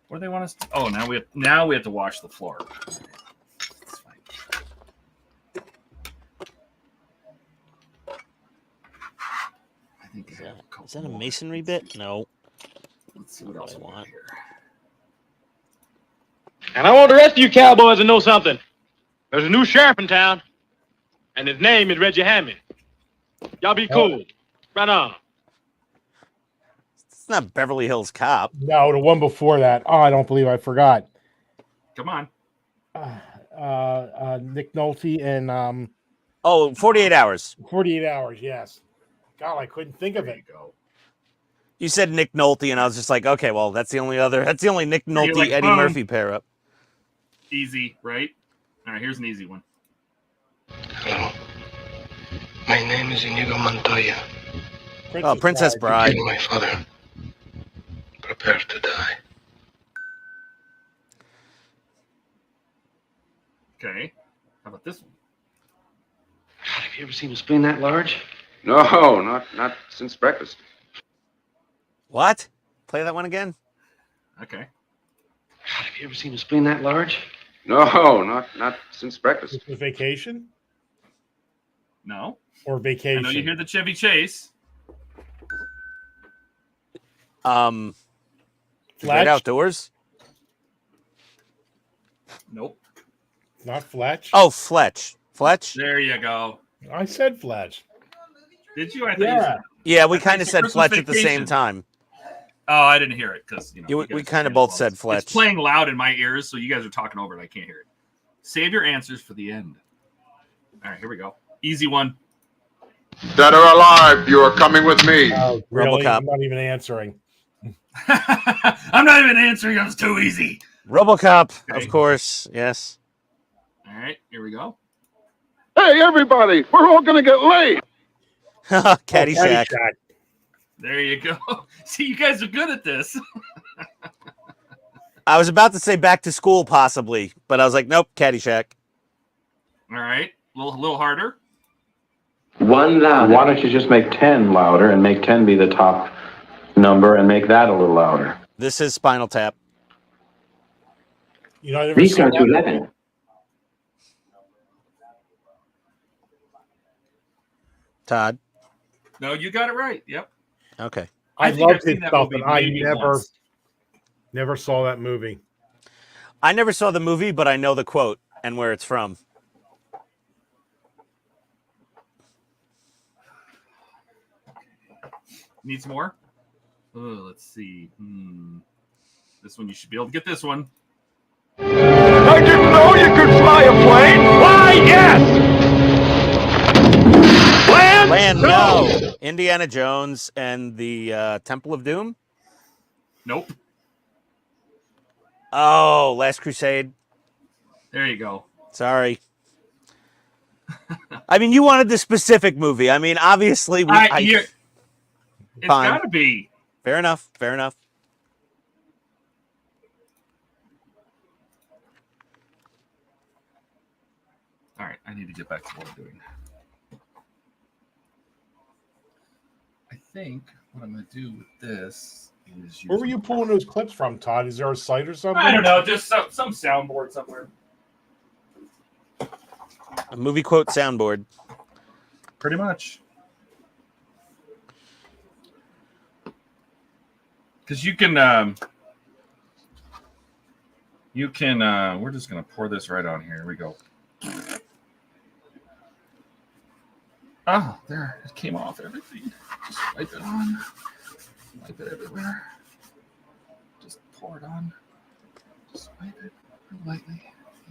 [SPEAKER 2] What do they want us to? Oh, now we have to wash the floor. That's fine. I think
[SPEAKER 1] is that a masonry bit? No.
[SPEAKER 2] Let's see what else
[SPEAKER 1] I want
[SPEAKER 2] here.
[SPEAKER 10] And I want the rest of you cowboys to know something. There's a new sheriff in town, and his name is Reggie Hammond. Y'all be cool. Right on.
[SPEAKER 1] It's not Beverly Hills Cop.
[SPEAKER 11] No, the one before that. Oh, I don't believe I forgot.
[SPEAKER 2] Come on.
[SPEAKER 11] Nick Nolte and
[SPEAKER 1] 48 Hours.
[SPEAKER 11] 48 Hours, yes. God, I couldn't think of it.
[SPEAKER 1] You said Nick Nolte, and I was just like, okay, well, that's the only Nick Nolte
[SPEAKER 2] like,
[SPEAKER 1] Eddie
[SPEAKER 2] boom.
[SPEAKER 1] Murphy pair up.
[SPEAKER 2] Easy, right? All right, here's an easy one.
[SPEAKER 8] Hello. My name is Inigo Montoya.
[SPEAKER 1] Princess Bride.
[SPEAKER 8] My father. Prepare to die.
[SPEAKER 2] Okay. How about this one?
[SPEAKER 14] God, have you ever seen a spleen that large?
[SPEAKER 15] No, not since breakfast.
[SPEAKER 1] What? Play that one again?
[SPEAKER 2] Okay.
[SPEAKER 14] God, have you ever seen a spleen that large?
[SPEAKER 15] No, not since breakfast.
[SPEAKER 11] This was Vacation?
[SPEAKER 2] No.
[SPEAKER 11] Or Vacation?
[SPEAKER 2] I know you hear the Chevy Chase.
[SPEAKER 1] The
[SPEAKER 11] Fletch?
[SPEAKER 1] Great Outdoors?
[SPEAKER 2] Nope.
[SPEAKER 11] Not Fletch?
[SPEAKER 1] Oh, Fletch. Fletch?
[SPEAKER 2] There you go.
[SPEAKER 11] I said Fletch.
[SPEAKER 2] Did you? I think you said.
[SPEAKER 1] Yeah, we
[SPEAKER 2] I
[SPEAKER 1] kind of
[SPEAKER 2] think
[SPEAKER 1] said
[SPEAKER 2] Christmas
[SPEAKER 1] Fletch at the same
[SPEAKER 2] Vacation.
[SPEAKER 1] time.
[SPEAKER 2] Oh, I didn't hear it because
[SPEAKER 1] We kind of both said Fletch.
[SPEAKER 2] It's playing loud in my ears, so you guys are talking over it. I can't hear it. Save your answers for the end. All right, here we go. Easy one.
[SPEAKER 16] Dead or alive, you are coming with me.
[SPEAKER 11] Oh, really?
[SPEAKER 1] RoboCop.
[SPEAKER 11] I'm not even answering.
[SPEAKER 2] I'm not even answering. It was too easy.
[SPEAKER 1] RoboCop,
[SPEAKER 2] Okay.
[SPEAKER 1] of course. Yes.
[SPEAKER 2] All right, here we go.
[SPEAKER 16] Hey, everybody, we're all going to get laid.
[SPEAKER 1] Caddyshack.
[SPEAKER 2] There you go. See, you guys are good at this.
[SPEAKER 1] I was about to say Back to School, possibly, but I was like, nope, Caddyshack.
[SPEAKER 2] All right, a little harder.
[SPEAKER 17] One louder. Why don't you just make 10 louder and make 10 be the top number and make that a little louder?
[SPEAKER 1] This is Spinal Tap.
[SPEAKER 11] You know, I never
[SPEAKER 17] Restart
[SPEAKER 11] saw
[SPEAKER 17] to
[SPEAKER 11] that.
[SPEAKER 17] 11.
[SPEAKER 1] Todd.
[SPEAKER 2] No, you got it right. Yep.
[SPEAKER 1] Okay.
[SPEAKER 11] I
[SPEAKER 2] think I've
[SPEAKER 11] loved his
[SPEAKER 2] seen that
[SPEAKER 11] stuff,
[SPEAKER 2] movie
[SPEAKER 11] and I
[SPEAKER 2] maybe
[SPEAKER 11] never
[SPEAKER 2] once.
[SPEAKER 11] saw that movie.
[SPEAKER 1] I never saw the movie, but I know the quote and where it's from.
[SPEAKER 2] Needs more? Let's see. This one, you should be able to get this one.
[SPEAKER 10] I didn't know you could fly a plane. Why, yes.
[SPEAKER 1] Land, no. Indiana Jones and the Temple of Doom?
[SPEAKER 2] Nope.
[SPEAKER 1] Oh, Last Crusade.
[SPEAKER 2] There you go.
[SPEAKER 1] Sorry. I mean, you wanted the specific movie. I mean, obviously,
[SPEAKER 2] It's
[SPEAKER 1] Fine.
[SPEAKER 2] got to be.
[SPEAKER 1] Fair enough. Fair enough.
[SPEAKER 2] All right, I need to get back to what I'm doing. I think what I'm going to do with this is...
[SPEAKER 11] Where were you pulling those clips from, Todd? Is there a site or something?
[SPEAKER 2] I don't know, just some soundboard somewhere.
[SPEAKER 1] A movie quote soundboard.
[SPEAKER 2] Pretty much. Because you can, we're just going to pour this right on here. Here we go. Oh, there. It came off everything. Just wipe it on. Wipe it everywhere. Just pour it on. Just wipe it real lightly.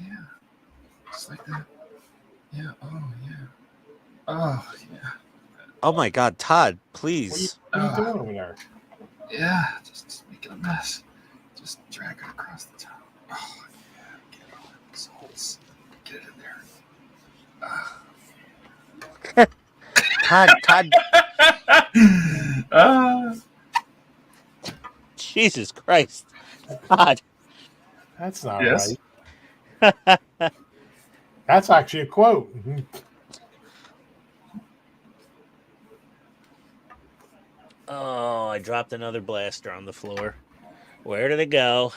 [SPEAKER 2] Yeah. Just like that. Yeah. Oh, yeah. Oh, yeah.
[SPEAKER 1] Oh, my God. Todd, please.
[SPEAKER 11] What are you doing over there?
[SPEAKER 2] Yeah. Just making a mess. Just drag it across the top. Oh, yeah. Get it all in those holes. Get it in there.
[SPEAKER 1] Todd, Jesus Christ. God.
[SPEAKER 11] That's not
[SPEAKER 2] Yes.
[SPEAKER 11] right. That's actually a quote.
[SPEAKER 1] Oh, I dropped another blaster on the floor. Where did it go?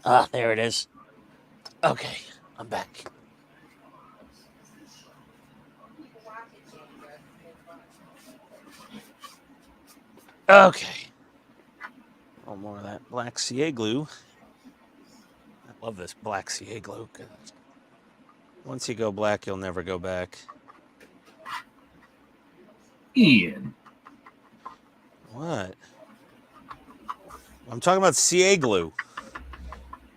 [SPEAKER 1] Ah, there it is. Okay, I'm back. Okay. Oh, more of that black CA glue. I love this black CA glue because once you go black, you'll never go back.
[SPEAKER 2] Ian.
[SPEAKER 1] What? I'm talking about CA glue.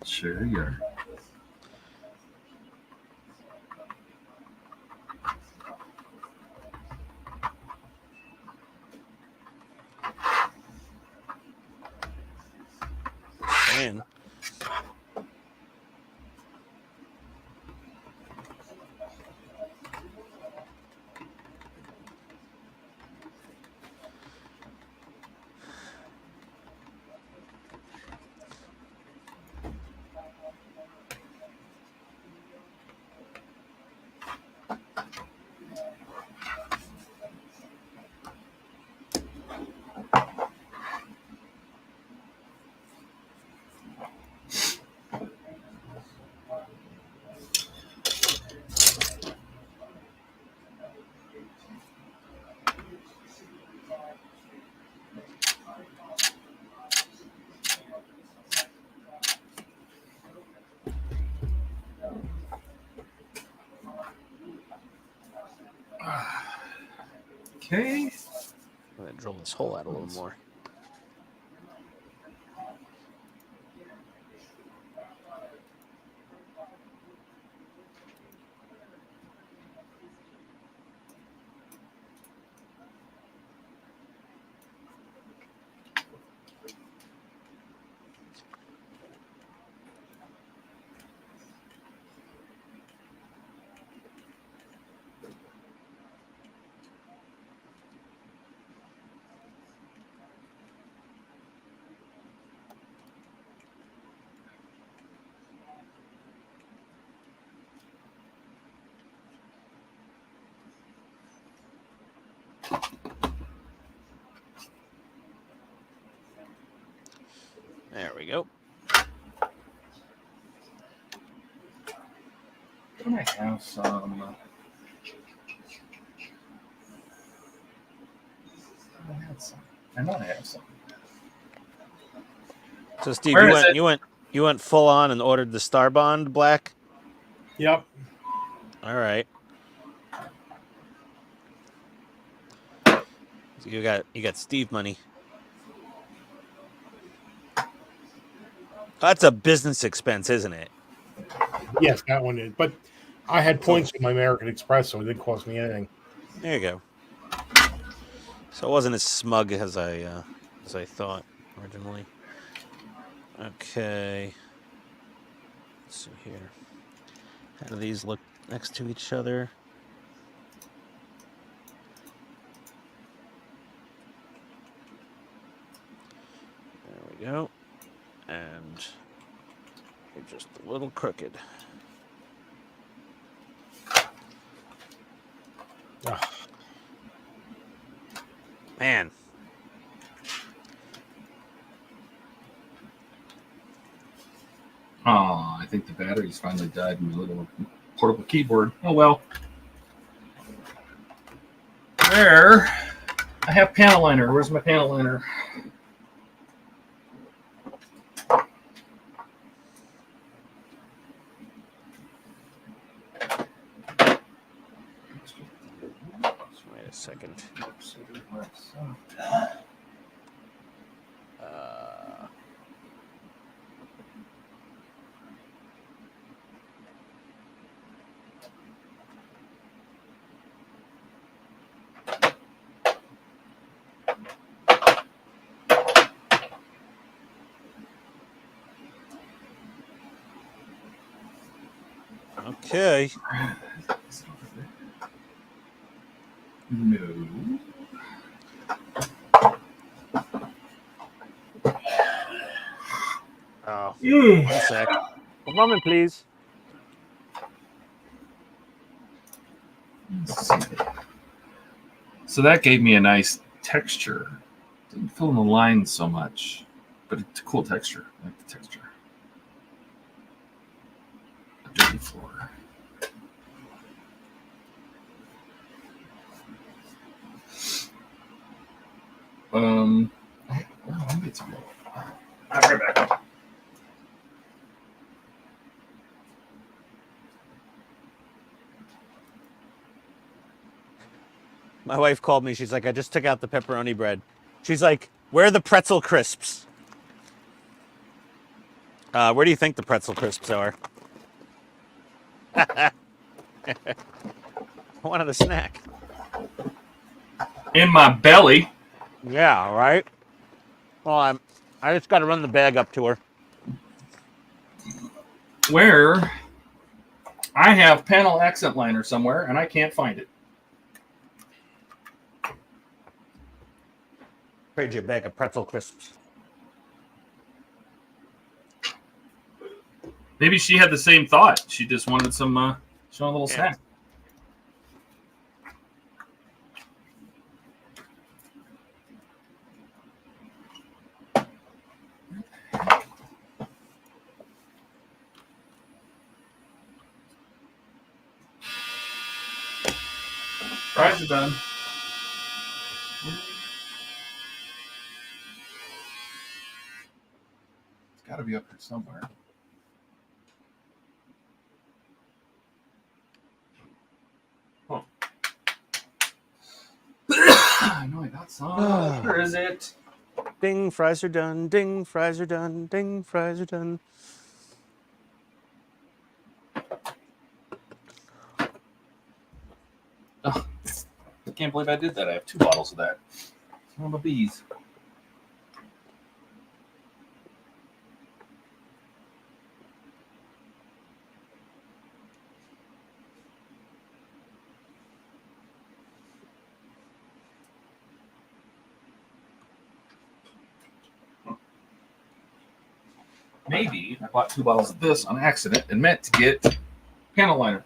[SPEAKER 2] Sure you are.
[SPEAKER 1] Man.
[SPEAKER 2] Okay.
[SPEAKER 1] I'm going to drill this hole out a little more. There we go.
[SPEAKER 2] Can I have some? I know I have some.
[SPEAKER 1] So Steve,
[SPEAKER 2] Where
[SPEAKER 1] you
[SPEAKER 2] is
[SPEAKER 1] went,
[SPEAKER 2] it?
[SPEAKER 1] you went full on and ordered the Star Bond black.
[SPEAKER 11] Yep.
[SPEAKER 1] All right. So you got Steve money. That's a business expense, isn't it?
[SPEAKER 11] Yes, that one is. But I had points in my American Express, so it didn't cost me anything.
[SPEAKER 1] There you go. So it wasn't as smug as I thought originally. Okay. Let's see here. How do these look next to each other? There we go. And they're just a little crooked.
[SPEAKER 11] Ugh.
[SPEAKER 1] Man.
[SPEAKER 2] Oh, I think the batteries finally died in my little portable keyboard. Oh well. There. I have panel liner. Where's my panel liner?
[SPEAKER 1] Wait a second. Okay.
[SPEAKER 2] No.
[SPEAKER 1] Oh, 1 sec. A moment, please.
[SPEAKER 2] So that gave me a nice texture. Didn't fill in the lines so much, but it's a cool texture. I like the texture. A dirty floor. I'll get some more. I'll be right back.
[SPEAKER 1] My wife called me. She's like, I just took out the pepperoni bread. She's like, where are the pretzel crisps? Where do you think the pretzel crisps are? I wanted a snack.
[SPEAKER 2] In my belly.
[SPEAKER 1] Yeah, right? Well, I just got to run the bag up to her.
[SPEAKER 2] Where I have panel accent liner somewhere, and I can't find it.
[SPEAKER 1] Trade you a bag of pretzel crisps.
[SPEAKER 2] Maybe she had the same thought. She just wanted some, she wanted a little snack. Fries are done. It's got to be up here somewhere. Huh. I know I got some. Where is it?
[SPEAKER 1] Ding, fries are done. Ding, fries are done. Ding, fries are done.
[SPEAKER 2] Oh, I can't believe I did that. I have 2 bottles of that. Son of a bees. Maybe I bought 2 bottles of this on accident and meant to get panel liner.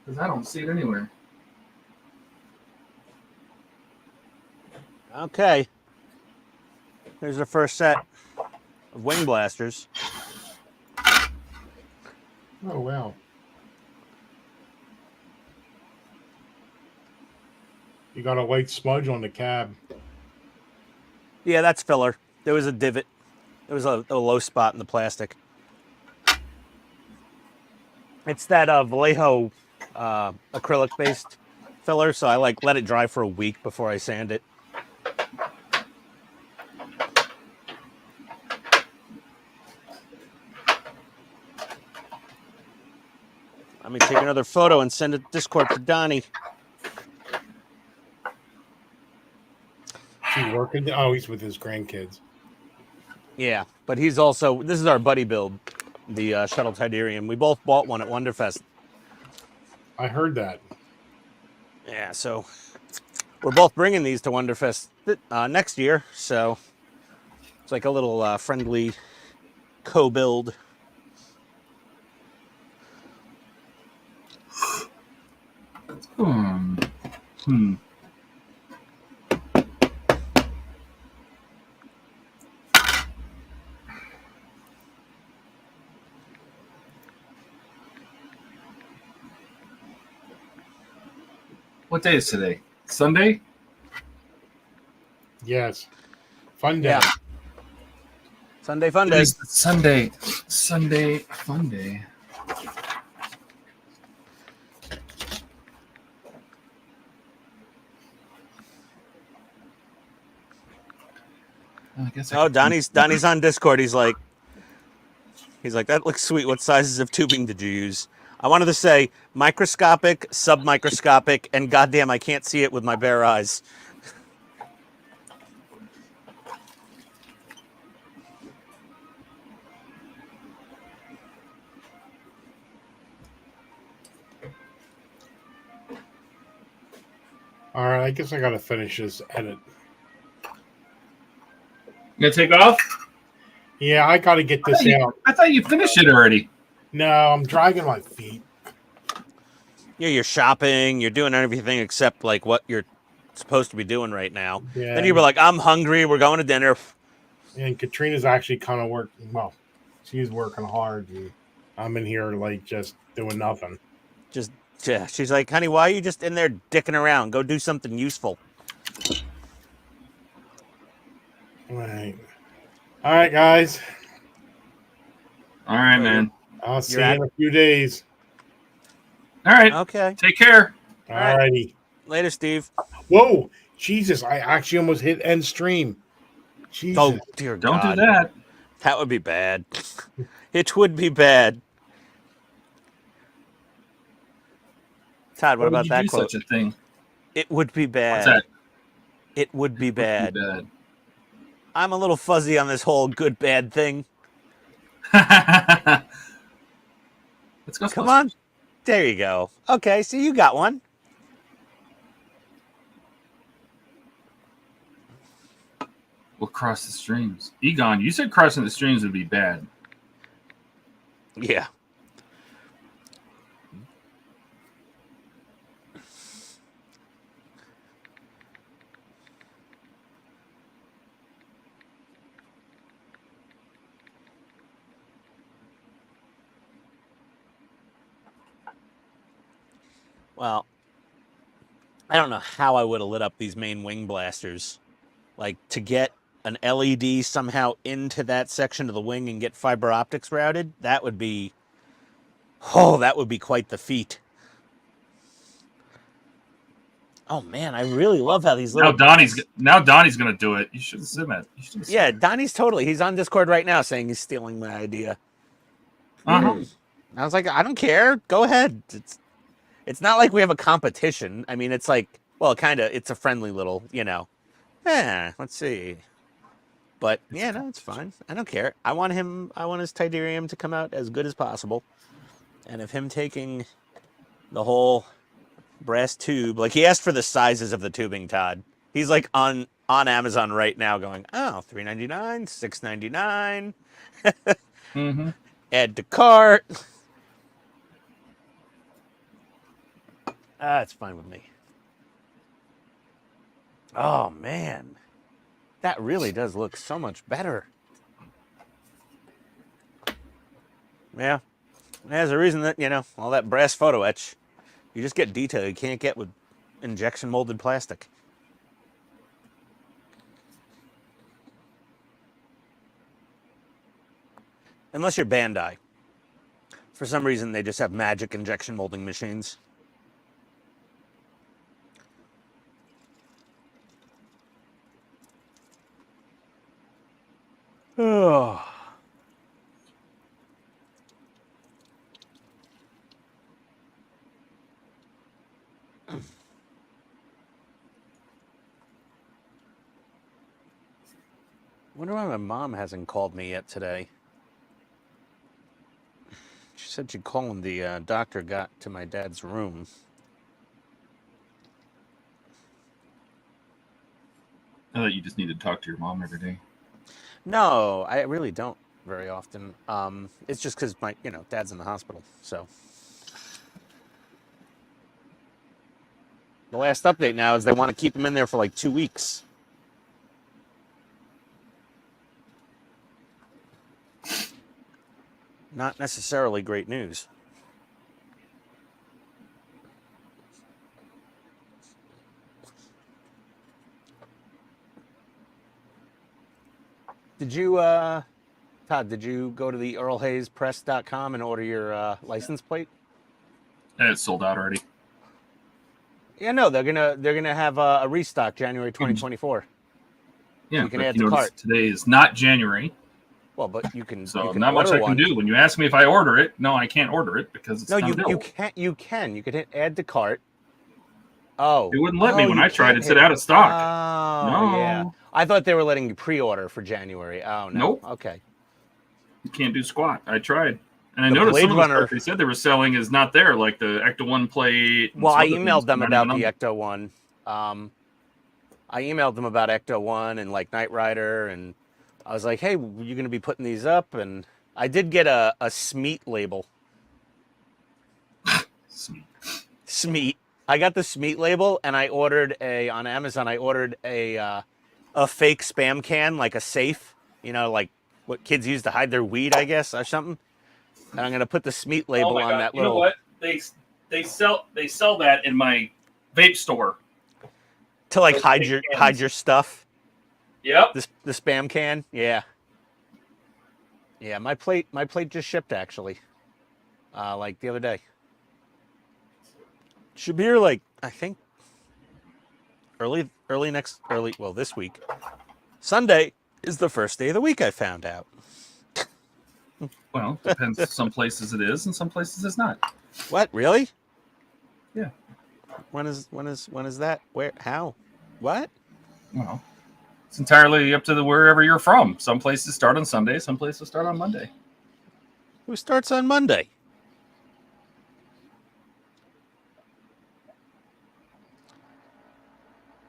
[SPEAKER 2] Because I don't see it anywhere.
[SPEAKER 1] Okay. Here's the first set of wing blasters.
[SPEAKER 11] Oh, wow. You got a light smudge on the cab.
[SPEAKER 1] Yeah, that's filler. There was a divot. There was a low spot in the plastic. It's that Vallejo acrylic-based filler, so I let it dry for a week before I sand it. Let me take another photo and send it to Discord for Donnie.
[SPEAKER 11] Is he working? Oh, he's with his grandkids.
[SPEAKER 1] Yeah, but he's also, this is our buddy build, the Shuttle Tidarium. We both bought one at Wonderfest.
[SPEAKER 11] I heard that.
[SPEAKER 1] Yeah, so we're both bringing these to Wonderfest next year, so it's like a little friendly co-build.
[SPEAKER 2] What day is today? Sunday?
[SPEAKER 11] Yes. Funday.
[SPEAKER 1] Yeah. Sunday fun day.
[SPEAKER 2] Sunday fun day. I guess
[SPEAKER 1] Donnie's on Discord. He's like, that looks sweet. What sizes of tubing did you use? I wanted to say microscopic, submicroscopic, and goddamn, I can't see it with my bare eyes.
[SPEAKER 11] All right, I guess I gotta finish this edit.
[SPEAKER 2] You gonna take off?
[SPEAKER 11] Yeah, I gotta get this out.
[SPEAKER 2] I thought you finished it already.
[SPEAKER 11] No, I'm dragging my feet.
[SPEAKER 1] Yeah, you're shopping. You're doing everything except like what you're supposed to be doing right now.
[SPEAKER 11] Yeah.
[SPEAKER 1] Then you were like, "I'm hungry. We're going to dinner."
[SPEAKER 11] And Katrina's actually kind of working. Well, she's working hard, and I'm in here like just doing nothing.
[SPEAKER 1] Yeah, she's like, "Honey, why are you just in there dicking around? Go do something useful."
[SPEAKER 11] All right, guys.
[SPEAKER 2] All right, man.
[SPEAKER 11] I'll see you in a few days.
[SPEAKER 2] All right.
[SPEAKER 1] Okay.
[SPEAKER 2] Take care.
[SPEAKER 11] All righty.
[SPEAKER 1] Later, Steve.
[SPEAKER 11] Whoa, Jesus! I actually almost hit end stream. Jesus.
[SPEAKER 1] Oh dear
[SPEAKER 2] Don't
[SPEAKER 1] God.
[SPEAKER 2] do that.
[SPEAKER 1] That would be bad. It would be bad. Todd, what
[SPEAKER 2] Why would
[SPEAKER 1] about
[SPEAKER 2] you
[SPEAKER 1] that
[SPEAKER 2] do
[SPEAKER 1] quote?
[SPEAKER 2] such a thing?
[SPEAKER 1] It would be bad.
[SPEAKER 2] What's that?
[SPEAKER 1] It would be bad.
[SPEAKER 2] bad.
[SPEAKER 1] I'm a little fuzzy on this whole good bad thing.
[SPEAKER 2] Let's go.
[SPEAKER 1] Come on. There you go. Okay, so you got one.
[SPEAKER 2] We'll cross the streams. Egon, you said crossing the streams would be bad.
[SPEAKER 1] Yeah. Well, I don't know how I would have lit up these main wing blasters. Like, to get an LED somehow into that section of the wing and get fiber optics routed, that would be... Oh, that would be quite the feat. Oh, man, I really love how these little...
[SPEAKER 2] Now Donnie's going to do it. You should have said that.
[SPEAKER 1] Yeah, Donnie's totally... He's on Discord right now saying he's stealing my idea.
[SPEAKER 2] Uh-huh.
[SPEAKER 1] I was like, I don't care. Go ahead. It's not like we have a competition. I mean, it's like, well, kind of, it's a friendly little, let's see. But, yeah, no, it's fine. I don't care. I want his Tidarium to come out as good as possible. And if him taking the whole brass tube, like he asked for the sizes of the tubing, Todd. He's like on Amazon right now going, oh, $3.99, $6.99.
[SPEAKER 2] Mm-hmm.
[SPEAKER 1] Add to cart. It's fine with me. Oh, man. That really does look so much better. Yeah. There's a reason that, all that brass photo etch, you just get detail you can't get with injection molded plastic. Unless you're Bandai. For some reason, they just have magic injection molding machines. Oh. Wonder why my mom hasn't called me yet today. She said she'd call when the doctor got to my dad's room.
[SPEAKER 2] I thought you just need to talk to your mom every day.
[SPEAKER 1] No, I really don't very often. It's just because my, dad's in the hospital. So the last update now is they want to keep him in there for like 2 weeks. Not necessarily great news. Did you, Todd, did you go to the earlhayespress.com and order your license plate?
[SPEAKER 2] It's sold out already.
[SPEAKER 1] Yeah, no, they're gonna have a restock January 2024.
[SPEAKER 2] Yeah,
[SPEAKER 1] you can
[SPEAKER 2] but
[SPEAKER 1] add to cart.
[SPEAKER 2] Today is not January.
[SPEAKER 1] Well, but you can.
[SPEAKER 2] So
[SPEAKER 1] you can
[SPEAKER 2] not much I
[SPEAKER 1] order
[SPEAKER 2] can do. When you ask me if I order it, no, I can't order it because it's
[SPEAKER 1] no.
[SPEAKER 2] not
[SPEAKER 1] You
[SPEAKER 2] available.
[SPEAKER 1] can't. You can. You could hit add to cart. Oh,
[SPEAKER 2] It wouldn't let me when
[SPEAKER 1] you
[SPEAKER 2] I tried.
[SPEAKER 1] can't
[SPEAKER 2] It said
[SPEAKER 1] hit-
[SPEAKER 2] out of stock.
[SPEAKER 1] Oh,
[SPEAKER 2] No.
[SPEAKER 1] yeah. I thought they were letting you pre-order for January. Oh no.
[SPEAKER 2] Nope.
[SPEAKER 1] Okay.
[SPEAKER 2] You can't do squat. I tried. And I
[SPEAKER 1] The
[SPEAKER 2] noticed
[SPEAKER 1] Blade
[SPEAKER 2] some of the
[SPEAKER 1] Runner-
[SPEAKER 2] stuff they said they were selling is not there, like the Ecto 1 plate. and
[SPEAKER 1] Well,
[SPEAKER 2] some
[SPEAKER 1] I
[SPEAKER 2] other
[SPEAKER 1] emailed
[SPEAKER 2] things
[SPEAKER 1] them
[SPEAKER 2] not
[SPEAKER 1] about
[SPEAKER 2] even
[SPEAKER 1] the
[SPEAKER 2] on-
[SPEAKER 1] Ecto one, I emailed them about Ecto 1 and like Knight Rider, and I was like, hey, you're going to be putting these up? And I did get a Smeat label. Smeat. I got the Smeat label, and I ordered on Amazon, I ordered a fake spam can, like a safe, you know, like what kids use to hide their weed, I guess, or something. And I'm going to put the Smeat label on that little...
[SPEAKER 2] You know what? They sell that in my vape store.
[SPEAKER 1] To like hide your stuff.
[SPEAKER 2] Yep.
[SPEAKER 1] The spam can. Yeah. Yeah, my plate just shipped actually. Like the other day. Should be here like I think this week. Sunday is the first day of the week, I found out.
[SPEAKER 2] Well, depends. Some places it is and some places it's not.
[SPEAKER 1] What, really?
[SPEAKER 2] Yeah.
[SPEAKER 1] When is that? Where? How? What?
[SPEAKER 2] Well, it's entirely up to wherever you're from. Some places start on Sunday, some places start on Monday.
[SPEAKER 1] Who starts on Monday?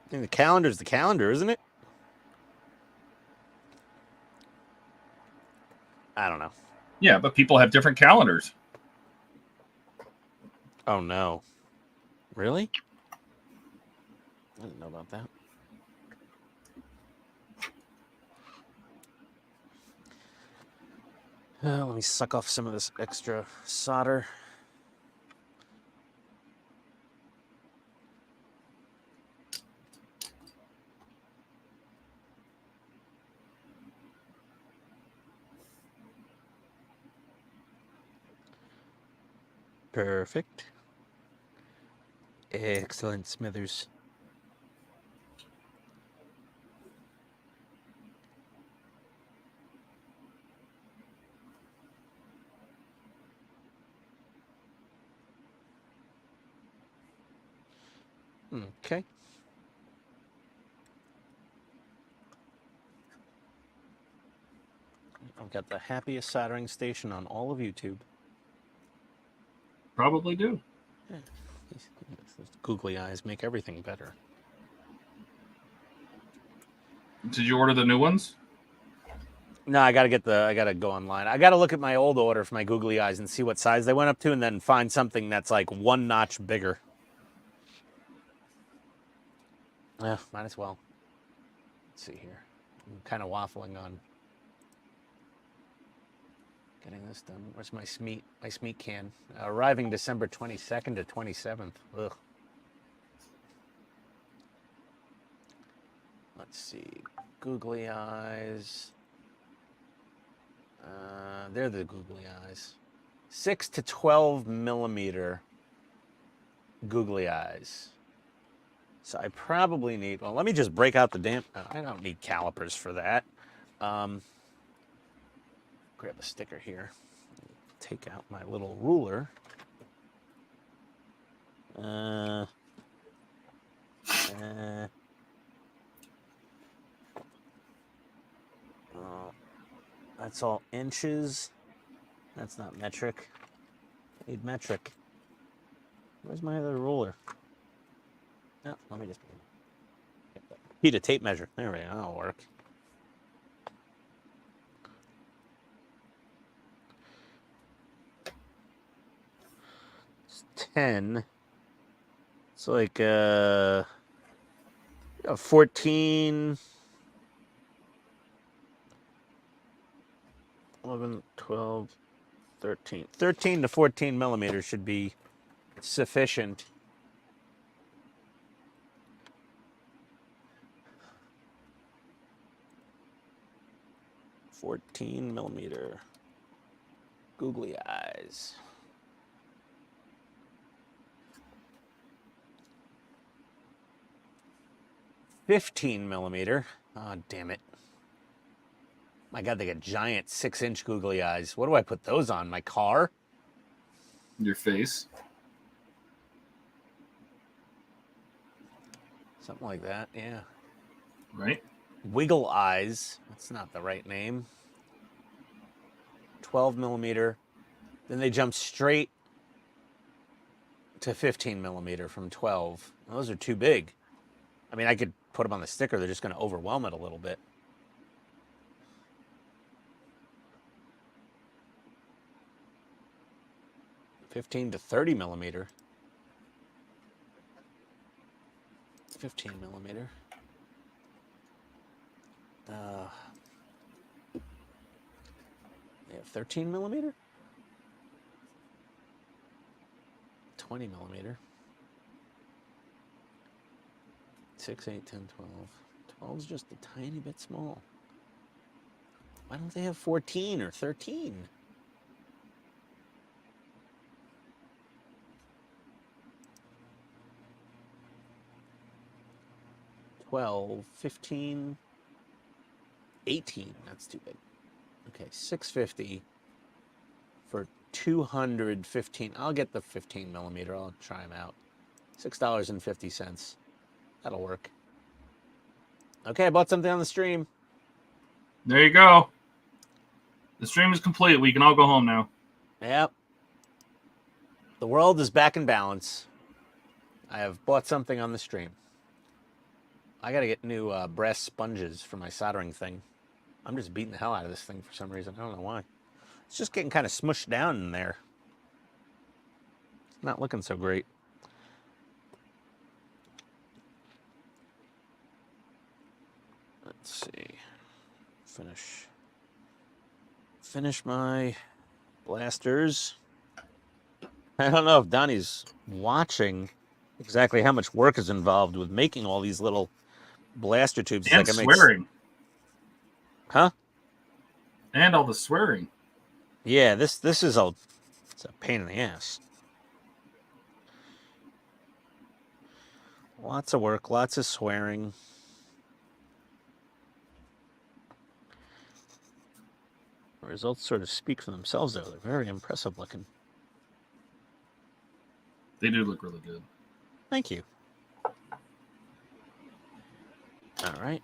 [SPEAKER 1] I think the calendar's the calendar, isn't it? I don't know.
[SPEAKER 2] Yeah, but people have different calendars.
[SPEAKER 1] Oh, no. Really? I didn't know about that. Let me suck off some of this extra solder. Perfect. Excellent, Smithers. Okay. I've got the happiest soldering station on all of YouTube.
[SPEAKER 2] Probably do.
[SPEAKER 1] Yeah. Googly eyes make everything better.
[SPEAKER 2] Did you order the new ones?
[SPEAKER 1] No, I gotta go online. I gotta look at my old order for my googly eyes and see what size they went up to, and then find something that's like one notch bigger. Yeah, might as well. Let's see here. I'm kind of waffling on getting this done. Where's my Smeat can? Arriving December 22nd to 27th. Ugh. Let's see. Googly eyes. They're the googly eyes. 6 to 12 millimeter googly eyes. So I probably need, well, let me just break out the damn, I don't need calipers for that. Grab a sticker here. Take out my little ruler. That's all inches. That's not metric. I need metric. Where's my other ruler? No, let me just heat a tape measure. There we go. That'll work. It's 10. It's like 14, 11, 12, 13. 13 to 14 millimeters should be sufficient. $14 millimeter googly eyes. $15 millimeter. Oh, damn it. My God, they got giant 6-inch googly eyes. What do I put those on? My car?
[SPEAKER 2] Your face.
[SPEAKER 1] Something like that, yeah.
[SPEAKER 2] Right.
[SPEAKER 1] Wiggle eyes. That's not the right name. 12 millimeter. Then they jump straight to 15 millimeter from 12. Those are too big. I mean, I could put them on the sticker. They're just going to overwhelm it a little bit. $15 to $30 millimeter. 15 millimeter. They have 13 millimeter? 20 millimeter. 6, 8, 10, 12. 12 is just a tiny bit small. Why don't they have 14 or 13? $12, $15, $18. That's too big. Okay, $650 for 215. I'll get the 15 millimeter. I'll try them out. $6.50. That'll work. Okay, I bought something on the stream.
[SPEAKER 2] There you go. The stream is complete. We can all go home now.
[SPEAKER 1] Yep. The world is back in balance. I have bought something on the stream. I got to get new brass sponges for my soldering thing. I'm just beating the hell out of this thing for some reason. I don't know why. It's just getting kind of smushed down in there. It's not looking so great. Let's see. Finish my blasters. I don't know if Donnie's watching exactly how much work is involved with making all these little blaster tubes.
[SPEAKER 2] And swearing.
[SPEAKER 1] Huh?
[SPEAKER 2] And all the swearing.
[SPEAKER 1] Yeah, this is it's a pain in the ass. Lots of work, lots of swearing. The results sort of speak for themselves, though. They're very impressive looking.
[SPEAKER 2] They do look really good.
[SPEAKER 1] Thank you. All right.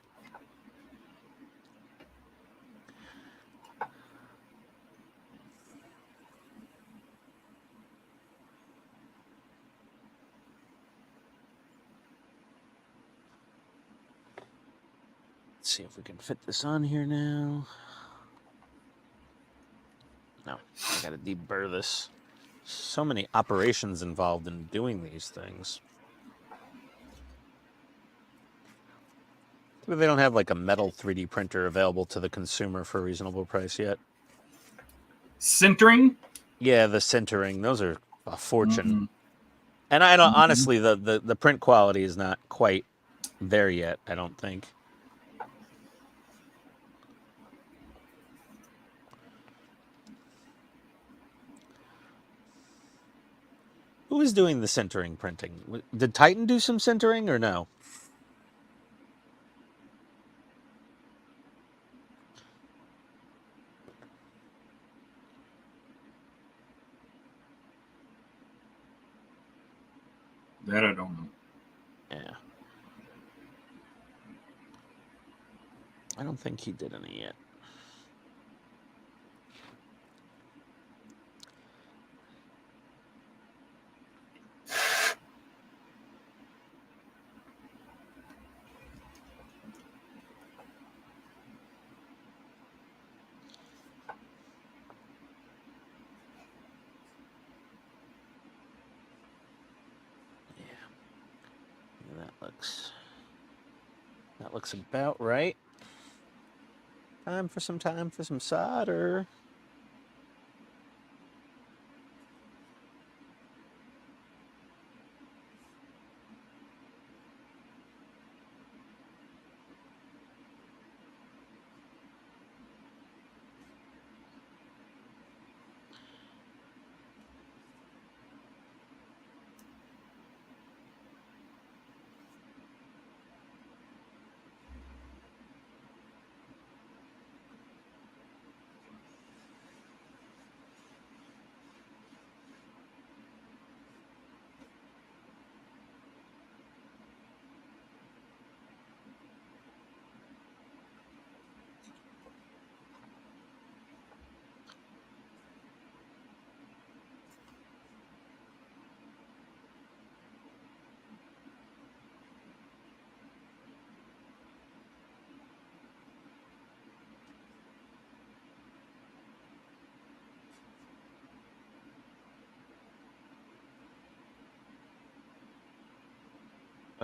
[SPEAKER 1] Let's see if we can fit this on here now. No, I gotta deburr this. So many operations involved in doing these things. But they don't have like a metal 3D printer available to the consumer for a reasonable price yet.
[SPEAKER 2] Sintering?
[SPEAKER 1] Yeah, the sintering. Those are a fortune. And I don't honestly the print quality is not quite there yet, I don't think. Who is doing the sintering printing? Did Titan do some sintering or no?
[SPEAKER 2] That I don't know.
[SPEAKER 1] Yeah. I don't think he did any yet. That looks about right. Time for some solder.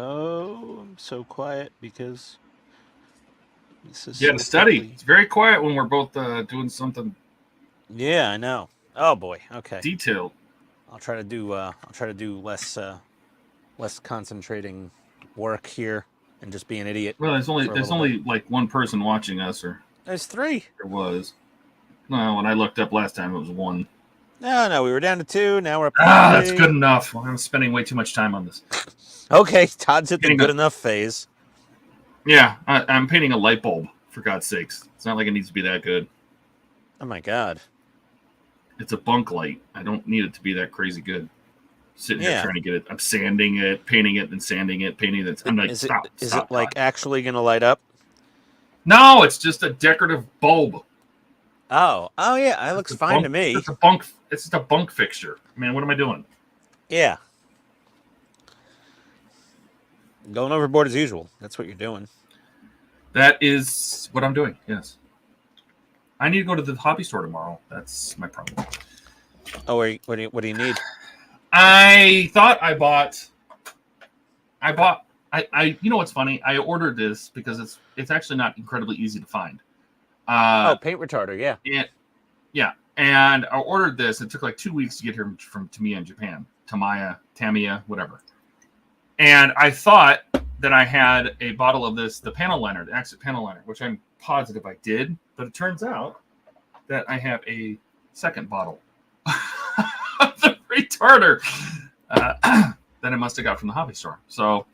[SPEAKER 1] Oh, I'm so quiet because this is
[SPEAKER 2] You got to study. It's very quiet when we're both doing something.
[SPEAKER 1] Yeah, I know. Oh boy. Okay.
[SPEAKER 2] Detailed.
[SPEAKER 1] I'll try to do less concentrating work here and just be an idiot.
[SPEAKER 2] Well, there's only like one person watching us, or
[SPEAKER 1] there's 3.
[SPEAKER 2] There was. No, when I looked up last time, it was 1.
[SPEAKER 1] No, we were down to 2. Now we're up to 3.
[SPEAKER 2] That's good enough. I'm spending way too much time on this.
[SPEAKER 1] Okay, Todd's at the good enough phase.
[SPEAKER 2] Yeah, I'm painting a light bulb, for God's sakes. It's not like it needs to be that good.
[SPEAKER 1] Oh my God.
[SPEAKER 2] It's a bunk light. I don't need it to be that crazy good. Sitting here
[SPEAKER 1] Yeah.
[SPEAKER 2] trying to get it. I'm sanding it, painting it, then sanding it, painting it. I'm like,
[SPEAKER 1] Is
[SPEAKER 2] stop.
[SPEAKER 1] it like actually gonna light up?
[SPEAKER 2] No, it's just a decorative bulb.
[SPEAKER 1] Oh yeah, it looks fine to me.
[SPEAKER 2] It's a bunk. It's just a bunk fixture. I mean, what am I doing?
[SPEAKER 1] Yeah. Going overboard as usual. That's what you're doing.
[SPEAKER 2] That is what I'm doing. Yes. I need to go to the hobby store tomorrow. That's my problem.
[SPEAKER 1] Oh, what do you need?
[SPEAKER 2] I thought I bought. You know what's funny? I ordered this because it's actually not incredibly easy to find.
[SPEAKER 1] Paint retarder, yeah.
[SPEAKER 2] Yeah. And I ordered this. It took like 2 weeks to get here from Tamiya in Japan. Tamiya, whatever. And I thought that I had a bottle of this, the panel liner, the Accent panel liner, which I'm positive I did. But it turns out that I have a second bottle of the retarder that I must have got from the hobby store. So,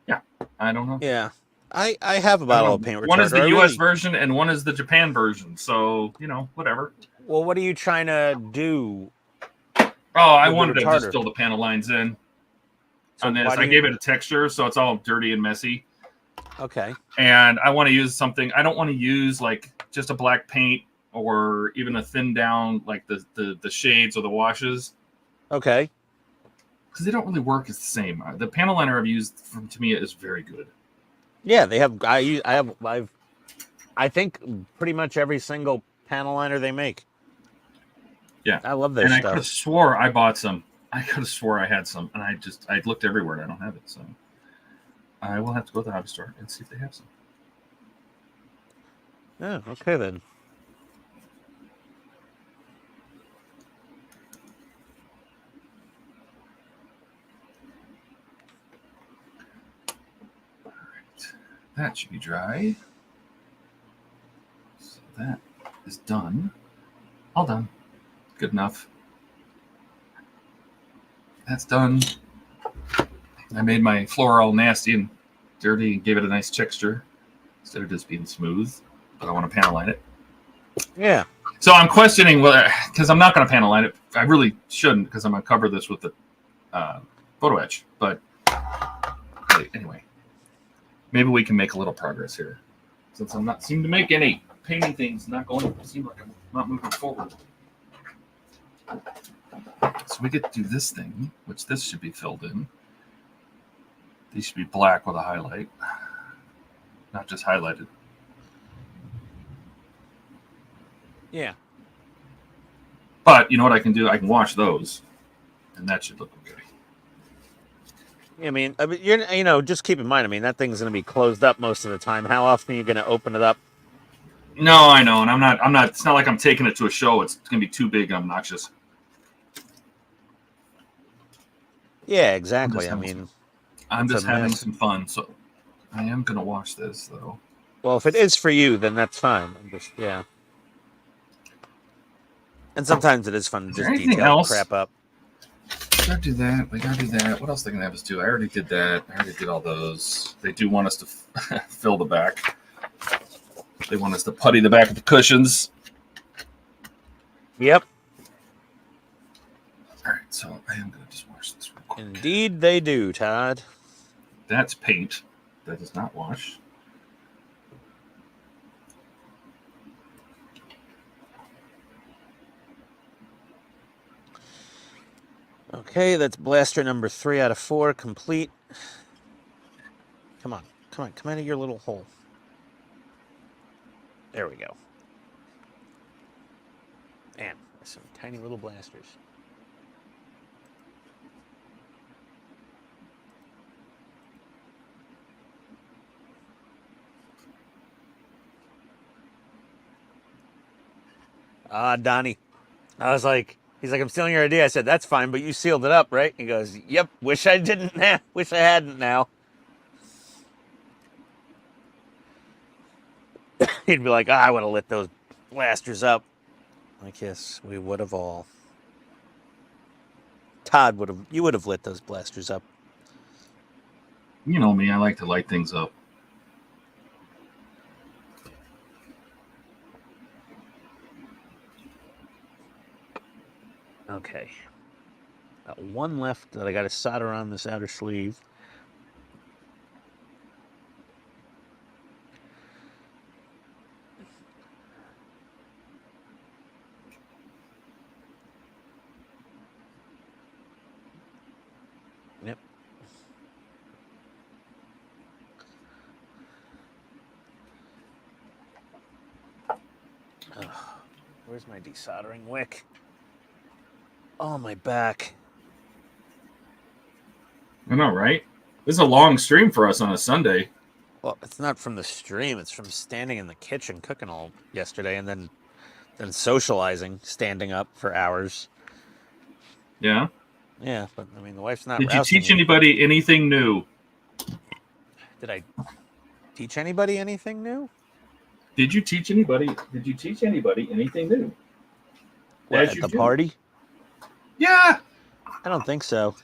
[SPEAKER 2] yeah, I don't know.
[SPEAKER 1] Yeah. I have a bottle of paint retarder.
[SPEAKER 2] One is the US version and one is the Japan version. So, whatever.
[SPEAKER 1] Well, what are you trying to do?
[SPEAKER 2] Oh, I wanted to just fill the panel lines in.
[SPEAKER 1] So
[SPEAKER 2] on this. I gave it a texture, so it's all dirty and messy.
[SPEAKER 1] Okay.
[SPEAKER 2] And I want to use something. I don't want to use like just a black paint or even a thin down like the shades or the washes.
[SPEAKER 1] Okay.
[SPEAKER 2] Because they don't really work as the same. The panel liner I've used from Tamiya is very good.
[SPEAKER 1] Yeah, they have. I think pretty much every single panel liner they make.
[SPEAKER 2] Yeah,
[SPEAKER 1] I love their
[SPEAKER 2] stuff.
[SPEAKER 1] And
[SPEAKER 2] I could have swore I bought some. I could have swore I had some, and I looked everywhere and I don't have it. So I will have to go to the hobby store and see if they have some.
[SPEAKER 1] Oh, okay then.
[SPEAKER 2] All right, that should be dry. So that is done. All done. Good enough. That's done. I made my floor all nasty and dirty and gave it a nice texture instead of just being smooth. But I want to panel line it.
[SPEAKER 1] Yeah.
[SPEAKER 2] So I'm questioning whether, because I'm not going to panel line it. I really shouldn't because I'm going to cover this with the photo etch. But anyway, maybe we can make a little progress here. Since I'm not seem to make any painting things, not going to seem like I'm not moving forward. So we get to do this thing, which this should be filled in. These should be black with a highlight, not just highlighted.
[SPEAKER 1] Yeah.
[SPEAKER 2] But you know what I can do? I can wash those, and that should look okay.
[SPEAKER 1] I mean, you're just keep in mind. I mean, that thing's going to be closed up most of the time. How often are you going to open it up?
[SPEAKER 2] No, I know, and I'm not. It's not like I'm taking it to a show. It's going to be too big and obnoxious.
[SPEAKER 1] Yeah, exactly.
[SPEAKER 2] I'm just having some fun, so I am going to wash this, though.
[SPEAKER 1] Well, if it is for you, then that's fine. Yeah. And sometimes it is fun to just detail crap up.
[SPEAKER 2] We gotta do that. We gotta do that. What else are they gonna have us do? I already did that. I already did all those. They do want us to fill the back. They want us to putty the back of the cushions.
[SPEAKER 1] Yep.
[SPEAKER 2] All right, so I am gonna just wash this real quick.
[SPEAKER 1] Indeed, they do, Todd.
[SPEAKER 2] That's paint. That does not wash.
[SPEAKER 1] Okay, that's blaster number 3 out of 4 complete. Come on, come out of your little hole. There we go. Man, there's some tiny little blasters. Donnie. I was like, he's like, I'm stealing your idea. I said, that's fine, but you sealed it up, right? He goes, yep, wish I didn't now. Wish I hadn't now. He'd be like, I would have lit those blasters up. Like, yes, we would have all. Todd would have, you would have lit those blasters up.
[SPEAKER 2] You know me, I like to light things up.
[SPEAKER 1] Okay. Got one left that I got to solder on this outer sleeve. Yep. Where's my desoldering wick? Oh, my back.
[SPEAKER 2] I know, right? This is a long stream for us on a Sunday.
[SPEAKER 1] Well, it's not from the stream. It's from standing in the kitchen cooking all yesterday and then socializing, standing up for hours.
[SPEAKER 2] Yeah?
[SPEAKER 1] Yeah, but, I mean, the wife's not
[SPEAKER 2] Did you
[SPEAKER 1] rousting
[SPEAKER 2] teach
[SPEAKER 1] me.
[SPEAKER 2] anybody anything new?
[SPEAKER 1] Did I teach anybody anything new?
[SPEAKER 2] Did you teach anybody anything new?
[SPEAKER 1] What,
[SPEAKER 2] As
[SPEAKER 1] at
[SPEAKER 2] you
[SPEAKER 1] the
[SPEAKER 2] do.
[SPEAKER 1] party?
[SPEAKER 2] Yeah.
[SPEAKER 1] I don't think so.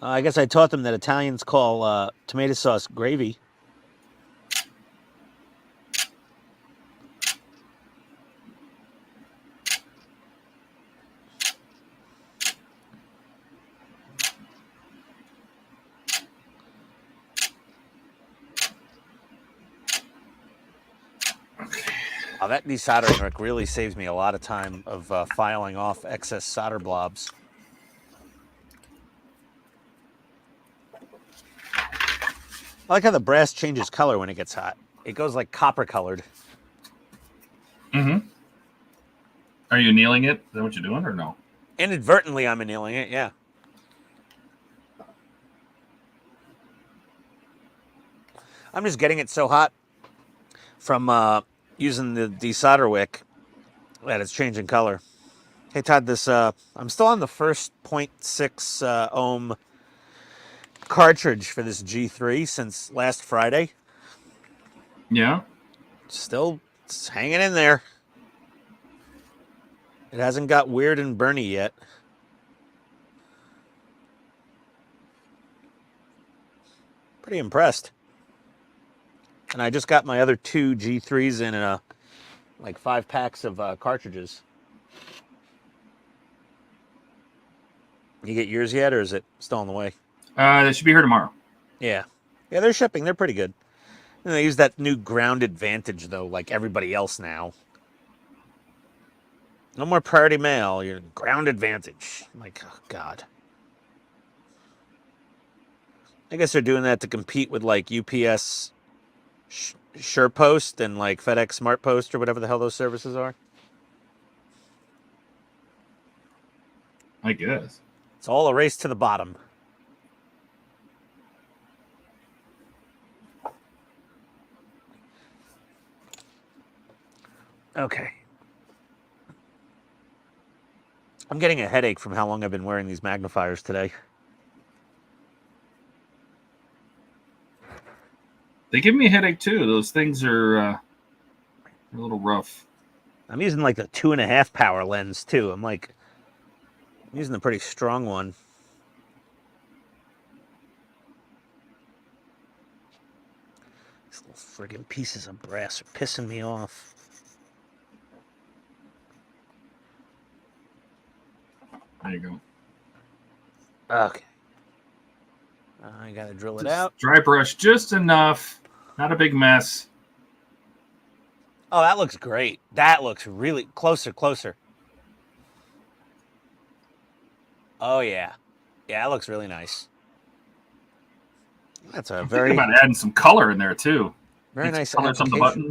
[SPEAKER 1] I guess I taught them that Italians call tomato sauce gravy. Oh, that desoldering rack really saves me a lot of time of filing off excess solder blobs. I like how the brass changes color when it gets hot. It goes like copper colored.
[SPEAKER 2] Mm-hmm. Are you annealing it? Is that what you're doing or no?
[SPEAKER 1] Inadvertently, I'm annealing it, yeah. I'm just getting it so hot from using the desolder wick that it's changing color. Hey, Todd, this I'm still on the first 0.6 ohm cartridge for this G3 since last Friday.
[SPEAKER 2] Yeah?
[SPEAKER 1] Still it's hanging in there. It hasn't got weird and burny yet. Pretty impressed. And I just got my other two G3s in like 5 packs of cartridges. You get yours yet, or is it still on the way?
[SPEAKER 2] They should be here tomorrow.
[SPEAKER 1] Yeah. Yeah, they're shipping. They're pretty good. And they use that new ground advantage, though, like everybody else now. No more priority mail. You're ground advantage. I'm like, oh, God. I guess they're doing that to compete with, like, UPS SurePost and, like, FedEx Smart Post or whatever the hell those services are.
[SPEAKER 2] I guess.
[SPEAKER 1] It's all a race to the bottom. Okay. I'm getting a headache from how long I've been wearing these magnifiers today.
[SPEAKER 2] They give me a headache too. Those things are a little rough.
[SPEAKER 1] I'm using like the 2.5 power lens too. I'm using a pretty strong one. These little friggin' pieces of brass are pissing me off.
[SPEAKER 2] There you go.
[SPEAKER 1] Okay. I gotta drill it out.
[SPEAKER 2] Dry brush just enough. Not a big mess.
[SPEAKER 1] Oh, that looks great. That looks really closer. Oh yeah. Yeah, that looks really nice. That's a
[SPEAKER 2] I'm
[SPEAKER 1] very
[SPEAKER 2] thinking about adding some color in there too.
[SPEAKER 1] very nice
[SPEAKER 2] color some of the
[SPEAKER 1] application.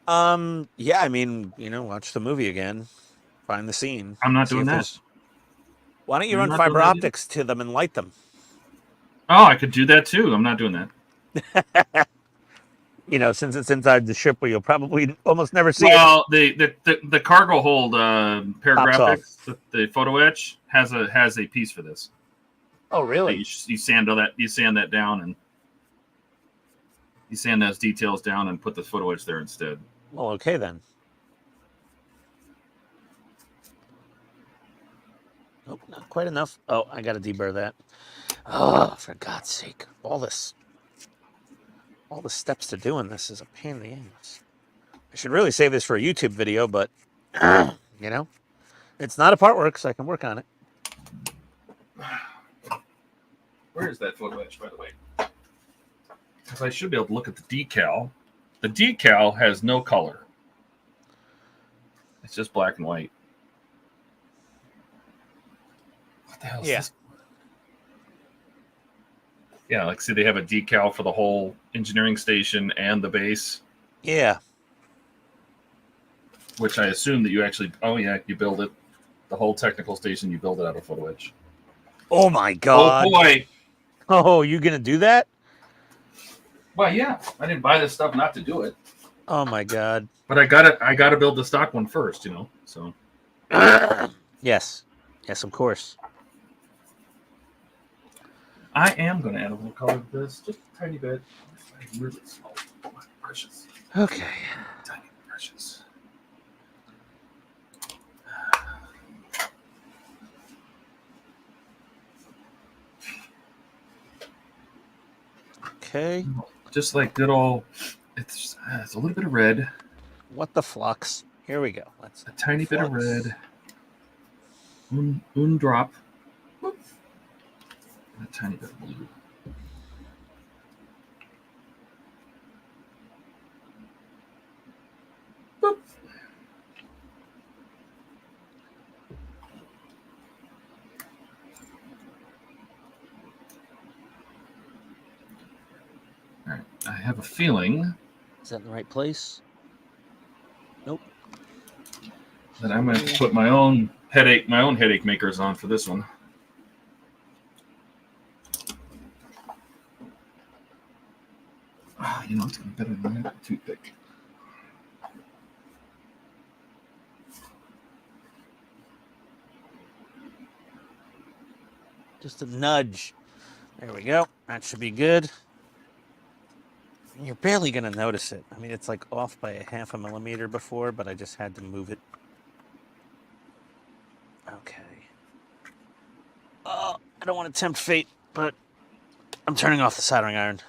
[SPEAKER 2] buttons.
[SPEAKER 1] Yeah, I mean, watch the movie again. Find the scene.
[SPEAKER 2] I'm not
[SPEAKER 1] see
[SPEAKER 2] doing
[SPEAKER 1] if
[SPEAKER 2] that.
[SPEAKER 1] there's- Why don't you
[SPEAKER 2] You're
[SPEAKER 1] run
[SPEAKER 2] not
[SPEAKER 1] fiber
[SPEAKER 2] doing that
[SPEAKER 1] optics to them and light them?
[SPEAKER 2] Oh, I could do that too. I'm not doing that.
[SPEAKER 1] You know, since it's inside the ship where you'll probably almost never see it.
[SPEAKER 2] Well, the cargo hold
[SPEAKER 1] Pops off.
[SPEAKER 2] paragraphics, the photo etch has a piece for this.
[SPEAKER 1] Oh, really?
[SPEAKER 2] You sand that down, and you sand those details down and put the photo etch there instead.
[SPEAKER 1] Well, okay then. Nope, not quite enough. Oh, I got to deburr that. Oh, for God's sake! All the steps to doing this is a pain in the ass. I should really save this for a YouTube video, but you know, it's not a part work, so I can work on it.
[SPEAKER 2] Where is that photo etch, by the way? Because I should be able to look at the decal. The decal has no color. It's just black and white. What the hell is this? Yeah, like see, they have a decal for the whole engineering station and the base.
[SPEAKER 1] Yeah.
[SPEAKER 2] Which I assume that you actually, oh yeah, you build it. The whole technical station, you build it out of photo etch.
[SPEAKER 1] Oh my God.
[SPEAKER 2] Oh boy.
[SPEAKER 1] Oh, you gonna do that?
[SPEAKER 2] Well, yeah. I didn't buy this stuff not to do it.
[SPEAKER 1] Oh my God.
[SPEAKER 2] But I gotta build the stock one first, you know. So
[SPEAKER 1] yes. Yes, of course.
[SPEAKER 2] I am gonna add a little color to this, just a tiny bit. Really small. Precious.
[SPEAKER 1] Okay.
[SPEAKER 2] Tiny precious.
[SPEAKER 1] Okay.
[SPEAKER 2] Just like good old, it's a little bit of red.
[SPEAKER 1] What the flux? Here we go. Let's
[SPEAKER 2] a tiny bit of red. Un drop. Whoop. And a tiny bit of blue. Boop. All right. I have a feeling.
[SPEAKER 1] Is that in the right place? Nope.
[SPEAKER 2] That I'm going to have to put my own headache makers on for this one. You know, it's going to be better than that toothpick.
[SPEAKER 1] Just a nudge. There we go. That should be good. You're barely going to notice it. I mean, it's like off by 0.5 millimeter before, but I just had to move it. Okay. Oh, I don't want to tempt fate, but I'm turning off the soldering iron.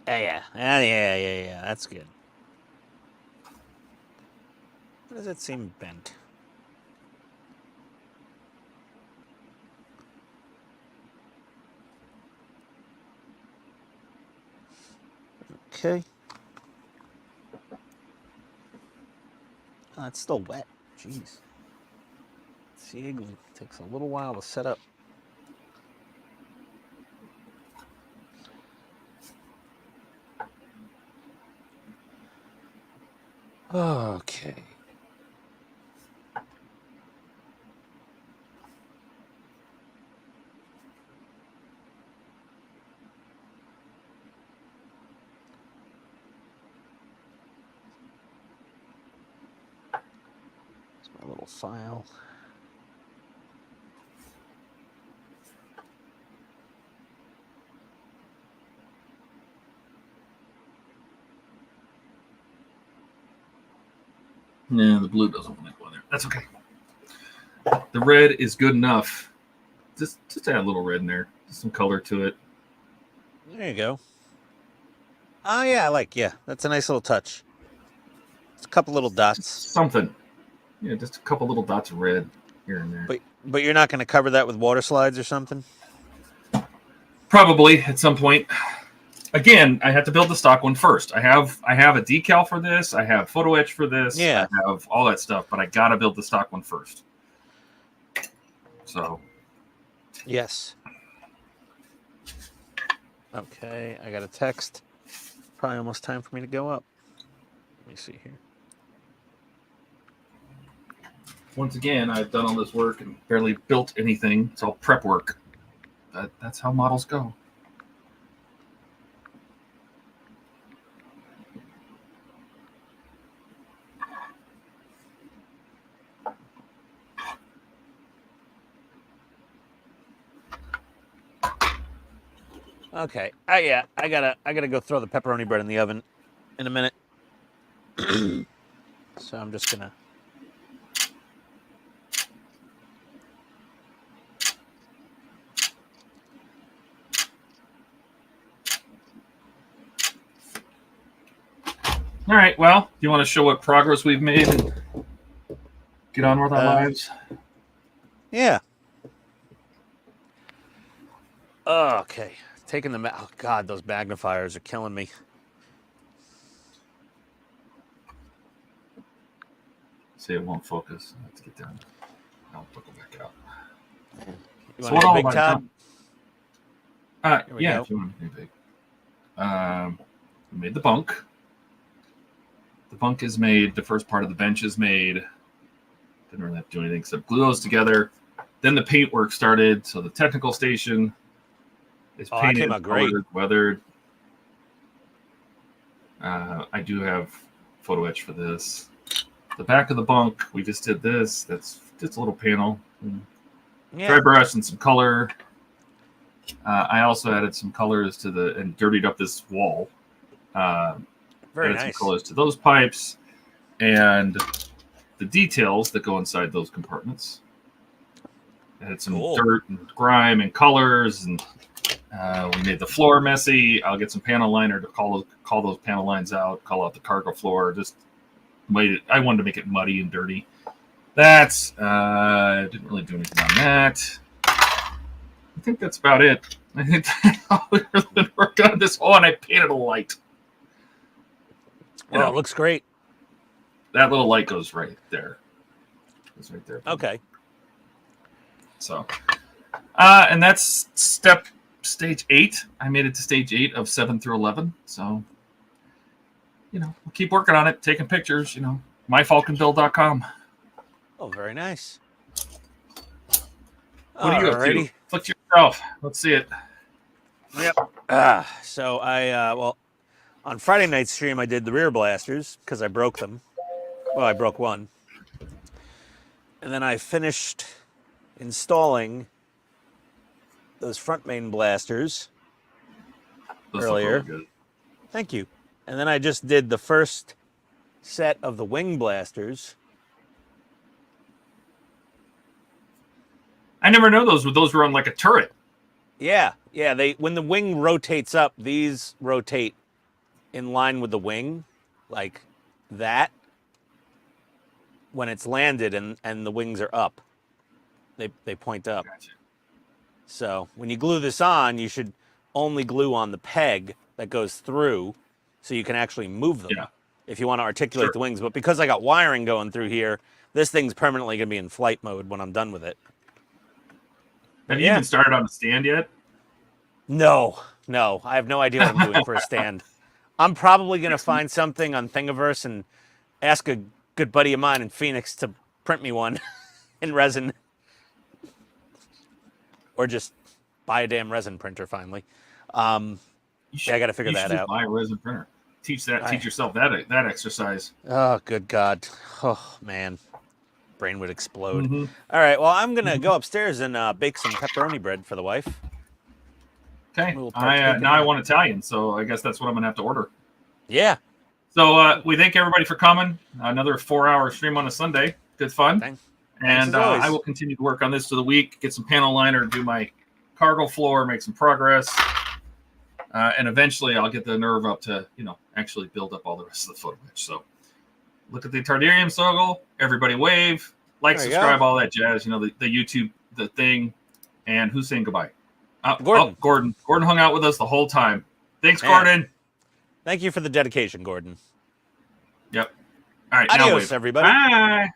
[SPEAKER 1] Yeah. That's good. Why does it seem bent? Okay. Oh, it's still wet. Jeez. See, it takes a little while to set up. Okay. My little file.
[SPEAKER 2] Yeah, the blue doesn't want to go in there. That's okay. The red is good enough. Just add a little red in there. Just some color to it.
[SPEAKER 1] There you go. Oh yeah, that's a nice little touch. It's a couple little dots.
[SPEAKER 2] Just something. Yeah, just a couple little dots of red here and there.
[SPEAKER 1] But you're not going to cover that with water slides or something?
[SPEAKER 2] Probably at some point. Again, I have to build the stock one first. I have a decal for this. I have photo etch for this.
[SPEAKER 1] Yeah.
[SPEAKER 2] I have all that stuff, but I got to build the stock one first. So.
[SPEAKER 1] Yes. Okay, I got a text. Probably almost time for me to go up. Let me see here.
[SPEAKER 2] once again, I've done all this work and barely built anything. It's all prep work. That's how models go.
[SPEAKER 1] Okay. Yeah, I gotta go throw the pepperoni bread in the oven in a minute. So I'm just gonna.
[SPEAKER 2] All right. Well, do you want to show what progress we've made and get on with our lives?
[SPEAKER 1] Yeah. Okay. Taking the. Oh God, those magnifiers are killing me.
[SPEAKER 2] See, it won't focus. Let's get down. I'll put it back out.
[SPEAKER 1] You want a big Todd?
[SPEAKER 2] Yeah, if you want to be big. We made the bunk. The bunk is made. The first part of the bench is made. Didn't really have to do anything except glue those together. Then the paint work started. So the technical station is painted,
[SPEAKER 1] came out great.
[SPEAKER 2] colored, weathered. I do have photo etch for this. The back of the bunk, we just did this. That's just a little panel. Dry brush and some color. I also added some colors to and dirtied up this wall.
[SPEAKER 1] Very
[SPEAKER 2] added
[SPEAKER 1] nice.
[SPEAKER 2] some colors to those pipes and the details that go inside those compartments. Added some dirt and grime and colors, and we made the floor messy. I'll get some panel liner to call those panel lines out, call out the cargo floor. Just made it. I wanted to make it muddy and dirty. That's didn't really do anything on that. I think that's about it. I think we've really been working on this whole, and I painted a light.
[SPEAKER 1] Well, it looks great.
[SPEAKER 2] That little light goes right there. Goes right there.
[SPEAKER 1] Okay.
[SPEAKER 2] So, and that's stage 8. I made it to stage 8 of 7 through 11. So, we'll keep working on it, taking pictures. myfalconbuild.com.
[SPEAKER 1] Oh, very nice.
[SPEAKER 2] What are you up to? Flick to yourself. Let's see it.
[SPEAKER 1] Yep. So well, on Friday night stream, I did the rear blasters because I broke them. Well, I broke one. And then I finished installing those front main blasters earlier.
[SPEAKER 2] Good.
[SPEAKER 1] Thank you. And then I just did the first set of the wing blasters.
[SPEAKER 2] I never know those. Those were on like a turret.
[SPEAKER 1] Yeah. When the wing rotates up, these rotate in line with the wing, like that. When it's landed and the wings are up, they point up.
[SPEAKER 2] Gotcha.
[SPEAKER 1] So when you glue this on, you should only glue on the peg that goes through, so you can actually move them if you want to articulate the wings. But because I got wiring going through here, this thing's permanently going to be in flight mode when I'm done with it.
[SPEAKER 2] Have you even started on the stand yet?
[SPEAKER 1] No. I have no idea what I'm doing for a stand. I'm probably going to find something on Thingiverse and ask a good buddy of mine in Phoenix to print me one in resin. Or just buy a damn resin printer finally. I got to figure that out.
[SPEAKER 2] Buy a resin printer. Teach yourself that exercise.
[SPEAKER 1] Oh, good God. Oh, man. Brain would explode. Mm-hmm. All right, well, I'm going to go upstairs and bake some pepperoni bread for the wife.
[SPEAKER 2] Okay. Now I want Italian, so I guess that's what I'm going to have to order.
[SPEAKER 1] Yeah.
[SPEAKER 2] So we thank everybody for coming. Another 4-hour stream on a Sunday. Good fun.
[SPEAKER 1] Thanks
[SPEAKER 2] I will continue to work on this for the week, get some panel liner, do my cargo floor, make some progress. And eventually I'll get the nerve up to, actually build up all the rest of the photo etch. So look at the Tardarium Soggle. Everybody wave, subscribe, all that jazz. The YouTube, the thing. And who's saying goodbye?
[SPEAKER 1] Gordon.
[SPEAKER 2] Gordon. Gordon hung out with us the whole time. Thanks, Gordon.
[SPEAKER 1] Thank you for the dedication, Gordon.
[SPEAKER 2] Yep. All right.
[SPEAKER 1] Adios, everybody.
[SPEAKER 2] Bye.